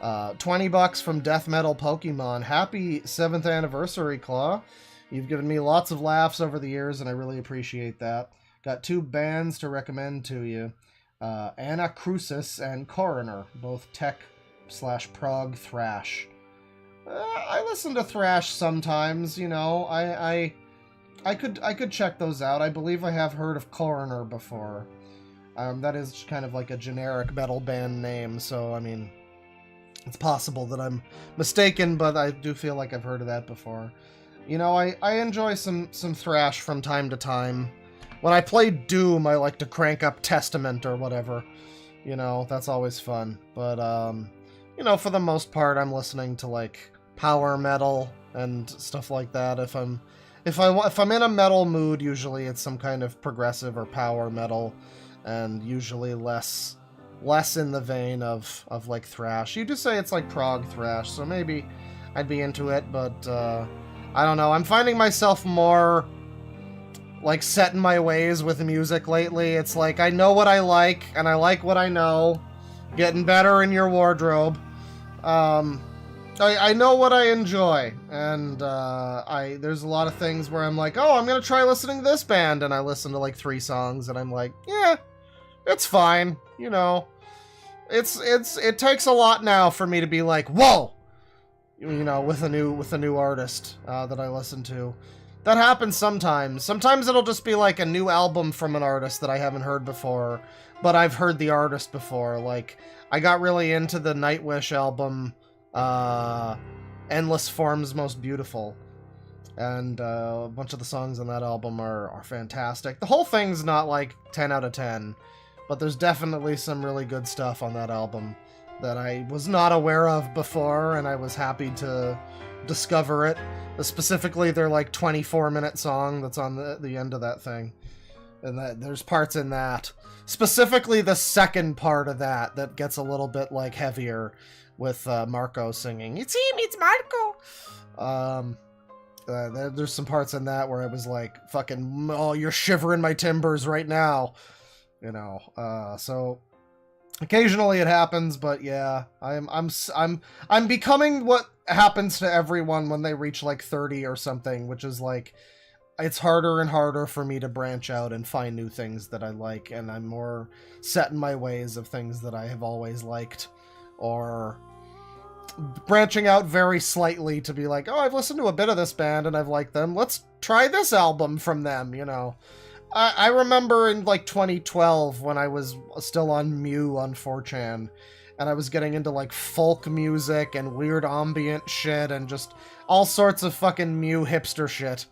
$20 from Death Metal Pokemon. Happy 7th anniversary, Claw. You've given me lots of laughs over the years, and I really appreciate that. Got 2 bands to recommend to you. Anacrusis and Coroner, both tech/prog thrash. I listen to thrash sometimes, you know. I could check those out. I believe I have heard of Coroner before. That is kind of like a generic metal band name, so, I mean, it's possible that I'm mistaken, but I do feel like I've heard of that before. You know, I enjoy some thrash from time to time. When I play Doom, I like to crank up Testament or whatever. You know, that's always fun. But, you know, for the most part, I'm listening to, like, power metal and stuff like that. If I'm in a metal mood, usually it's some kind of progressive or power metal, and usually less in the vein of like thrash. You just say it's like prog thrash, so maybe I'd be into it, but I don't know. I'm finding myself more like set in my ways with music lately. It's like I know what I like, and I like what I know. Getting better in your wardrobe. I know what I enjoy, and there's a lot of things where I'm like, oh, I'm gonna try listening to this band, and I listen to like 3 songs, and I'm like, yeah, it's fine, you know. It takes a lot now for me to be like, whoa, you know, with a new artist that I listen to. That happens sometimes. Sometimes it'll just be like a new album from an artist that I haven't heard before, but I've heard the artist before. Like, I got really into the Nightwish album, Endless Forms Most Beautiful, and a bunch of the songs on that album are fantastic. The whole thing's not like 10 out of 10, but there's definitely some really good stuff on that album that I was not aware of before, and I was happy to discover it. Specifically their like 24-minute song that's on the end of that thing, and that there's parts in that, specifically the second part of that gets a little bit like heavier, with Marco singing, "It's him, it's Marco." There's some parts in that where I was like, fucking, oh, you're shivering my timbers right now, you know. So occasionally it happens, but yeah, I'm becoming what happens to everyone when they reach like 30 or something, which is like, it's harder and harder for me to branch out and find new things that I like, and I'm more set in my ways of things that I have always liked, or branching out very slightly to be like, oh, I've listened to a bit of this band and I've liked them, let's try this album from them, you know. I remember in like 2012 when I was still on Mew on 4chan, and I was getting into like folk music and weird ambient shit and just all sorts of fucking Mew hipster shit,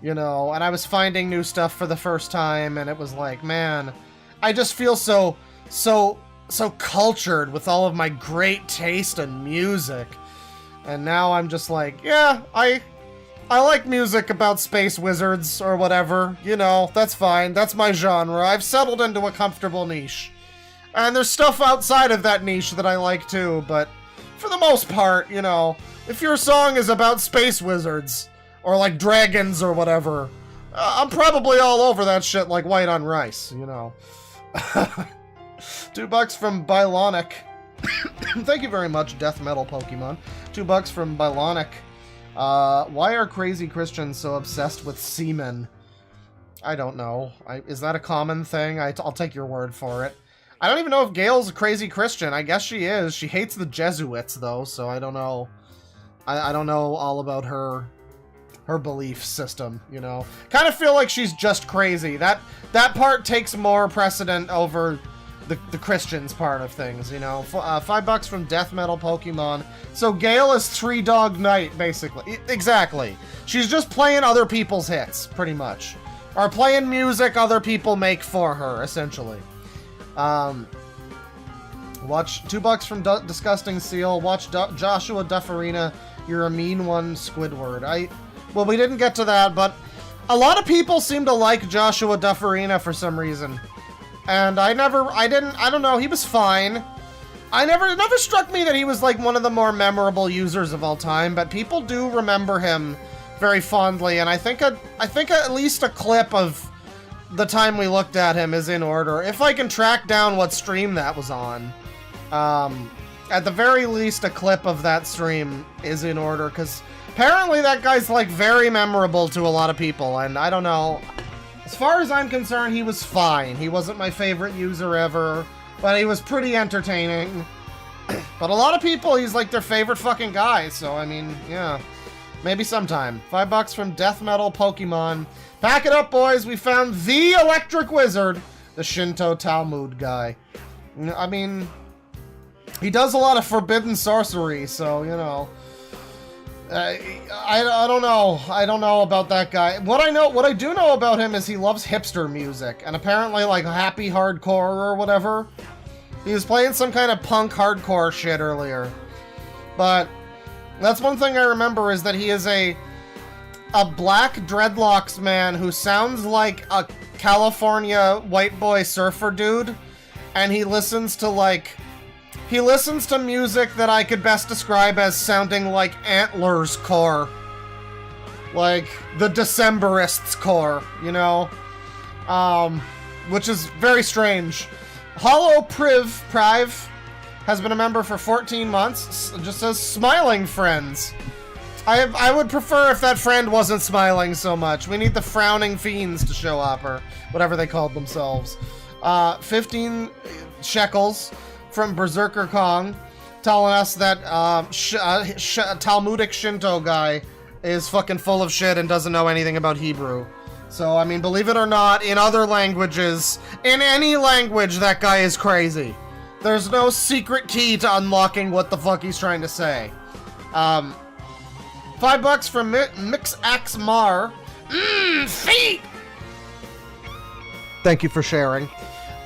you know, and I was finding new stuff for the first time, and it was like, man, I just feel so cultured with all of my great taste in music. And now I'm just like, yeah, I like music about space wizards or whatever, you know, that's fine, that's my genre. I've settled into a comfortable niche. And there's stuff outside of that niche that I like too, but for the most part, you know, if your song is about space wizards, or like dragons or whatever, I'm probably all over that shit like white on rice, you know. $2 from Bylonic. Thank you very much, Death Metal Pokemon. $2 from Bylonic. Why are crazy Christians so obsessed with semen? I don't know. Is that a common thing? I'll take your word for it. I don't even know if Gail's a crazy Christian. I guess she is. She hates the Jesuits, though, so I don't know. I don't know all about her belief system, you know. Kind of feel like she's just crazy. That part takes more precedent over the Christians part of things, you know. $5 from Death Metal Pokemon. So Gail is 3 Dog Night, basically. Exactly. She's just playing other people's hits, pretty much. Or playing music other people make for her, essentially. Watch $2 from Disgusting Seal. Watch Joshua Dufferina. You're a mean one, Squidward. Well, we didn't get to that, but a lot of people seem to like Joshua Dufferina for some reason. And I don't know, he was fine. It never struck me that he was like one of the more memorable users of all time, but people do remember him very fondly, and I think at least a clip of the time we looked at him is in order. If I can track down what stream that was on. At the very least, a clip of that stream is in order, because apparently that guy's like very memorable to a lot of people, and I don't know. As far as I'm concerned, he was fine. He wasn't my favorite user ever, but he was pretty entertaining. But a lot of people, he's like their favorite fucking guy, so I mean, yeah. Maybe sometime. $5 from Death Metal Pokemon. Pack it up, boys. We found the Electric Wizard, the Shinto Talmud guy. I mean, he does a lot of forbidden sorcery, so, you know. I don't know. I don't know about that guy. What I do know about him is he loves hipster music, and apparently like happy hardcore or whatever. He was playing some kind of punk hardcore shit earlier. But That's one thing I remember, is that he is a black dreadlocks man who sounds like a California white boy surfer dude, and he listens to music that I could best describe as sounding like Antlers core. Like the Decemberists core, you know? Which is very strange. Hollow Priv has been a member for 14 months. Just says smiling friends. I would prefer if that friend wasn't smiling so much. We need the frowning fiends to show up, or whatever they called themselves. 15 shekels from Berserker Kong, telling us that Talmudic Shinto guy is fucking full of shit and doesn't know anything about Hebrew. So, I mean, believe it or not, in other languages, in any language, that guy is crazy. There's no secret key to unlocking what the fuck he's trying to say. $5 from Mix Mar. Feet! Thank you for sharing.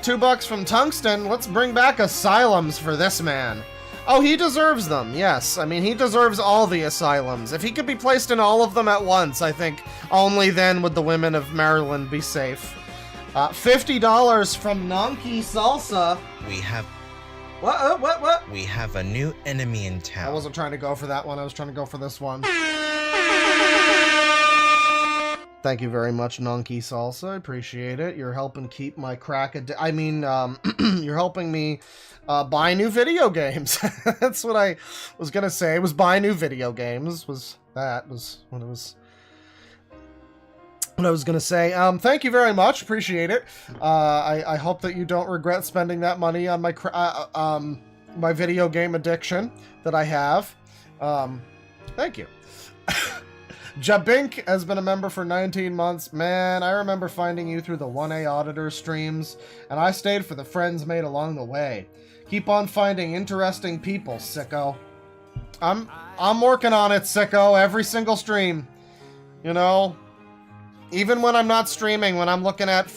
$2 from Tungsten. Let's bring back asylums for this man. Oh, he deserves them, yes. I mean, he deserves all the asylums. If he could be placed in all of them at once, I think only then would the women of Maryland be safe. $50 from Nonky Salsa. We have... What? We have a new enemy in town. I wasn't trying to go for that one. I was trying to go for this one. Thank you very much, Nonky Salsa. I appreciate it. You're helping keep my crack... you're helping me buy new video games. That's what I was gonna say. Was buy new video games. Was what I was gonna say. Thank you very much. Appreciate it. I hope that you don't regret spending that money on my my video game addiction that I have. Thank you. Jabink has been a member for 19 months. Man, I remember finding you through the 1A Auditor streams, and I stayed for the friends made along the way. Keep on finding interesting people, sicko. I'm working on it, sicko, every single stream. You know? Even when I'm not streaming, when I'm looking at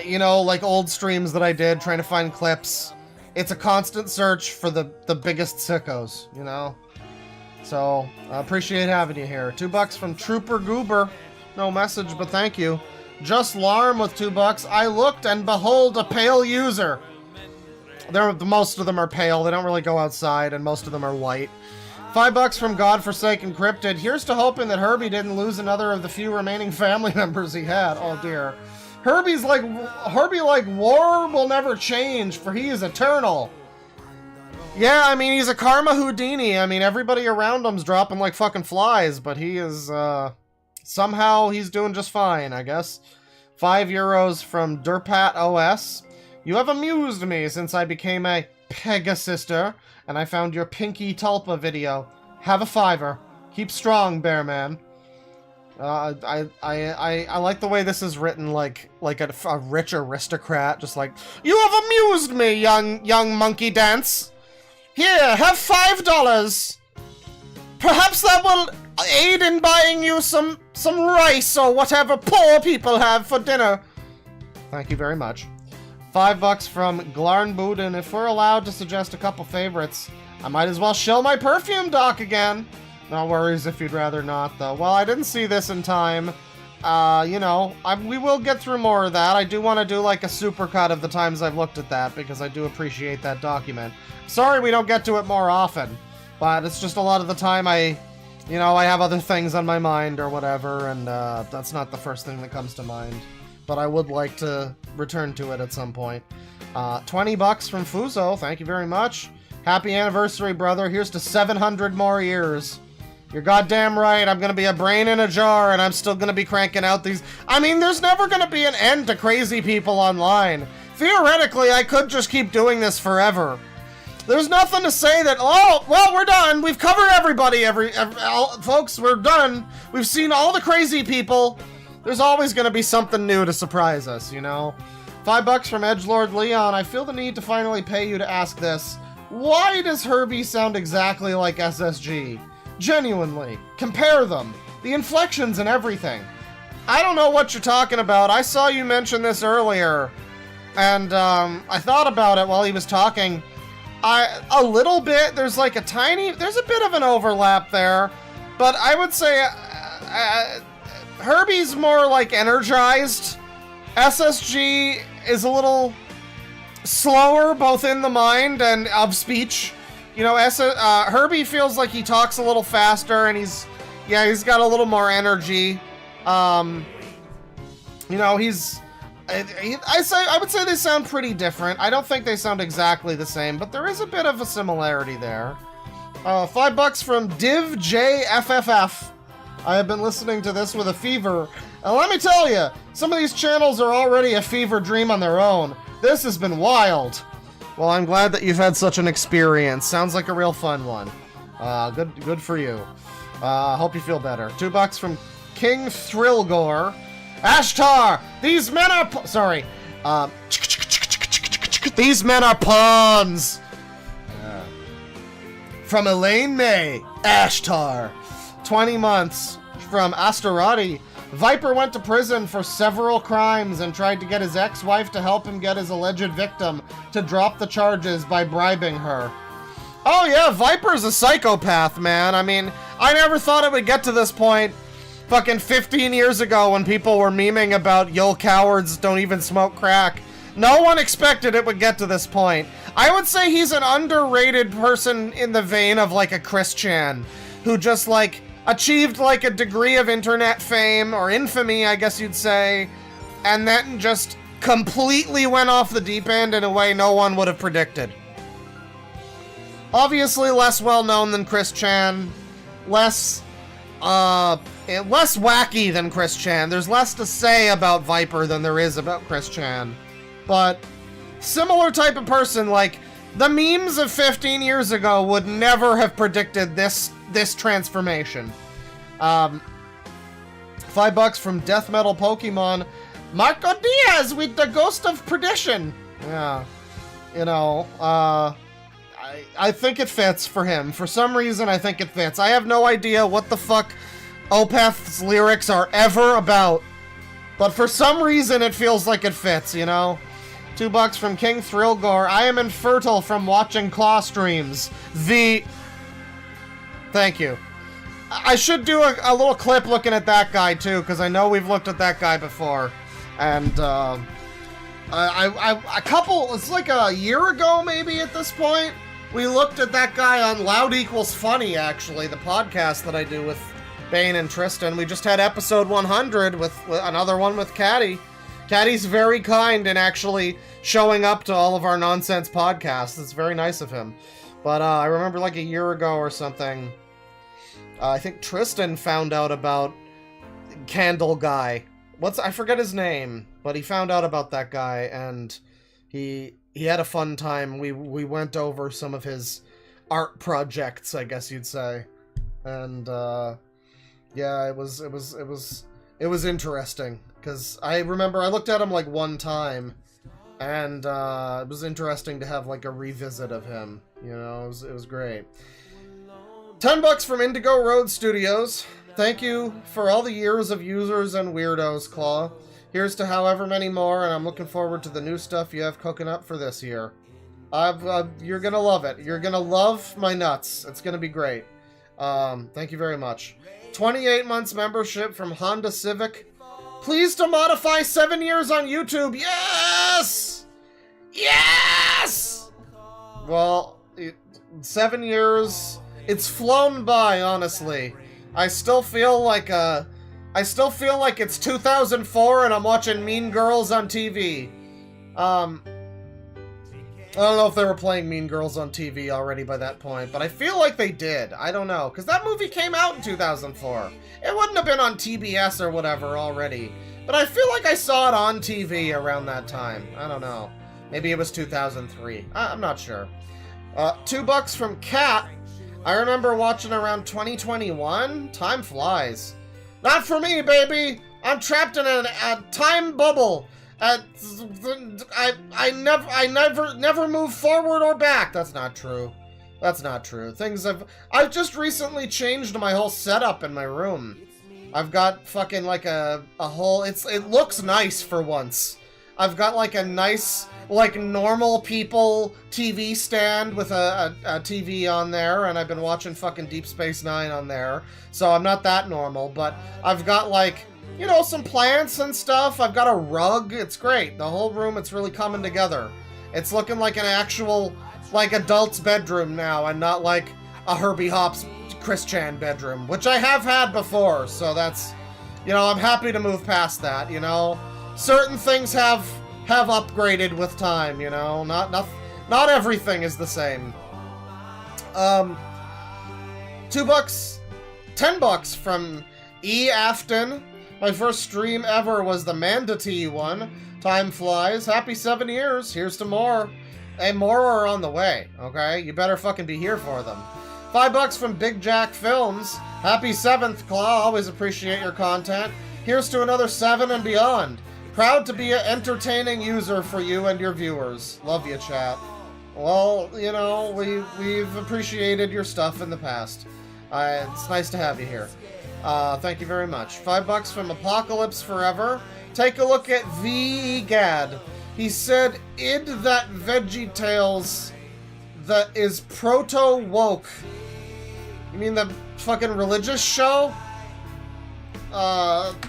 you know, like old streams that I did, trying to find clips. It's a constant search for the biggest sickos, you know? So, I appreciate having you here. $2 from Trooper Goober. No message, but thank you. Just Larm with $2. I looked, and behold, a pale user. Most of them are pale. They don't really go outside, and most of them are white. $5 from Godforsaken Cryptid. Here's to hoping that Herbie didn't lose another of the few remaining family members he had. Oh, dear. Herbie like war will never change, for he is eternal. Yeah, I mean, he's a karma Houdini. I mean, everybody around him's dropping like fucking flies, but he is, somehow he's doing just fine, I guess. €5 from Derpat OS. You have amused me since I became a Pegasister, and I found your Pinky Tulpa video. Have a $5. Keep strong, Bearman. I like the way this is written, like a rich aristocrat, just like, you have amused me, young monkey dance. Here, have $5. Perhaps that will aid in buying you some rice or whatever poor people have for dinner. Thank you very much. $5 from Glarnbuden. If we're allowed to suggest a couple favorites, I might as well shill my perfume doc again. No worries if you'd rather not, though. Well, I didn't see this in time. You know, we will get through more of that. I do want to do, like, a supercut of the times I've looked at that, because I do appreciate that document. Sorry we don't get to it more often, but it's just a lot of the time I have other things on my mind or whatever, and that's not the first thing that comes to mind. But I would like to return to it at some point. $20 from Fuso. Thank you very much. Happy anniversary, brother. Here's to 700 more years. You're goddamn right. I'm gonna be a brain in a jar, and I'm still gonna be cranking out these... I mean, there's never gonna be an end to crazy people online. Theoretically, I could just keep doing this forever. There's nothing to say that, oh, well, we're done. We've covered everybody. Folks, we're done. We've seen all the crazy people. There's always gonna be something new to surprise us, you know? $5 from Edgelord Leon. I feel the need to finally pay you to ask this. Why does Herbie sound exactly like SSG? Genuinely. Compare them. The inflections and everything. I don't know what you're talking about. I saw you mention this earlier. And, I thought about it while he was talking. A little bit. There's like there's a bit of an overlap there, but I would say Herbie's more like energized. SSG is a little slower, both in the mind and of speech. You know, Herbie feels like he talks a little faster, and he's got a little more energy. You know, I would say they sound pretty different. I don't think they sound exactly the same, but there is a bit of a similarity there. $5 from DivJFFF. I have been listening to this with a fever, and let me tell you, some of these channels are already a fever dream on their own. This has been wild. Well, I'm glad that you've had such an experience. Sounds like a real fun one. Good for you. Hope you feel better. $2 from King Thrillgore. Ashtar, these men are these men are pawns. From Elaine May, Ashtar. 20 months from Astarati. Viper went to prison for several crimes and tried to get his ex-wife to help him get his alleged victim to drop the charges by bribing her. Oh yeah, Viper's a psychopath, man. I mean, I never thought it would get to this point. Fucking 15 years ago when people were memeing about yo cowards don't even smoke crack. No one expected it would get to this point. I would say he's an underrated person in the vein of like a Chris Chan, who just like achieved like a degree of internet fame or infamy, I guess you'd say, and then just completely went off the deep end in a way no one would have predicted. Obviously less well known than Chris Chan, less wacky than Chris Chan. There's less to say about Viper than there is about Chris Chan. But similar type of person, like the memes of 15 years ago would never have predicted this transformation. $5 from Death Metal Pokemon. Marco Diaz with the Ghost of Perdition. Yeah. You know, I think it fits for him. For some reason, I think it fits. I have no idea what the fuck Opeth's lyrics are ever about, but for some reason it feels like it fits, you know? $2 from King Thrillgore. I am infertile from watching Claw streams. Thank you. I should do a little clip looking at that guy too, because I know we've looked at that guy before. And it's like a year ago maybe at this point, we looked at that guy on Loud Equals Funny, actually, the podcast that I do with Bane and Tristan. We just had episode 100 with another one with Caddy. Caddy's very kind in actually showing up to all of our nonsense podcasts. It's very nice of him. But I remember like a year ago or something, I think Tristan found out about Candle Guy. I forget his name, but he found out about that guy, and he had a fun time. We went over some of his art projects, I guess you'd say. And yeah, it was interesting, because I remember I looked at him like one time, and it was interesting to have like a revisit of him. You know, it was great. $10 from Indigo Road Studios. Thank you for all the years of users and weirdos, Claw. Here's to however many more, and I'm looking forward to the new stuff you have cooking up for this year. You're gonna love it. You're gonna love my nuts. It's gonna be great. Thank you very much. 28 months membership from Honda Civic. Pleased to modify 7 years on YouTube. Yes! Yes! Well, 7 years. It's flown by, honestly. I still feel like it's 2004 and I'm watching Mean Girls on TV. I don't know if they were playing Mean Girls on TV already by that point, but I feel like they did. I don't know, because that movie came out in 2004. It wouldn't have been on TBS or whatever already, but I feel like I saw it on TV around that time. I don't know. Maybe it was 2003. I'm not sure. $2 from Kat. I remember watching around 2021. Time flies. Not for me, baby. I'm trapped in a time bubble. I never move forward or back. That's not true. That's not true. I've just recently changed my whole setup in my room. I've got fucking like a whole, it looks nice for once. I've got like a nice, like normal people TV stand with a TV on there, and I've been watching fucking Deep Space Nine on there, so I'm not that normal, but I've got like, you know, some plants and stuff. I've got a rug. It's great. The whole room, it's really coming together. It's looking like an actual, like, adult's bedroom now, and not like a Herbie Hops Chris Chan bedroom, which I have had before, so that's, you know, I'm happy to move past that, you know? Certain things have upgraded with time, you know? Not everything is the same. $2, $10 from E. Afton. My first stream ever was the Mandatee one. Time flies. Happy 7 years. Here's to more. And more are on the way, okay? You better fucking be here for them. $5 from Big Jack Films. Happy 7th, Claw. Always appreciate your content. Here's to another 7 and beyond. Proud to be an entertaining user for you and your viewers. Love you, chat. Well, you know, we've appreciated your stuff in the past. It's nice to have you here. Thank you very much. $5 from Apocalypse Forever. Take a look at V-Gad. He said, id that VeggieTales that is proto-woke. You mean the fucking religious show? The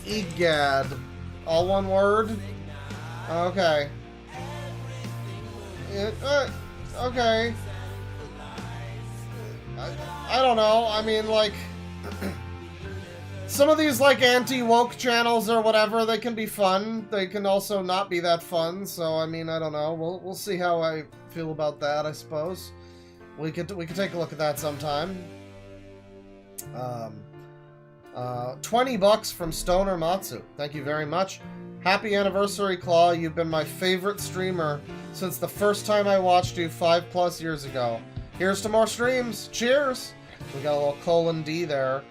Egad. All one word? Okay. Okay. I don't know. I mean, like... some of these, like, anti-woke channels or whatever, they can be fun. They can also not be that fun, so, I mean, I don't know. We'll see how I feel about that, I suppose. We could take a look at that sometime. $20 from Stoner Matsu. Thank you very much. Happy anniversary, Claw. You've been my favorite streamer since the first time I watched you 5+ years ago. Here's to more streams. Cheers! We got a little colon D there.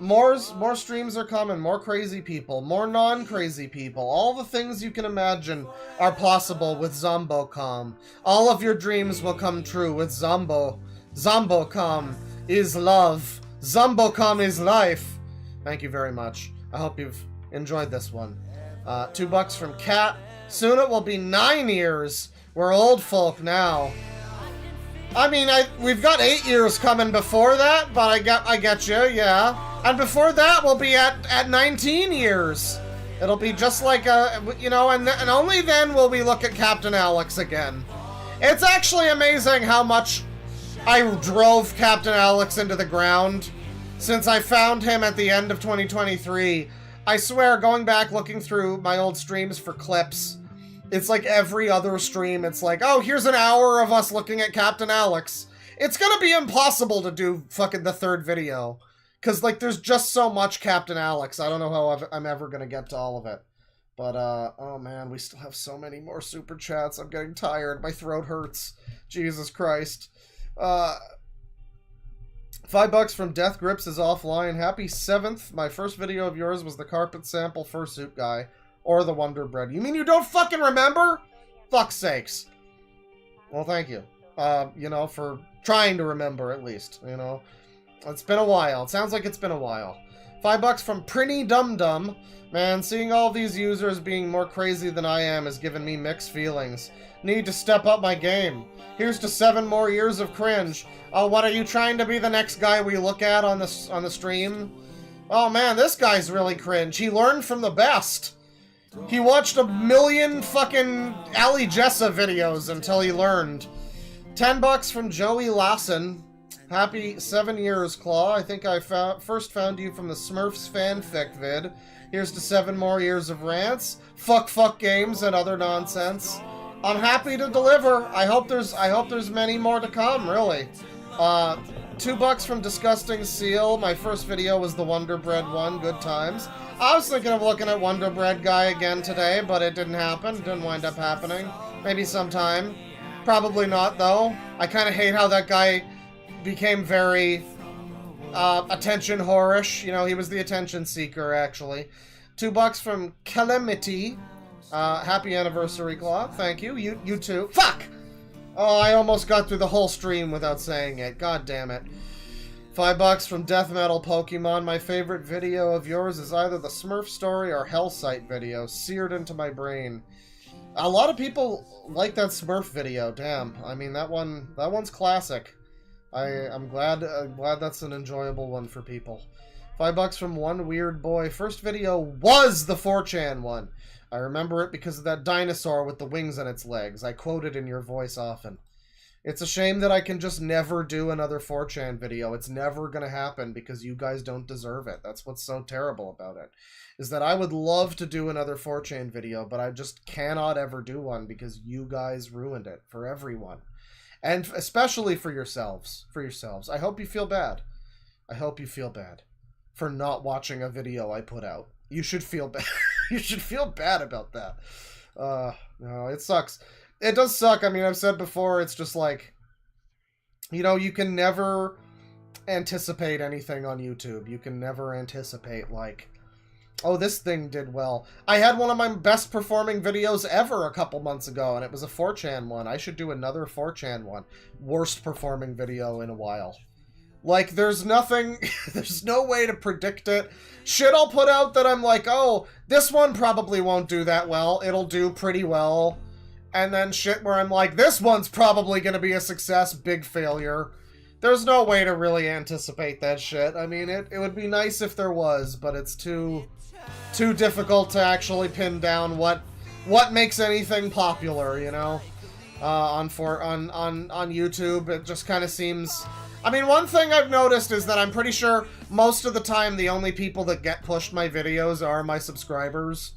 More streams are coming. More crazy people. More non-crazy people. All the things you can imagine are possible with Zombocom. All of your dreams will come true with Zombo. Zombocom is love. Zombocom is life. Thank you very much. I hope you've enjoyed this one. $2 from Kat. Soon it will be 9 years. We're old folk now. I mean, we've got 8 years coming before that, but I get you, yeah. And before that, we'll be at 19 years. It'll be just like you know, and only then will we look at Captain Alex again. It's actually amazing how much I drove Captain Alex into the ground since I found him at the end of 2023. I swear, going back looking through my old streams for clips, it's like every other stream, it's like, oh, here's an hour of us looking at Captain Alex. It's gonna be impossible to do fucking the third video. Because, like, there's just so much Captain Alex. I don't know how I'm ever gonna get to all of it. But, oh man, we still have so many more super chats. I'm getting tired. My throat hurts. Jesus Christ. $5 from Death Grips is offline. Happy 7th. My first video of yours was the carpet sample fursuit guy. Or the Wonder Bread. You mean you don't fucking remember? Fuck's sakes. Well, thank you. You know, for trying to remember, at least. You know. It's been a while. It sounds like it's been a while. $5 from Prinny Dum Dum. Man, seeing all these users being more crazy than I am has given me mixed feelings. Need to step up my game. Here's to 7 more years of cringe. Oh, what are you trying to be the next guy we look at on the stream? Oh man, this guy's really cringe. He learned from the best. He watched 1 million fucking Ali Jessa videos until he learned. $10 from Joey Lawson. Happy 7 years, Claw. I think I first found you from the Smurfs fanfic vid. Here's to 7 more years of rants, fuck games, and other nonsense. I'm happy to deliver. I hope there's many more to come, really. $2 from Disgusting Seal. My first video was the Wonder Bread one. Good times. I was thinking of looking at Wonder Bread guy again today, but it didn't happen. It didn't wind up happening. Maybe sometime. Probably not, though. I kind of hate how that guy became very attention whorish. You know, he was the attention seeker, actually. $2 from Calamity. Happy anniversary, Claw. Thank you. You too. Fuck! Oh, I almost got through the whole stream without saying it. God damn it. $5 from Death Metal Pokemon. My favorite video of yours is either the Smurf story or Hellsite video, seared into my brain. A lot of people like that Smurf video. Damn, I mean that one's classic. I'm glad that's an enjoyable one for people. $5 from One Weird Boy. First video was the 4chan one. I remember it because of that dinosaur with the wings on its legs. I quote it in your voice often. It's a shame that I can just never do another 4chan video. It's never gonna happen because you guys don't deserve it. That's what's so terrible about it. Is that I would love to do another 4chan video, but I just cannot ever do one because you guys ruined it for everyone. And especially for yourselves. I hope you feel bad. I hope you feel bad for not watching a video I put out. You should feel bad. You should feel bad about that. No, it sucks. It does suck. I mean, I've said before, it's just like, you know, you can never anticipate anything on YouTube. You can never anticipate, like, oh, this thing did well. I had one of my best performing videos ever a couple months ago, and it was a 4chan one. I should do another 4chan one. Worst performing video in a while. Like, there's nothing, there's no way to predict it. Shit I'll put out that I'm like, oh, this one probably won't do that well. It'll do pretty well. And then shit where I'm like, this one's probably gonna be a success, big failure. There's no way to really anticipate that shit. I mean, it would be nice if there was, but it's too difficult to actually pin down what makes anything popular, you know? On YouTube, it just kind of seems... I mean, one thing I've noticed is that I'm pretty sure most of the time the only people that get pushed my videos are my subscribers.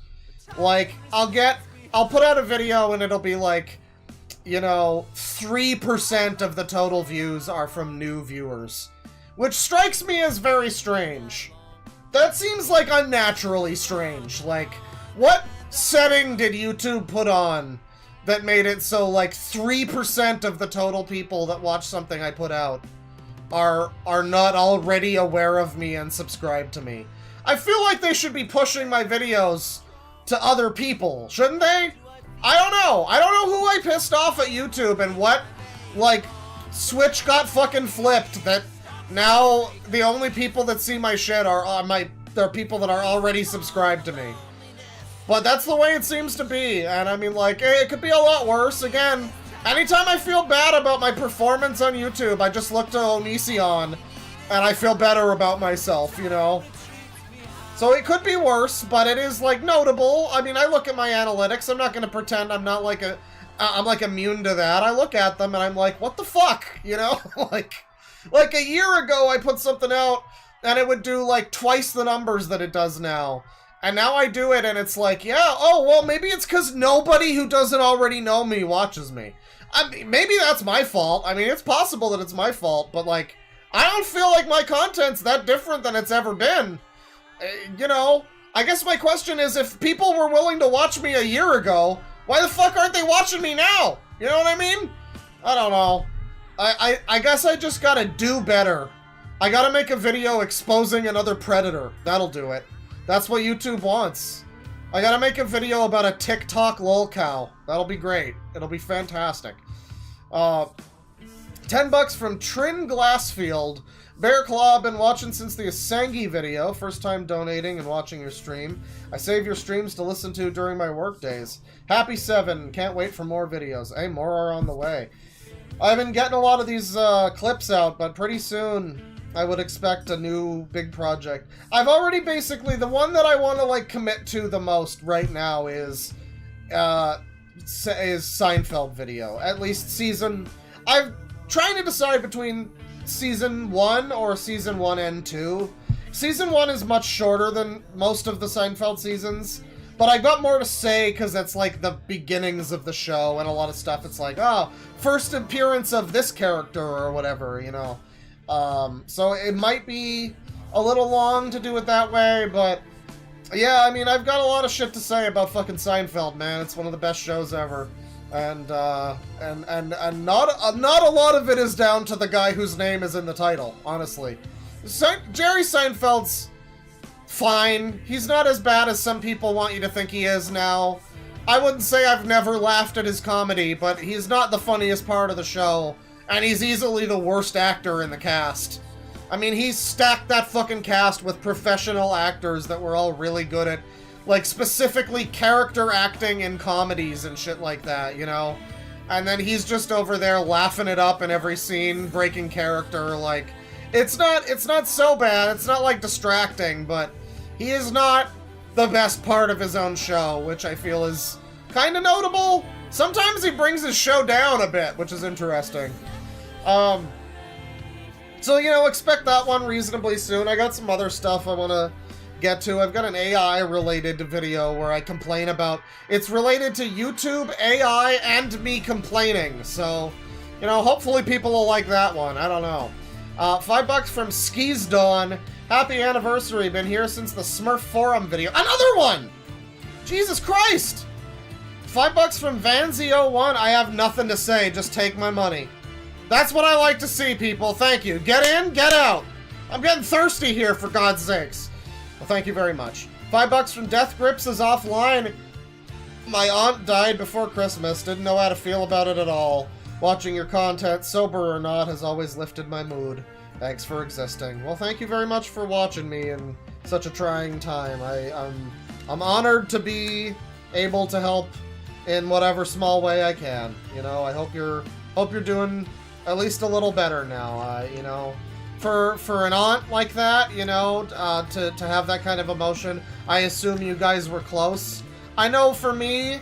Like, I'll put out a video and it'll be like, you know, 3% of the total views are from new viewers. Which strikes me as very strange. That seems like unnaturally strange. Like, what setting did YouTube put on that made it so like 3% of the total people that watch something I put out are not already aware of me and subscribe to me? I feel like they should be pushing my videos to other people, shouldn't they? I don't know. I don't know who I pissed off at YouTube and what, like, switch got fucking flipped that now the only people that see my shit they're people that are already subscribed to me. But that's the way it seems to be, and I mean, like, it could be a lot worse. Again, anytime I feel bad about my performance on YouTube, I just look to Onision, and I feel better about myself, you know? So it could be worse, but it is, like, notable. I mean, I look at my analytics. I'm not gonna pretend I'm not, like, I'm, like, immune to that. I look at them, and I'm like, what the fuck? You know? Like a year ago, I put something out, and it would do, like, twice the numbers that it does now. And now I do it, and it's like, yeah, oh, well, maybe it's because nobody who doesn't already know me watches me. I mean, maybe that's my fault. I mean, it's possible that it's my fault, but, like, I don't feel like my content's that different than it's ever been. You know, I guess my question is, if people were willing to watch me a year ago, why the fuck aren't they watching me now? You know what I mean? I don't know. I guess I just gotta do better. I gotta make a video exposing another predator. That'll do it. That's what YouTube wants. I gotta make a video about a TikTok lolcow. That'll be great. It'll be fantastic. $10 from Trin Glassfield. Bear Claw, been watching since the Asangi video. First time donating and watching your stream. I save your streams to listen to during my work days. Happy 7. Can't wait for more videos. Hey, more are on the way. I've been getting a lot of these clips out, but pretty soon I would expect a new big project. I've already basically, the one that I want to like commit to the most right now is Seinfeld video. At least season, I'm trying to decide between season 1 or season 1 and 2. Season 1 is much shorter than most of the Seinfeld seasons, but I got more to say because it's like the beginnings of the show and a lot of stuff. It's like, oh, first appearance of this character or whatever, you know. So it might be a little long to do it that way, but yeah, I mean, I've got a lot of shit to say about fucking Seinfeld, man. It's one of the best shows ever. And not a lot of it is down to the guy whose name is in the title, honestly. Jerry Seinfeld's fine. He's not as bad as some people want you to think he is now. I wouldn't say I've never laughed at his comedy, but he's not the funniest part of the show, and he's easily the worst actor in the cast. I mean, he stacked that fucking cast with professional actors that were all really good at, like, specifically character acting in comedies and shit like that, you know? And then he's just over there laughing it up in every scene, breaking character, like... It's not so bad, it's not, like, distracting, but he is not the best part of his own show, which I feel is kind of notable. Sometimes he brings his show down a bit, which is interesting. So, you know, expect that one reasonably soon. I got some other stuff I want to get to. I've got an AI-related video where I complain about... It's related to YouTube, AI, and me complaining. So, you know, hopefully people will like that one. I don't know. $5 from Skis Dawn. Happy anniversary. Been here since the Smurf Forum video. Another one! Jesus Christ! $5 from Vanzy01. I have nothing to say. Just take my money. That's what I like to see, people. Thank you. Get in, get out. I'm getting thirsty here, for God's sakes. Well, thank you very much. $5 from Death Grips is offline. My aunt died before Christmas. Didn't know how to feel about it at all. Watching your content, sober or not, has always lifted my mood. Thanks for existing. Well, thank you very much for watching me in such a trying time. I'm honored to be able to help in whatever small way I can. You know, I hope you're doing at least a little better now. You know, for an aunt like that, you know, to have that kind of emotion, I assume you guys were close. I know for me,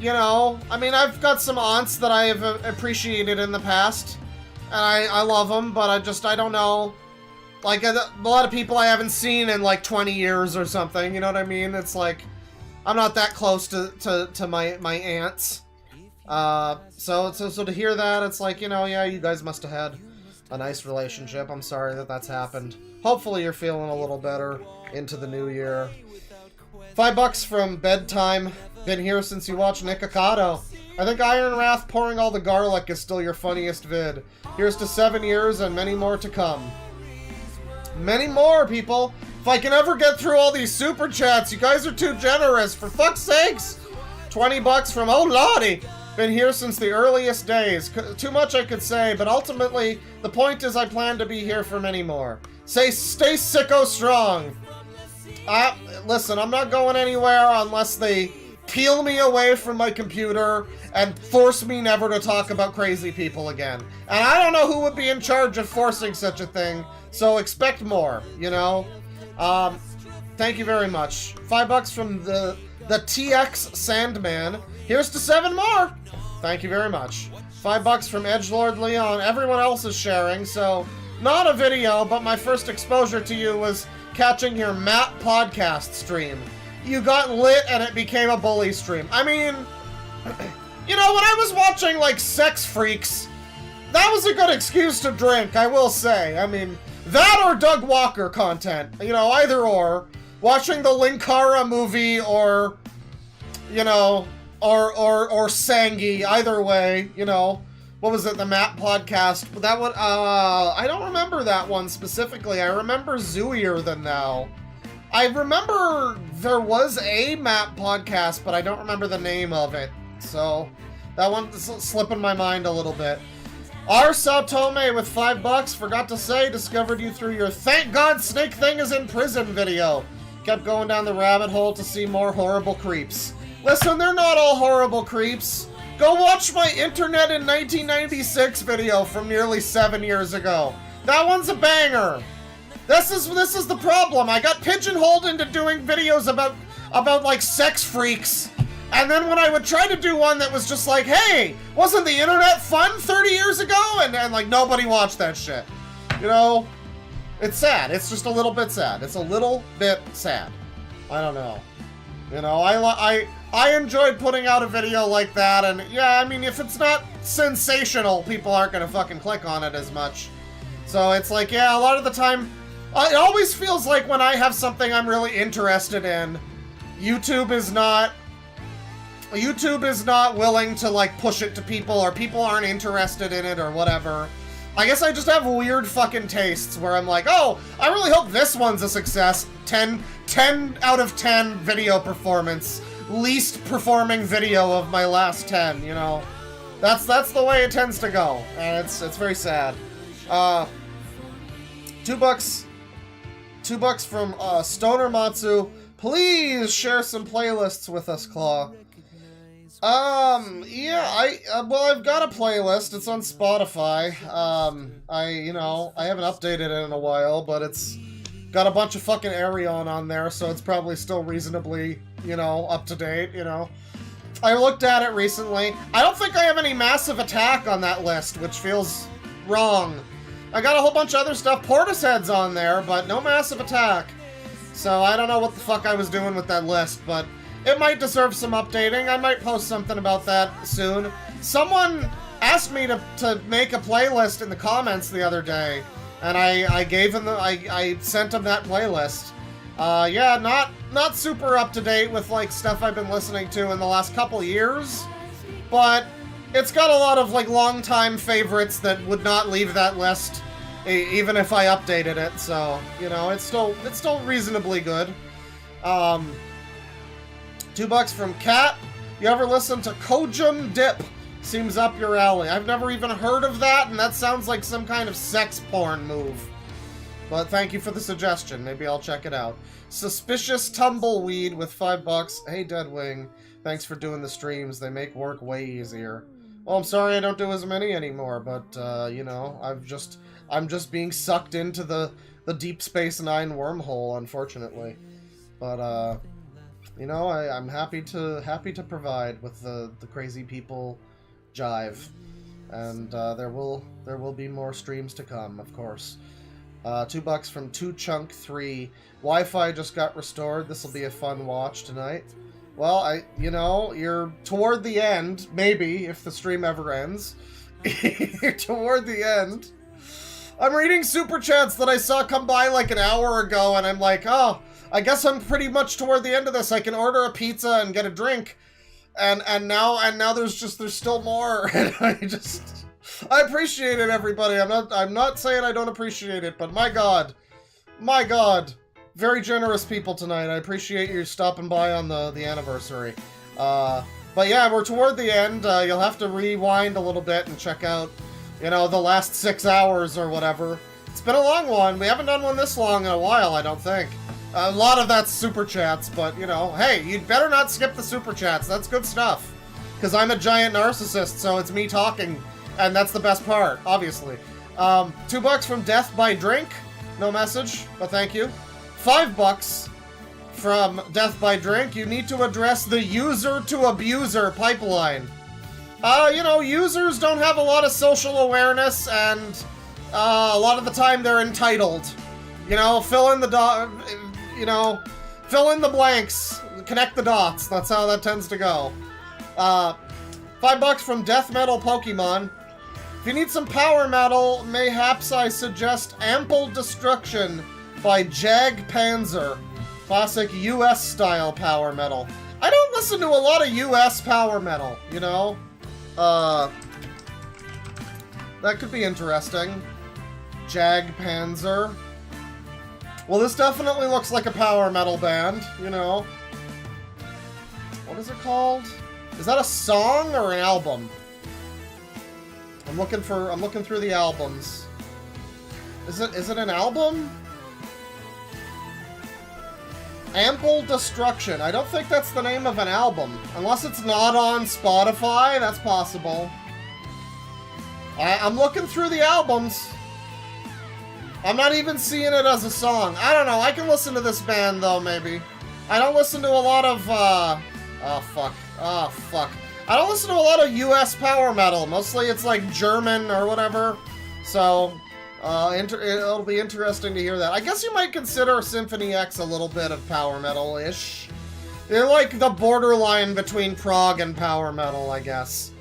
you know, I mean, I've got some aunts that I have appreciated in the past, and I love them, but I don't know. Like, a lot of people I haven't seen in, like, 20 years or something, you know what I mean? It's like, I'm not that close to my aunts. So to hear that, it's like, you know, yeah, you guys must have had a nice relationship. I'm sorry that that's happened. Hopefully you're feeling a little better into the new year. $5 from Bedtime. Been here since you watched Nikocado. I think Iron Wrath pouring all the garlic is still your funniest vid. Here's to 7 years and many more to come. Many more, people. If I can ever get through all these super chats, you guys are too generous, for fuck's sakes. $20 from Oh Lordy. Been here since the earliest days. Too much I could say, but ultimately, the point is I plan to be here for many more. Stay sicko strong. Listen, I'm not going anywhere unless they peel me away from my computer and force me never to talk about crazy people again. And I don't know who would be in charge of forcing such a thing, so expect more, you know? Thank you very much. $5 from the TX Sandman. Here's to 7 more! Thank you very much. $5 from Edgelord Leon. Everyone else is sharing, so not a video, but my first exposure to you was catching your Matt podcast stream. You got lit and it became a bully stream. I mean, you know, when I was watching, like, Sex Freaks, that was a good excuse to drink, I will say. I mean, that or Doug Walker content. You know, either or. Watching the Linkara movie or, you know, or Sangi, either way, you know. What was it, the Matt podcast? That one, I don't remember that one specifically. I remember Zooier Than Thou. I remember there was a Matt podcast, but I don't remember the name of it. So, that one's slipping my mind a little bit. R. Saotome with $5. Forgot to say, discovered you through your Thank God Snake Thing is in Prison video. Kept going down the rabbit hole to see more horrible creeps. Listen, they're not all horrible creeps. Go watch my Internet in 1996 video from nearly 7 years ago. That one's a banger. This is the problem. I got pigeonholed into doing videos about like sex freaks. And then when I would try to do one that was just like, hey, wasn't the internet fun 30 years ago? And like nobody watched that shit. You know? It's sad. It's just a little bit sad. It's a little bit sad. I don't know. You know, I enjoyed putting out a video like that, and yeah, I mean, if it's not sensational, people aren't gonna fucking click on it as much. So it's like, yeah, a lot of the time, it always feels like when I have something I'm really interested in, YouTube is not willing to, like, push it to people, or people aren't interested in it, or whatever. I guess I just have weird fucking tastes where I'm like, oh, I really hope this one's a success. 10 out of 10 video performance. Least performing video of my last 10, you know? That's the way it tends to go, and it's very sad. $2. $2 from Stoner Matsu. Please share some playlists with us, Claw. Yeah, well, I've got a playlist. It's on Spotify. I haven't updated it in a while, but it's got a bunch of fucking Arion on there, so it's probably still reasonably, up to date, I looked at it recently. I don't think I have any Massive Attack on that list, which feels wrong. I got a whole bunch of other stuff. Portishead's on there, but no Massive Attack. So I don't know what the fuck I was doing with that list, but it might deserve some updating. I might post something about that soon. Someone asked me to make a playlist in the comments the other day, and I gave him I sent him that playlist. Yeah, not super up to date with like stuff I've been listening to in the last couple years, but it's got a lot of like long-time favorites that would not leave that list even if I updated it. So it's still reasonably good. $2 from Kat. You ever listen to Kojum Dip? Seems up your alley. I've never even heard of that, and that sounds like some kind of sex porn move. But thank you for the suggestion. Maybe I'll check it out. Suspicious Tumbleweed with $5. Hey, Deadwing. Thanks for doing the streams. They make work way easier. Well, I'm sorry I don't do as many anymore, but, I'm just being sucked into the Deep Space Nine wormhole, unfortunately. But, I'm happy to provide with the crazy people jive. And, there will be more streams to come, of course. $2 from 2Chunk3. Wi-Fi just got restored. This will be a fun watch tonight. Well, you're toward the end, maybe, if the stream ever ends. You're toward the end. I'm reading super chats that I saw come by like an hour ago, and I'm like, oh, I guess I'm pretty much toward the end of this. I can order a pizza and get a drink. And now there's still more. And I appreciate it, everybody. I'm not saying I don't appreciate it, but my God. Very generous people tonight. I appreciate you stopping by on the anniversary. But yeah, we're toward the end. You'll have to rewind a little bit and check out, the last 6 hours or whatever. It's been a long one. We haven't done one this long in a while, I don't think. A lot of that's super chats, but, hey, you'd better not skip the super chats. That's good stuff. Because I'm a giant narcissist, so it's me talking, and that's the best part, obviously. $2 from Death by Drink. No message, but thank you. $5 from Death by Drink. You need to address the user-to-abuser pipeline. Users don't have a lot of social awareness, and a lot of the time they're entitled. Fill in the blanks, connect the dots. That's how that tends to go. $5 from Death Metal Pokemon. If you need some power metal, mayhaps I suggest Ample Destruction by Jag Panzer. Classic US style power metal. I don't listen to a lot of US power metal, that could be interesting. Jag Panzer. Well, this definitely looks like a power metal band, What is it called? Is that a song or an album? I'm looking through the albums. Is it an album? Ample Destruction. I don't think that's the name of an album. Unless it's not on Spotify, that's possible. I'm looking through the albums. I'm not even seeing it as a song. I don't know. I can listen to this band, though, maybe. I don't listen to a lot of, Oh, fuck. I don't listen to a lot of US power metal. Mostly it's, like, German or whatever. So, it'll be interesting to hear that. I guess you might consider Symphony X a little bit of power metal-ish. They're, like, the borderline between prog and power metal, I guess.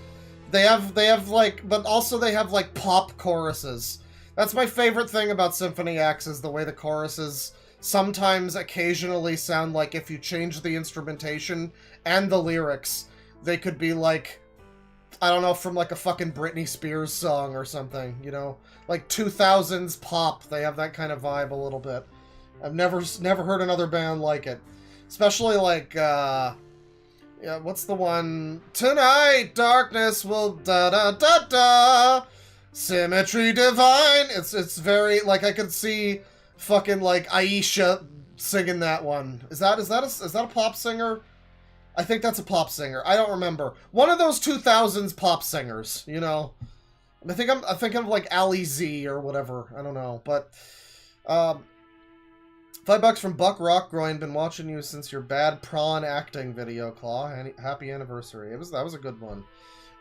They have, like... But also they have, like, pop choruses. That's my favorite thing about Symphony X, is the way the choruses sometimes occasionally sound like if you change the instrumentation and the lyrics, they could be like, I don't know, from like a fucking Britney Spears song or something, Like 2000s pop, they have that kind of vibe a little bit. I've never heard another band like it. Especially like, what's the one? Tonight, darkness will da-da-da-da. Symmetry divine. It's very, like, I could see fucking, like, Aisha singing that one. Is that a pop singer? I think that's a pop singer. I don't remember. One of those 2000s pop singers, you know. I think I'm thinking of like Ali Z or whatever. I don't know, but $5 from Buck Rockgroin. Been watching you since your bad prawn acting video, Claw. Happy anniversary. That was a good one.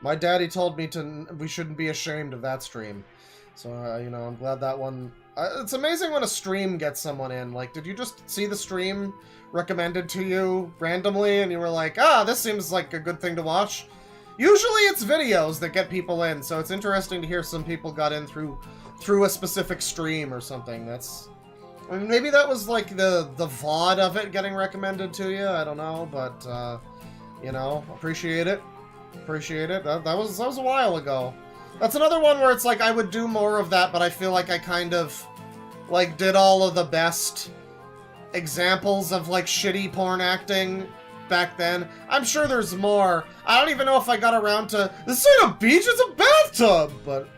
My daddy told me we shouldn't be ashamed of that stream. So you know, I'm glad that one. It's amazing when a stream gets someone in. Like, did you just see the stream recommended to you randomly, and you were like, ah, this seems like a good thing to watch? Usually it's videos that get people in, so it's interesting to hear some people got in through a specific stream or something. I mean, maybe that was like the VOD of it getting recommended to you. I don't know, but you know, appreciate it. That was a while ago. That's another one where it's like I would do more of that, but I feel like I kind of like did all of the best examples of like shitty porn acting back then. I'm sure there's more. I don't even know if I got around to this ain't a beach, it's a bathtub, but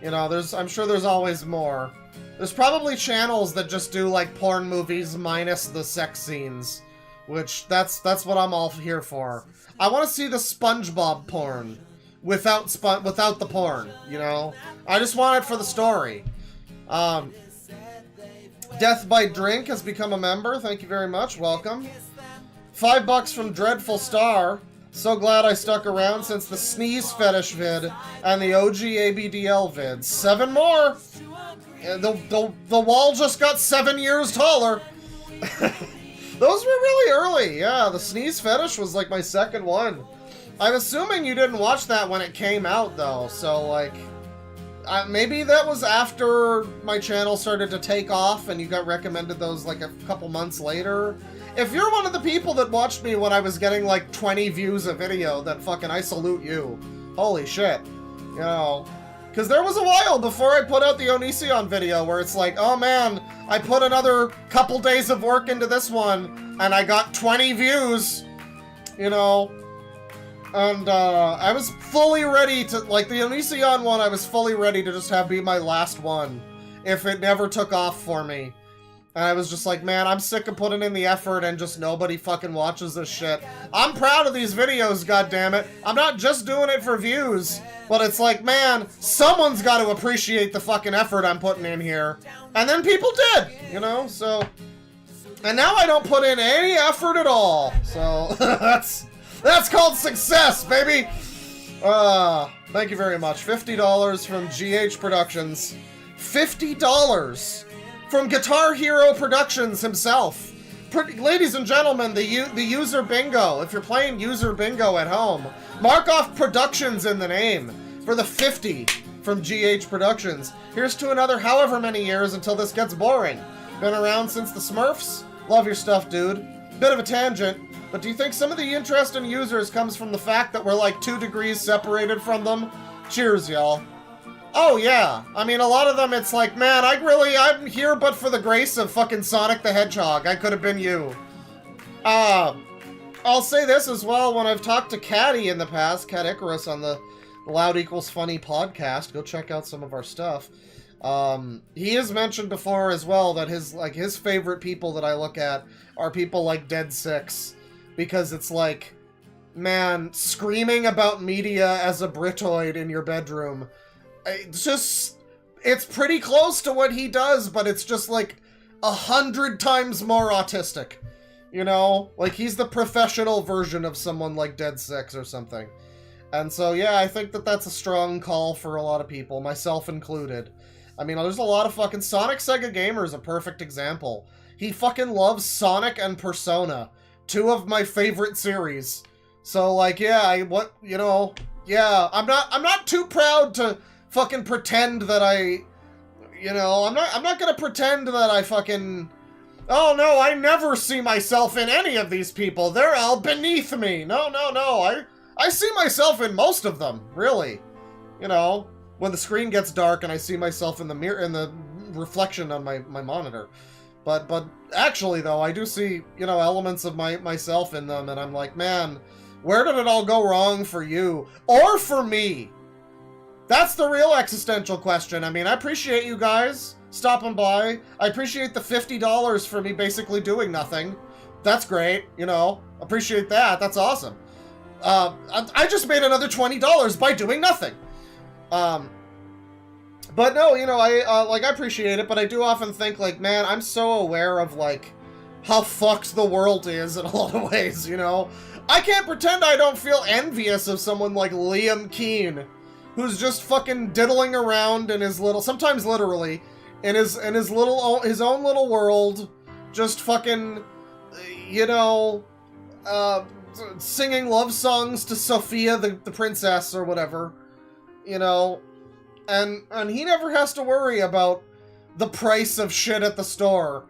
you know, I'm sure there's always more. There's probably channels that just do like porn movies minus the sex scenes, which that's what I'm all here for. I want to see the SpongeBob porn without the porn, you know? I just want it for the story. Death by Drink has become a member. Thank you very much. Welcome. $5 from Dreadful Star. So glad I stuck around since the sneeze fetish vid and the OG ABDL vids. 7 more. The wall just got 7 years taller. Those were really early. Yeah, the sneeze fetish was like my second one. I'm assuming you didn't watch that when it came out though. So like, maybe that was after my channel started to take off and you got recommended those like a couple months later. If you're one of the people that watched me when I was getting like 20 views a video, then fucking I salute you. Holy shit. You know, because there was a while before I put out the Onision video where it's like, oh man, I put another couple days of work into this one and I got 20 views, you know. And I was fully ready to, like the Onision one, I was fully ready to just have be my last one if it never took off for me. And I was just like, man, I'm sick of putting in the effort and just nobody fucking watches this shit. I'm proud of these videos, goddammit. I'm not just doing it for views, but it's like, man, someone's got to appreciate the fucking effort I'm putting in here. And then people did, you know, so. And now I don't put in any effort at all. So that's called success, baby. Thank you very much. $50 from GH Productions. $50 from Guitar Hero Productions himself. Ladies and gentlemen, the user bingo. If you're playing user bingo at home, mark off Productions in the name for the 50 from GH Productions. Here's to another however many years until this gets boring. Been around since the Smurfs? Love your stuff, dude. Bit of a tangent, but do you think some of the interest in users comes from the fact that we're like 2 degrees separated from them? Cheers, y'all. Oh yeah, I mean a lot of them it's like, man, I'm here but for the grace of fucking Sonic the Hedgehog. I could have been you. I'll say this as well, when I've talked to Caddy in the past, Cat Icarus on the Loud Equals Funny podcast, go check out some of our stuff. He has mentioned before as well that his favorite people that I look at are people like Dead Six, because it's like, man, screaming about media as a Britoid in your bedroom. It's pretty close to what he does, but it's just like 100 times more autistic. You know? Like, he's the professional version of someone like Dead Six or something. And so, yeah, I think that that's a strong call for a lot of people, myself included. I mean, there's a lot of fucking... Sonic Sega Gamer is a perfect example. He fucking loves Sonic and Persona. 2 of my favorite series. So, like, yeah, I'm not too proud to fucking pretend that I'm not gonna pretend that I fucking... Oh, no, I never see myself in any of these people. They're all beneath me. No. I see myself in most of them, really. You know, when the screen gets dark and I see myself in the mirror, in the reflection on my monitor. But actually, though, I do see, you know, elements of myself in them, and I'm like, man, where did it all go wrong for you? Or for me? That's the real existential question. I mean, I appreciate you guys stopping by. I appreciate the $50 for me basically doing nothing. That's great, you know. Appreciate that. That's awesome. I just made another $20 by doing nothing. But no, you know, I appreciate it, but I do often think, like, man, I'm so aware of, like, how fucked the world is in a lot of ways, you know? I can't pretend I don't feel envious of someone like Liam Keane, who's just fucking diddling around in his little, sometimes literally, in his own little world, just fucking, you know, singing love songs to Sophia the princess or whatever, you know, and he never has to worry about the price of shit at the store,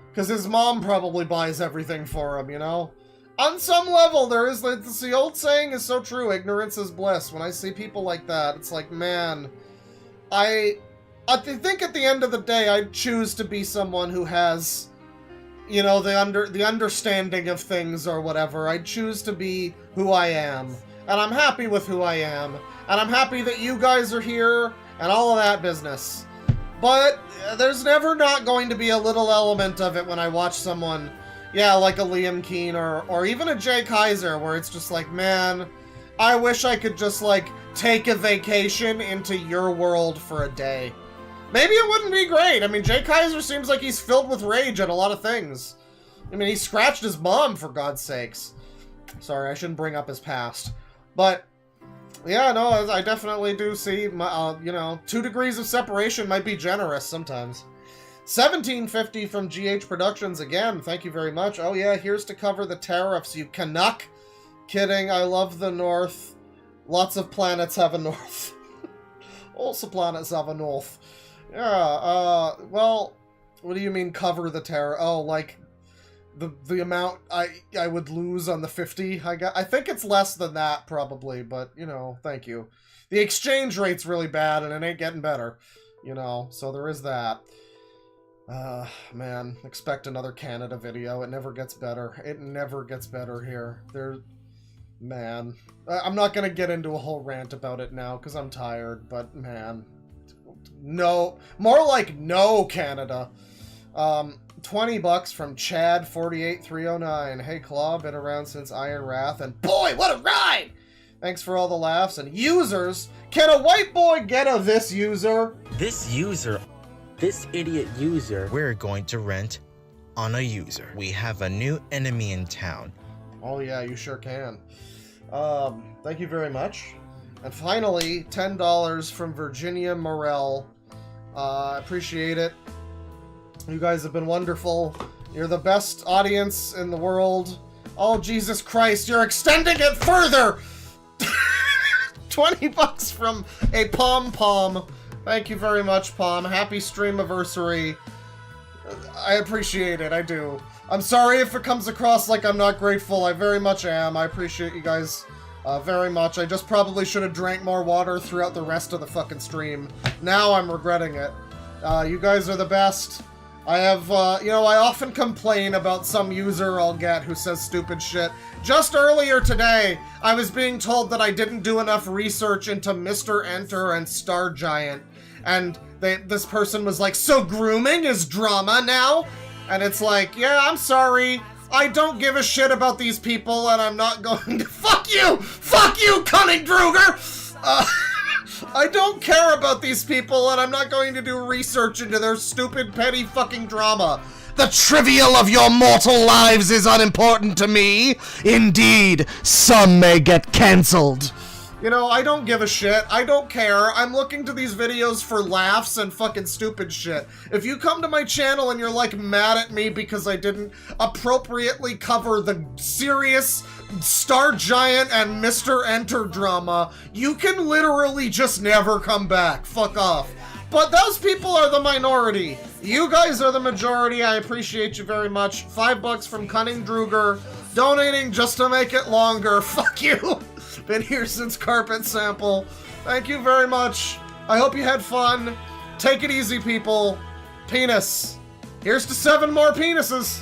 because his mom probably buys everything for him, you know? On some level, there is, like, the old saying is so true, ignorance is bliss. When I see people like that, it's like, man, I think at the end of the day, I'd choose to be someone who has, you know, the understanding of things or whatever. I'd choose to be who I am. And I'm happy with who I am. And I'm happy that you guys are here and all of that business. But there's never not going to be a little element of it when I watch someone, yeah, like a Liam Keane or even a Jay Kaiser, where it's just like, man, I wish I could just, like, take a vacation into your world for a day. Maybe it wouldn't be great. I mean, Jay Kaiser seems like he's filled with rage at a lot of things. I mean, he scratched his mom, for God's sakes. Sorry, I shouldn't bring up his past. But, yeah, no, I definitely do see, my, you know, 2 degrees of separation might be generous sometimes. 1750 from GH Productions again. Thank you very much. Oh, yeah, here's to cover the tariffs, you Canuck. Kidding, I love the North. Lots of planets have a North. Also planets have a North. Yeah, well, what do you mean cover the tariff? Oh, like, the amount I would lose on the 50? I think it's less than that, probably, but, you know, thank you. The exchange rate's really bad, and it ain't getting better, you know, so there is that. Man, expect another Canada video. It never gets better. It never gets better here. Man. I'm not gonna get into a whole rant about it now, because I'm tired, but, man. No. More like no, Canada. $20 from Chad48309. Hey, Claw, been around since Iron Wrath, and boy, what a ride! Thanks for all the laughs and users. Can a white boy get a this user? This idiot user, we're going to rent on a user. We have a new enemy in town. Oh yeah, you sure can. Thank you very much. And finally, $10 from Virginia Morell. Appreciate it. You guys have been wonderful. You're the best audience in the world. Oh, Jesus Christ, you're extending it further! $20 from a pom-pom. Thank you very much, Pom. Happy stream-iversary. I appreciate it, I do. I'm sorry if it comes across like I'm not grateful. I very much am. I appreciate you guys very much. I just probably should have drank more water throughout the rest of the fucking stream. Now I'm regretting it. You guys are the best. I have, you know, I often complain about some user I'll get who says stupid shit. Just earlier today, I was being told that I didn't do enough research into Mr. Enter and Star Giant. And this person was like, so grooming is drama now? And it's like, yeah, I'm sorry. I don't give a shit about these people, and I'm not going to... Fuck you! Fuck you, Cunning Druger! I don't care about these people, and I'm not going to do research into their stupid, petty fucking drama. The trivial of your mortal lives is unimportant to me. Indeed, some may get cancelled. You know, I don't give a shit. I don't care. I'm looking to these videos for laughs and fucking stupid shit. If you come to my channel and you're, like, mad at me because I didn't appropriately cover the serious Star Giant and Mr. Enter drama, you can literally just never come back. Fuck off. But those people are the minority. You guys are the majority. I appreciate you very much. $5 from Cunning Druger. Donating just to make it longer. Fuck you. Been here since Carpet Sample. Thank you very much. I hope you had fun. Take it easy, people. Penis. Here's to 7 more penises.